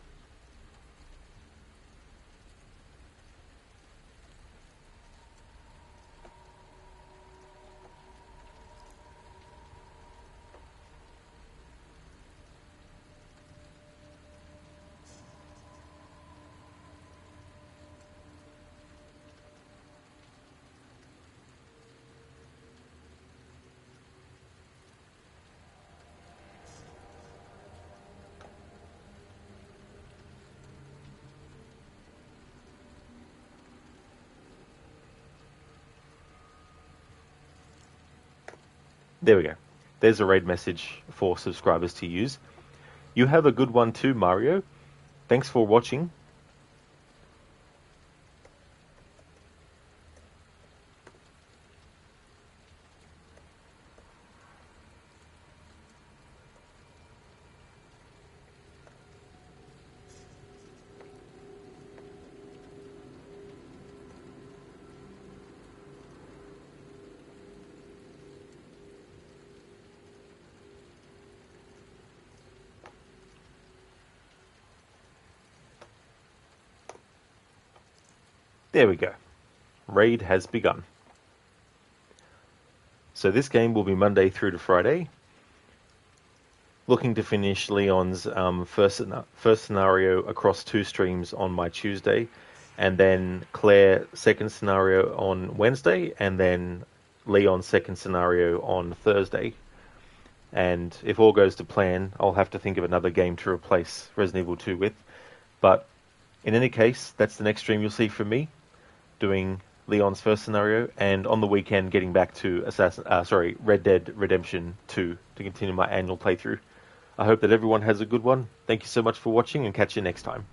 There we go. There's a raid message for subscribers to use. You have a good one too, Mario. Thanks for watching. There we go. Raid has begun. So this game will be Monday through to Friday. Looking to finish Leon's first scenario across 2 streams on my Tuesday. and then Claire second scenario on Wednesday, and then Leon's second scenario on Thursday. And if all goes to plan, I'll have to think of another game to replace Resident Evil 2 with. But in any case, that's the next stream you'll see from me, doing Leon's first scenario, and on the weekend getting back to Red Dead Redemption 2 to continue my annual playthrough. I hope that everyone has a good one. Thank you so much for watching, and catch you next time.